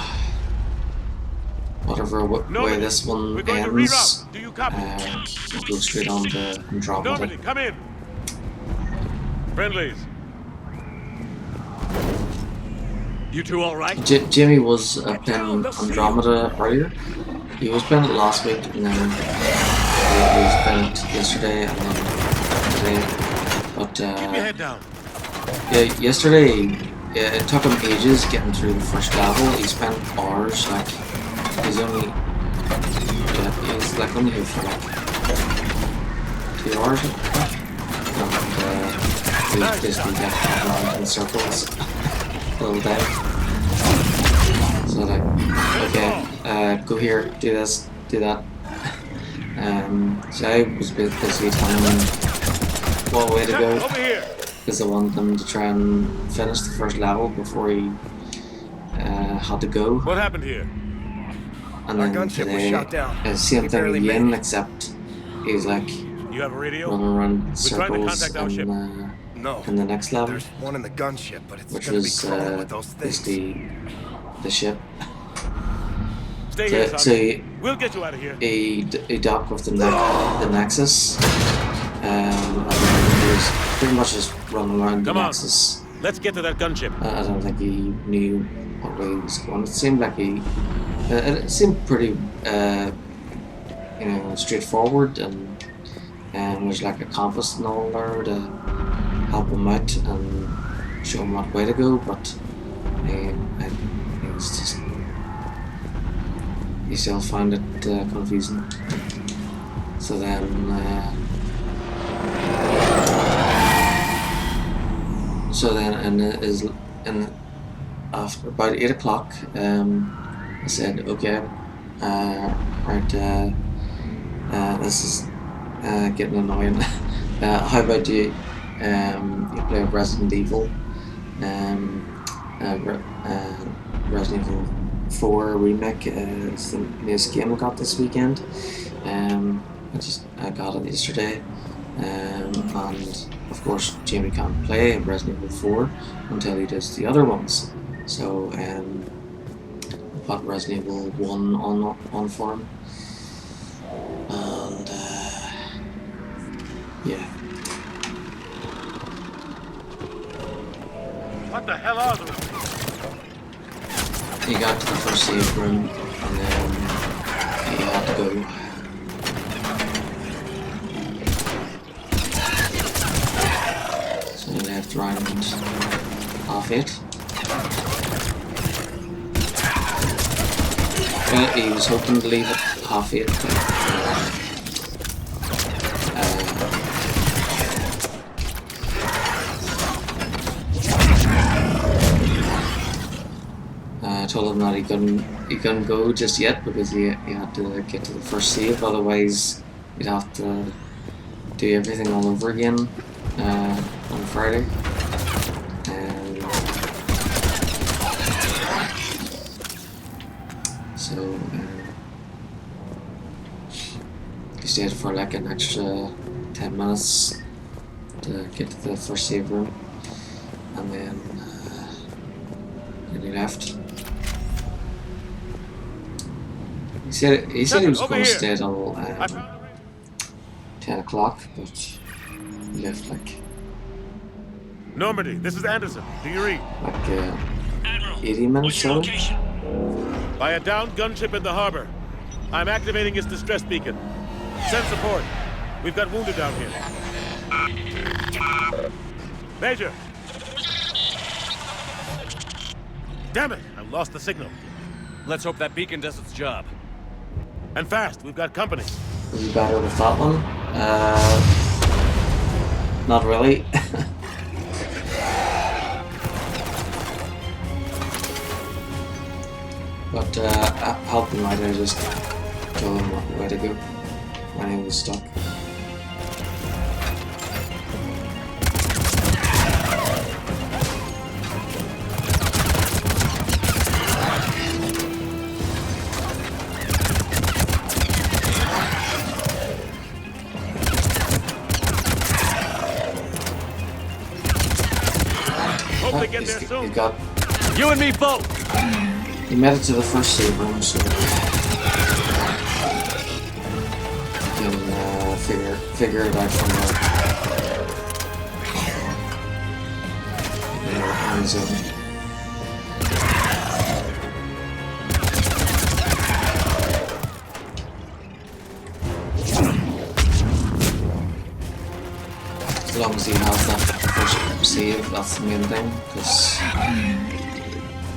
whatever way this one ends, we'll go straight on to Andromeda. Normandy, come in. Friendlies. You two all right? Jamie was playing Andromeda earlier. He was playing it last week, and then he was playing it yesterday, and then today. But keep your head down. Yeah, yesterday. Yeah, it took him ages getting through the first level. He spent hours, like, he's only here for like 2 hours, and he basically kept going in circles the whole day. So like, okay, go here, do this, do that. So I was basically telling him what way to go. Over here. Because I wanted them to try and finish the first level before he had to go. What happened here? And then today, same thing again, except he's like You have a radio? running around We're trying to circles contact our ship. in the next level, There's one in the gunship, but it's which gonna be was crawling with those things. the ship. Stay here, son. So We'll get you out of here. he docked with the Nexus, and then he was pretty much just running around the Nexus. Let's get to that gunship. I don't think he knew what way he was going. It seemed like it seemed pretty, straightforward, and there's like a compass and all there to help him out and show him what way to go. But it was just, he still found it confusing. So then, after about 8 o'clock, I said, okay, this is getting annoying. How about you play Resident Evil, Resident Evil 4 remake? It's the newest game I got this weekend. I got it yesterday, and of course Jamie can't play Resident Evil 4 until he does the other ones. So I put Resident Evil 1 on for him, and yeah. What the hell are those? He got to the first save room, and then he had to go. So he left around 8:30. He was hoping to leave at 8:30, I told him that he couldn't go just yet because he had to get to the first save, otherwise he'd have to do everything all over again on Friday. So he stayed for like an extra 10 minutes to get to the first save room, and then he left. He said he was going to stay till 10 o'clock, but he left like Normandy, this is Anderson. Do you read? Like 80 minutes or so. By a downed gunship in the harbor. I'm activating its distress beacon. Send support. We've got wounded down here. Major! Damn it! I lost the signal. Let's hope that beacon does its job. And fast. We've got company. Was he better with that one? Not really. But helped him out. I just told him where to go when he was stuck. Hope they get there soon. He got. You and me both. He made it to the first save room, so you can figure it out from there. On his own. As long as he has that first save, that's the main thing, because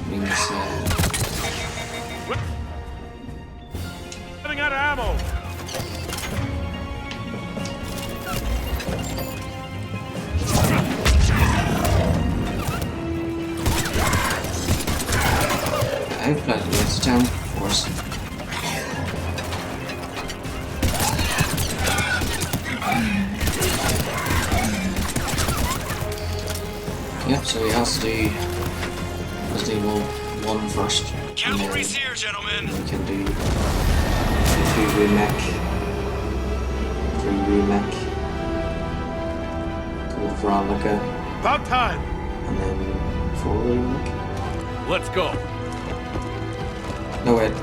it means Running out of ammo. I've played it lots of times, of course. Yep, so he has to do Resident Evil 1 first. Cavalry's here, gentlemen. We can do the remake remake. Go for Alaka, About time! and then 4 remake. Let's go. No wait,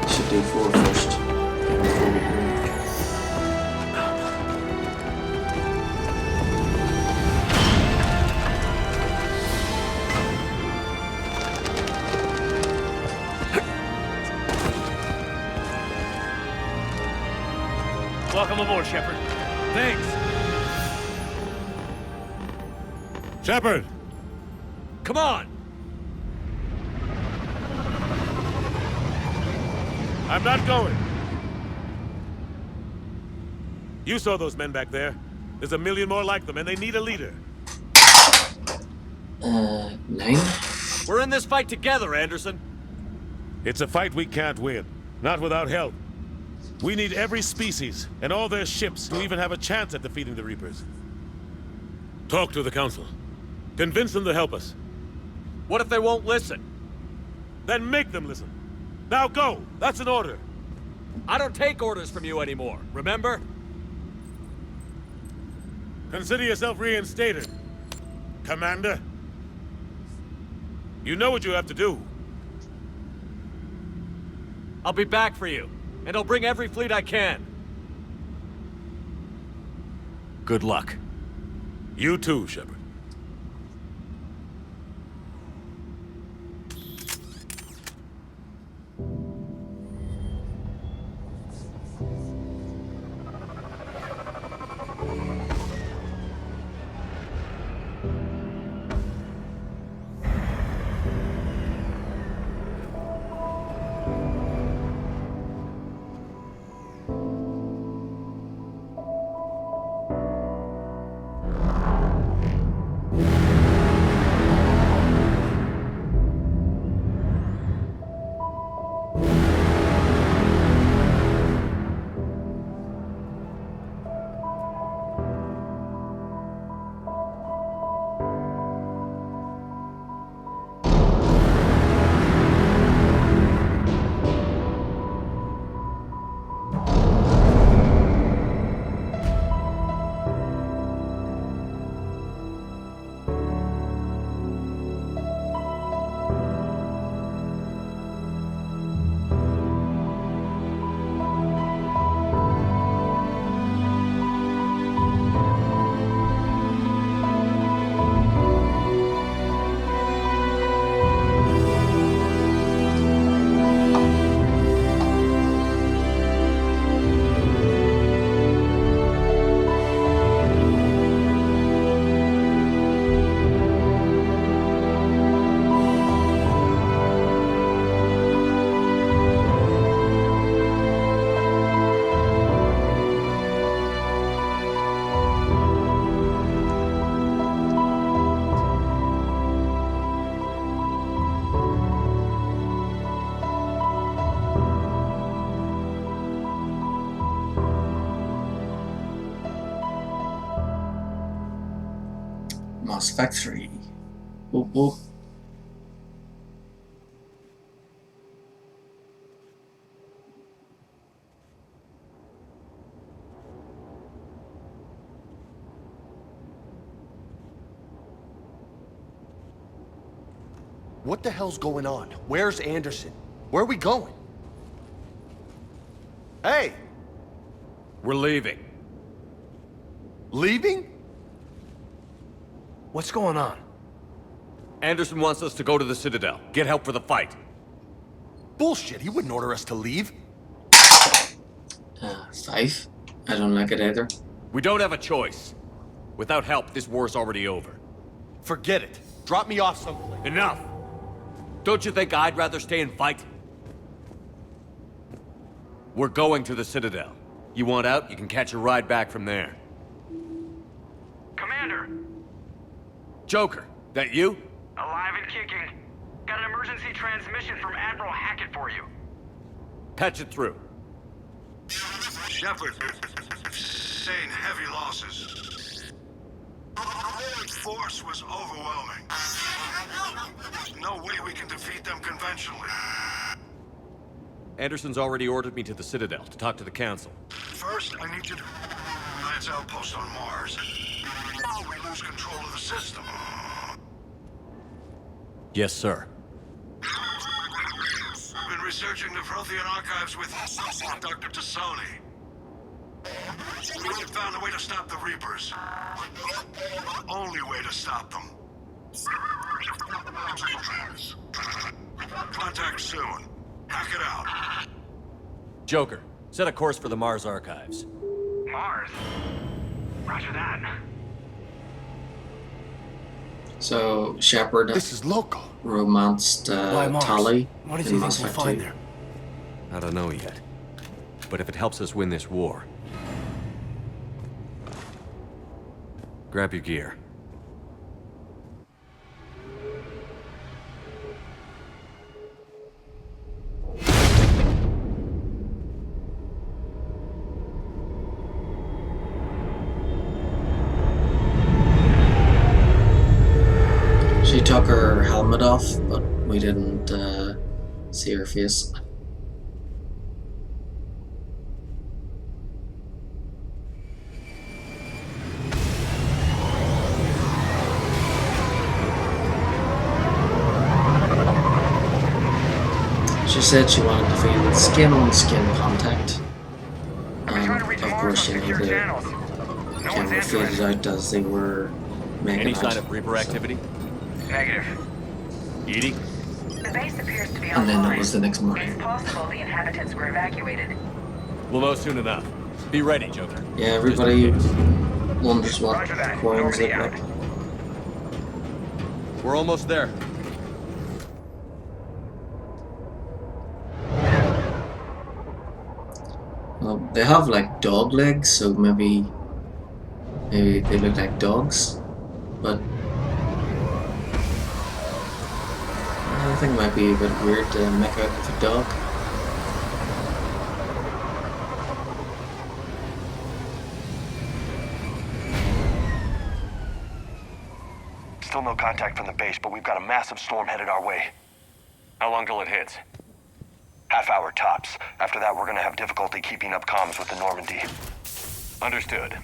should do 4 first. And 4 remake. Welcome aboard, Shepard. Thanks. Shepard! Come on! I'm not going. You saw those men back there. There's a million more like them, and they need a leader. 9? We're in this fight together, Anderson. It's a fight we can't win. Not without help. We need every species, and all their ships, to even have a chance at defeating the Reapers. Talk to the Council. Convince them to help us. What if they won't listen? Then make them listen. Now go! That's an order! I don't take orders from you anymore, remember? Consider yourself reinstated, Commander. You know what you have to do. I'll be back for you, and I'll bring every fleet I can. Good luck. You too, Shepard. Mass Factory. Oh, oh. What the hell's going on? Where's Anderson? Where are we going? Hey! We're leaving. Leaving? What's going on? Anderson wants us to go to the Citadel, get help for the fight. Bullshit, he wouldn't order us to leave. 5? I don't like it either. We don't have a choice. Without help, this war's already over. Forget it. Drop me off someplace. Enough! Don't you think I'd rather stay and fight? We're going to the Citadel. You want out, you can catch a ride back from there. Commander! Joker, that you? Alive and kicking. Got an emergency transmission from Admiral Hackett for you. Patch it through. Shepard, sustained heavy losses. The force was overwhelming. No way we can defeat them conventionally. Anderson's already ordered me to the Citadel to talk to the Council. First, I need you to Science outpost on Mars. Now we lose control of the system. Yes, sir. I've been researching the Prothean archives with Dr. Tassoni. We found a way to stop the Reapers. The only way to stop them. Contact soon. Hack it out. Joker, set a course for the Mars archives. Mars? Roger that. So Shepard. This is local. Romanced Why Mars? Tali What does in he think Mass we'll Effect find 2. there? I don't know yet. But if it helps us win this war... Grab your gear. She took her helmet off, but we didn't see her face. She said she wanted to feel skin-on-skin contact. Of course, you know, the camera faded out as they were making Any out. sign of Reaper activity? Negative. Edie? The base appears to be And then online. it was the next morning. It's possible the inhabitants were evacuated. We'll know soon enough. Be ready, Joker. Yeah, everybody wonders what coins look like. We're almost there. Well, they have like dog legs, so maybe they look like dogs, but I think it might be a bit weird to make out with a dog. Still no contact from the base, but we've got a massive storm headed our way. How long till it hits? Half hour tops. After that, we're gonna have difficulty keeping up comms with the Normandy. Understood.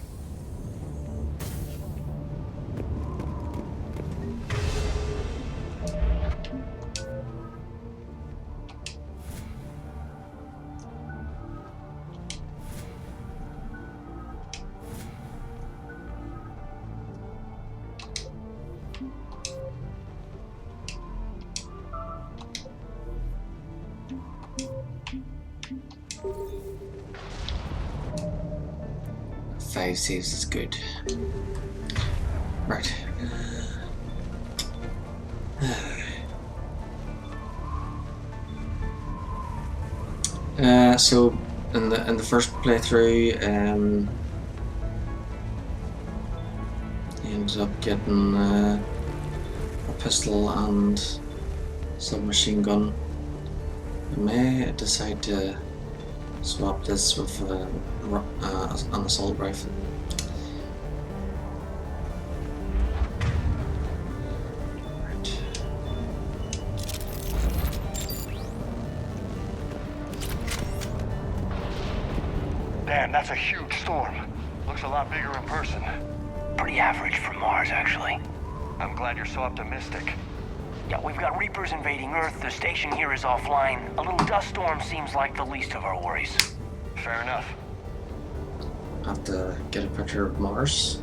Five saves is good. Right. So in the first playthrough, he ended up getting a pistol and submachine gun. I may decide to swap this with an assault rifle. Damn, that's a huge storm. Looks a lot bigger in person. Pretty average for Mars, actually. I'm glad you're so optimistic. Yeah, we've got Reapers invading Earth. The station here is offline. A little dust storm seems like the least of our worries. Fair enough. Have to get a picture of Mars.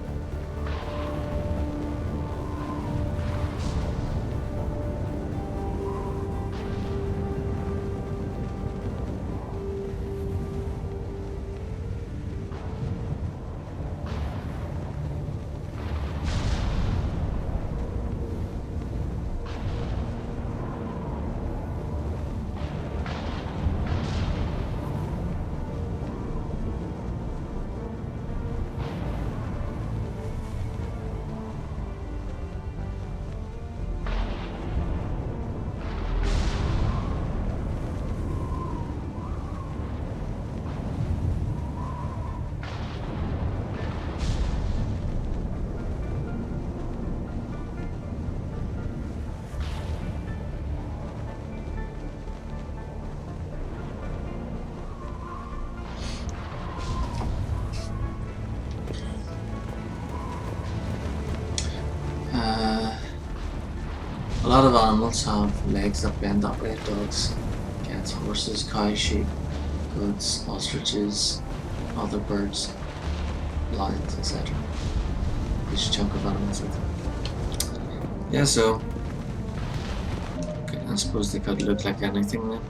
A lot of animals have legs that bend that way. Dogs, cats, horses, cows, sheep, goats, ostriches, other birds, lions, etc. Each chunk of animals with them. Yeah, so I suppose they could look like anything then.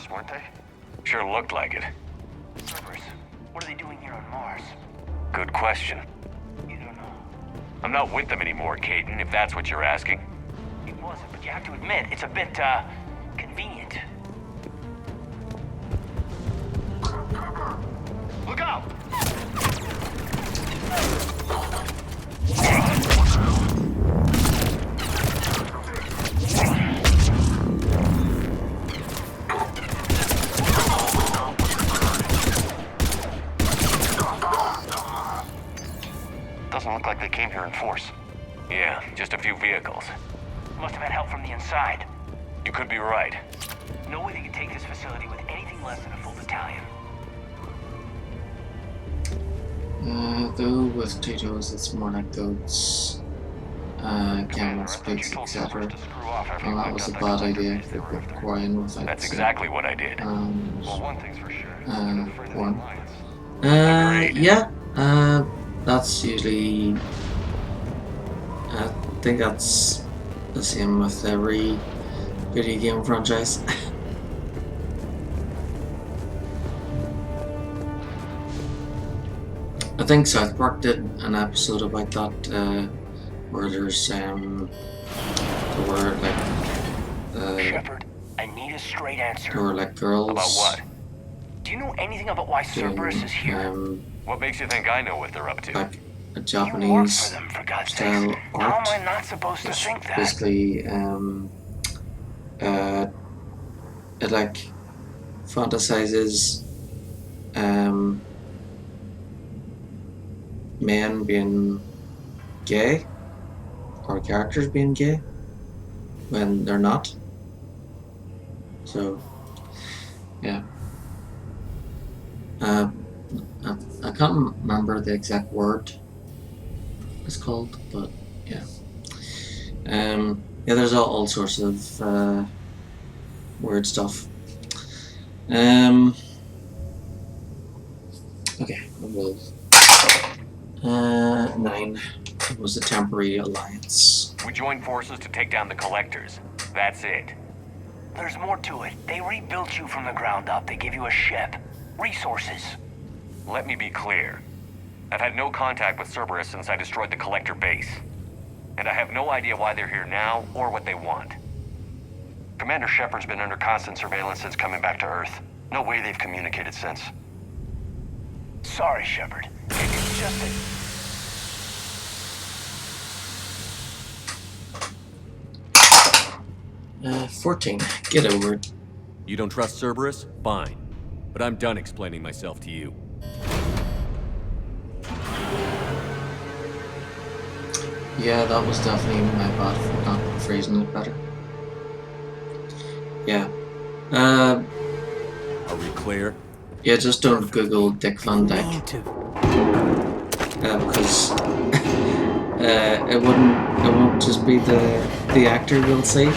Weren't they? Sure looked like it. Cerberus, what are they doing here on Mars? Good question. You don't know. I'm not with them anymore, Caden, if that's what you're asking. It wasn't, but you have to admit, it's a bit, convenient. Look out! Doesn't look like they came here in force. Yeah, just a few vehicles. Must have had help from the inside. You could be right. No way they could take this facility with anything less than a full battalion. Though with Tito's it's more like goats, camels, pigs, etc. And that was a bad idea if they were quarrying without. That's exactly what I did. Well, one thing's for sure. One. Yeah. That's usually. I think that's the same with every video game franchise. I think South Park did an episode about that, where there's there were like Shepard, I need a straight answer. there were like girls. About what? Do you know anything about why Cerberus is here? What makes you think I know what they're up to? Like a You Japanese work for them, for God's style sake. How art. am I not supposed to Which think that? basically, it like fantasizes men being gay or characters being gay when they're not. So, yeah. I can't remember the exact word it's called, but yeah. Yeah, there's all sorts of weird stuff. Okay, we'll 9 was a temporary alliance. We joined forces to take down the collectors. That's it. There's more to it. They rebuilt you from the ground up. They gave you a ship. Resources. Let me be clear. I've had no contact with Cerberus since I destroyed the collector base. And I have no idea why they're here now or what they want. Commander Shepard's been under constant surveillance since coming back to Earth. No way they've communicated since. Sorry, Shepard. It's just that... 14. Get over it. You don't trust Cerberus? Fine. But I'm done explaining myself to you. Yeah, that was definitely my bad for not phrasing it better. Yeah. Are we clear? Yeah, just don't Google Dick Van Dyke. Because it won't just be the actor you'll see.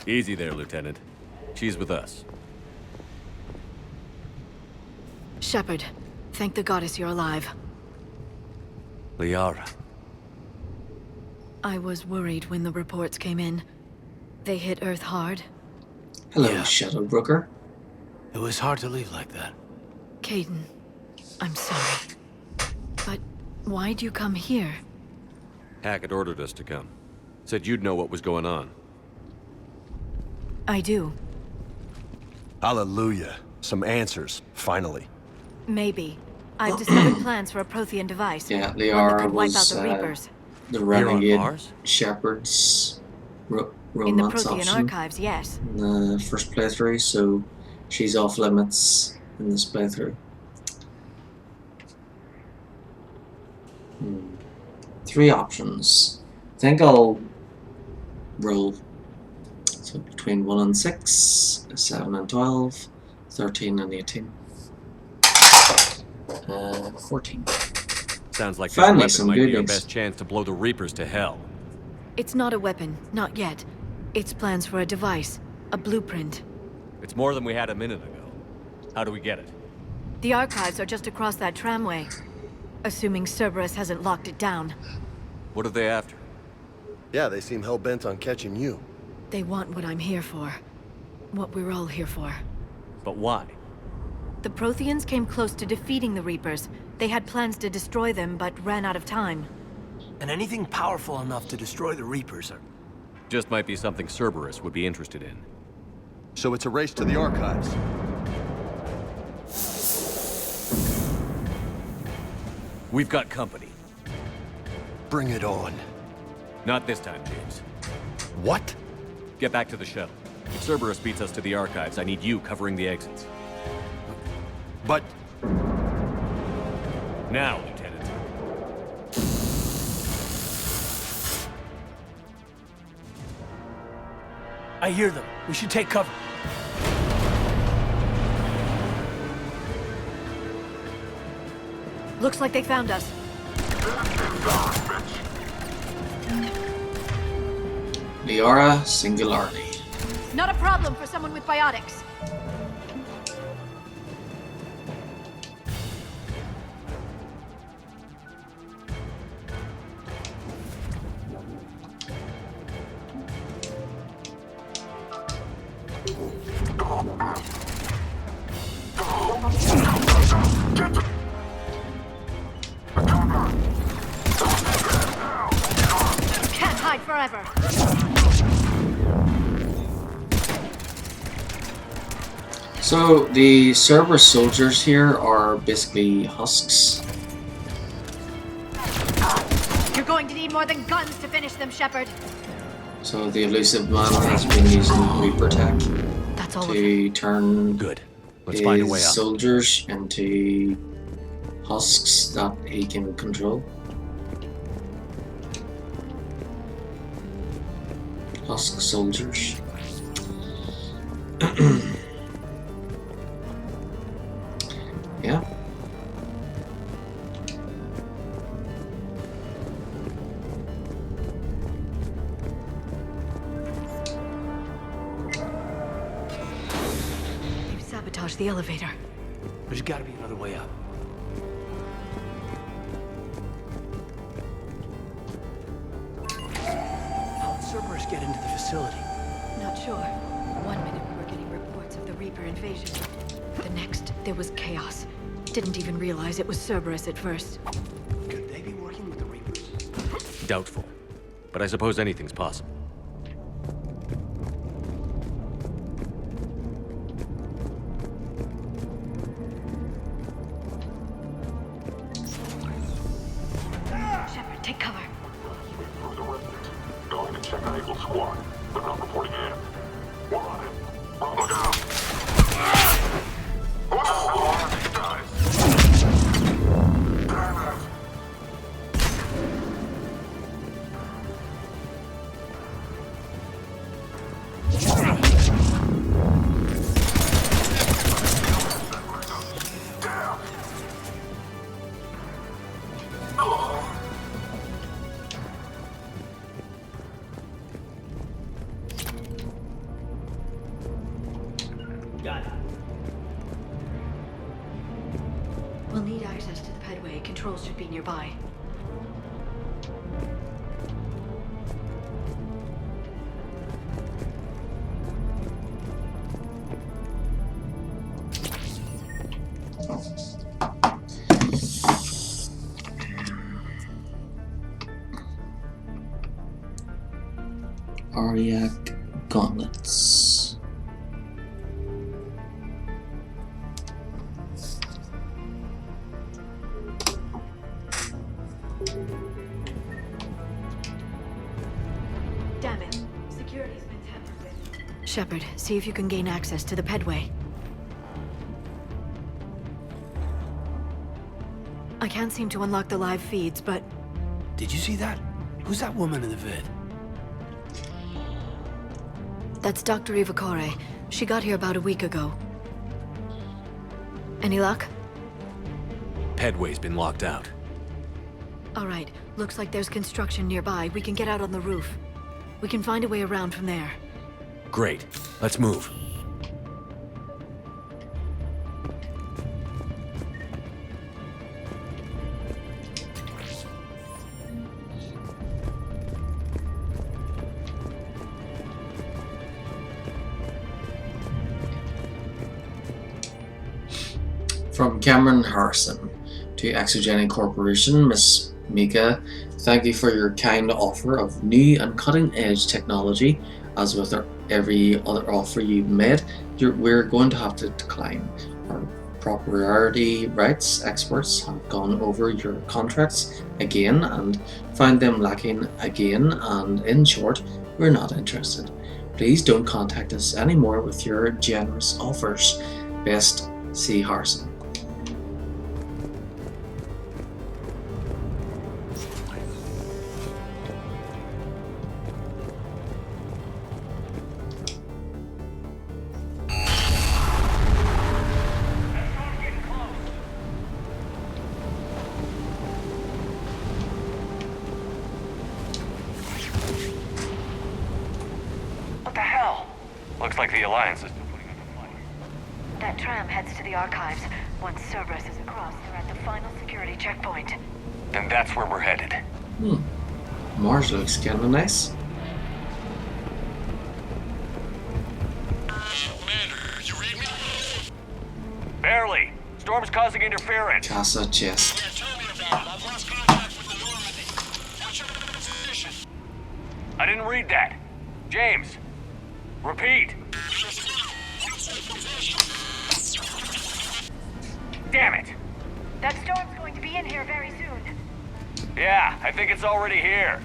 Easy there, Lieutenant. She's with us. Shepard, thank the goddess you're alive. Liara. I was worried when the reports came in. They hit Earth hard. Hello, Shadowbroker. It was hard to leave like that. Caden, I'm sorry. But why'd you come here? Hackett ordered us to come. Said you'd know what was going on. I do. Hallelujah. Some answers, finally. Maybe. I've discovered plans for a Prothean device. Yeah, one that Liara could wipe out was the Reapers. the Here on renegade Mars? Shepard's In the romance Prothean option archives, yes. in the first playthrough, so she's off limits in this playthrough. 3 options. I think I'll roll so between 1 and 6, 7 and 12, 13 and 18. 14. Sounds like this Finally, weapon some might be our goodies. best chance to blow the Reapers to hell. It's not a weapon, not yet. It's plans for a device, a blueprint. It's more than we had a minute ago. How do we get it? The archives are just across that tramway. Assuming Cerberus hasn't locked it down. What are they after? Yeah, they seem hell-bent on catching you. They want what I'm here for. What we're all here for. But why? The Protheans came close to defeating the Reapers. They had plans to destroy them, but ran out of time. And anything powerful enough to destroy the Reapers are... Just might be something Cerberus would be interested in. So it's a race to the archives. We've got company. Bring it on. Not this time, James. What? Get back to the shuttle. If Cerberus beats us to the archives, I need you covering the exits. But... Now, Lieutenant. I hear them. We should take cover. Looks like they found us. Liara Singularity. Not a problem for someone with biotics. Can't hide forever. So the Cerberus soldiers here are basically husks. You're going to need more than guns to finish them, Shepard. So the elusive man has been using Reaper tech That's all to turn Good. Let's find a way his up. soldiers into husks that he can control. Husk soldiers. Yeah. They've sabotaged the elevator. There's gotta be another way up. How did Cerberus get into the facility? Not sure. One minute we were getting reports of the Reaper invasion. The next, there was chaos. Didn't even realize it was Cerberus at first. Could they be working with the Reapers? Doubtful. But I suppose anything's possible. Shepard, take cover. Through the remnant. Going to check on Eagle Squad. They're not reporting in. We're on it. Look out! Who the hell are these guys? Damn it! patrols should be nearby. Ariak gauntlets. Damn it. Security's been tampered with. Shepard, see if you can gain access to the pedway. I can't seem to unlock the live feeds, but... Did you see that? Who's that woman in the vid? That's Dr. Eva Corey. She got here about a week ago. Any luck? Pedway's been locked out. All right. Looks like there's construction nearby. We can get out on the roof. We can find a way around from there. Great. Let's move. From Cameron Harrison to Exogenic Corporation, Miss Mika, thank you for your kind offer of new and cutting-edge technology. As with every other offer you've made, we're going to have to decline. Our proprietary rights experts have gone over your contracts again and found them lacking again, and in short, we're not interested. Please don't contact us anymore with your generous offers. Best, C. Harrison. Looks like the Alliance is still putting up a fight. That tram heads to the archives. Once Cerberus is across, they're at the final security checkpoint. Then that's where we're headed. Mars looks kind of nice. Commander, you read me? Barely. Storm's causing interference. Casa chest. Yeah, tell me about it. I've lost contact with the Normandy. What's your position? I didn't read that. James. Repeat. Damn it. That storm's going to be in here very soon. Yeah, I think it's already here.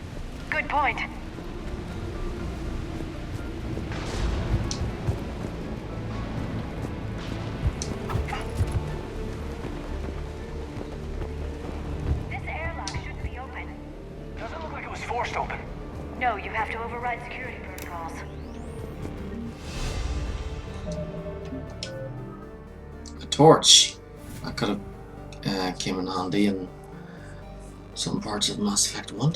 Good point. This airlock shouldn't be open. Doesn't look like it was forced open. No, you have to override security protocols. A torch. That could have came in handy in some parts of Mass Effect 1.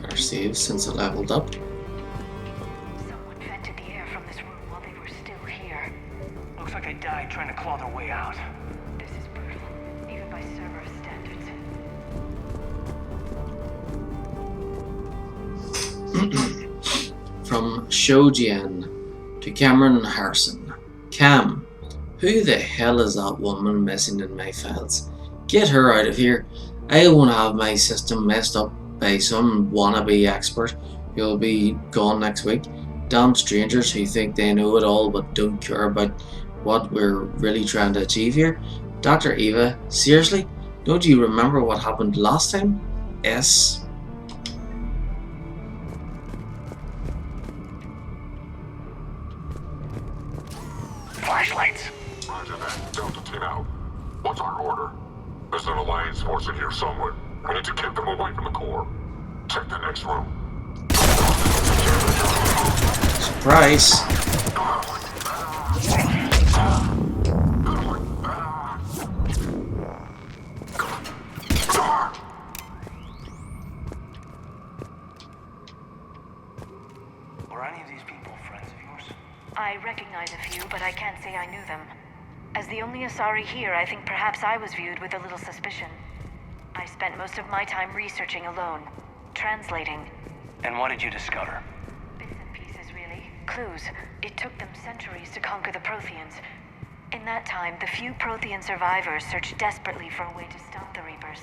Better save since it leveled up. Someone vented the air from this room while they were still here. Looks like they died trying to claw their way out. This is brutal, even by Cerberus standards. From Shojian to Cameron Harrison. Cam, who the hell is that woman missing in my files? Get her out of here. I won't have my system messed up by some wannabe expert who'll be gone next week. Damn strangers who think they know it all but don't care about what we're really trying to achieve here. Dr. Eva, seriously? Don't you remember what happened last time? S. Flashlights. Roger that. Delta 10 out. What's our order? There's an Alliance force in here somewhere. We need to keep them away from the core. Check the next room. Surprise! Were any of these people friends of yours? I recognize a few, but I can't say I knew them. As the only Asari here, I think perhaps I was viewed with a little suspicion. I spent most of my time researching alone, translating. And what did you discover? Bits and pieces, really. Clues. It took them centuries to conquer the Protheans. In that time, the few Prothean survivors searched desperately for a way to stop the Reapers.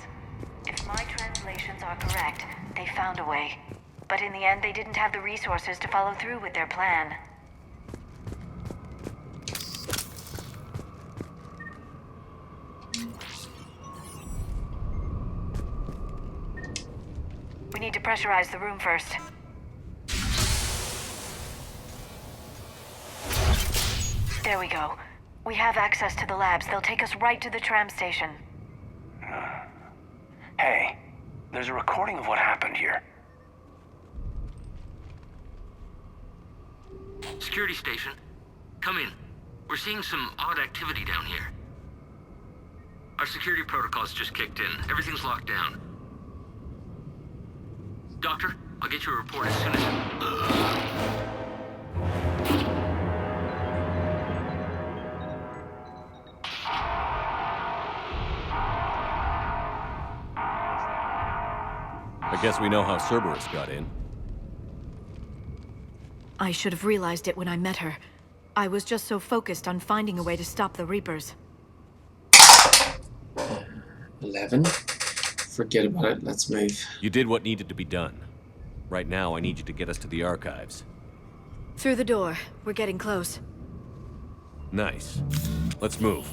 If my translations are correct, they found a way. But in the end, they didn't have the resources to follow through with their plan. We need to pressurize the room first. There we go. We have access to the labs. They'll take us right to the tram station. Hey, there's a recording of what happened here. Security station. Come in. We're seeing some odd activity down here. Our security protocols just kicked in. Everything's locked down. Doctor, I'll get you a report as soon as... I guess we know how Cerberus got in. I should have realized it when I met her. I was just so focused on finding a way to stop the Reapers. 11. Forget about it. Let's move. You did what needed to be done. Right now, I need you to get us to the archives. Through the door. We're getting close. Nice. Let's move.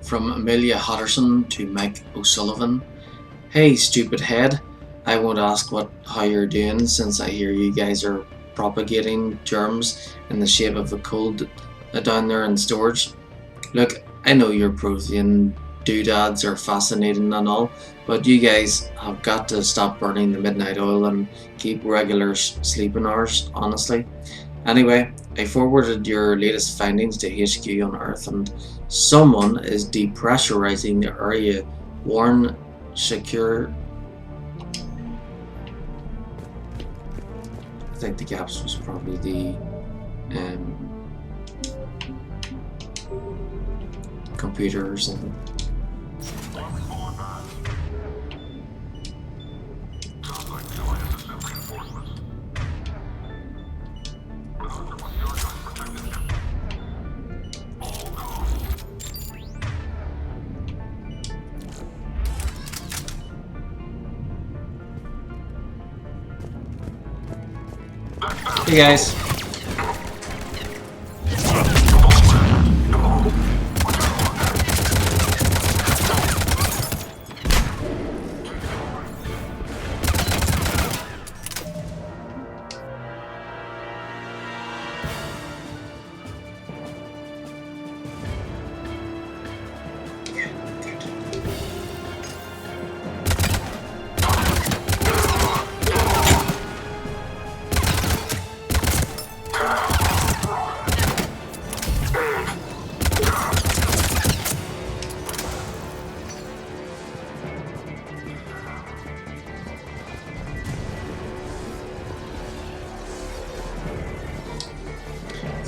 From Amelia Hodderson to Mike O'Sullivan. Hey, stupid head. I won't ask how you're doing since I hear you guys are propagating germs in the shape of a cold down there in storage. Look, I know your Prothean doodads are fascinating and all, but you guys have got to stop burning the midnight oil and keep regular sleeping hours, honestly. Anyway, I forwarded your latest findings to HQ on Earth, and someone is depressurizing the area. Warn secure. I think the gaps was probably the computer or something. Hey guys.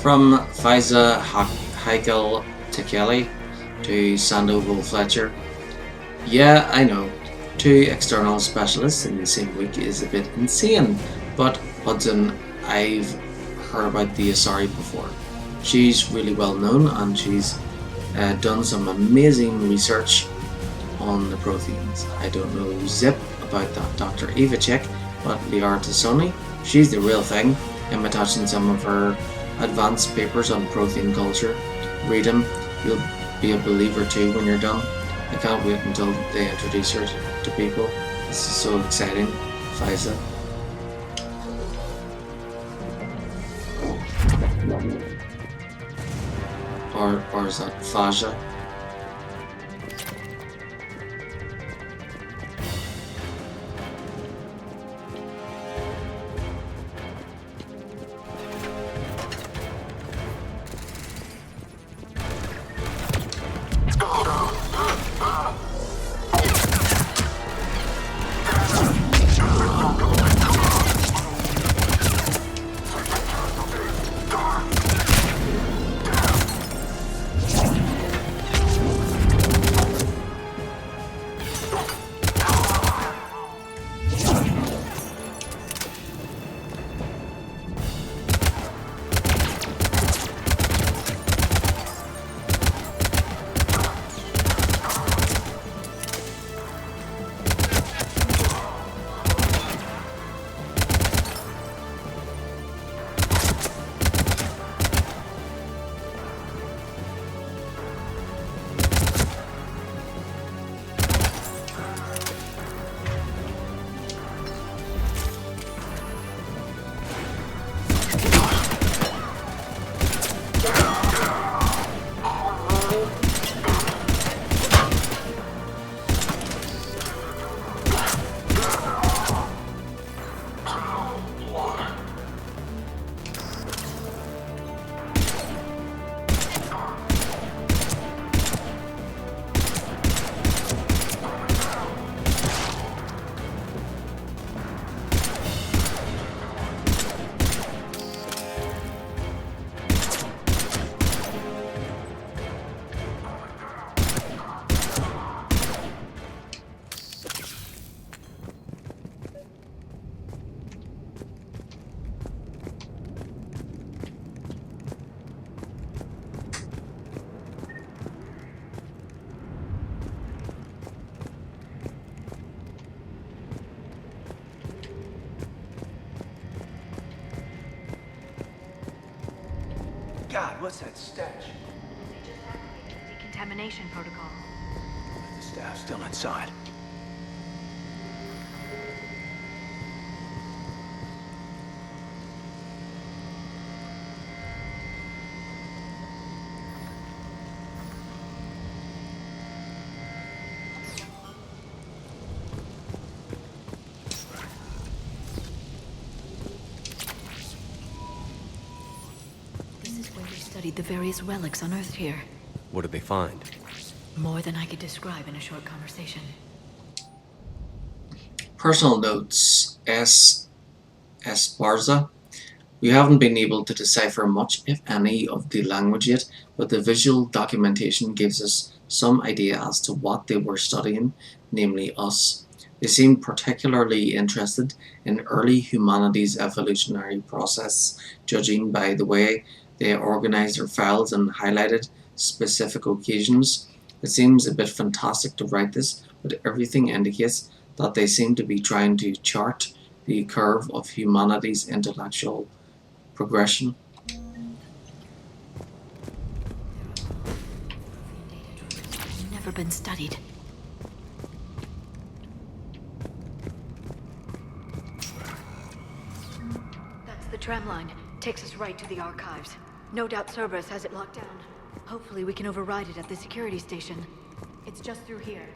From Faiza Heikel Tekeli to Sandoval Fletcher. Yeah, I know. 2 external specialists in the same week is a bit insane, but Hudson, I've heard about the Asari before. She's really well known and she's done some amazing research on the Protheans. I don't know zip about that Dr. Ivacek, but Liara Tassoni, she's the real thing. I'm attaching some of her advanced papers on Prothean culture. Read them, you'll be a believer too when you're done. I can't wait until they introduce her to people. This is so exciting. Faiza. Or is that Faja? God, what's that stench? Decontamination protocol. The staff's still inside. Studied the various relics unearthed here. What did they find? More than I could describe in a short conversation. Personal notes. S. Esparza. We haven't been able to decipher much, if any, of the language yet, but the visual documentation gives us some idea as to what they were studying, namely us. They seemed particularly interested in early humanity's evolutionary process, judging by the way they organized their files and highlighted specific occasions. It seems a bit fantastic to write this, but everything indicates that they seem to be trying to chart the curve of humanity's intellectual progression. Never been studied. That's the tram line. Takes us right to the archives. No doubt Cerberus has it locked down. Hopefully we can override it at the security station. It's just through here.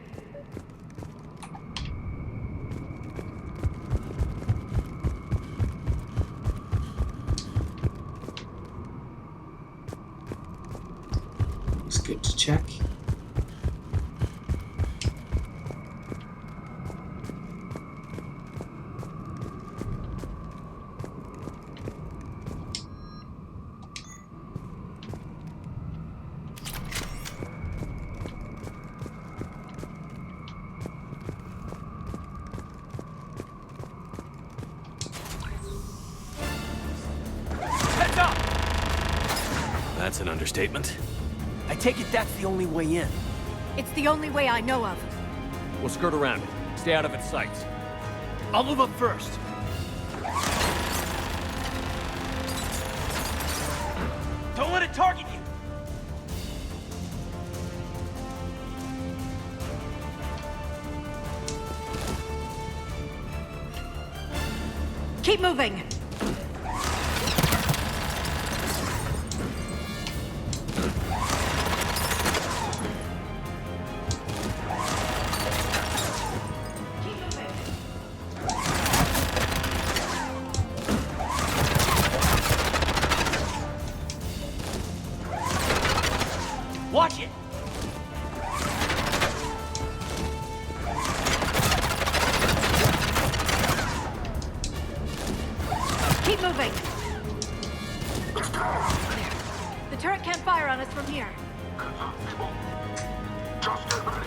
It's good to check. That's an understatement. I take it that's the only way in. It's the only way I know of. We'll skirt around it. Stay out of its sights. I'll move up first. Don't let it target you! Keep moving! Watch it! Keep moving! The turret can't fire on us from here. Just get ready.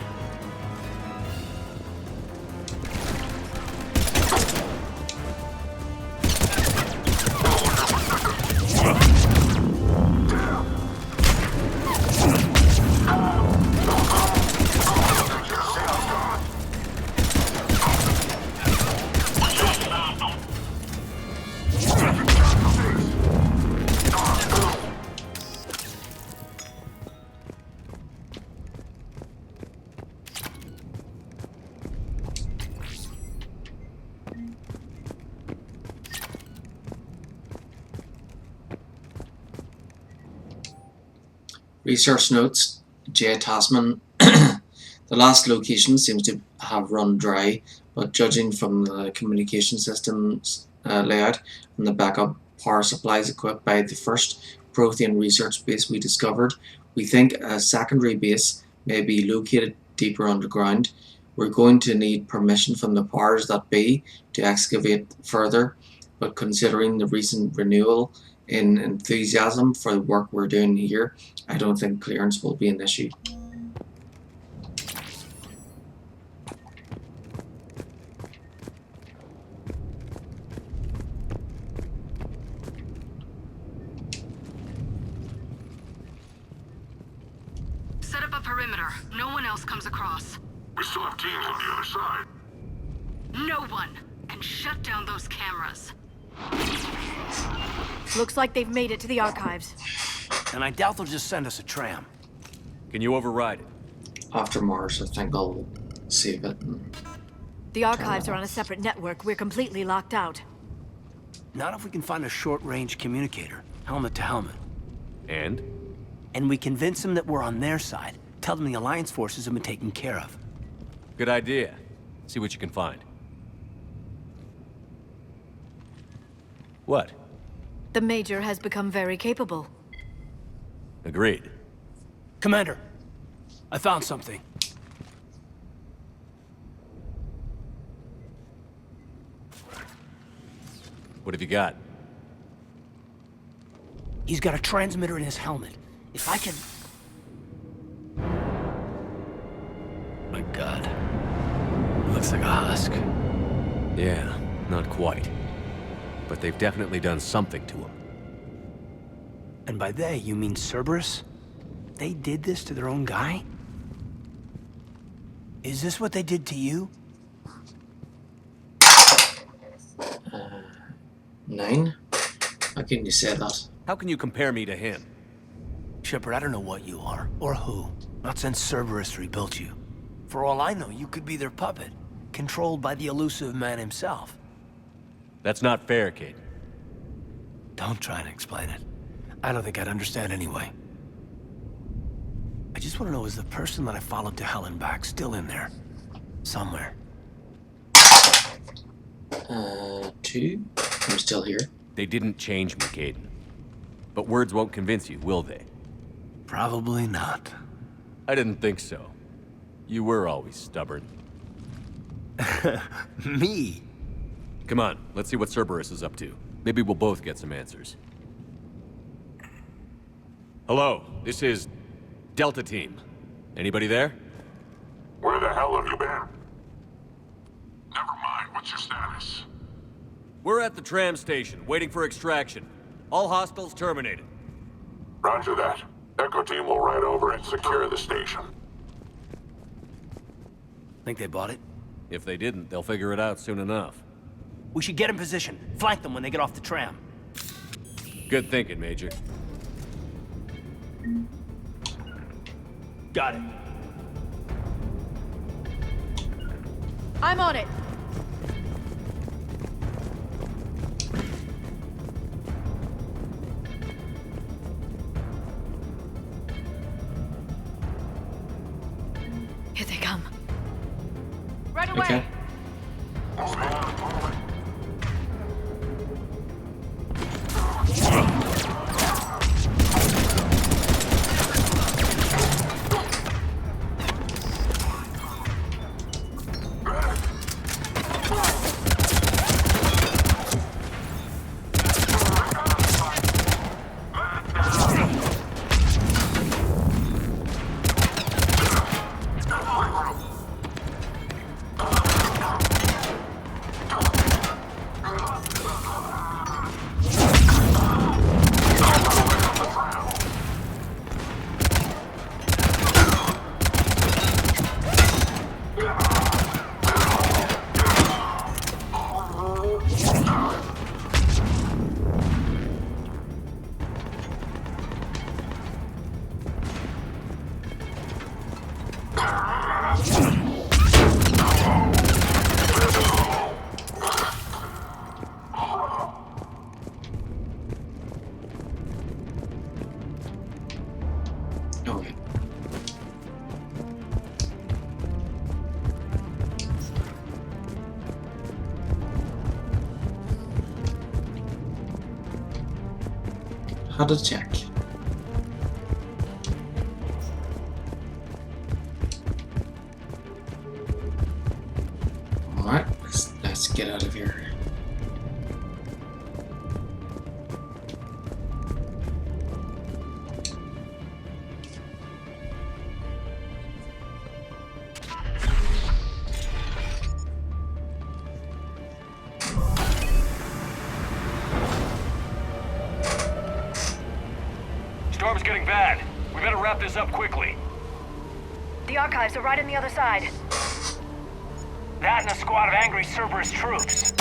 Research notes, J. Tasman. The last location seems to have run dry, but judging from the communication systems layout and the backup power supplies equipped by the first Prothean research base we discovered, we think a secondary base may be located deeper underground. We're going to need permission from the powers that be to excavate further, but considering the recent renewal in enthusiasm for the work we're doing here, I don't think clearance will be an issue. Set up a perimeter. No one else comes across. We still have teams on the other side. No one! And shut down those cameras. Looks like they've made it to the archives. And I doubt they'll just send us a tram. Can you override it? After Mars, I think I'll save it. The archives are on a separate network. We're completely locked out. Not if we can find a short-range communicator, helmet to helmet. And? And we convince them that we're on their side. Tell them the Alliance forces have been taken care of. Good idea. See what you can find. What? The Major has become very capable. Agreed. Commander, I found something. What have you got? He's got a transmitter in his helmet. If I can... My God. It looks like a husk. Yeah, not quite. But they've definitely done something to him. And by they, you mean Cerberus? They did this to their own guy? Is this what they did to you? 9? How can you say that? How can you compare me to him? Shepard, I don't know what you are, or who. Not since Cerberus rebuilt you. For all I know, you could be their puppet, controlled by the elusive man himself. That's not fair, kid. Don't try to explain it. I don't think I'd understand anyway. I just want to know, is the person that I followed to hell and back still in there? Somewhere. 2? I'm still here. They didn't change me, Caden. But words won't convince you, will they? Probably not. I didn't think so. You were always stubborn. Me? Come on, let's see what Cerberus is up to. Maybe we'll both get some answers. Hello, this is Delta Team. Anybody there? Where the hell have you been? Never mind, what's your status? We're at the tram station, waiting for extraction. All hostiles terminated. Roger that. Echo team will ride over and secure the station. Think they bought it? If they didn't, they'll figure it out soon enough. We should get in position. Flank them when they get off the tram. Good thinking, Major. Got it. I'm on it. Here they come. Right away. Okay. Okay. How to check? Alright, let's get out of here. Storm's getting bad. We better wrap this up quickly. The archives are right on the other side. That and a squad of angry Cerberus troops.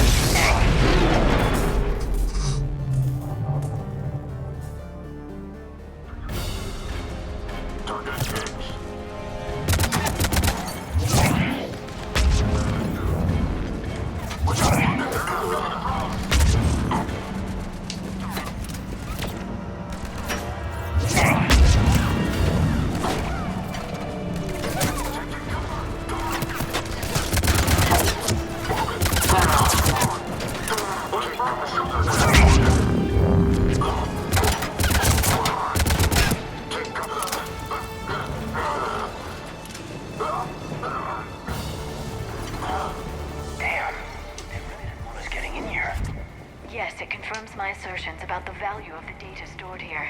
Yes, it confirms my assertions about the value of the data stored here.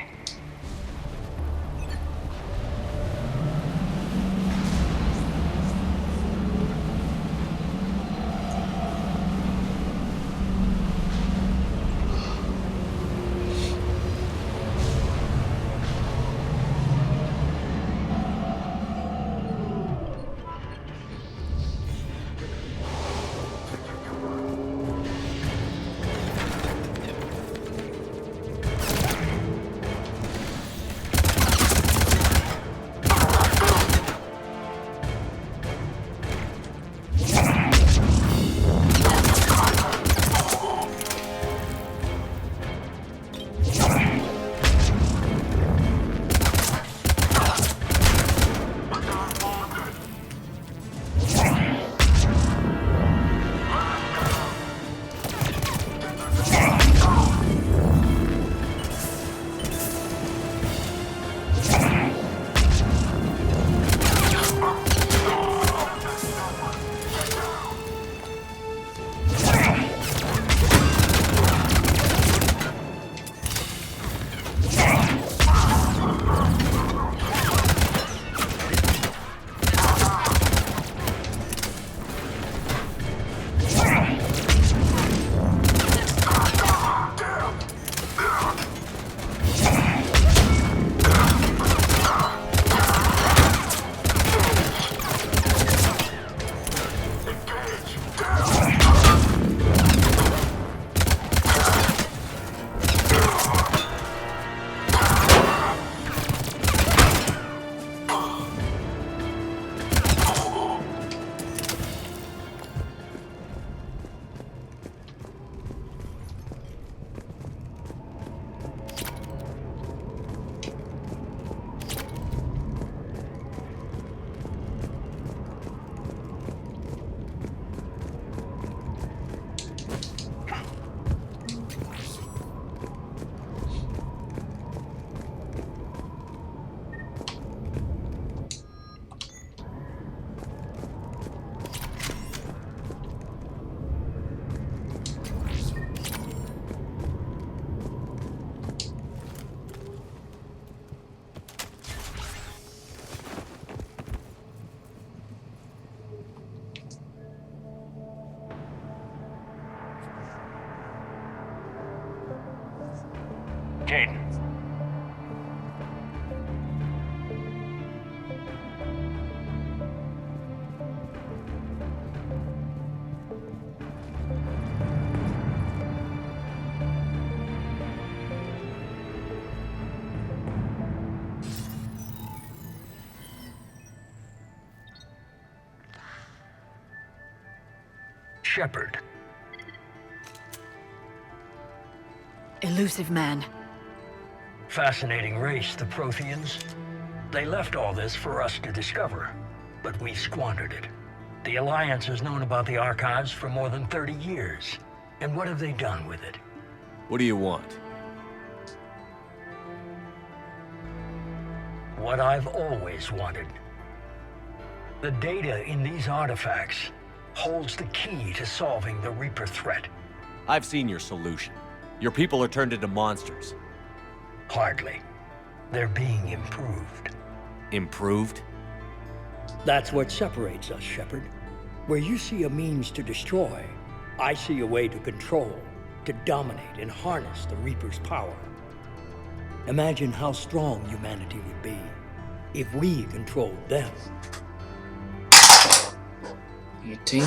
Caden. Shepard. Elusive man. Fascinating race, the Protheans. They left all this for us to discover, but we squandered it. The Alliance has known about the archives for more than 30 years. And what have they done with it? What do you want? What I've always wanted. The data in these artifacts holds the key to solving the Reaper threat. I've seen your solution. Your people are turned into monsters. Hardly. They're being improved. Improved? That's what separates us, Shepard. Where you see a means to destroy, I see a way to control, to dominate and harness the Reaper's power. Imagine how strong humanity would be if we controlled them. 18.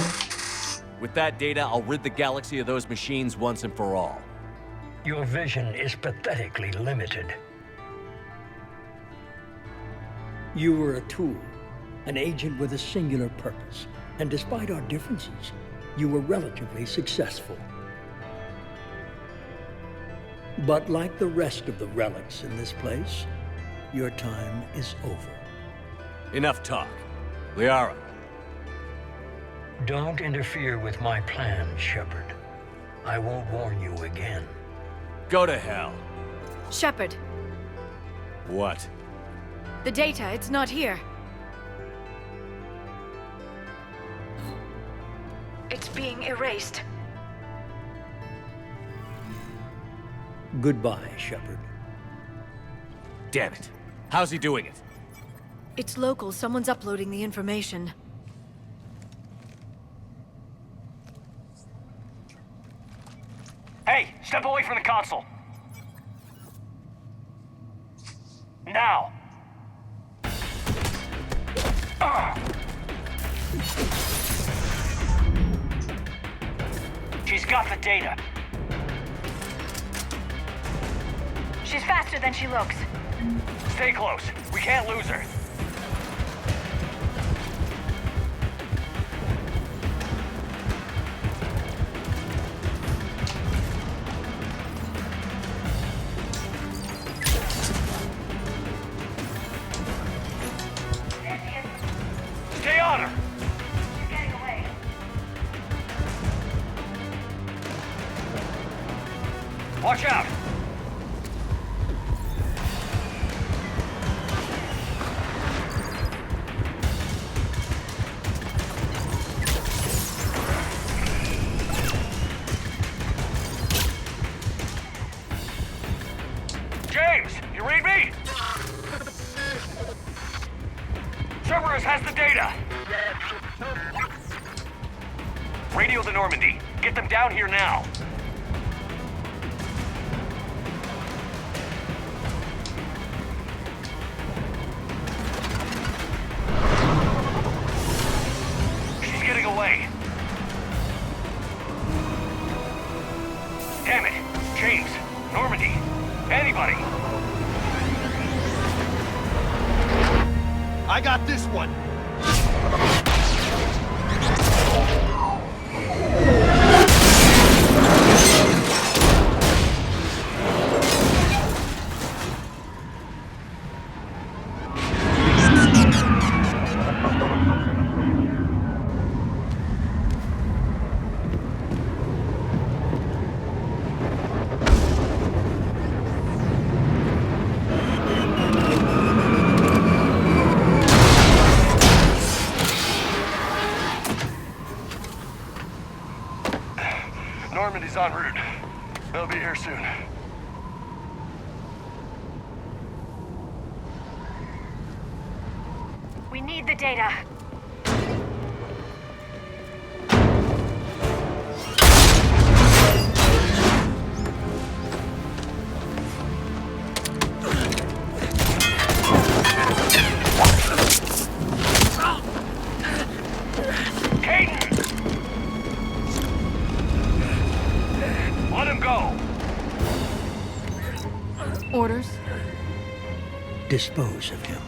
With that data, I'll rid the galaxy of those machines once and for all. Your vision is pathetically limited. You were a tool, an agent with a singular purpose, and despite our differences, you were relatively successful. But like the rest of the relics in this place, your time is over. Enough talk. Liara. Don't interfere with my plans, Shepard. I won't warn you again. Go to hell. Shepard, What? the data, it's not here. It's being erased. Goodbye, Shepard. Damn it. How's he doing it? It's local. Someone's uploading the information. Hey, step away from the console. Now. She's got the data. She's faster than she looks. Stay close. We can't lose her. Stay on her. She's getting away. Watch out. James, you read me? Cerberus has the data. Radio the Normandy. Get them down here now. She's getting away. Damn it. James, Normandy, anybody. I got this one. Normandy's en route. They'll be here soon. We need the data. Orders? Dispose of him.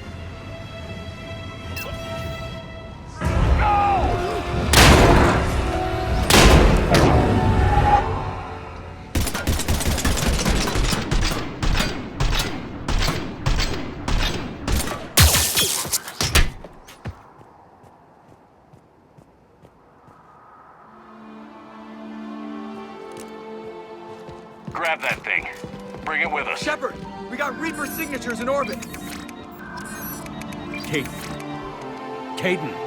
Grab that thing. Bring it with us. Shepard, we got Reaper signatures in orbit. Caden. Caden.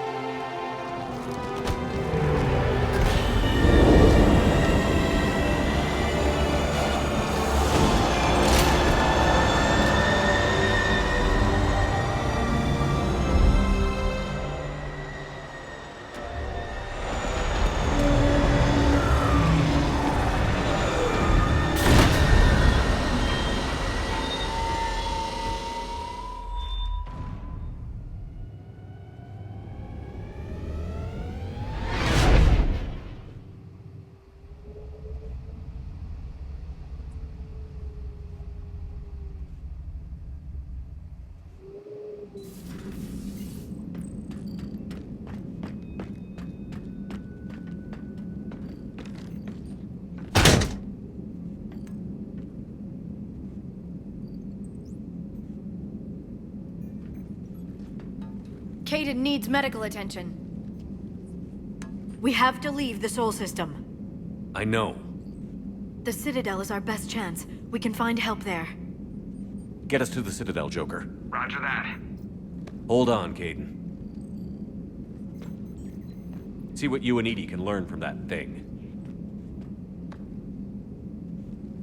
Caden needs medical attention. We have to leave the Sol system. I know. The Citadel is our best chance. We can find help there. Get us to the Citadel, Joker. Roger that. Hold on, Caden. See what you and Edie can learn from that thing.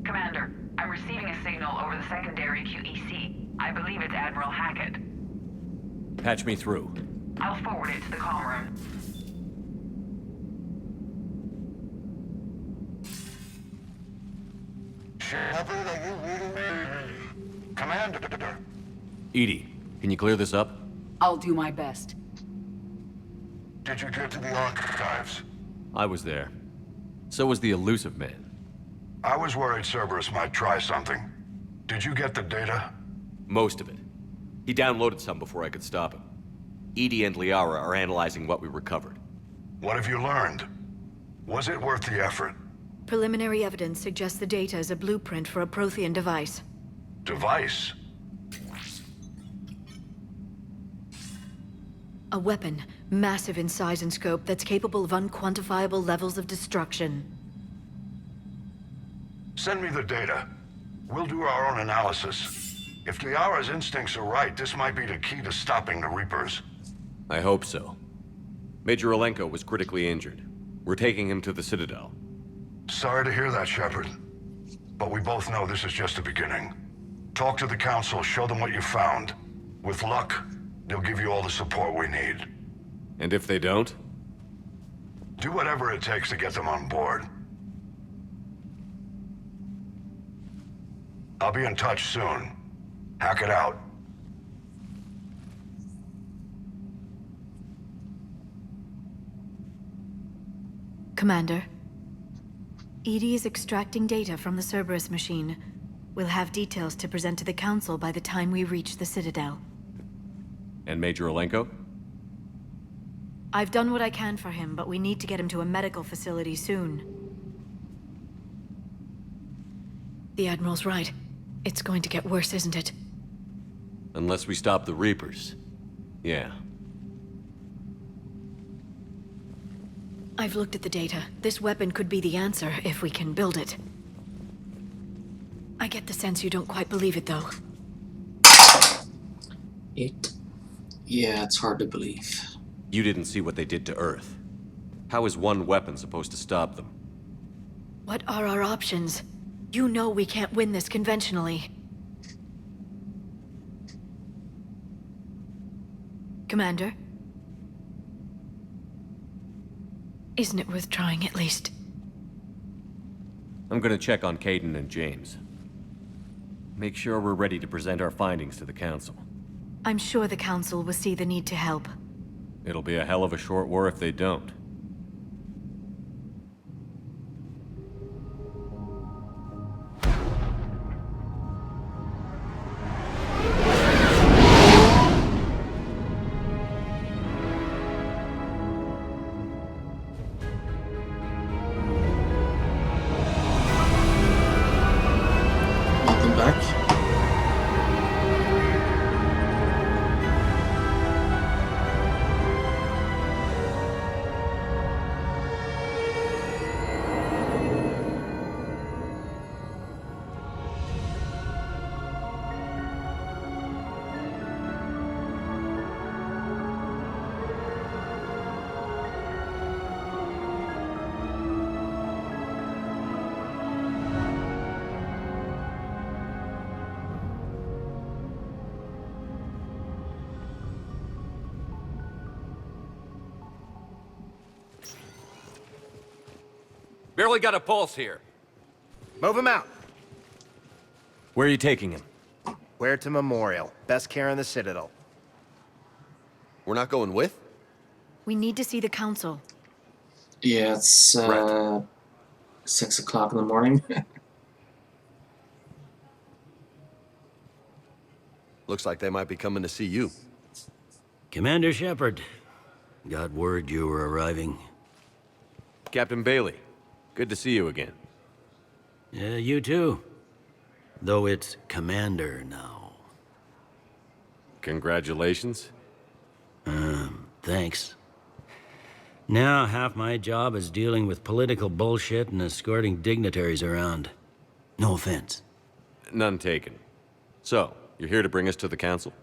Commander, I'm receiving a signal over the secondary QEC. I believe it's Admiral Hackett. Patch me through. I'll forward it to the comm room. Shepard, are you reading me? Commander. Edie, can you clear this up? I'll do my best. Did you get to the archives? I was there. So was the elusive man. I was worried Cerberus might try something. Did you get the data? Most of it. He downloaded some before I could stop him. Edie and Liara are analyzing what we recovered. What have you learned? Was it worth the effort? Preliminary evidence suggests the data is a blueprint for a Prothean device. Device? A weapon, massive in size and scope, that's capable of unquantifiable levels of destruction. Send me the data. We'll do our own analysis. If Liara's instincts are right, this might be the key to stopping the Reapers. I hope so. Major Olenko was critically injured. We're taking him to the Citadel. Sorry to hear that, Shepard. But we both know this is just the beginning. Talk to the Council, show them what you found. With luck, they'll give you all the support we need. And if they don't? Do whatever it takes to get them on board. I'll be in touch soon. Hack it out. Commander, Edie is extracting data from the Cerberus machine. We'll have details to present to the Council by the time we reach the Citadel. And Major Olenko? I've done what I can for him, but we need to get him to a medical facility soon. The Admiral's right. It's going to get worse, isn't it? Unless we stop the Reapers. Yeah. I've looked at the data. This weapon could be the answer if we can build it. I get the sense you don't quite believe it, though. Yeah, it's hard to believe. You didn't see what they did to Earth. How is one weapon supposed to stop them? What are our options? You know we can't win this conventionally. Commander? Isn't it worth trying at least? I'm gonna check on Caden and James. Make sure we're ready to present our findings to the Council. I'm sure the Council will see the need to help. It'll be a hell of a short war if they don't. back. Barely got a pulse here. Move him out. Where are you taking him? Where to Memorial. Best care in the Citadel. We're not going with? We need to see the council. Yeah, it's 6 o'clock in the morning. Looks like they might be coming to see you. Commander Shepard, got word you were arriving. Captain Bailey, good to see you again. Yeah, you too. Though it's Commander now. Congratulations. Thanks. Now half my job is dealing with political bullshit and escorting dignitaries around. No offense. None taken. So, you're here to bring us to the council?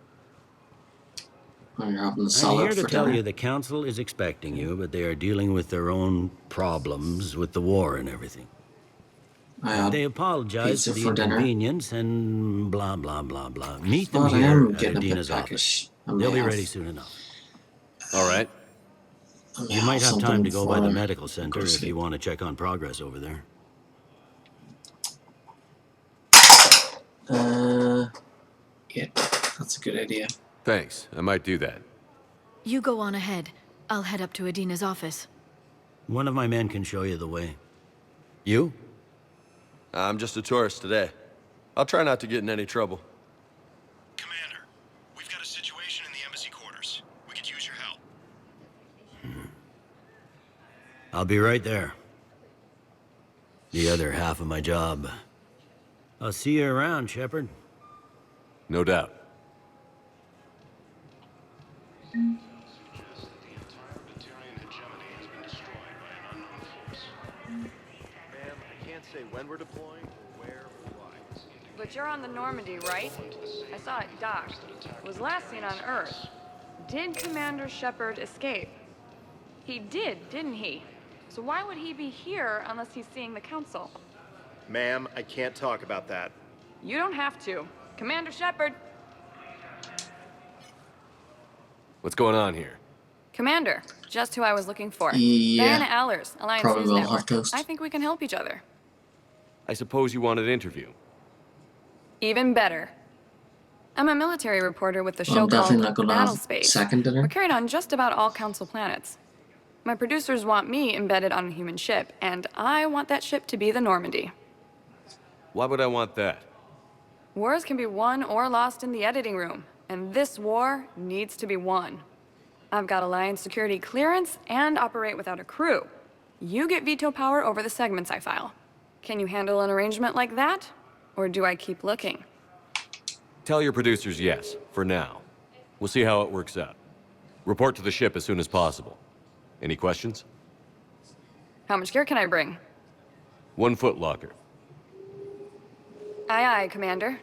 You're having the I'm salad here to for tell dinner. you the council is expecting you, but they are dealing with their own problems with the war and everything. I had They apologize pizza for the for dinner. inconvenience and blah, blah, blah, blah. Meet them But I here am at getting a bit Adina's office. peckish. I may They'll be have- ready soon enough. All right. I may You might have something time to go by the before medical I center go to if sleep. you want to check on progress over there. Yeah, that's a good idea. Thanks. I might do that. You go on ahead. I'll head up to Adina's office. One of my men can show you the way. You? I'm just a tourist today. I'll try not to get in any trouble. Commander, we've got a situation in the embassy quarters. We could use your help. I'll be right there. The other half of my job. I'll see you around, Shepard. No doubt. Ma'am, I can't say when we're deploying or where or why. But you're on the Normandy, right? I saw it docked. It was last seen on Earth. Did Commander Shepard escape? He did, didn't he? So why would he be here unless he's seeing the Council? Ma'am, I can't talk about that. You don't have to. Commander Shepard! What's going on here? Commander, just who I was looking for. Yeah, Diana Allers, Alliance probably News will Network. have toast. I think we can help each other. I suppose you want an interview. Even better. I'm a military reporter with the Well, show I'm definitely called not gonna have Battlespace. second dinner. We're carried on just about all Council planets. My producers want me embedded on a human ship, and I want that ship to be the Normandy. Why would I want that? Wars can be won or lost in the editing room, and this war needs to be won. I've got Alliance security clearance and operate without a crew. You get veto power over the segments I file. Can you handle an arrangement like that? Or do I keep looking? Tell your producers yes, for now. We'll see how it works out. Report to the ship as soon as possible. Any questions? How much gear can I bring? 1 foot locker. Aye, aye, Commander.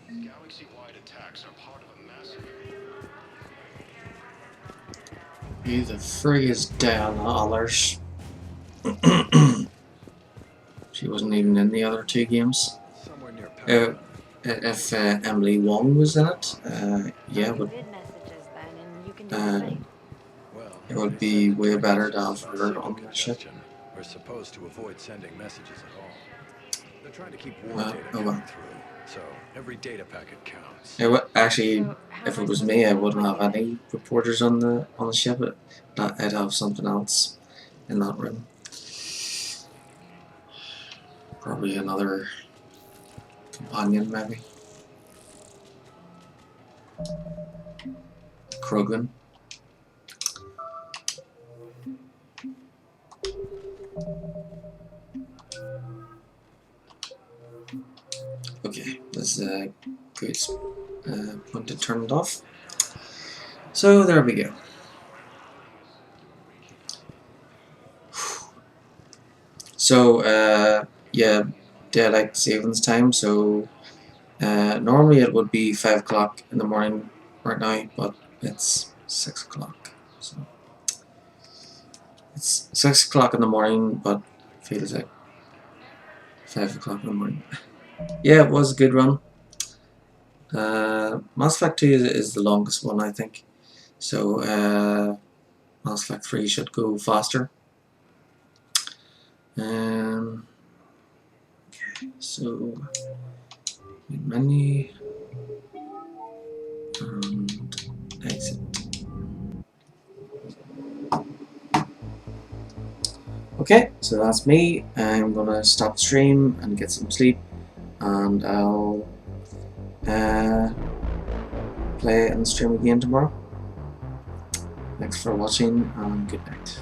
Galaxy-wide attacks are part of a massive... Who the frig is Diana Allers? She wasn't even in the other two games. If Emily Wong was in it, yeah, but it would be way better to have her on the ship. We're supposed to avoid sending messages at all. They're trying to keep war Well, data oh well. coming through, so every data packet counts. Actually, if it was me, I wouldn't have any reporters on the ship. I'd have something else in that room. Probably another companion, maybe. Krogan. Okay, that's a good point to turn it off. So there we go. So yeah, daylight savings time. So normally it would be 5 o'clock in the morning right now, but it's 6 o'clock. So it's 6 o'clock in the morning, but feels like 5 o'clock in the morning. Yeah, it was a good run. Mass Effect 2 is the longest one, I think. So Mass Effect 3 should go faster. Okay, so menu and exit. Okay, so that's me. I'm gonna stop the stream and get some sleep, and I'll play and stream again tomorrow. Thanks for watching, and good night.